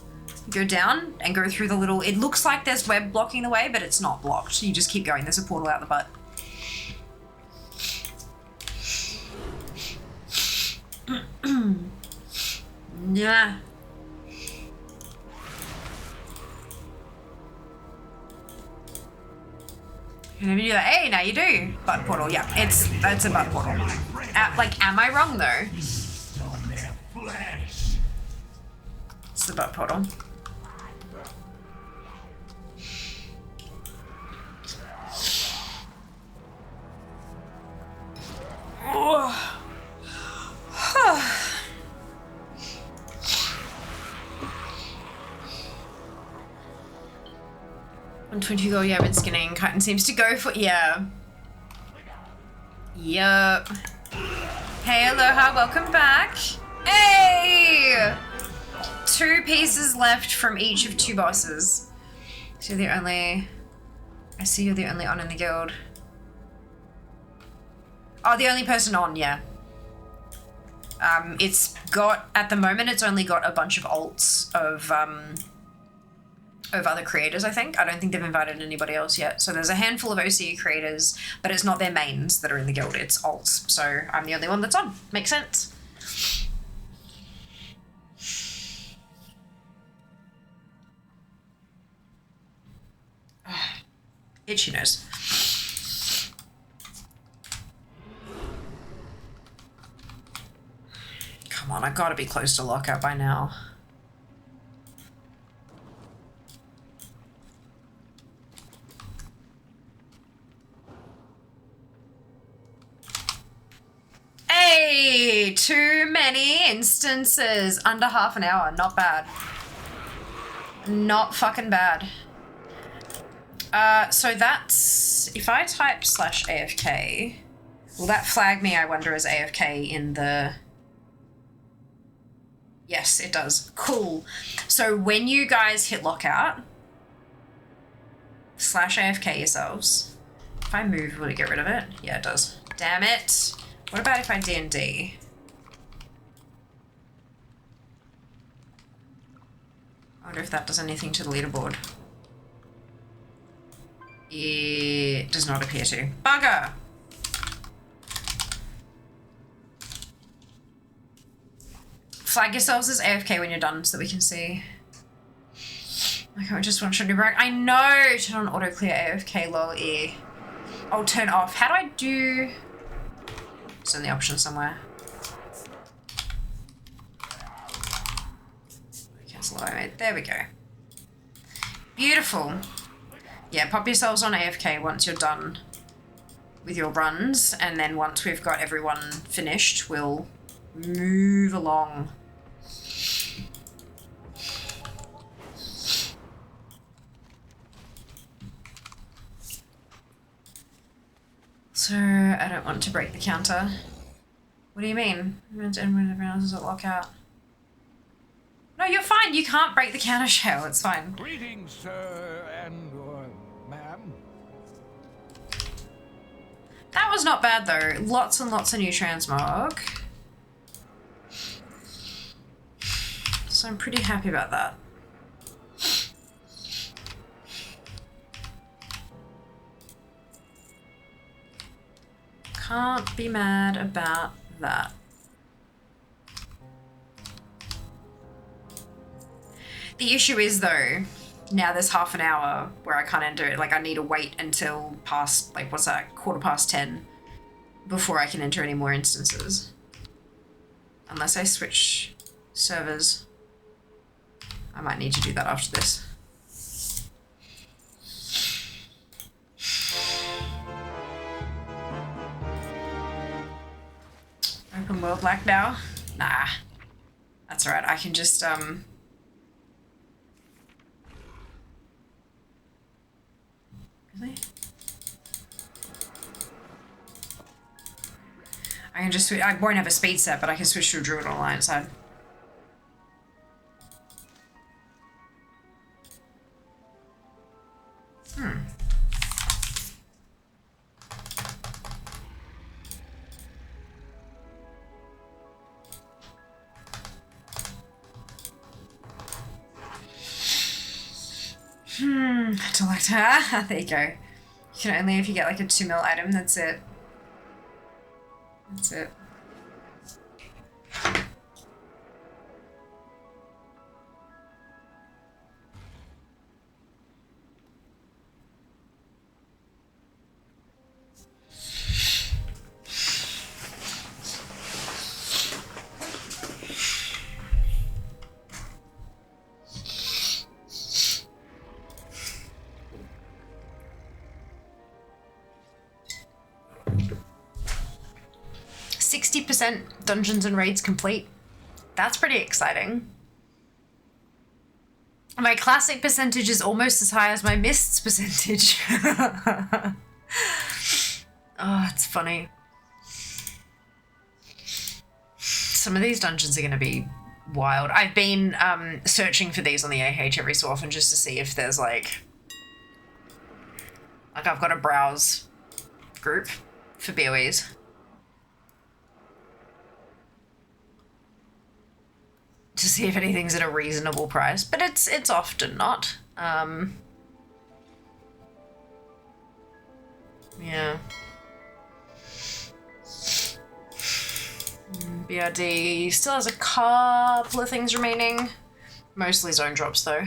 go down and go through the little... It looks like there's web blocking the way, but it's not blocked. You just keep going. There's a portal out the butt. Yeah. You never do that. Hey, now you do. Butt portal. Yeah, it's a butt portal. Like, am I wrong though? It's the butt portal. Oh. 120 gold, yeah, I've been skinning. Chitin seems to go for, yeah. Yup. Hey, Aloha, welcome back. Hey! 2 pieces left from each of 2 bosses. So you're the only... I see you're the only on in the guild. Oh, the only person on, yeah. It's got, at the moment, it's only got a bunch of alts of other creators, I think. I don't think they've invited anybody else yet. So there's a handful of OCE creators, but it's not their mains that are in the guild, it's alts. So I'm the only one that's on. Makes sense. Itchy nose. Come on, I gotta be close to lockout by now. Hey, too many instances. Under half an hour, not bad. Not fucking bad. So that's, if I type /AFK, will that flag me, I wonder, as AFK in the... Yes, it does. Cool. So when you guys hit lockout, /AFK yourselves. If I move, will it get rid of it? Yeah, it does. Damn it. What about if I D&D? I wonder if that does anything to the leaderboard. It does not appear to. Bugger! Flag yourselves as AFK when you're done so that we can see. I can't just want to do break. I know! Turn on auto clear AFK lol E. I'll turn off. How do I do... It's in the option somewhere. Cancel auto. There we go. Beautiful. Yeah, pop yourselves on AFK once you're done with your runs, and then once we've got everyone finished, we'll move along. So, I don't want to break the counter. What do you mean? When everyone else is at lockout. No, you're fine. You can't break the counter shell. It's fine. Greetings, sir and ma'am. That was not bad though. Lots and lots of new transmog. So I'm pretty happy about that. Can't be mad about that. The issue is though, now there's half an hour where I can't enter it. Like I need to wait until past, like what's that, 10:15 before I can enter any more instances. Unless I switch servers. I might need to do that after this. Open world black now? Nah. That's alright, I can just, Really? I can just, I won't have a speed set, but I can switch to a druid on the light side. I don't like that. There you go. You can only if you get like a 2 mil item, that's it. That's it. Dungeons and raids complete. That's pretty exciting. My classic percentage is almost as high as my mists percentage. Oh, it's funny. Some of these dungeons are going to be wild. I've been searching for these on the AH every so often just to see if there's like I've got a browse group for BOEs. To see if anything's at a reasonable price, but it's often not. Yeah. BRD still has a couple of things remaining. Mostly zone drops though.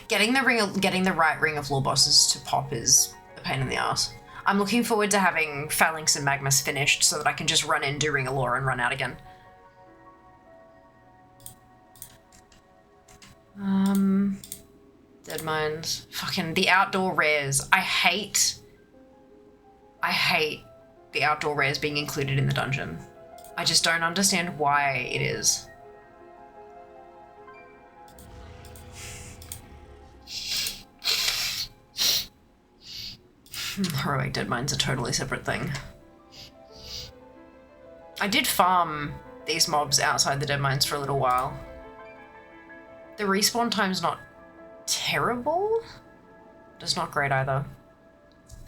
Getting the right ring of law bosses to pop is a pain in the ass. I'm looking forward to having Phalanx and Magmus finished so that I can just run in, do Ring of Law, and run out again. Dead Mines. Fucking the outdoor rares. I hate the outdoor rares being included in the dungeon. I just don't understand why it is. Heroic Dead Mine's a totally separate thing. I did farm these mobs outside the Dead Mines for a little while. The respawn time's not terrible, but it's not great either.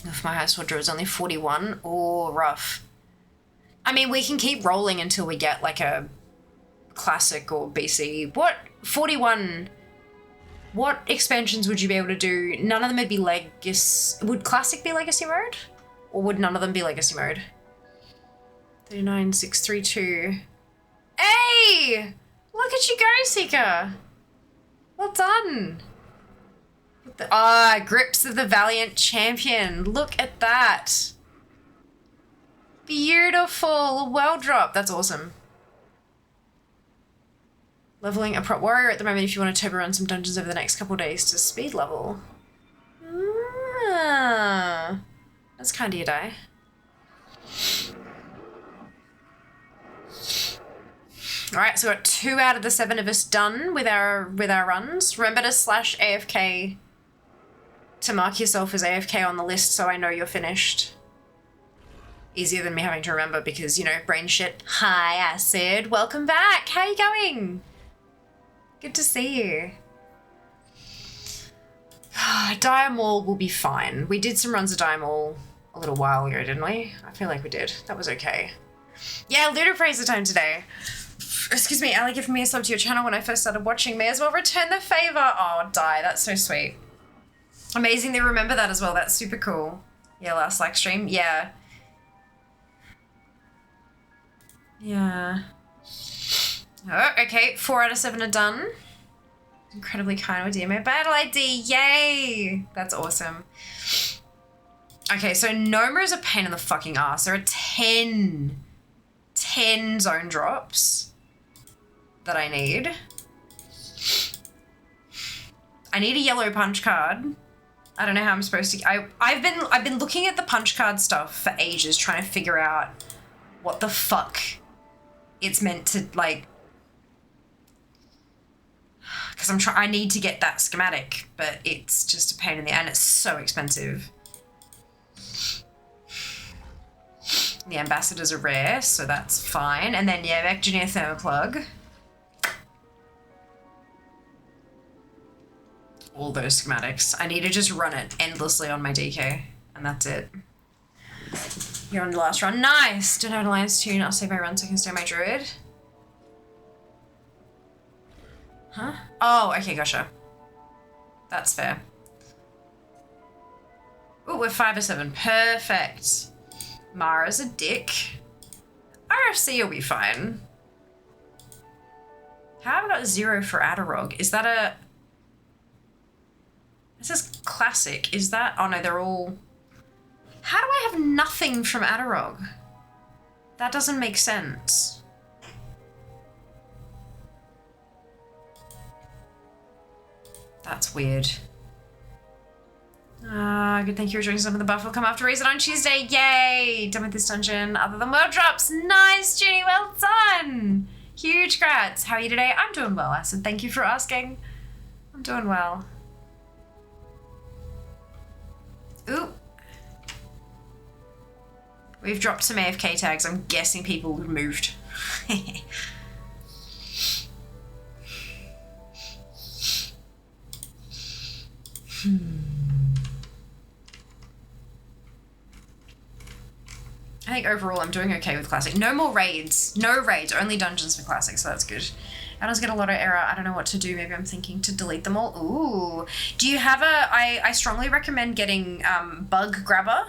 If my highest wardrobe is only 41, oh, rough. I mean, we can keep rolling until we get like a classic or BC. What 41? What expansions would you be able to do? None of them would be legacy. Would classic be legacy mode, or would none of them be legacy mode? 39632. Hey, look at you go, Seeker. Well done. Grips of the Valiant Champion. Look at that. Beautiful. Well dropped. That's awesome. Leveling a prop warrior at the moment if you want to turbo run some dungeons over the next couple of days to speed level. Ah, that's kind of your day. Alright, so we've got 2 out of the 7 of us done with our runs. Remember to slash AFK to mark yourself as AFK on the list so I know you're finished. Easier than me having to remember because, you know, brain shit. Hi, Acid. Welcome back. How you going? Good to see you. Diamol will be fine. We did some runs of Diamol a little while ago, didn't we? I feel like we did. That was okay. Yeah, Ludo Appraiser time today. Excuse me, Ali gave me a sub to your channel when I first started watching. May as well return the favor. Oh, die. That's so sweet. Amazing they remember that as well. That's super cool. Yeah, last like stream. Yeah. Yeah. Oh, okay. 4 out of 7 are done. Incredibly kind with DMO battle ID. Yay! That's awesome. Okay, so Noma is a pain in the fucking ass. There are 10 zone drops that I need. I need a yellow punch card. I don't know how I'm supposed to. I've been looking at the punch card stuff for ages, trying to figure out what the fuck it's meant to like. Because I need to get that schematic, but it's just a pain in the and it's so expensive. The ambassadors are rare, so that's fine. And then yeah, Engineer Thermoplug. All those schematics. I need to just run it endlessly on my DK, and that's it. You're on the last run. Nice! Don't have an alliance tune. I'll save my run so I can stay my druid. Huh? Oh, okay, gotcha. That's fair. Ooh, we're 5 or 7. Perfect. Mara's a dick. RFC will be fine. How have I got 0 for Adderog? Is that a... It says classic. Is that... Oh no, they're all... How do I have nothing from Adderog? That doesn't make sense. That's weird. Good, thank you for joining. Some of the buff will come after Reason on Tuesday. Yay! Done with this dungeon. Other than world drops. Nice, Junie. Well done. Huge grats. How are you today? I'm doing well, Acid. Thank you for asking. I'm doing well. Ooh. We've dropped some AFK tags. I'm guessing people moved. I think overall I'm doing okay with Classic. No more raids. No raids, only dungeons for Classic, so that's good. Add-ons get a lot of error. I don't know what to do. Maybe I'm thinking to delete them all. Ooh. Do you have I strongly recommend getting Bug Grabber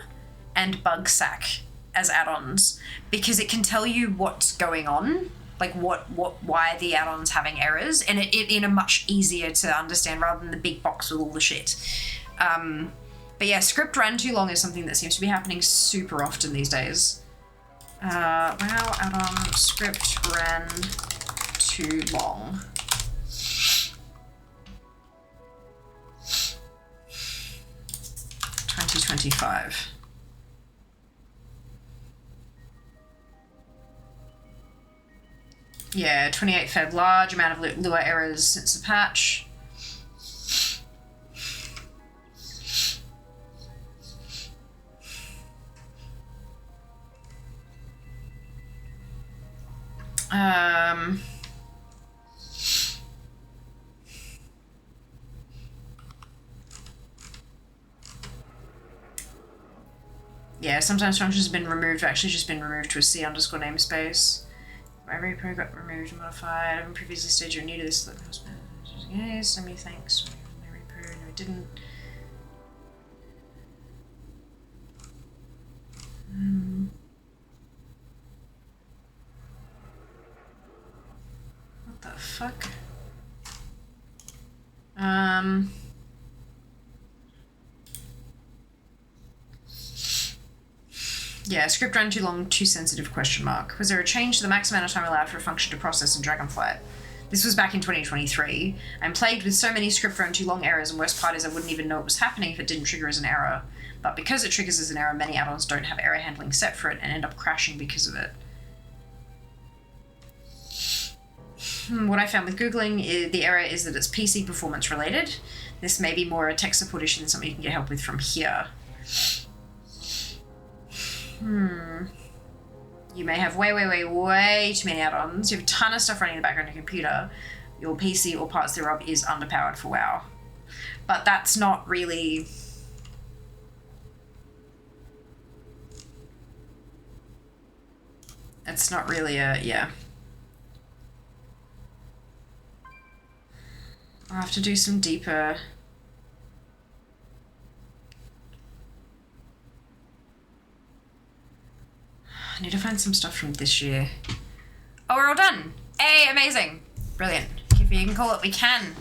and Bug Sack as add-ons, because it can tell you what's going on, like why the add-on's having errors, and it in a much easier to understand rather than the big box with all the shit. But yeah, script ran too long is something that seems to be happening super often these days. Wow, add-on script ran too long. $20.25. Yeah, 28 Feb, large amount of Lua errors since the patch. Yeah, sometimes functions have been removed, actually just been removed to a C underscore namespace. My repo got removed and modified. I haven't previously stated you're new to this. Yes, so many thanks. My repo, no it didn't. What the fuck? Yeah, script ran too long, too sensitive, question mark. Was there a change to the max amount of time allowed for a function to process in Dragonflight? This was back in 2023. I'm plagued with so many script run too long errors, and worst part is I wouldn't even know it was happening if it didn't trigger as an error. But because it triggers as an error, many add-ons don't have error handling set for it and end up crashing because of it. What I found with Googling, the error is that it's PC performance related. This may be more a tech support issue than something you can get help with from here. You may have way too many add-ons. You have a ton of stuff running in the background on your computer. Your PC or parts thereof is underpowered for WoW. But that's not really... It's not really a... yeah. I'll have to do some deeper... I need to find some stuff from this year. Oh, we're all done. Hey, amazing. Brilliant. If you can call it, we can.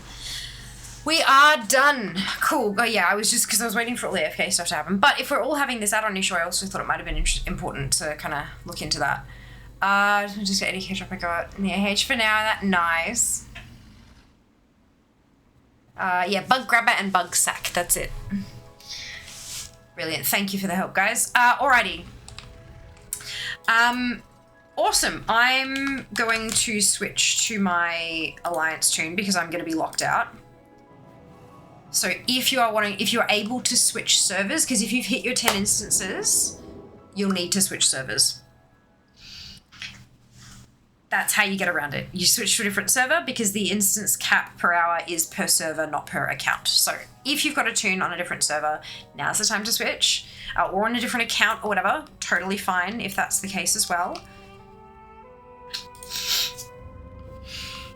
We are done. Cool. Oh yeah, I was just, because I was waiting for all the AFK stuff to happen. But if we're all having this add-on issue, I also thought it might have been important to kind of look into that. Just get any catch up I got in the AH for now. That nice. Yeah, Bug Grabber and Bug Sack. That's it. Brilliant. Thank you for the help, guys. Alrighty. Awesome. I'm going to switch to my Alliance tune because I'm going to be locked out. So if you are able to switch servers, because if you've hit your 10 instances, you'll need to switch servers. That's how you get around it. You switch to a different server because the instance cap per hour is per server, not per account. So if you've got a tune on a different server, now's the time to switch. Or on a different account or whatever, totally fine if that's the case as well.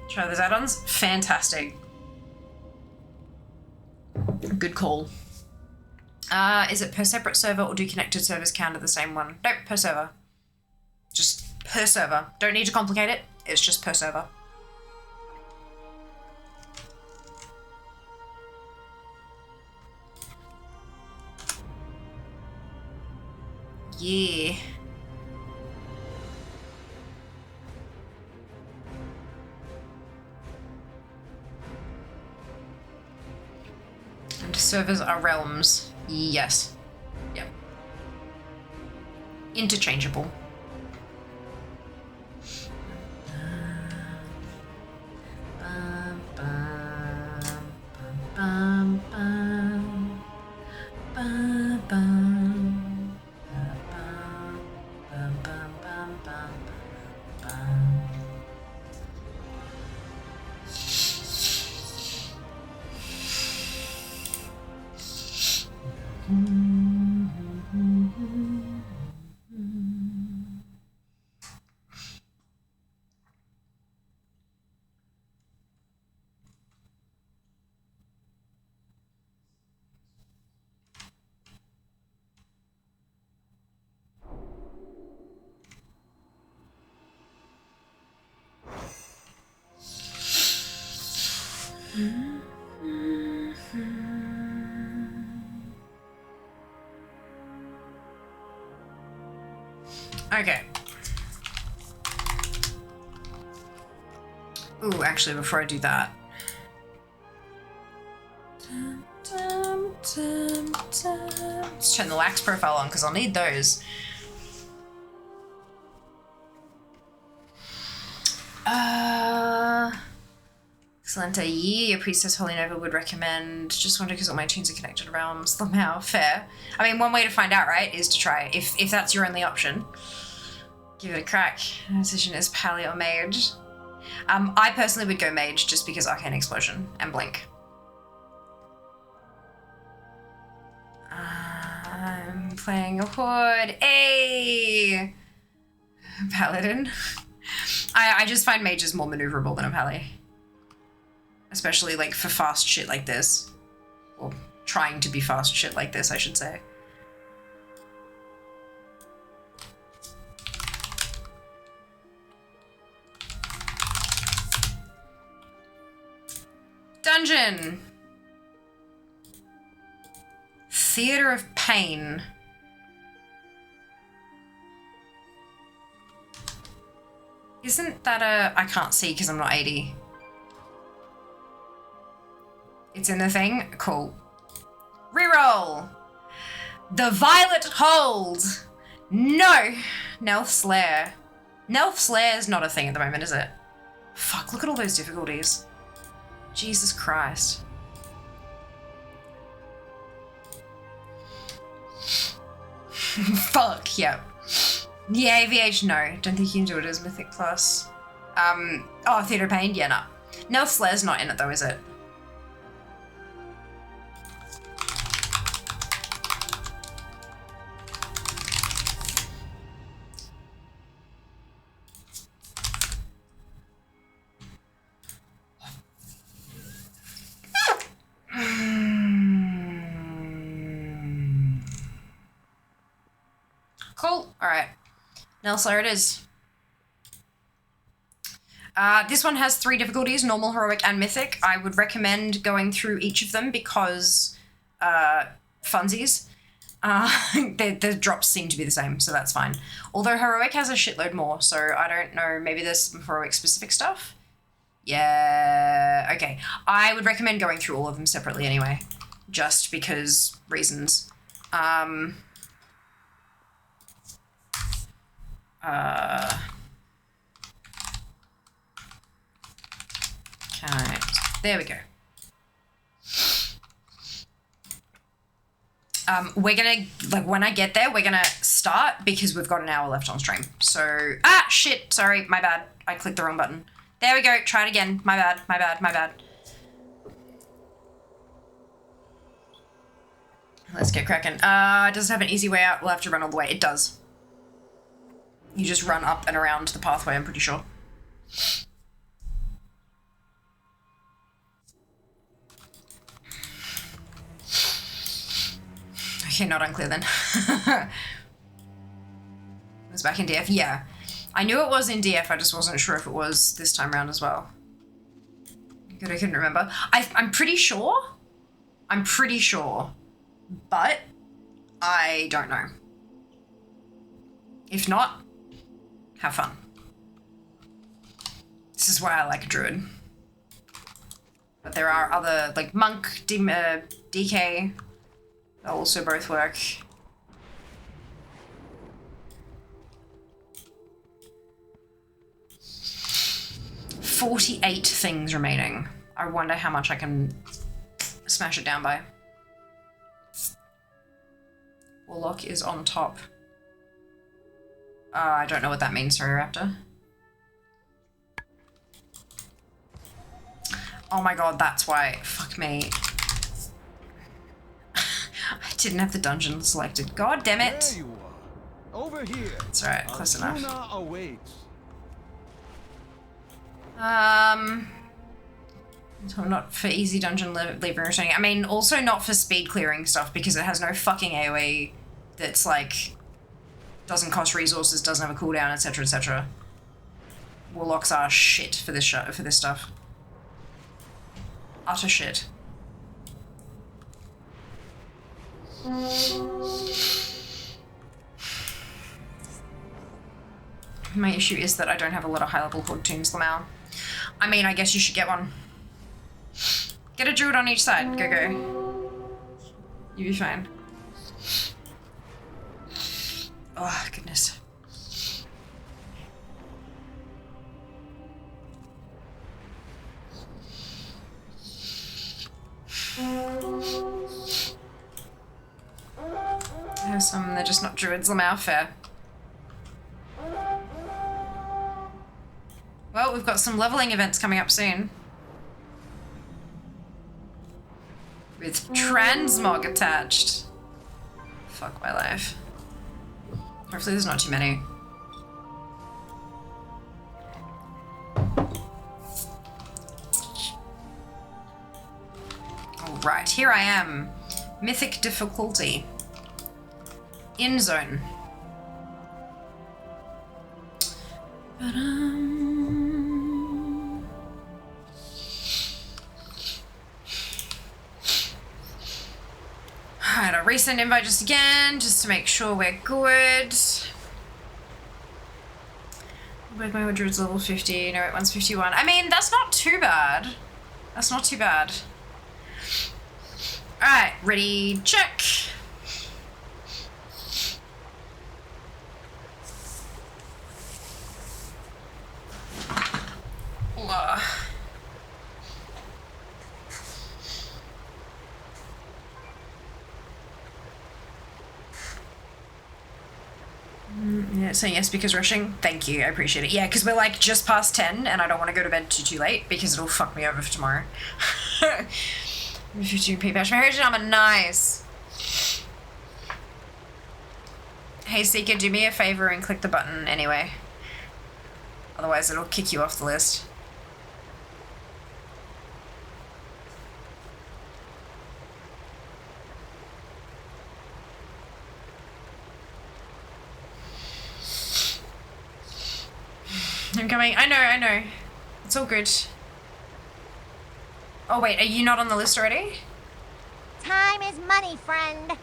Try those add-ons. Fantastic. Good call. Is it per separate server or do connected servers count at the same one? Nope, per server. Just per server. Don't need to complicate it. It's just per server. Yeah. And servers are realms. Yes. Yep. Interchangeable. Okay. Ooh, actually, before I do that. Let's turn the lax profile on because I'll need those. Excelente, yeah, Priestess Holy Nova would recommend. Just wonder because all my tunes are connected around somehow. Fair. I mean, one way to find out, right, is to try. If that's your only option, give it a crack. The decision is Pally or Mage. I personally would go Mage just because Arcane Explosion and Blink. I'm playing a Horde. Hey! Paladin. I just find mages more maneuverable than a Pally. Especially like for fast shit like this. Or trying to be fast shit like this, I should say. Dungeon! Theater of Pain. Isn't that a... I can't see because I'm not 80. It's in the thing? Cool. Reroll! The Violet Hold! No! Nelth's Lair. Nelth's Lair is not a thing at the moment, is it? Fuck, look at all those difficulties. Jesus Christ. Fuck, yep. Yeah, AVH, no. Don't think you can do it as Mythic Plus. Oh, Theatre of Pain? Yeah, no. Nelth's Lair's not in it though, is it? Cool. All right. Nelth's Lair it is. This one has 3 difficulties, normal, heroic, and mythic. I would recommend going through each of them because funsies. The drops seem to be the same, so that's fine. Although heroic has a shitload more, so I don't know, maybe there's some heroic specific stuff? Yeah, okay. I would recommend going through all of them separately anyway, just because reasons. Okay, there we go. We're gonna, like, when I get there, we're gonna start because we've got an hour left on stream. So, shit, sorry, my bad. I clicked the wrong button. There we go, try it again. My bad, my bad, my bad. Let's get cracking. Does it have an easy way out? We'll have to run all the way. It does. You just run up and around the pathway, I'm pretty sure. Okay, not unclear then. It was back in DF? Yeah. I knew it was in DF, I just wasn't sure if it was this time around as well. Good, I couldn't remember. I'm pretty sure. I'm pretty sure. But I don't know. If not, have fun. This is why I like a druid. But there are other, like, monk, DK. They'll also both work. 48 things remaining. I wonder how much I can smash it down by. Warlock is on top. I don't know what that means, sorry, Raptor. Oh my god, that's why. Fuck me. I didn't have the dungeon selected. God damn it. There you are. Over here. It's alright, close enough. Asuna awaits. So not for easy dungeon leaving or something. I mean, also not for speed clearing stuff because it has no fucking AoE that's like doesn't cost resources, doesn't have a cooldown, etc., etc. Warlocks are shit for this for this stuff. Utter shit. My issue is that I don't have a lot of high-level horde tunes, Lamau. I mean, I guess you should get one. Get a druid on each side. Go, go. You'll be fine. Oh, goodness. I have some, they're just not druids, Lamau, fair. Well, we've got some leveling events coming up soon. With transmog attached. Fuck my life. Hopefully there's not too many. Alright, here I am. Mythic difficulty. In zone. Alright, I'll resend invite just again, just to make sure we're good. Where's my druid's level 50? No, it one's 51. I mean, that's not too bad. That's not too bad. Alright, ready, check. Yeah, saying yes because rushing. Thank you, I appreciate it. Yeah, because we're like just past 10 and I don't want to go to bed too late because it'll fuck me over for tomorrow. 52p patch. My heritage armor, nice. Hey Seeker, do me a favor and click the button anyway. Otherwise it'll kick you off the list. I'm coming. I know. It's all good. Oh wait, are you not on the list already? Time is money, friend.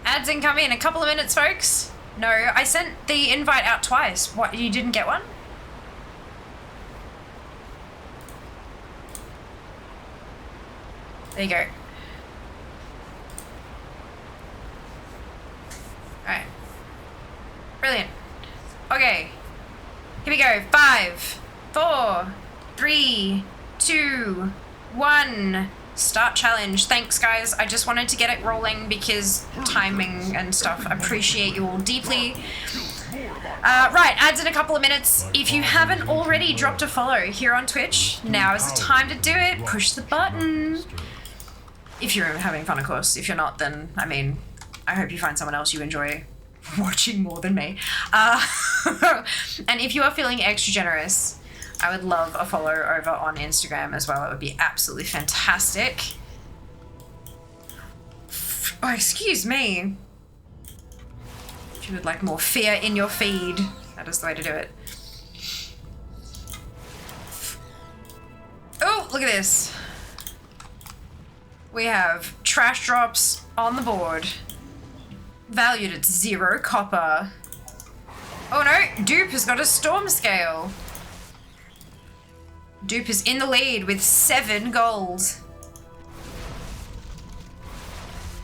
Ads incoming in a couple of minutes, folks. No, I sent the invite out twice. What, you didn't get one? There you go. Alright. Brilliant. Okay. Here we go. 5, 4, 3, 2, 1. Start challenge. Thanks, guys. I just wanted to get it rolling because timing and stuff. I appreciate you all deeply. Right, ads in a couple of minutes. If you haven't already dropped a follow here on Twitch, now is the time to do it. Push the button. If you're having fun, of course. If you're not, then, I mean, I hope you find someone else you enjoy watching more than me. And if you are feeling extra generous, I would love a follow over on Instagram as well. It would be absolutely fantastic. Oh, excuse me. If you would like more fear in your feed, that is the way to do it. Oh, look at this. We have trash drops on the board. Valued at 0 copper. Oh no, Dupe has got a storm scale. Dupe is in the lead with 7 gold.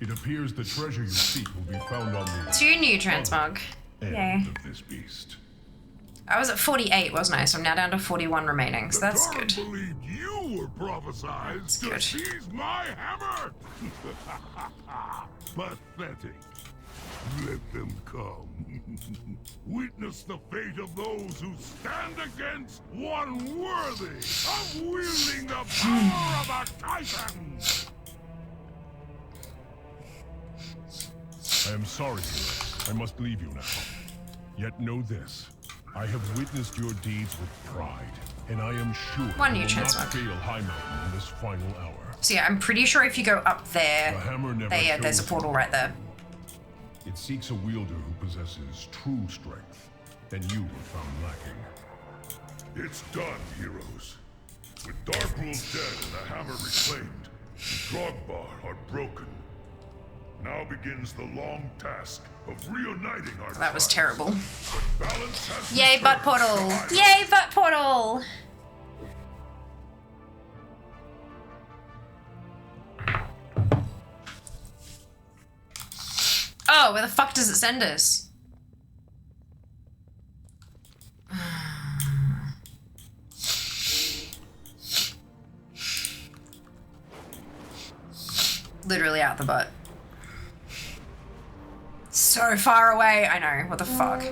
It appears the treasure you seek will be found on the 2 new transmog. end Yay. of this beast. I was at 48, wasn't I? So I'm now down to 41 remaining, so that's Tarn good. believed you were prophesied to good. seize my hammer. Pathetic. Let them come. Witness the fate of those who stand against one worthy of wielding the power of a titan. I am sorry, heroes. I must leave you now. Yet know this. I have witnessed your deeds with pride, and I am sure One you new will not transmog. fail High Mountain in this final hour. So yeah, I'm pretty sure if you go up there, The hammer never there's a shows portal right there. It seeks a wielder who possesses true strength, and you were found lacking. It's done, heroes. With Darkrul dead and the hammer reclaimed, the Drogbar are broken. Now begins the long task of reuniting our That was tribes. terrible. Balance has Yay, returned butt to portal! High Yay, butt portal! Oh, where the fuck does it send us? Literally out the butt. So far away. I know. What the fuck?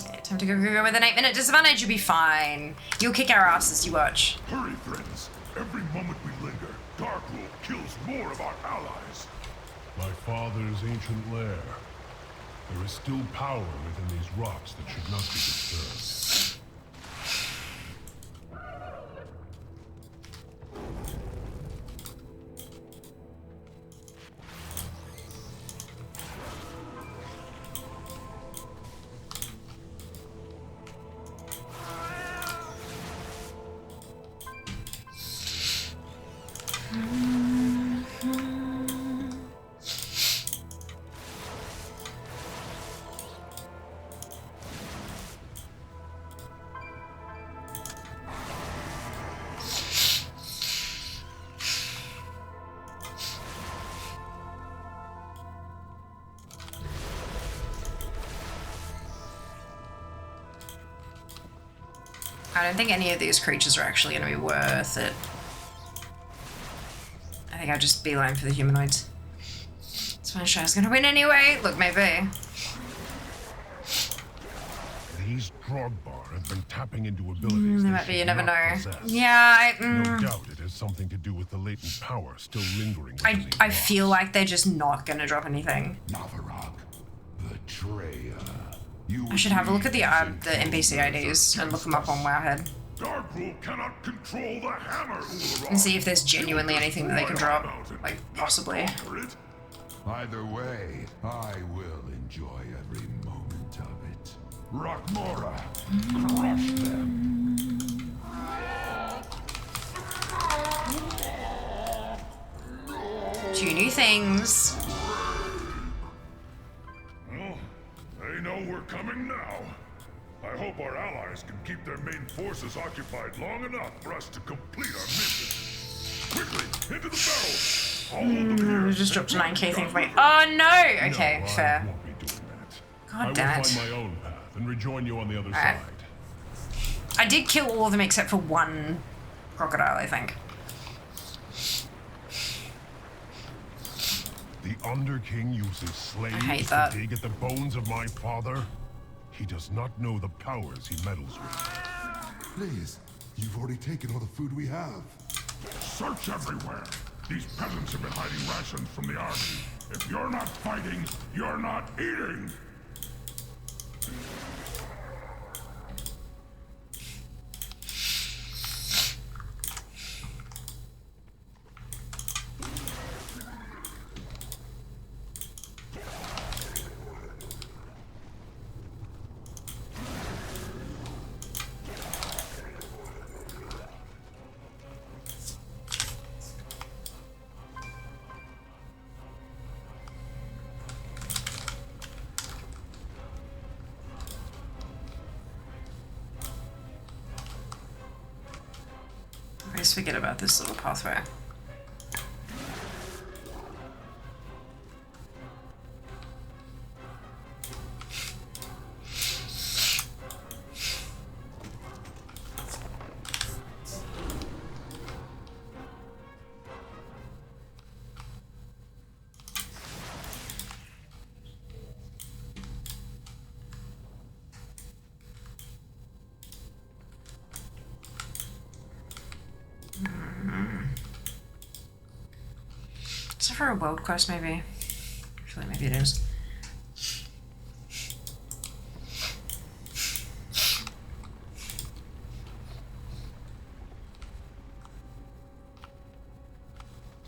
Okay, time to go with an 8-minute disadvantage. You'll be fine. You'll kick our asses, you watch. Hurry, friends. Every moment we linger, Darkrul kills more of our allies. My father's ancient lair. There is still power within these rocks that should not be disturbed. I don't think any of these creatures are actually going to be worth it. I think I'll just beeline for the humanoids. That's when Shai's going to win anyway. Look, maybe. These Drogbar have been tapping into abilities There they might be, should you never not know. possess. Yeah, No doubt it has something to do with the latent power still lingering within these I rocks. feel like they're just not going to drop anything. Navarok, betrayer. You I should have a look at the NPC IDs and look them up on Wowhead Darkrul cannot control the hammer, Ularok. and see if there's genuinely anything that they can drop. Like, possibly. Either way, I will enjoy every moment of it. Rockmora, Crush them. Two new things. well, they know we're coming now. I hope our allies can keep their main forces occupied long enough for us to complete our mission. Quickly, into the barrels. I'll hold them here. Just dropped a 9k thing for me. Oh no! Okay, No, I fair. won't be doing that. God I damn will it. find my own path and rejoin you on the other Alright. side. I did kill all of them except for one crocodile, I think. The Underking uses I hate slaves to that. dig at the bones of my father. He does not know the powers he meddles with. Please, you've already taken all the food we have. Search everywhere. These peasants have been hiding rations from the army. If you're not fighting, you're not eating. Let's forget about this little pathway. Is it for a world quest, maybe? I feel like maybe it is.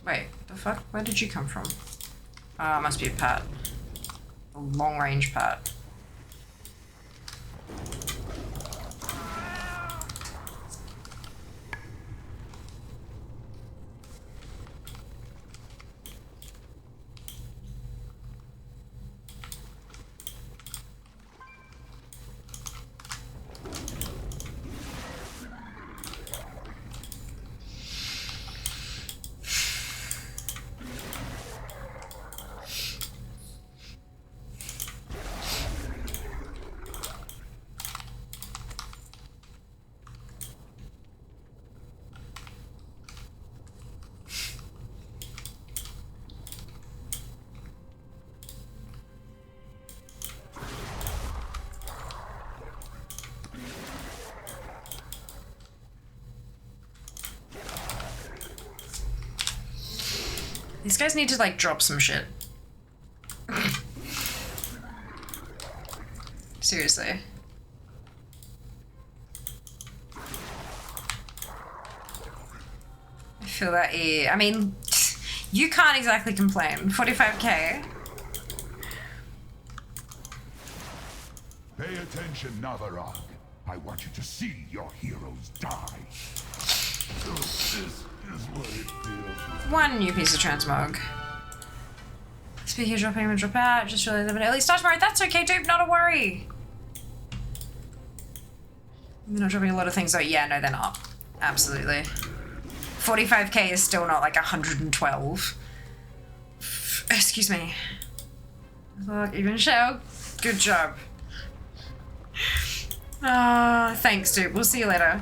Wait, the fuck? Where did you come from? Oh, it must be a Pat. A long-range Pat. These guys need to, like, drop some shit. Seriously. I feel that, I mean, you can't exactly complain. 45k. Pay attention, Navarag. I want you to see your heroes die. So this is what it feels. One new piece of transmog. Speaking of dropping and drop out, just realized that early start tomorrow. That's okay, dude, not a worry. They're not dropping a lot of things though. Yeah, no, they're not. Absolutely. 45k is still not like 112. Excuse me. Look, even show. Good job. Thanks, dude. We'll see you later.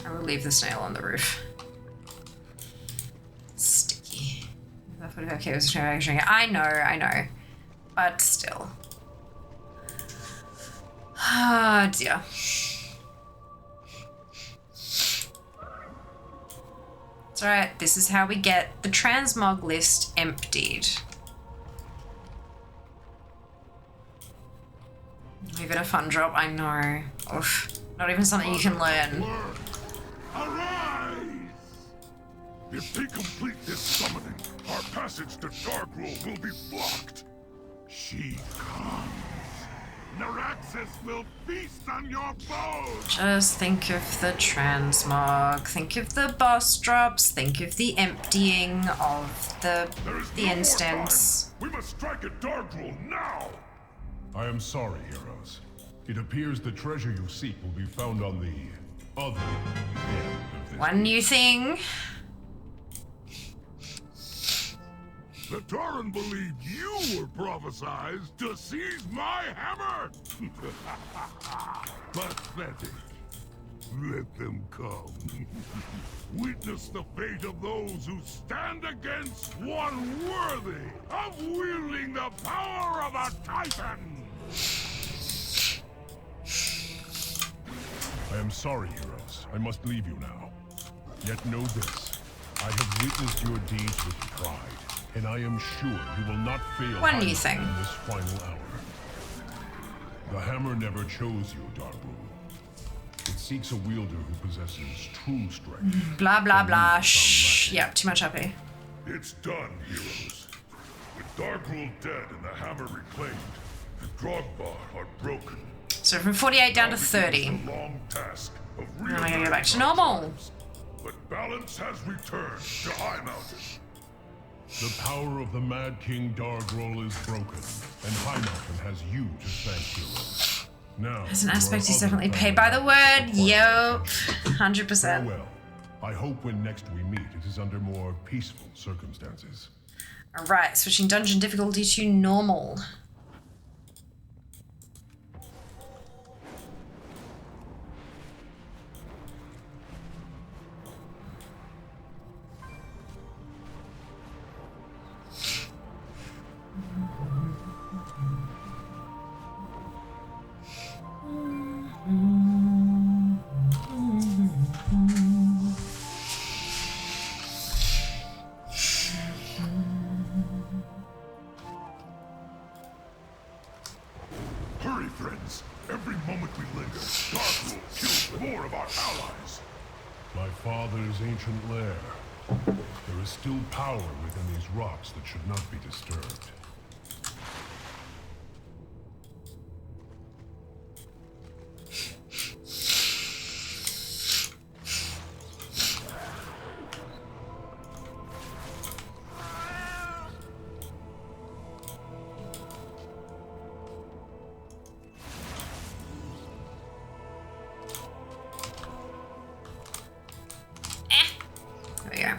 I will leave the snail on the roof. Sticky. Okay, was I know. But still. Ah, dear. It's alright, this is how we get the transmog list emptied. Even a fun drop, I know. Oof. Not even something you can learn. Arise! If they complete this summoning, our passage to Darkroll will be blocked. She comes. Naraxis will feast on your bones! Just think of the transmog, think of the boss drops, think of the emptying of the instance. We must strike at Darkroll now! I am sorry, heroes. It appears the treasure you seek will be found on the other end of this. One new thing. The Tauren believed you were prophesized to seize my hammer! Pathetic. Let them come. Witness the fate of those who stand against one worthy of wielding the power of a Titan! I am sorry, heroes. I must leave you now. Yet know this. I have witnessed your deeds with pride, and I am sure you will not fail One new Heimerdinger thing. in this final hour. The hammer never chose you, Darkroom. It seeks a wielder who possesses true strength. Blah, blah, blah. Shh. Yep, too much happy. It's done, heroes. With Darkrul dead and the hammer reclaimed, the Drogba are broken. So from 48 down to 30. The long task of And I'm gonna go back to normal. But balance has returned to High Mountain. The power of the Mad King Dargrol is broken, and High Mountain has you to thank, hero. Now, There's an there aspect are he's other definitely paid family by the word. members who Yup. require attention. 100%. Farewell. I hope when next we meet, it is under more peaceful circumstances. Alright, switching dungeon difficulty to normal. Hurry, friends. Every moment we linger, Darkrul kills more of our allies. My father's ancient lair. There is still power within these rocks that should not be disturbed. There we go.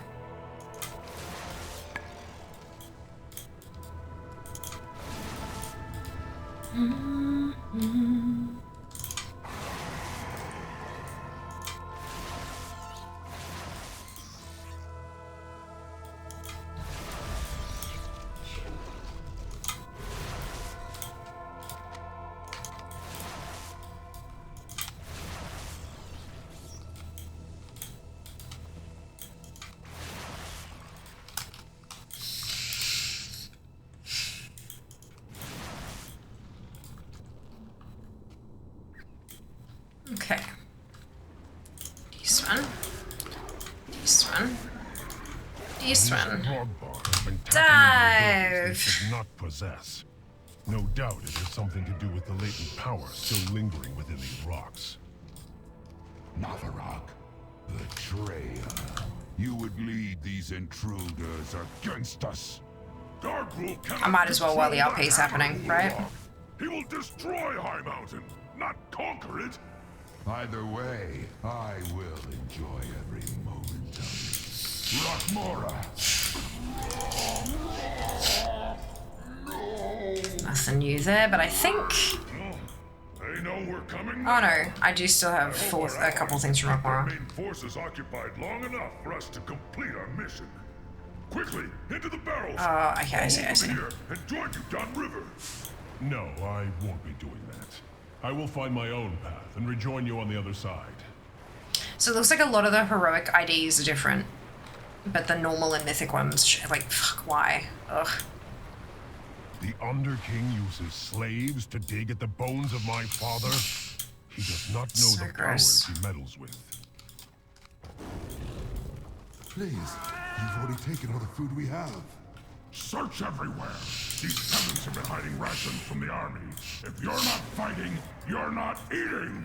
Okay. This one. This one. This one. Drogba has been tapping into Dive. abilities they should not possess. No doubt it has something to do with the latent power still lingering within these rocks. Navarok, betrayer. You would lead these intruders against us. Darkrul cannot I might as well while the control RP is that hammer, happening, right? Warlock. He will destroy High Mountain, not conquer it. Either way, I will enjoy every moment of it. Rockmora! Nothing new there, but I think... They know we're coming. Oh no, I do still have a couple things from Our Rockmore. main forces occupied long enough for us to complete our mission. Quickly, into the barrels. Oh, okay, I see, I Over see. here and join you downriver. No, I won't be doing that. I will find my own path and rejoin you on the other side. So it looks like a lot of the heroic IDs are different, but the normal and mythic ones, like, fuck, why? Ugh. The Underking uses slaves to dig at the bones of my father? He does not know So the gross. powers he meddles with. Please, you've already taken all the food we have. Search everywhere. These peasants have been hiding rations from the army. If you're not fighting, you're not eating.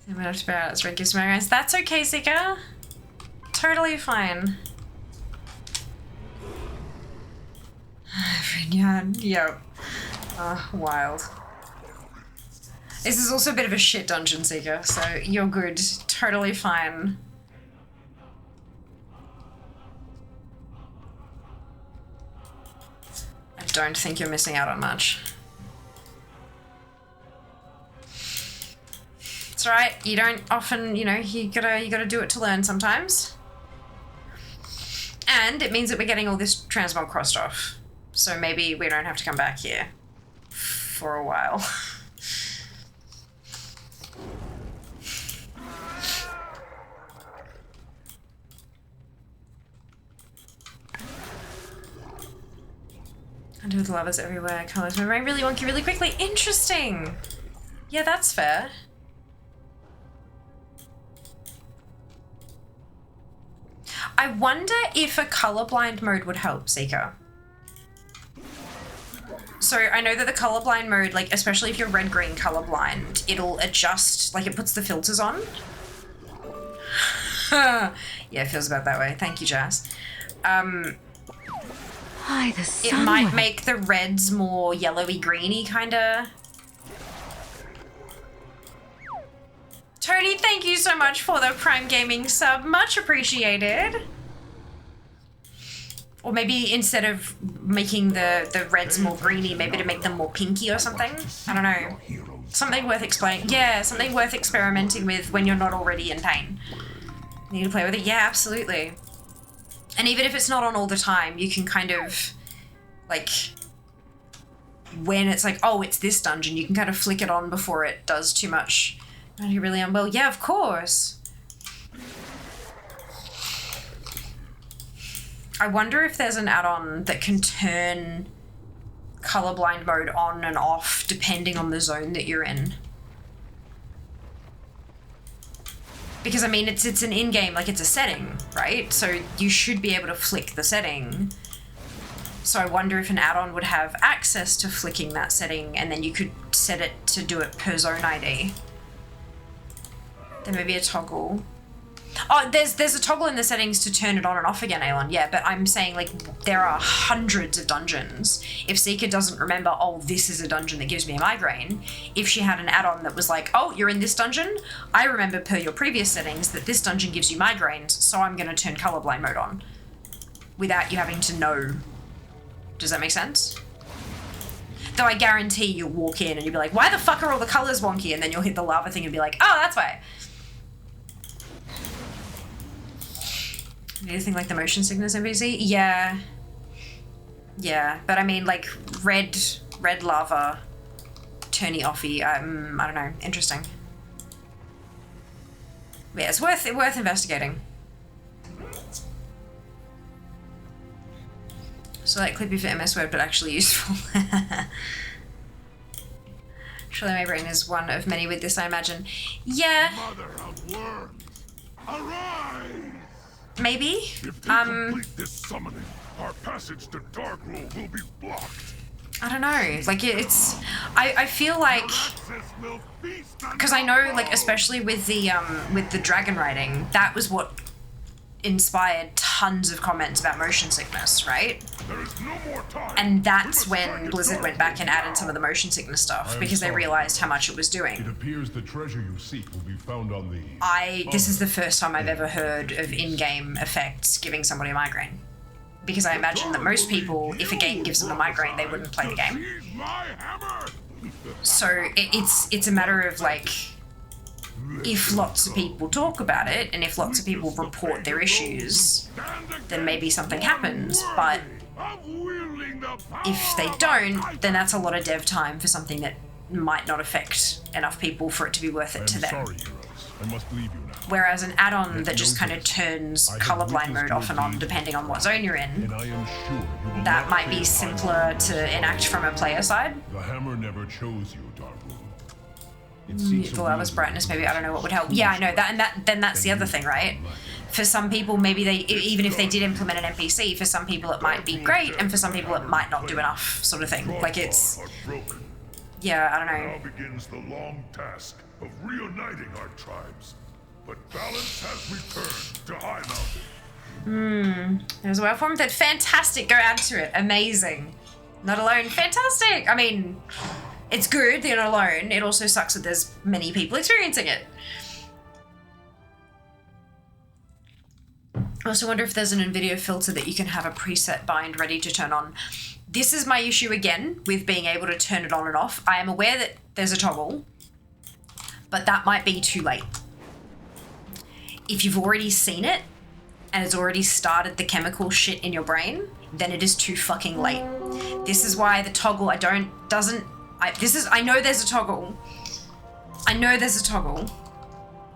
I'm gonna have to bear out. Let's read gives my rights. That's okay, Zika. Totally fine. Vineyard, yep. Wild. This is also a bit of a shit dungeon, Seeker, so you're good. Totally fine. don't think you're missing out on much. It's alright, you don't often, you know, you gotta do it to learn sometimes. And it means that we're getting all this transmog crossed off. So maybe we don't have to come back here for a while. I do with lovers everywhere. Colors my brain really wonky really quickly. Interesting. Yeah, that's fair. I wonder if a colorblind mode would help, Seeker. So I know that the colorblind mode, like especially if you're red-green colorblind, it'll adjust, like it puts the filters on. Yeah, it feels about that way. Thank you, Jazz. Hi, the sun. It might make the reds more yellowy greeny kinda. Tony, thank you so much for the Prime Gaming sub. Much appreciated. Or maybe instead of making the reds more greeny, maybe to make them more pinky or something. I don't know. Something worth explaining. Yeah, something worth experimenting with when you're not already in pain. Need to play with it? Yeah, absolutely. And even if it's not on all the time, you can kind of, like, when it's like, oh, it's this dungeon, you can kind of flick it on before it does too much. Are you really unwell? Yeah, of course. I wonder if there's an add-on that can turn colorblind mode on and off depending on the zone that you're in. Because, I mean, it's an in-game, like, it's a setting, right? So you should be able to flick the setting. So I wonder if an add-on would have access to flicking that setting, and then you could set it to do it per zone ID. There may be a toggle. Oh, there's a toggle in the settings to turn it on and off again, Aelon. Yeah, but I'm saying, like, there are hundreds of dungeons. If Seeker doesn't remember, oh, this is a dungeon that gives me a migraine, if she had an add-on that was like, oh, you're in this dungeon, I remember per your previous settings that this dungeon gives you migraines, so I'm going to turn colorblind mode on. Without you having to know. Does that make sense? Though I guarantee you'll walk in and you'll be like, why the fuck are all the colors wonky? And then you'll hit the lava thing and be like, oh, that's why. Anything like the motion sickness NPC? Yeah. Yeah, but I mean, like, red lava, turny offy, I don't know, interesting. Yeah, it's worth investigating. So like clippy for MS Word, but actually useful. Surely my brain is one of many with this, I imagine. Yeah. Mother of worms, arise! Maybe. If they complete this summoning, our passage to Darkroom will be blocked. I don't know. Like it's, I feel like, because I know, like, especially with the dragon riding, that was what inspired tons of comments about motion sickness, right? There is no more time. And that's when Blizzard went back and added some of the motion sickness stuff because they realized how much it was doing. It appears the treasure you seek will be found on the... This is the first time I've ever heard of in-game effects giving somebody a migraine. Because I imagine that most people, if a game gives them a migraine, they wouldn't play the game. So it's a matter of, like, if lots of people talk about it and if lots of people report their issues, then maybe something happens. But if they don't, then that's a lot of dev time for something that might not affect enough people for it to be worth it to them. Sorry, heroes. I must leave you now. Whereas an add-on that just kind of turns colorblind mode off and on depending on what zone you're in, that might be simpler to enact from a player side. The hammer never chose you, Darkroom. The lava's brightness, maybe, I don't know what would help. Yeah, I know that, and then that's the other thing, right? For some people, maybe they, even if they did implement an NPC, for some people it might be great, and for some people it might not do enough, sort of thing. Like it's, yeah, I don't know. Now begins the long task of reuniting our tribes, but balance has returned to High Mountain. There's a well formed that fantastic. Go add to it. Amazing. Not alone. Fantastic. I mean, it's good that you're not alone. It also sucks that there's many people experiencing it. I also wonder if there's an NVIDIA filter that you can have a preset bind ready to turn on. This is my issue again with being able to turn it on and off. I am aware that there's a toggle, but that might be too late. If you've already seen it and it's already started the chemical shit in your brain, then it is too fucking late. This is why the toggle, I know there's a toggle. I know there's a toggle.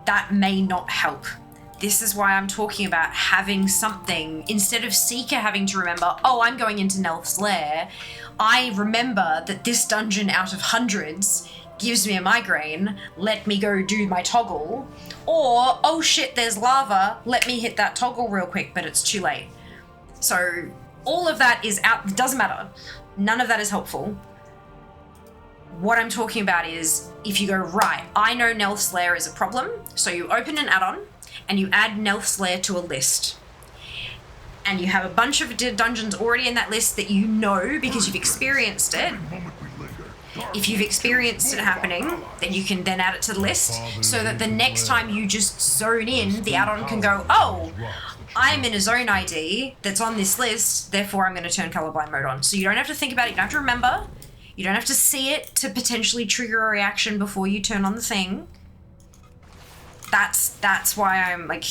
That may not help. This is why I'm talking about having something, instead of Seeker having to remember, oh, I'm going into Nelth's lair, I remember that this dungeon out of hundreds gives me a migraine, let me go do my toggle, or, oh shit, there's lava, let me hit that toggle real quick, but it's too late. So all of that is out, it doesn't matter. None of that is helpful. What I'm talking about is, if you go, right, I know Nelth's lair is a problem, so you open an add-on, and you add Nelth's lair to a list. And you have a bunch of dungeons already in that list that you know because you've experienced it. If you've experienced it happening, then you can then add it to the list so that the next time you just zone in, the add-on can go, oh, I'm in a zone ID that's on this list, therefore I'm going to turn colorblind mode on. So you don't have to think about it, you don't have to remember, you don't have to see it to potentially trigger a reaction before you turn on the thing. That's why I'm like,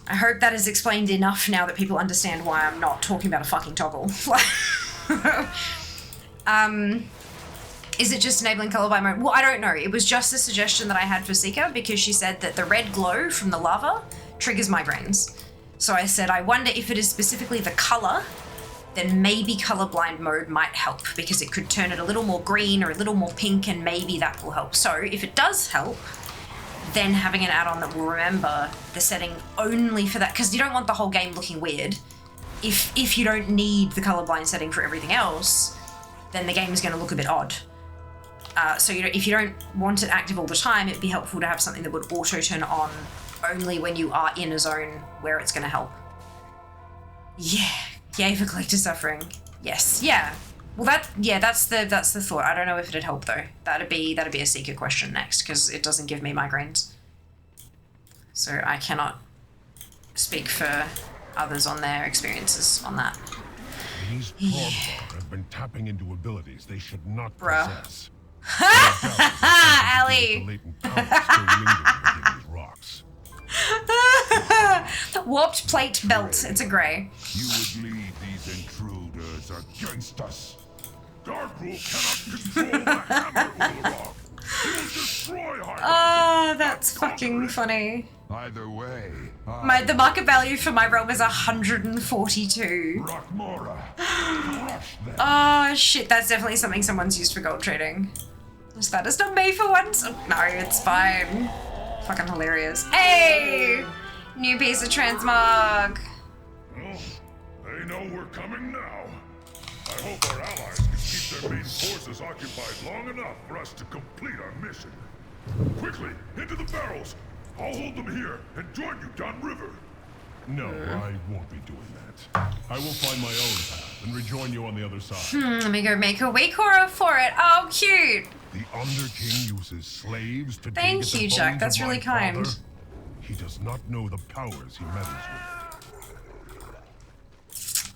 I hope that is explained enough now that people understand why I'm not talking about a fucking toggle. Is it just enabling colorblind mode? Well, I don't know. It was just a suggestion that I had for Seeker because she said that the red glow from the lava triggers migraines. So I said, I wonder if it is specifically the color, then maybe colorblind mode might help because it could turn it a little more green or a little more pink and maybe that will help. So if it does help, then having an add-on that will remember the setting only for that, because you don't want the whole game looking weird. If you don't need the colorblind setting for everything else, then the game is going to look a bit odd. So if you don't want it active all the time, it'd be helpful to have something that would auto-turn on only when you are in a zone where it's going to help. Yeah, yay for collector suffering. Yes, yeah. Well, that's the thought. I don't know if it'd help though. That'd be a Seeker question next because it doesn't give me migraines, so I cannot speak for others on their experiences on that. These Progvar have been tapping into abilities they should not possess. Ali. Warped plate belt. It's a grey. You would lead these intruders against us. Darkrule cannot control the hammer, Ulrog. He will destroy Hyrule. Oh, that's fucking funny. Either way, The market value for my realm is 142. Oh shit, that's definitely something someone's used for gold trading. Is that just not me for once? Oh, no, it's fine. Fucking hilarious. Hey! New piece of transmog. Well, they know we're coming now. I hope our allies can keep their main forces occupied long enough for us to complete our mission. Quickly, into the barrels! I'll hold them here and join you downriver. No, I won't be doing that. I will find my own path and rejoin you on the other side. Let me go make a weak horror for it. Oh, cute. The Underking uses slaves to Thank you, Jack. That's really kind. He does not know the powers he meddles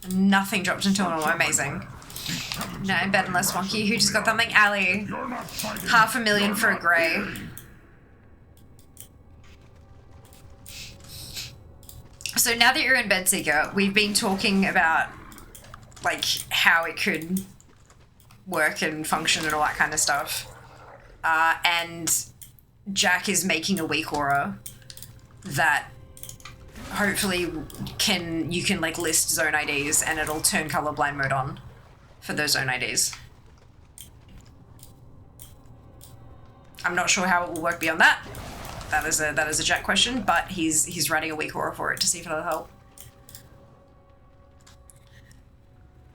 with. Nothing dropped into normal. Amazing. No, better than less wonky. Who just got something? Ali. 500,000 for a grey. So now that you're in Bedseeker, we've been talking about like how it could work and function and all that kind of stuff. And Jack is making a weak aura that hopefully you can like list zone IDs and it'll turn colorblind mode on for those zone IDs. I'm not sure how it will work beyond that. That is a Jack question, but he's writing a weak aura for it to see if it'll help.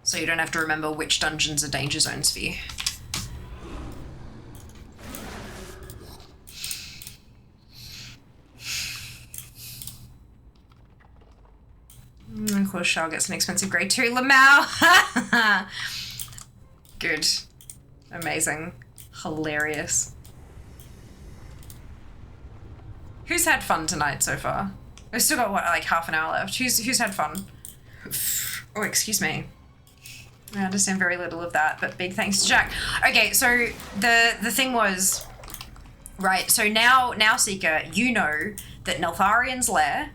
So you don't have to remember which dungeons are danger zones for you. Of course, Shao gets an expensive grade 2. Lamau! Good. Amazing. Hilarious. Who's had fun tonight so far? We've still got, what, like half an hour left. Who's had fun? Oh, excuse me. I understand very little of that, but big thanks to Jack. Okay, so the thing was, right, so now Seeker, you know that Neltharion's lair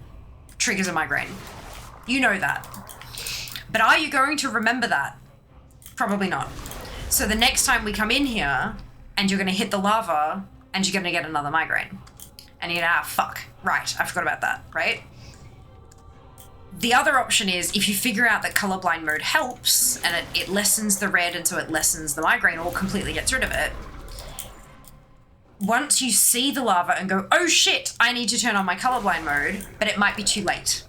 triggers a migraine. You know that. But are you going to remember that? Probably not. So the next time we come in here, and you're going to hit the lava, and you're going to get another migraine. And you're gonna, fuck, right, I forgot about that, right? The other option is, if you figure out that colorblind mode helps, and it lessens the red, and so it lessens the migraine, or completely gets rid of it, once you see the lava and go, oh shit, I need to turn on my colorblind mode, but it might be too late.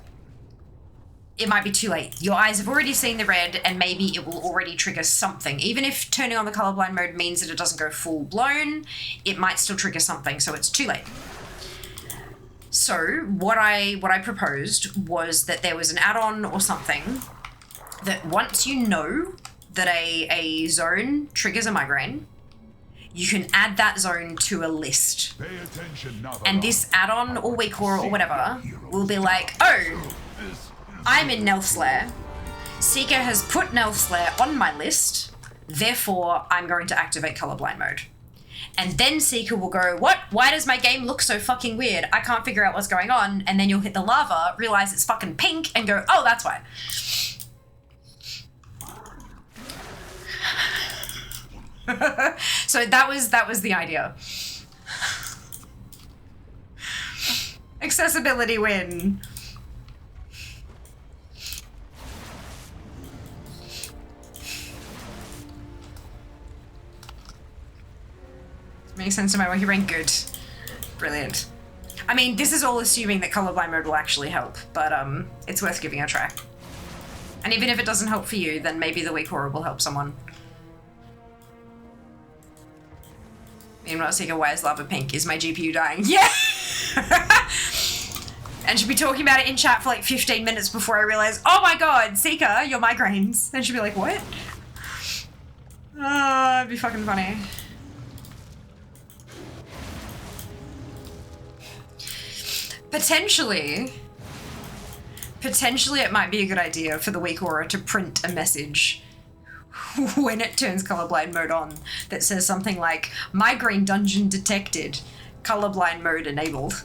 It might be too late. Your eyes have already seen the red, and maybe it will already trigger something. Even if turning on the colorblind mode means that it doesn't go full blown, it might still trigger something, so it's too late. So what I proposed was that there was an add-on or something that once you know that a zone triggers a migraine, you can add that zone to a list. Pay attention, And this add-on or weak aura or whatever will be like, oh, I'm in Nelth's lair. Seeker has put Nelth's lair on my list, therefore I'm going to activate colorblind mode. And then Seeker will go, what? Why does my game look so fucking weird? I can't figure out what's going on. And then you'll hit the lava, realize it's fucking pink, and go, oh, that's why. So that was the idea. Accessibility win. Makes sense to my way. He ran good. Brilliant. I mean, this is all assuming that colorblind mode will actually help, but it's worth giving a try. And even if it doesn't help for you, then maybe the weak aura will help someone. Meanwhile, Seeker, why is lava pink? Is my GPU dying? Yeah! And she'll be talking about it in chat for like 15 minutes before I realize, oh my god, Seeker, your migraines. And she'll be like, what? Oh, it'd be fucking funny. Potentially it might be a good idea for the weak aura to print a message when it turns colorblind mode on that says something like, migraine dungeon detected, colorblind mode enabled.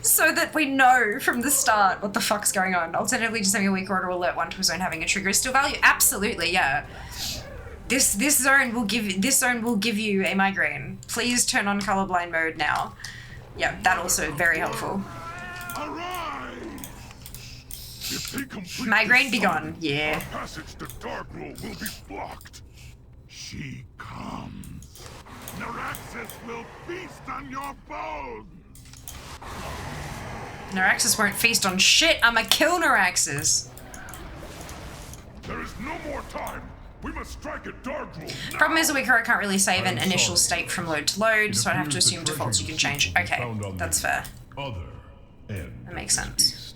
So that we know from the start what the fuck's going on. Alternatively, just having a weak aura alert one to a zone having a trigger is still value. Absolutely, yeah. This zone will give you a migraine. Please turn on colorblind mode now. Yeah, that also very helpful. Migraine be gone. Yeah. Our passage to Darkroll will be blocked. She comes. Naraxis will feast on your bones. Naraxis won't feast on shit. I'ma kill Naraxis. There is no more time. We must strike at Darkroll. Problem is, the weak aura can't really save an initial state from load to load, so I'd have to assume defaults you can change. Okay, that's fair. That makes sense.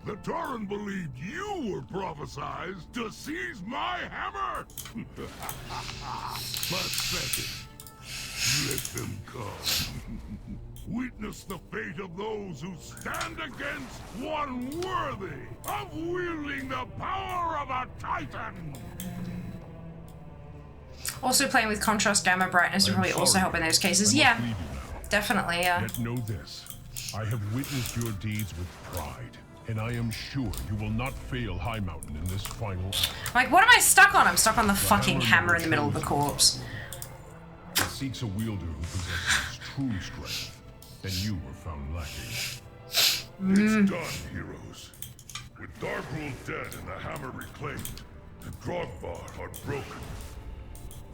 The Tauren believed you were prophesized to seize my hammer. Pathetic. Let them come. Witness the fate of those who stand against one worthy of wielding the power of a titan. Also, playing with contrast, gamma, brightness would probably also help in those cases. Yeah, definitely, yeah. Yet know this. I have witnessed your deeds with pride, and I am sure you will not fail High Mountain in this final hour. Like, what am I stuck on? I'm stuck on the fucking hammer in the middle of the corpse. It seeks a wielder who possesses true strength, and you were found lacking. It's done, heroes. With Darkroll dead and the hammer reclaimed, the Grogbar are broken.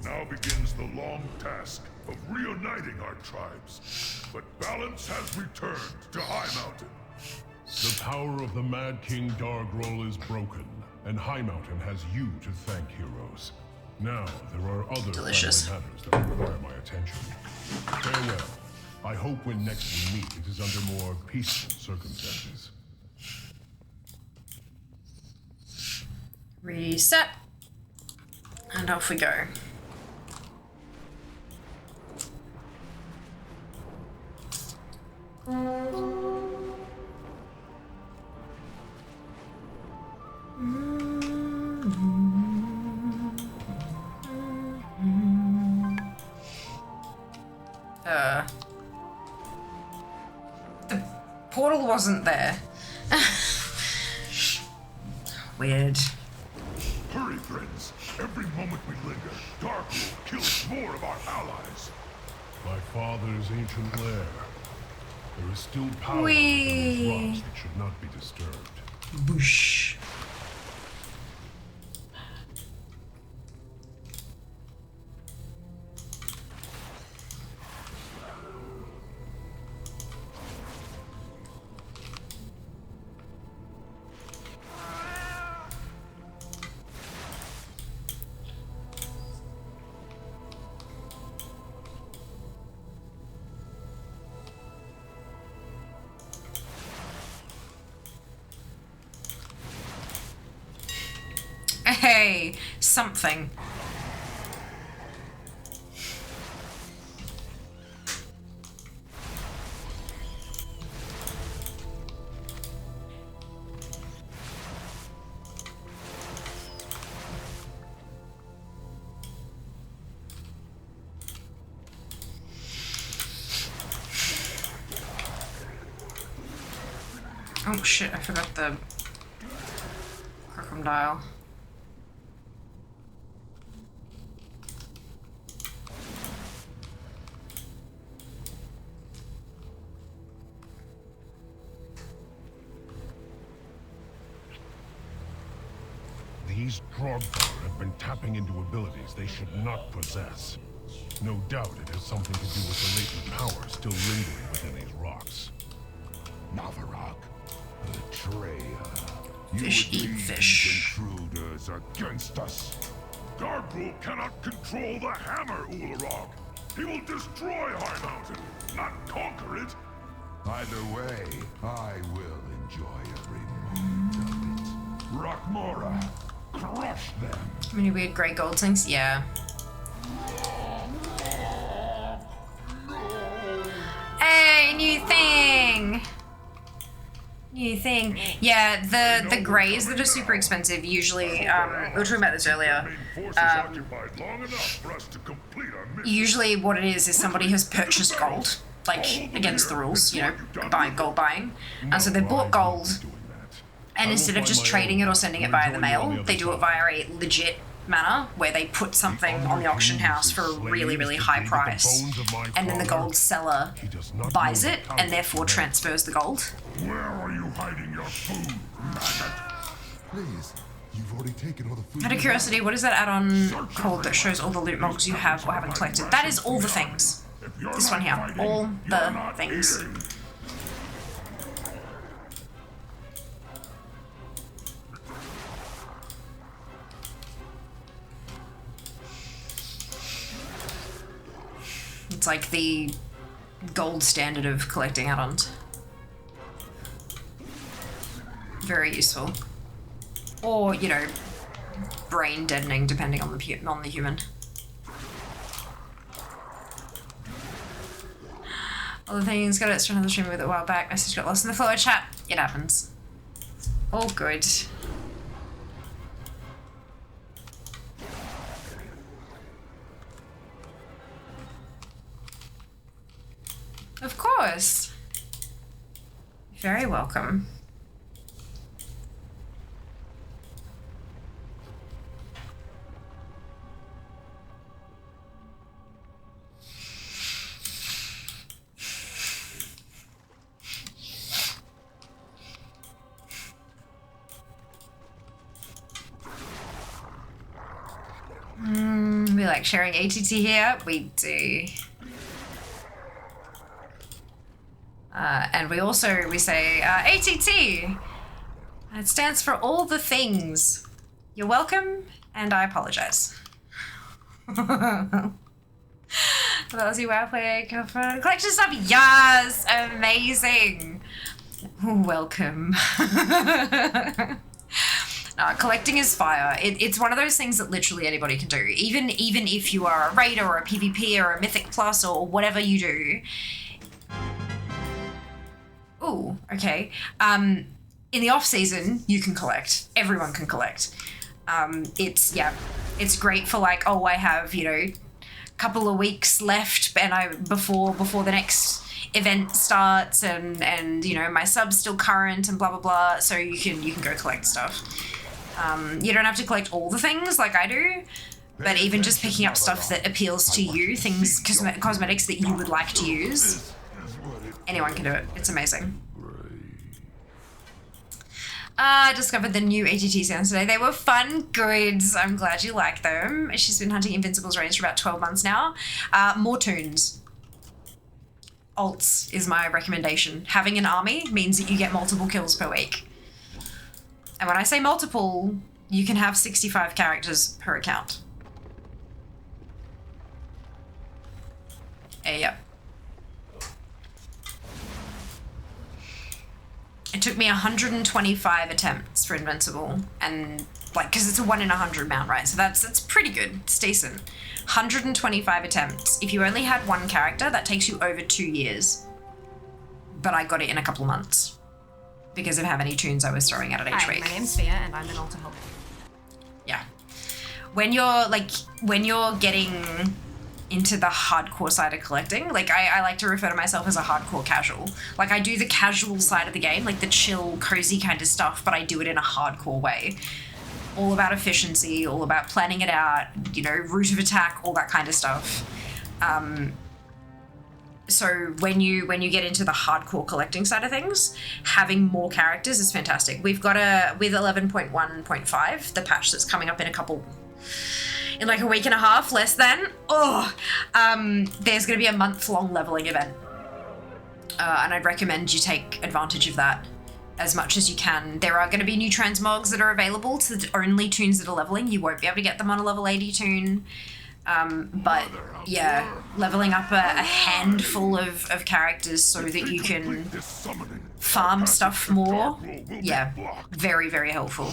Now begins the long task of reuniting our tribes. But balance has returned to High Mountain. The power of the Mad King Darkroll is broken, and High Mountain has you to thank, heroes. Now, there are other family matters that require my attention. Farewell. I hope when next we meet, it is under more peaceful circumstances. Reset. And off we go. The portal wasn't there. Weird. Hurry, friends. Every moment we linger, Darkroot kills more of our allies. My father's ancient lair. There is still power Whee! within these rocks that should not be disturbed. Whoosh. Hey, something. Oh shit, I forgot the crocodile. These Drogbar have been tapping into abilities they should not possess. No doubt it has something to do with the latent power still lingering within these rocks. Navarok, betrayer. Fish You eat would fish. intruders against us. Darkroot cannot control the hammer, Ularog. He will destroy High Mountain, not conquer it. Either way, I will enjoy every moment of it. Rockmora, crush them. Many weird grey gold things? Yeah. Hey, new thing! New thing. Yeah, the greys that are super expensive usually, we were talking about this earlier. Usually what it is somebody has purchased gold, like against the rules, you know, gold buying. And so they bought gold, and instead of just trading it or sending it via the mail, they do it via a legit manner where they put something on the auction house for a really, really high price, and then the gold seller buys it and therefore transfers the gold. Where are you hiding your food, maggot? Please, you've already taken all the food. Out of curiosity, what is that add-on called that shows all the loot logs you have or haven't collected? That is all the things. This one here. All the things. It's like the gold standard of collecting add-ons. Very useful. Or, you know, brain deadening depending on the human. All the things got extra another stream with it a while back. Message got lost in the flow of chat. It happens. All good. Of course. Very welcome. We like sharing ATT here. We do. And we say ATT. It stands for all the things. You're welcome, and I apologize. Lousy WoW player, collection stuff. Yes, amazing. Welcome. Collecting is fire. It's one of those things that literally anybody can do. Even if you are a raider or a PvP or a Mythic Plus or whatever you do. Ooh, okay. In the off season, you can collect. Everyone can collect. It's great for like, oh, I have, couple of weeks left, and before the next event starts, and you know, my sub's still current and blah blah blah. So you can go collect stuff. You don't have to collect all the things like I do, but even just picking up stuff that appeals to you, things, cosmetics that you would like to use, anyone can do it. It's amazing. I discovered the new ATT sounds today. They were fun. Good. I'm glad you like them. She's been hunting Invincible's range for about 12 months now. More tunes. Alts is my recommendation. Having an army means that you get multiple kills per week. And when I say multiple, you can have 65 characters per account. Yep. It took me 125 attempts for Invincible, and like, because it's a 1 in 100 mount, right? So that's pretty good. It's decent. 125 attempts. If you only had one character, that takes you over 2 years. But I got it in a couple of months because of how many tunes I was throwing at it each week. My name's Fia, and I'm an altar helper. Yeah. When you're getting into the hardcore side of collecting, like I like to refer to myself as a hardcore casual. Like, I do the casual side of the game, like the chill, cozy kind of stuff, but I do it in a hardcore way. All about efficiency, all about planning it out, you know, route of attack, all that kind of stuff. So when you get into the hardcore collecting side of things, having more characters is fantastic. We've got with 11.1.5, the patch that's coming up in like a week and a half, less than, there's going to be a month-long leveling event. And I'd recommend you take advantage of that as much as you can. There are going to be new transmogs that are available to the only tunes that are leveling. You won't be able to get them on a level 80 tune. But yeah, leveling up a handful of characters so that you can farm stuff more. Yeah, very, very helpful.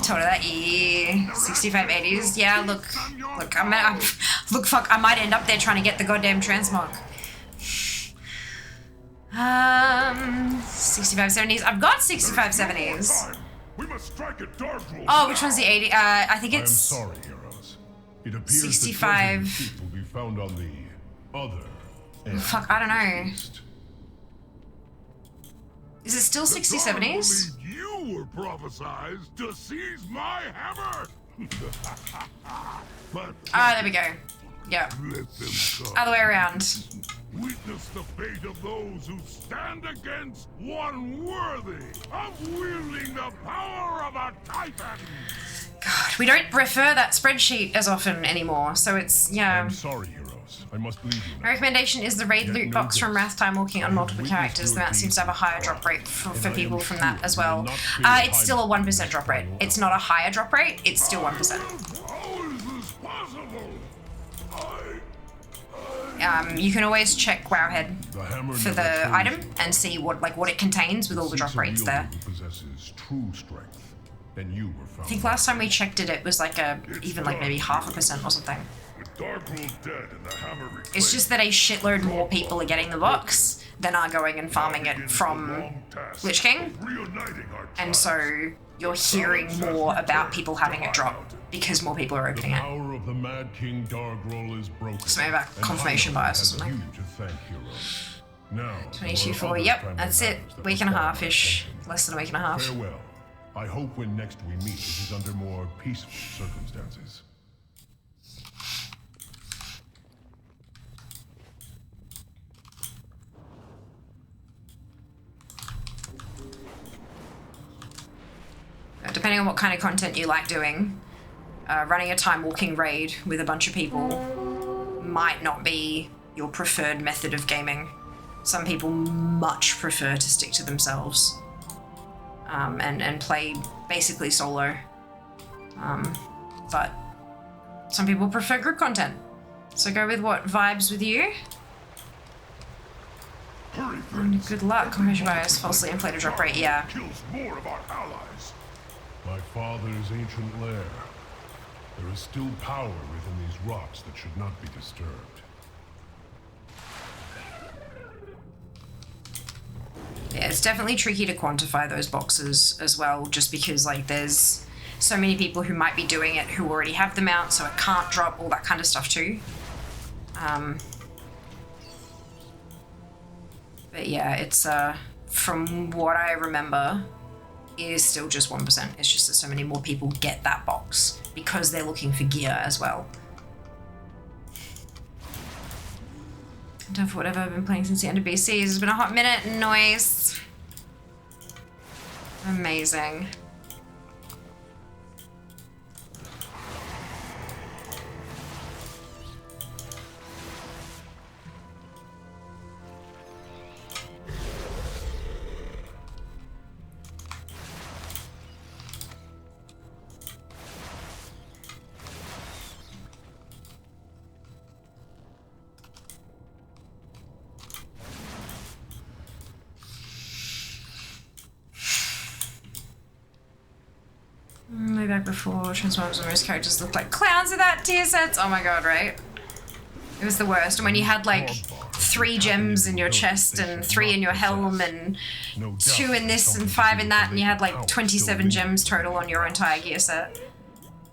Told her that, 65 80s. Yeah, look, fuck, I might end up there trying to get the goddamn transmog. 65 70s. I've got 65 70s. Oh, which one's the 80? I think it's. I am sorry, heroes. It appears 65. will be found on the other. Fuck, I don't know. Is it still 60 70s? You were prophesied to seize my hammer. There we go. Yep. Other way around. Witness the fate of those who stand against one worthy of wielding the power of a titan. God, we don't refer that spreadsheet as often anymore, so it's, yeah. I'm sorry, heroes. I must leave you now. My recommendation is the raid loot box from Wrathtime walking on multiple characters. The map seems to have a higher drop rate for people from that as well. It's still a 1% drop rate. It's not a higher drop rate, it's still 1%. You can always check Wowhead for the item and see what it contains with all the drop rates there. I think last time we checked it, it was like even maybe 0.5% or something. It's just that a shitload more people are getting the box than are going and farming it from Lich King, and so you're hearing more about people having it drop because more people are opening it. The Mad King Dargroll is broken. So maybe about confirmation bias or something. 22.4, yep, that's it. Week and a half-ish. Less than a week and a half. Farewell. I hope when next we meet, it is under more peaceful circumstances. Depending on what kind of content you like doing, running a time walking raid with a bunch of people might not be your preferred method of gaming. Some people much prefer to stick to themselves and play basically solo. But some people prefer group content. So go with what vibes with you. And good luck. Confirmation bias, falsely inflated drop rate, yeah. My father's ancient lair. There is still power within these rocks that should not be disturbed. Yeah, it's definitely tricky to quantify those boxes as well, just because there's so many people who might be doing it who already have them out, so it can't drop, all that kind of stuff too. But yeah, it's from what I remember, it is still just 1%. It's just that so many more people get that box because they're looking for gear as well. Done for whatever I've been playing since the end of BC. It's been a hot minute. Noise. Amazing. Way back before Transformers and most characters looked like clowns without tier sets. Oh my god, right? It was the worst. And when you had like 3 gems in your chest and 3 in your helm and 2 in this and 5 in that, and you had like 27 gems total on your entire gear set.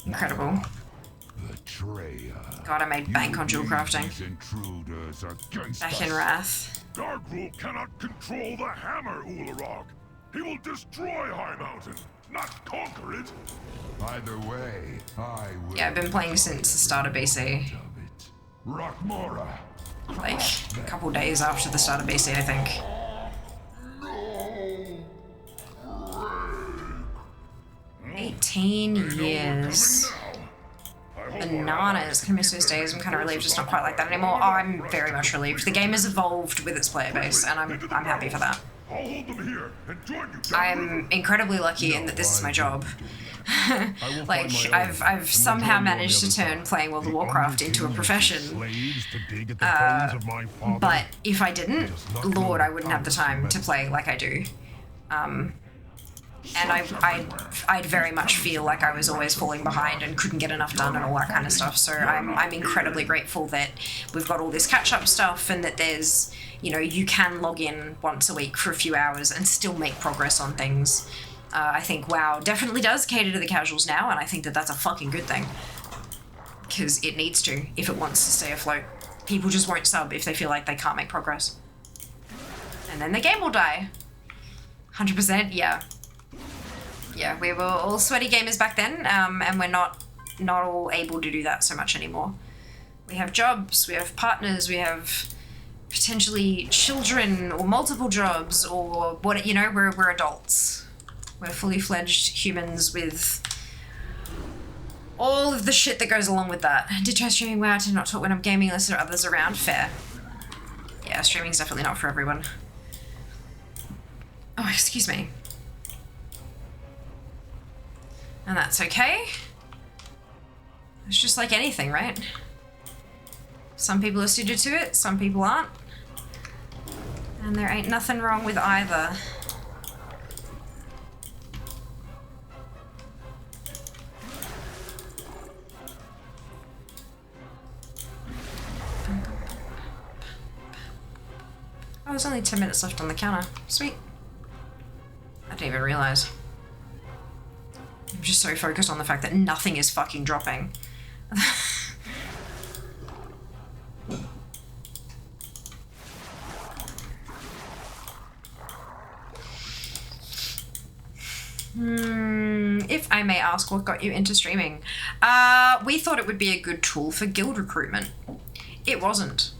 Incredible. God, I made bank on dual crafting. Back in Wrath. Dargrul cannot control the hammer, Ularog. He will destroy High Mountain, not conquer it. Either way, I will. Yeah, I've been playing since the start of BC. Rockmora. Like, a couple days after the start of BC, I think. No. 18 years. Bananas. Can miss those days. I'm kind of relieved it's not quite like that anymore. Oh, I'm very much relieved. The game has evolved with its player base, and I'm happy for that. I'll hold them here and join you. I'm incredibly lucky in that this is my job. Like, I've somehow managed to turn playing World of Warcraft into a profession. But if I didn't, Lord, I wouldn't have the time to play like I do. And I'd very much feel like I was always falling behind and couldn't get enough done and all that kind of stuff. So I'm incredibly grateful that we've got all this catch-up stuff and that there's, you know, you can log in once a week for a few hours and still make progress on things. I think WoW definitely does cater to the casuals now, and I think that that's a fucking good thing. Because it needs to, if it wants to stay afloat. People just won't sub if they feel like they can't make progress. And then the game will die. 100%, yeah. Yeah, we were all sweaty gamers back then, and we're not all able to do that so much anymore. We have jobs, we have partners, we have potentially children or multiple jobs or what, you know, we're adults. We're fully fledged humans with all of the shit that goes along with that. I did try streaming WoW to not talk when I'm gaming unless there are others around. Fair. Yeah, streaming's definitely not for everyone. Oh, excuse me. And that's okay. It's just like anything, right? Some people are suited to it, some people aren't. And there ain't nothing wrong with either. Oh, there's only 10 minutes left on the counter. Sweet. I didn't even realize. I'm just so focused on the fact that nothing is fucking dropping. If I may ask, what got you into streaming? We thought it would be a good tool for guild recruitment. It wasn't.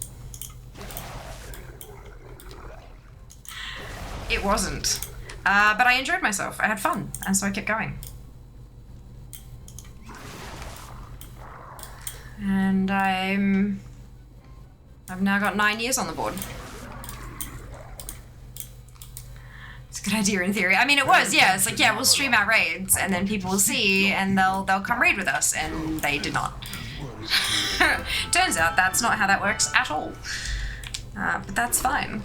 It wasn't. But I enjoyed myself. I had fun, and so I kept going. And I've now got 9 years on the board. It's a good idea in theory. I mean, it was, yeah. It's like, yeah, we'll stream our raids, and then people will see, and they'll come raid with us, and they did not. Turns out that's not how that works at all. But that's fine.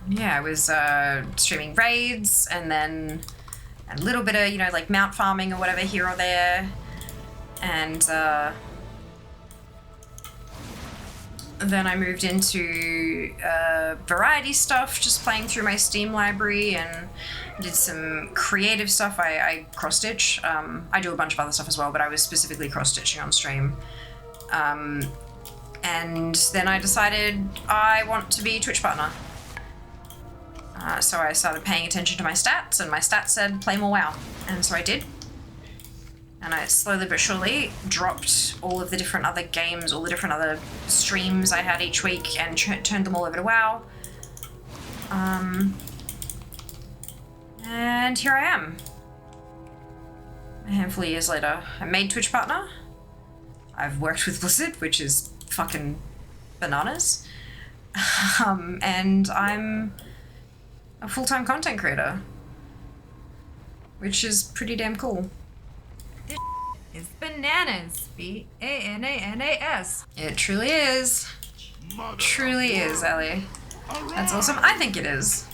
Yeah, I was streaming raids and then a little bit of, you know, like mount farming or whatever here or there. And then I moved into variety stuff, just playing through my Steam library, and did some creative stuff. I cross-stitch. I do a bunch of other stuff as well, but I was specifically cross-stitching on stream. And then I decided I want to be Twitch partner. So I started paying attention to my stats, and my stats said play more WoW. And so I did. And I slowly but surely dropped all of the different other games, all the different other streams I had each week, and turned them all over to WoW. And here I am. A handful of years later. I made Twitch partner. I've worked with Blizzard, which is fucking bananas. And I'm a full-time content creator, which is pretty damn cool. It's bananas. B-A-N-A-N-A-S. It truly is. Truly is, Ellie. That's awesome. I think it is.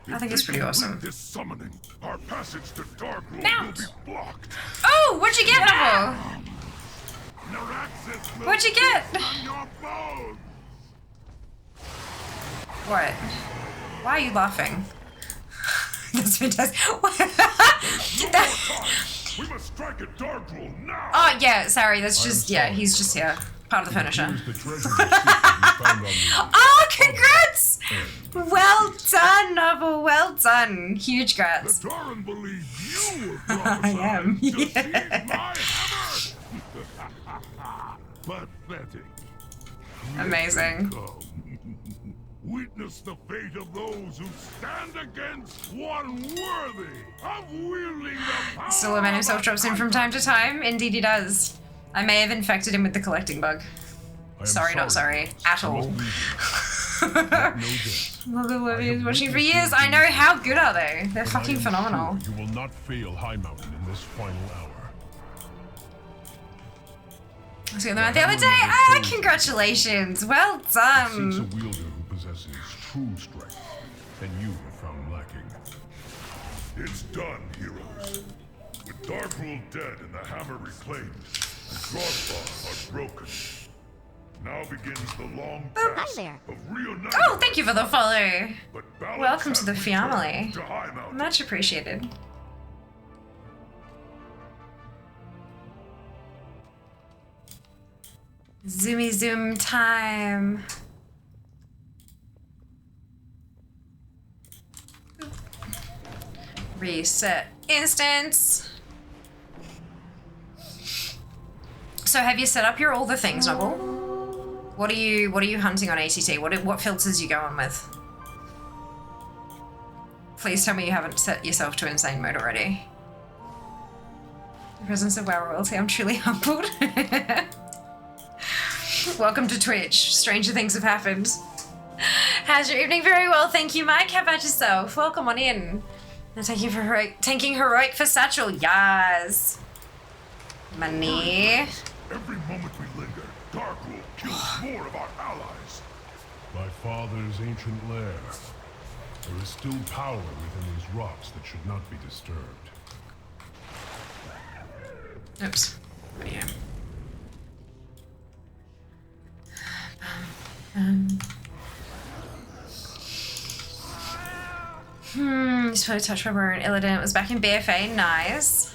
I think it's pretty awesome. This summoning, our passage to Darkroom Mount. will be blocked. Oh, what'd you get, Noble? What'd you get? What? Why are you laughing? That's fantastic. We must strike at Darkroom now. Oh yeah, sorry. That's just he's just here, part of the furniture. Oh, congrats! Well done, Novel. Well done. Huge grats. I am. Yeah. Pathetic. Amazing. Witness the fate of those who stand against one worthy of wielding the power. Silverman himself drops in from time to time. Indeed he does. I may have infected him with the collecting bug. Sorry, not sorry. At all. Love is watching for years. I know. How good are they? They're fucking phenomenal. You will not fail High Mountain in this final hour. I was going them out the other day. Ah, congratulations. Well done. Seeks a wielder who possesses true strength, and you have found lacking. It's done, heroes. With Darkrule dead and the hammer reclaimed, the Drogbar are broken. Now begins the long task of reuniting. Oh, thank you for the follow. But balance Welcome to the has family. returned to High Mountain. Much appreciated. Zoomy zoom time. Reset instance. So have you set up your all the things, Noble? What are you hunting on ATT? What filters you going with? Please tell me you haven't set yourself to insane mode already. The presence of WoW royalty, I'm truly humbled. Welcome to Twitch. Stranger things have happened. How's your evening? Very well, thank you, Mike. How about yourself? Welcome on in. And tanking heroic for Satchel. Yes. Money. Every moment we linger, Darkrule kills more of our allies. My father's ancient lair. There is still power within these rocks that should not be disturbed. Oops. Oh, yeah. Just put a touch rubber and Illidan. It was back in BFA. Nice.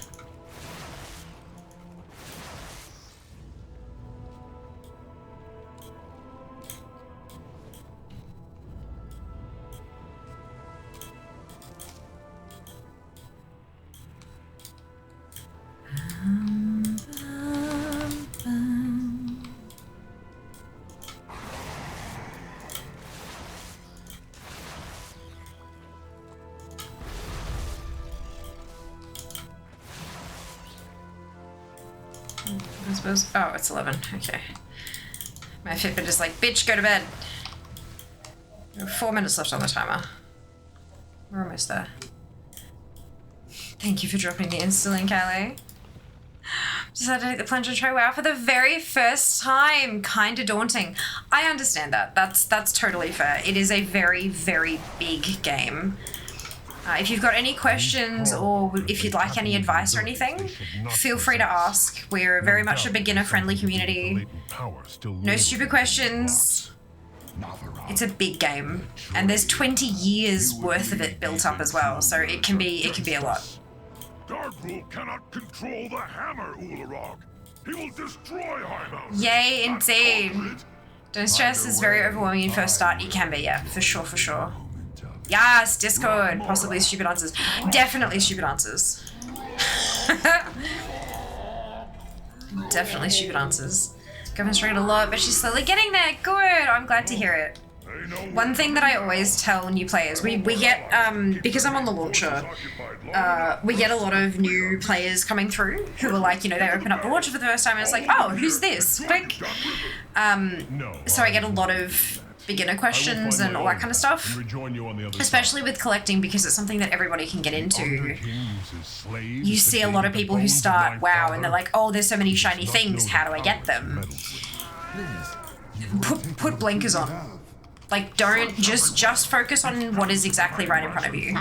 I suppose. Oh, it's 11. Okay. My Fitbit is like, bitch, go to bed. We have 4 minutes left on the timer. We're almost there. Thank you for dropping the Insta link, Ali. Decided to take the plunge and try WoW for the very first time. Kinda daunting. I understand that. That's totally fair. It is a very, very big game. If you've got any questions or if you'd like any advice or anything, feel free to ask. We're very much a beginner-friendly community. No stupid questions. It's a big game, and there's 20 years worth of it built up as well, so it can be a lot. Dargrul cannot control the hammer, Ularog. He will destroy Highmount. Yay, indeed. Don't stress is very overwhelming in first start. It can be, yeah, for sure, for sure. Yes, Discord. Possibly stupid answers. Definitely stupid answers. Definitely stupid answers. Government struggled a lot, but she's slowly getting there. Good. I'm glad to hear it. One thing that I always tell new players, we get, because I'm on the launcher, we get a lot of new players coming through who are like, you know, they open up the launcher for the first time and it's like, oh, who's this? Click. So I get a lot of beginner questions and all that kind of stuff, especially with collecting because it's something that everybody can get into. You see a lot of people who start WoW and they're like, oh, there's so many shiny things, how do I get them? Put blinkers on. Like, don't just focus on what is exactly right in front of you.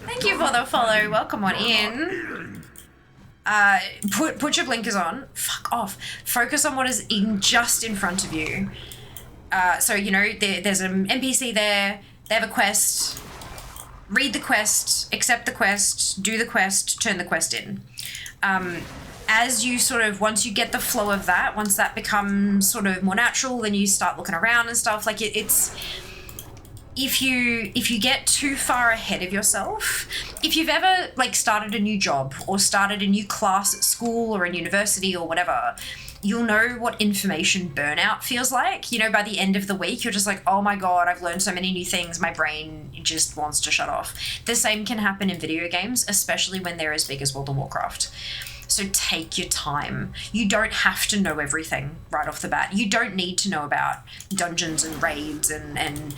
Thank you for the follow. Welcome on in. Put your blinkers on. Fuck off. Focus on what is just in front of you. So, you know, there's an NPC there. They have a quest. Read the quest. Accept the quest. Do the quest. Turn the quest in. As you sort of, once you get the flow of that, once that becomes sort of more natural, then you start looking around and stuff. Like it's, if you get too far ahead of yourself, if you've ever like started a new job or started a new class at school or in university or whatever, you'll know what information burnout feels like. You know, by the end of the week, you're just like, oh my God, I've learned so many new things. My brain just wants to shut off. The same can happen in video games, especially when they're as big as World of Warcraft. So take your time. You don't have to know everything right off the bat. You don't need to know about dungeons and raids and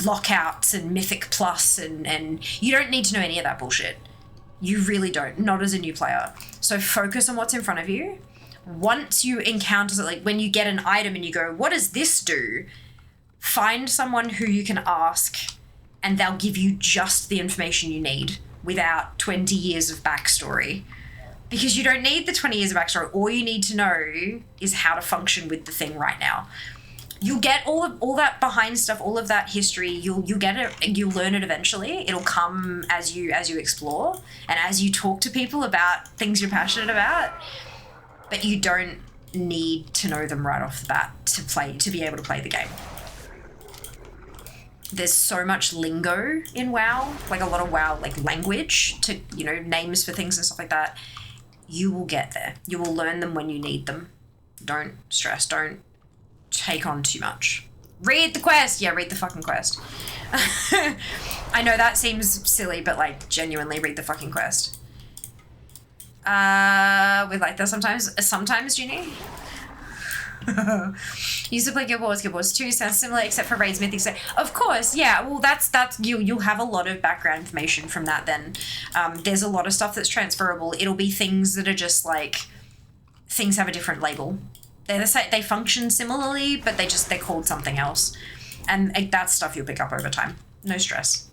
lockouts and Mythic Plus and you don't need to know any of that bullshit. You really don't. Not as a new player. So focus on what's in front of you. Once you encounter, like when you get an item and you go, what does this do? Find someone who you can ask and they'll give you just the information you need without 20 years of backstory. Because you don't need the 20 years of backstory. All you need to know is how to function with the thing right now. You'll get all that behind stuff, all of that history. You'll get it. You'll learn it eventually. It'll come as you explore and as you talk to people about things you're passionate about. But you don't need to know them right off the bat to be able to play the game. There's so much lingo in WoW, like a lot of WoW like language to, you know, names for things and stuff like that. You will get there. You will learn them when you need them. Don't stress. Don't take on too much. Read the quest. Yeah, read the fucking quest. I know that seems silly, but like genuinely read the fucking quest. We like that sometimes, Junie. Used to play Guild Wars 2, sounds similar except for raids, mythics. Of course, yeah. Well, that's you'll have a lot of background information from that. Then there's a lot of stuff that's transferable. It'll be things that are just like things have a different label. They're the same, they function similarly, but they're called something else, and that's stuff you'll pick up over time. No stress.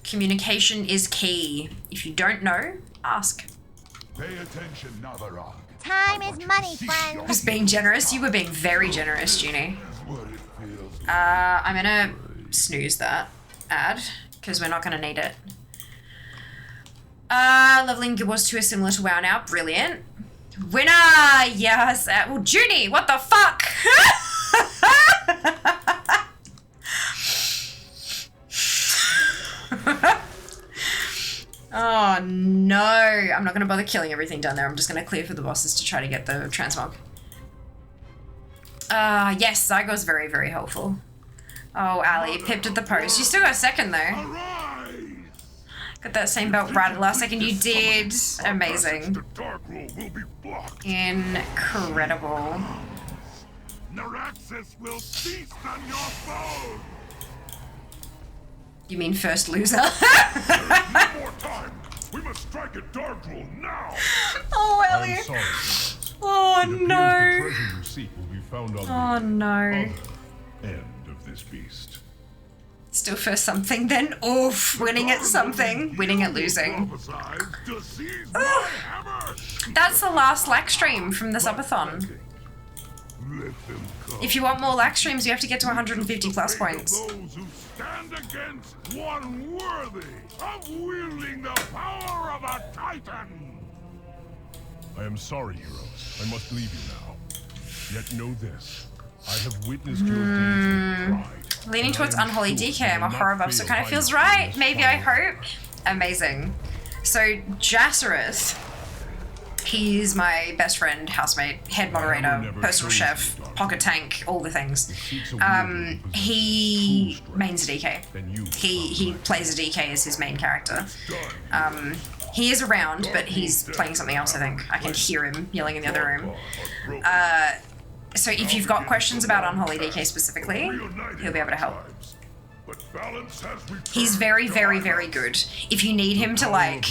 Communication is key. If you don't know, ask. Pay attention, Navarog. Time is money, friend. Just being generous. You were being very generous, Junie. I'm gonna snooze that ad because we're not gonna need it. Leveling Guild Wars 2 is similar to WoW now. Brilliant. Winner! Yes. Well, Junie, what the fuck? Oh no, I'm not going to bother killing everything down there. I'm just going to clear for the bosses to try to get the transmog. Yes, Zygo's very, very helpful. Oh, Ali, pipped at the post. You still got a second though. Got that same belt right at the last second. You did. Amazing. Incredible. Naraxis will feast on your foes. You mean first loser? No more time. We must strike at Dargrul now. Oh, Ellie. I'm sorry. Oh It appears no. the treasure you seek will be found on Oh the no. other end of this beast. Still first something then. Oof, winning at something, winning at losing. That's the last lack stream from the subathon. If you want more lack streams, you have to get to 150 plus points. Those who stand against one worthy of wielding the power of a titan. I am sorry, heroes. I must leave you now. Yet know this. I have witnessed your deeds with pride. Leaning towards unholy DK. I'm a horror buff, so it kind of feels right. Maybe, I hope. Amazing. So, Jassereth. He's my best friend, housemate, head moderator, personal chef, pocket tank, all the things. He mains a DK. He plays a DK as his main character. He is around, but he's playing something else, I think. I can hear him yelling in the other room. So if you've got questions about Unholy DK specifically, he'll be able to help. He's very, very, very good. If you need him to like,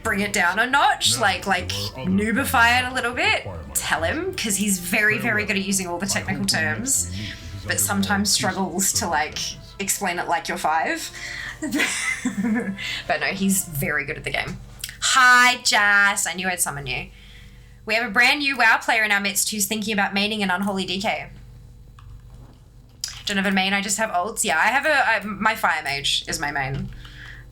bring it down a notch, like noobify it a little bit, tell him, because he's very, very good at using all the technical terms, but sometimes struggles to like explain it like you're 5. But no, he's very good at the game. Hi, Jas. I knew I'd summon you. We have a brand new WoW player in our midst who's thinking about maining an Unholy DK. Don't have a main, I just have ults. Yeah, I have my Fire Mage is my main.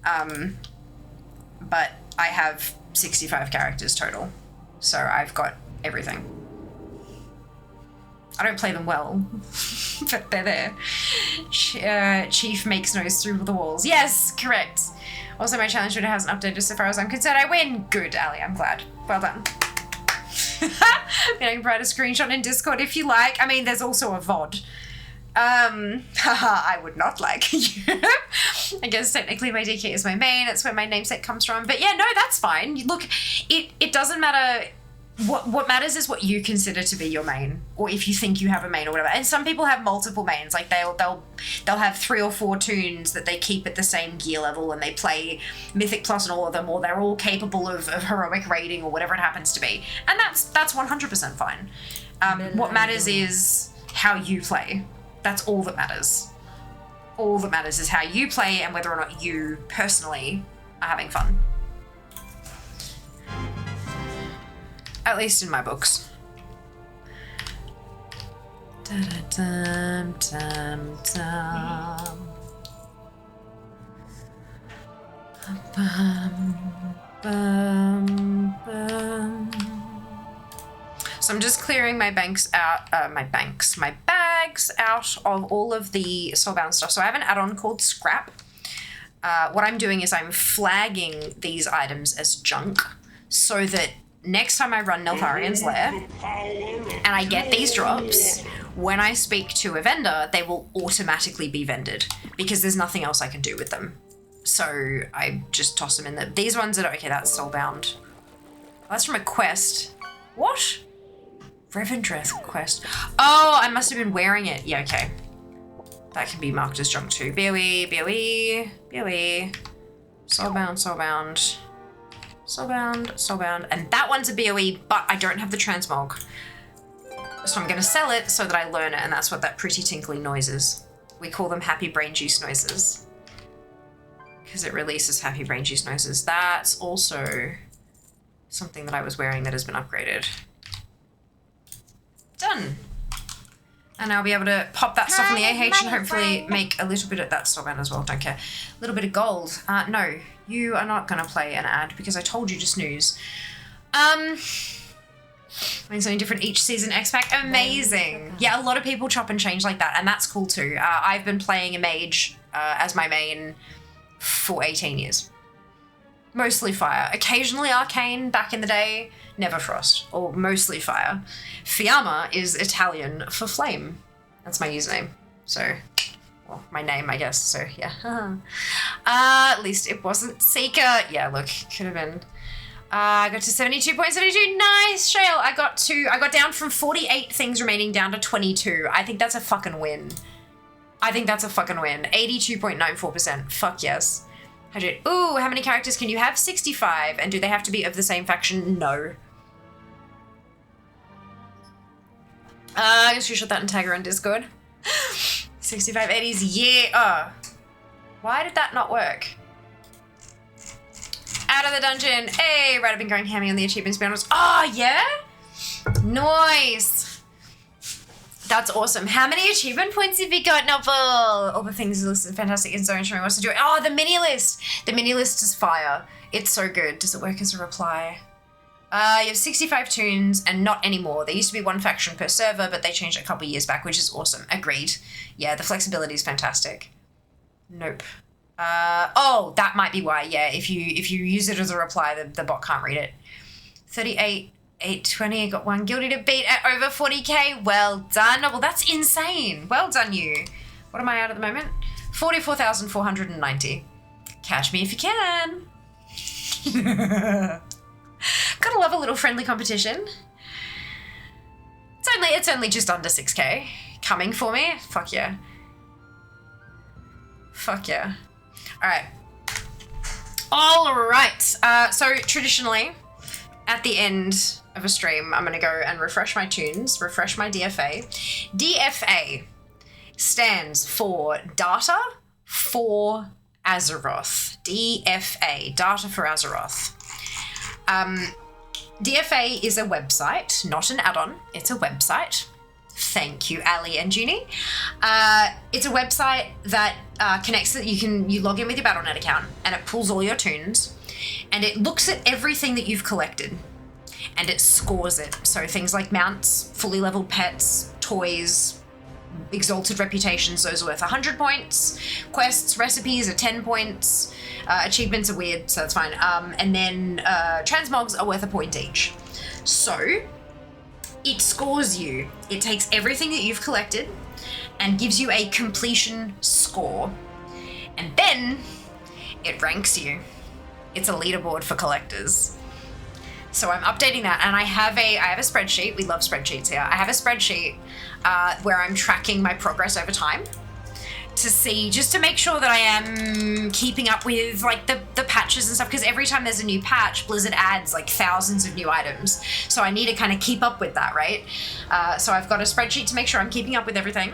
But I have 65 characters total. So I've got everything. I don't play them well, but they're there. Chief makes noise through the walls. Yes, correct. Also, my challenge shooter hasn't updated so far as I'm concerned. I win. Good, Ali. I'm glad. Well done. I can provide a screenshot in Discord if you like. I mean, there's also a VOD. I would not like. I guess technically my DK is my main. That's where my namesake comes from. But yeah, no, that's fine. Look, it doesn't matter. What matters is what you consider to be your main, or if you think you have a main or whatever. And some people have multiple mains. Like they'll have 3 or 4 tunes that they keep at the same gear level, and they play Mythic Plus and all of them, or they're all capable of heroic raiding or whatever it happens to be. And that's 100% fine. What matters is how you play. That's all that matters. All that matters is how you play and whether or not you personally are having fun. At least in my books. So I'm just clearing my bags out of all of the soulbound stuff. So I have an add-on called Scrap. What I'm doing is I'm flagging these items as junk so that next time I run Neltharian's Lair and I get these drops, when I speak to a vendor, they will automatically be vended because there's nothing else I can do with them. So I just toss them in there. These ones are, okay, that's soulbound. Oh, that's from a quest. What? Revendreth quest. Oh, I must have been wearing it. Yeah, okay. That can be marked as junk too. BOE, BOE, BOE. Soulbound, soulbound. Soulbound, soulbound. And that one's a BOE, but I don't have the transmog. So I'm going to sell it so that I learn it, and that's what that pretty tinkly noise is. We call them happy brain juice noises. Because it releases happy brain juice noises. That's also something that I was wearing that has been upgraded. Done. And I'll be able to pop that stuff in the AH and hopefully make a little bit of that soulbound as well. Don't care. A little bit of gold. No, you are not going to play an ad because I told you to snooze. Doing something different each season. X-Pac, amazing. Yeah, a lot of people chop and change like that, and that's cool too. I've been playing a mage as my main for 18 years. Mostly fire. Occasionally arcane back in the day. Never frost. Or mostly fire. Fiamma is Italian for flame. That's my username. So, well, my name, I guess. So, yeah. At least it wasn't Seeker. Yeah, look, could have been. I got to 72.72. Nice, Shale. I got down from 48 things remaining down to 22. I think that's a fucking win. 82.94%. Fuck yes. 100. Ooh, how many characters can you have? 65. And do they have to be of the same faction? No. I guess we shot that in Tiger on Discord. 6580s, yeah. Why did that not work? Out of the dungeon. Hey, right, I've been going hammy on the achievements. Be honest. Oh, yeah? Nice. That's awesome. How many achievement points have you got, Novel? All the things listed. Fantastic. In zone showing wants to do it. Oh, the mini list. The mini list is fire. It's so good. Does it work as a reply? You have 65 tunes and not anymore. There used to be one faction per server, but they changed it a couple years back, which is awesome. Agreed. Yeah, the flexibility is fantastic. Nope. Oh, that might be why. Yeah, if you use it as a reply, the bot can't read it. 38, 820, got one guilty to beat at over 40k. Well done. Well, that's insane. Well done, you. What am I at the moment? 44,490. Catch me if you can. Gotta love a little friendly competition. It's only just under 6k. Coming for me? Fuck yeah. Fuck yeah. Alright. So traditionally, at the end of a stream, I'm gonna go and refresh my tunes, refresh my DFA. DFA stands for Data for Azeroth. DFA, Data for Azeroth. DFA is a website, not an add-on. It's a website. Thank you, Ali and Junie. It's a website that connects that you log in with your Battle.net account and it pulls all your tunes and it looks at everything that you've collected and it scores it. So things like mounts, fully leveled pets, toys, exalted reputations, those are worth 100 points. Quests, recipes are 10 points. Achievements are weird, so that's fine. And then transmogs are worth a point each. So it scores you. It takes everything that you've collected and gives you a completion score. And then it ranks you. It's a leaderboard for collectors. So I'm updating that, and I have a spreadsheet. We love spreadsheets here. I have a spreadsheet where I'm tracking my progress over time to see, just to make sure that I am keeping up with like the patches and stuff, because every time there's a new patch, Blizzard adds like thousands of new items. So I need to kind of keep up with that, right? So I've got a spreadsheet to make sure I'm keeping up with everything.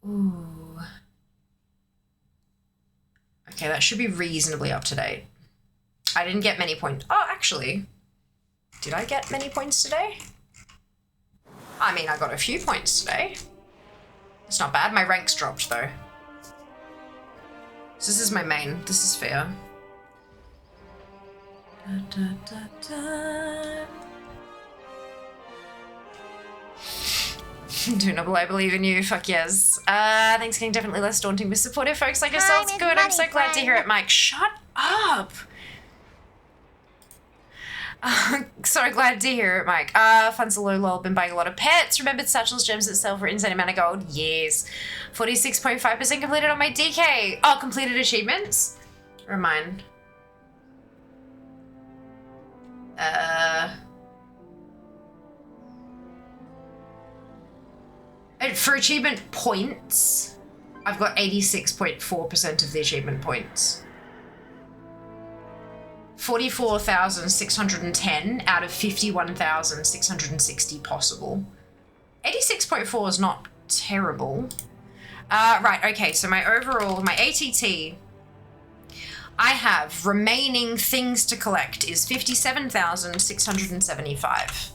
Ooh. Okay, that should be reasonably up to date. I didn't get many points. Oh, actually, did I get many points today? I mean, I got a few points today. It's not bad. My ranks dropped, though. So this is my main. This is fair. Noble, I believe in you. Fuck yes. Things getting definitely less daunting with supportive folks like yourselves. Good. I'm so glad to hear it, Mike. Shut up. So glad to hear it, Mike. Funds are low, lol. Been buying a lot of pets. Remembered satchels, gems that sell for insane amount of gold. Yes. 46.5% completed on my DK. Oh, completed achievements? Remind. For achievement points, I've got 86.4% of the achievement points. 44,610 out of 51,660 possible. 86.4 is not terrible. Right, okay, so my overall, my ATT, I have remaining things to collect is 57,675.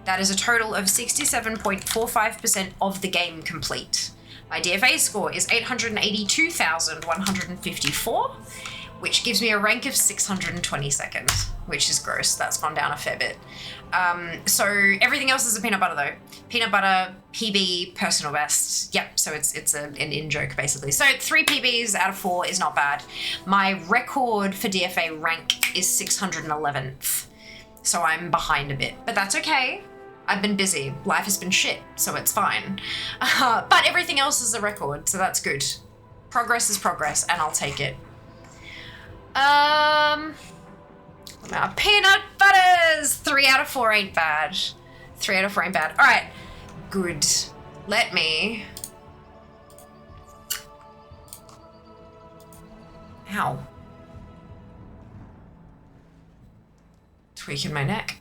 That is a total of 67.45% of the game complete. My DFA score is 882,154, which gives me a rank of 622nd, which is gross. That's gone down a fair bit. So everything else is a peanut butter though. Peanut butter, PB, personal best. Yep, so it's an in-joke basically. So 3 PBs out of 4 is not bad. My record for DFA rank is 611th. So I'm behind a bit, but that's okay. I've been busy. Life has been shit, so it's fine. But everything else is a record, so that's good. Progress is progress, and I'll take it. Peanut butters! 3 out of 4 ain't bad. 3 out of 4 ain't bad. All right, good. Let me... Ow. Tweaking my neck.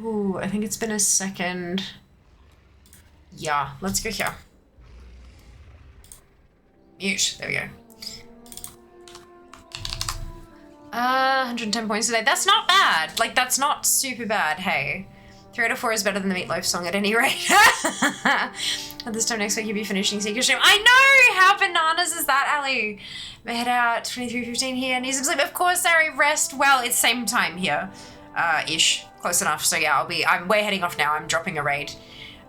Ooh, I think it's been a second. Yeah, let's go here. Mute, there we go. 110 points today. That's not bad. Like, that's not super bad, hey. 3 out of 4 is better than the Meatloaf song at any rate. At this time next week, you'll be finishing Secret Stream. I know! How bananas is that, Ali? I head out 23:15 here. Need some sleep. Of course, Sari, rest well. It's same time here. Ish. Close enough. So yeah, we're heading off now. I'm dropping a raid.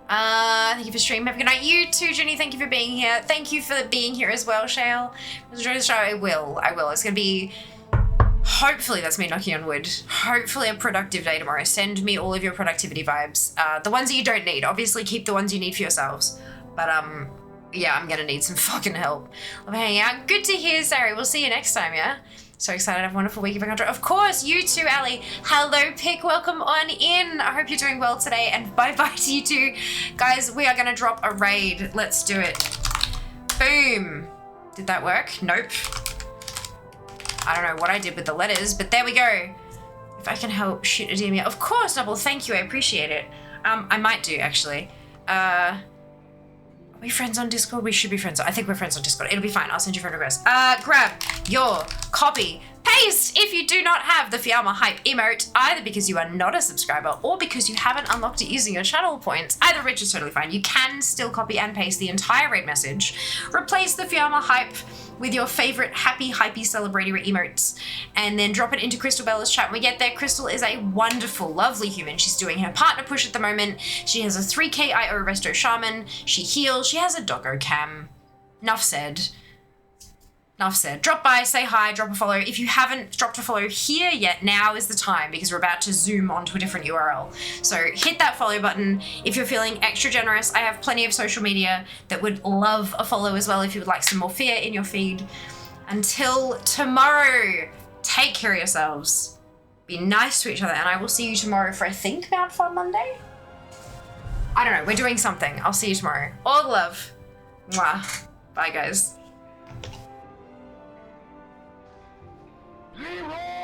Thank you for streaming. Have a good night. You too, Jenny. Thank you for being here. Thank you for being here as well, Shale. Enjoy the show. I will. It's going to be, hopefully, that's me knocking on wood. Hopefully a productive day tomorrow. Send me all of your productivity vibes. The ones that you don't need. Obviously, keep the ones you need for yourselves. But, yeah, I'm going to need some fucking help. Love hanging out. Good to hear, Sari. We'll see you next time, yeah? So excited. Have a wonderful week of encounter. Of course, you too, Ali. Hello, Pick. Welcome on in. I hope you're doing well today. And bye-bye to you too. Guys, we are going to drop a raid. Let's do it. Boom. Did that work? Nope. I don't know what I did with the letters, but there we go. If I can help, shoot a DM. Of course, Noble. Thank you. I appreciate it. I might do, actually. Are we friends on Discord? We should be friends. I think we're friends on Discord. It'll be fine. I'll send you a friend request. Grab your copy. Paste if you do not have the Fiamma Hype emote, either because you are not a subscriber or because you haven't unlocked it using your channel points. Either which is totally fine. You can still copy and paste the entire raid message. Replace the Fiamma Hype with your favorite happy, hypey, celebratory emotes, and then drop it into Crystal Bella's chat when we get there. Crystal is a wonderful, lovely human. She's doing her partner push at the moment. She has a 3k IO Resto Shaman. She heals. She has a doggo cam. Enough said. Enough said. Drop by, say hi, drop a follow. If you haven't dropped a follow here yet, now is the time because we're about to zoom onto a different URL. So hit that follow button. If you're feeling extra generous, I have plenty of social media that would love a follow as well if you would like some more fear in your feed. Until tomorrow, take care of yourselves. Be nice to each other, and I will see you tomorrow for, I think, Mount Fun Monday? I don't know. We're doing something. I'll see you tomorrow. All the love. Mwah. Bye, guys. Leroy!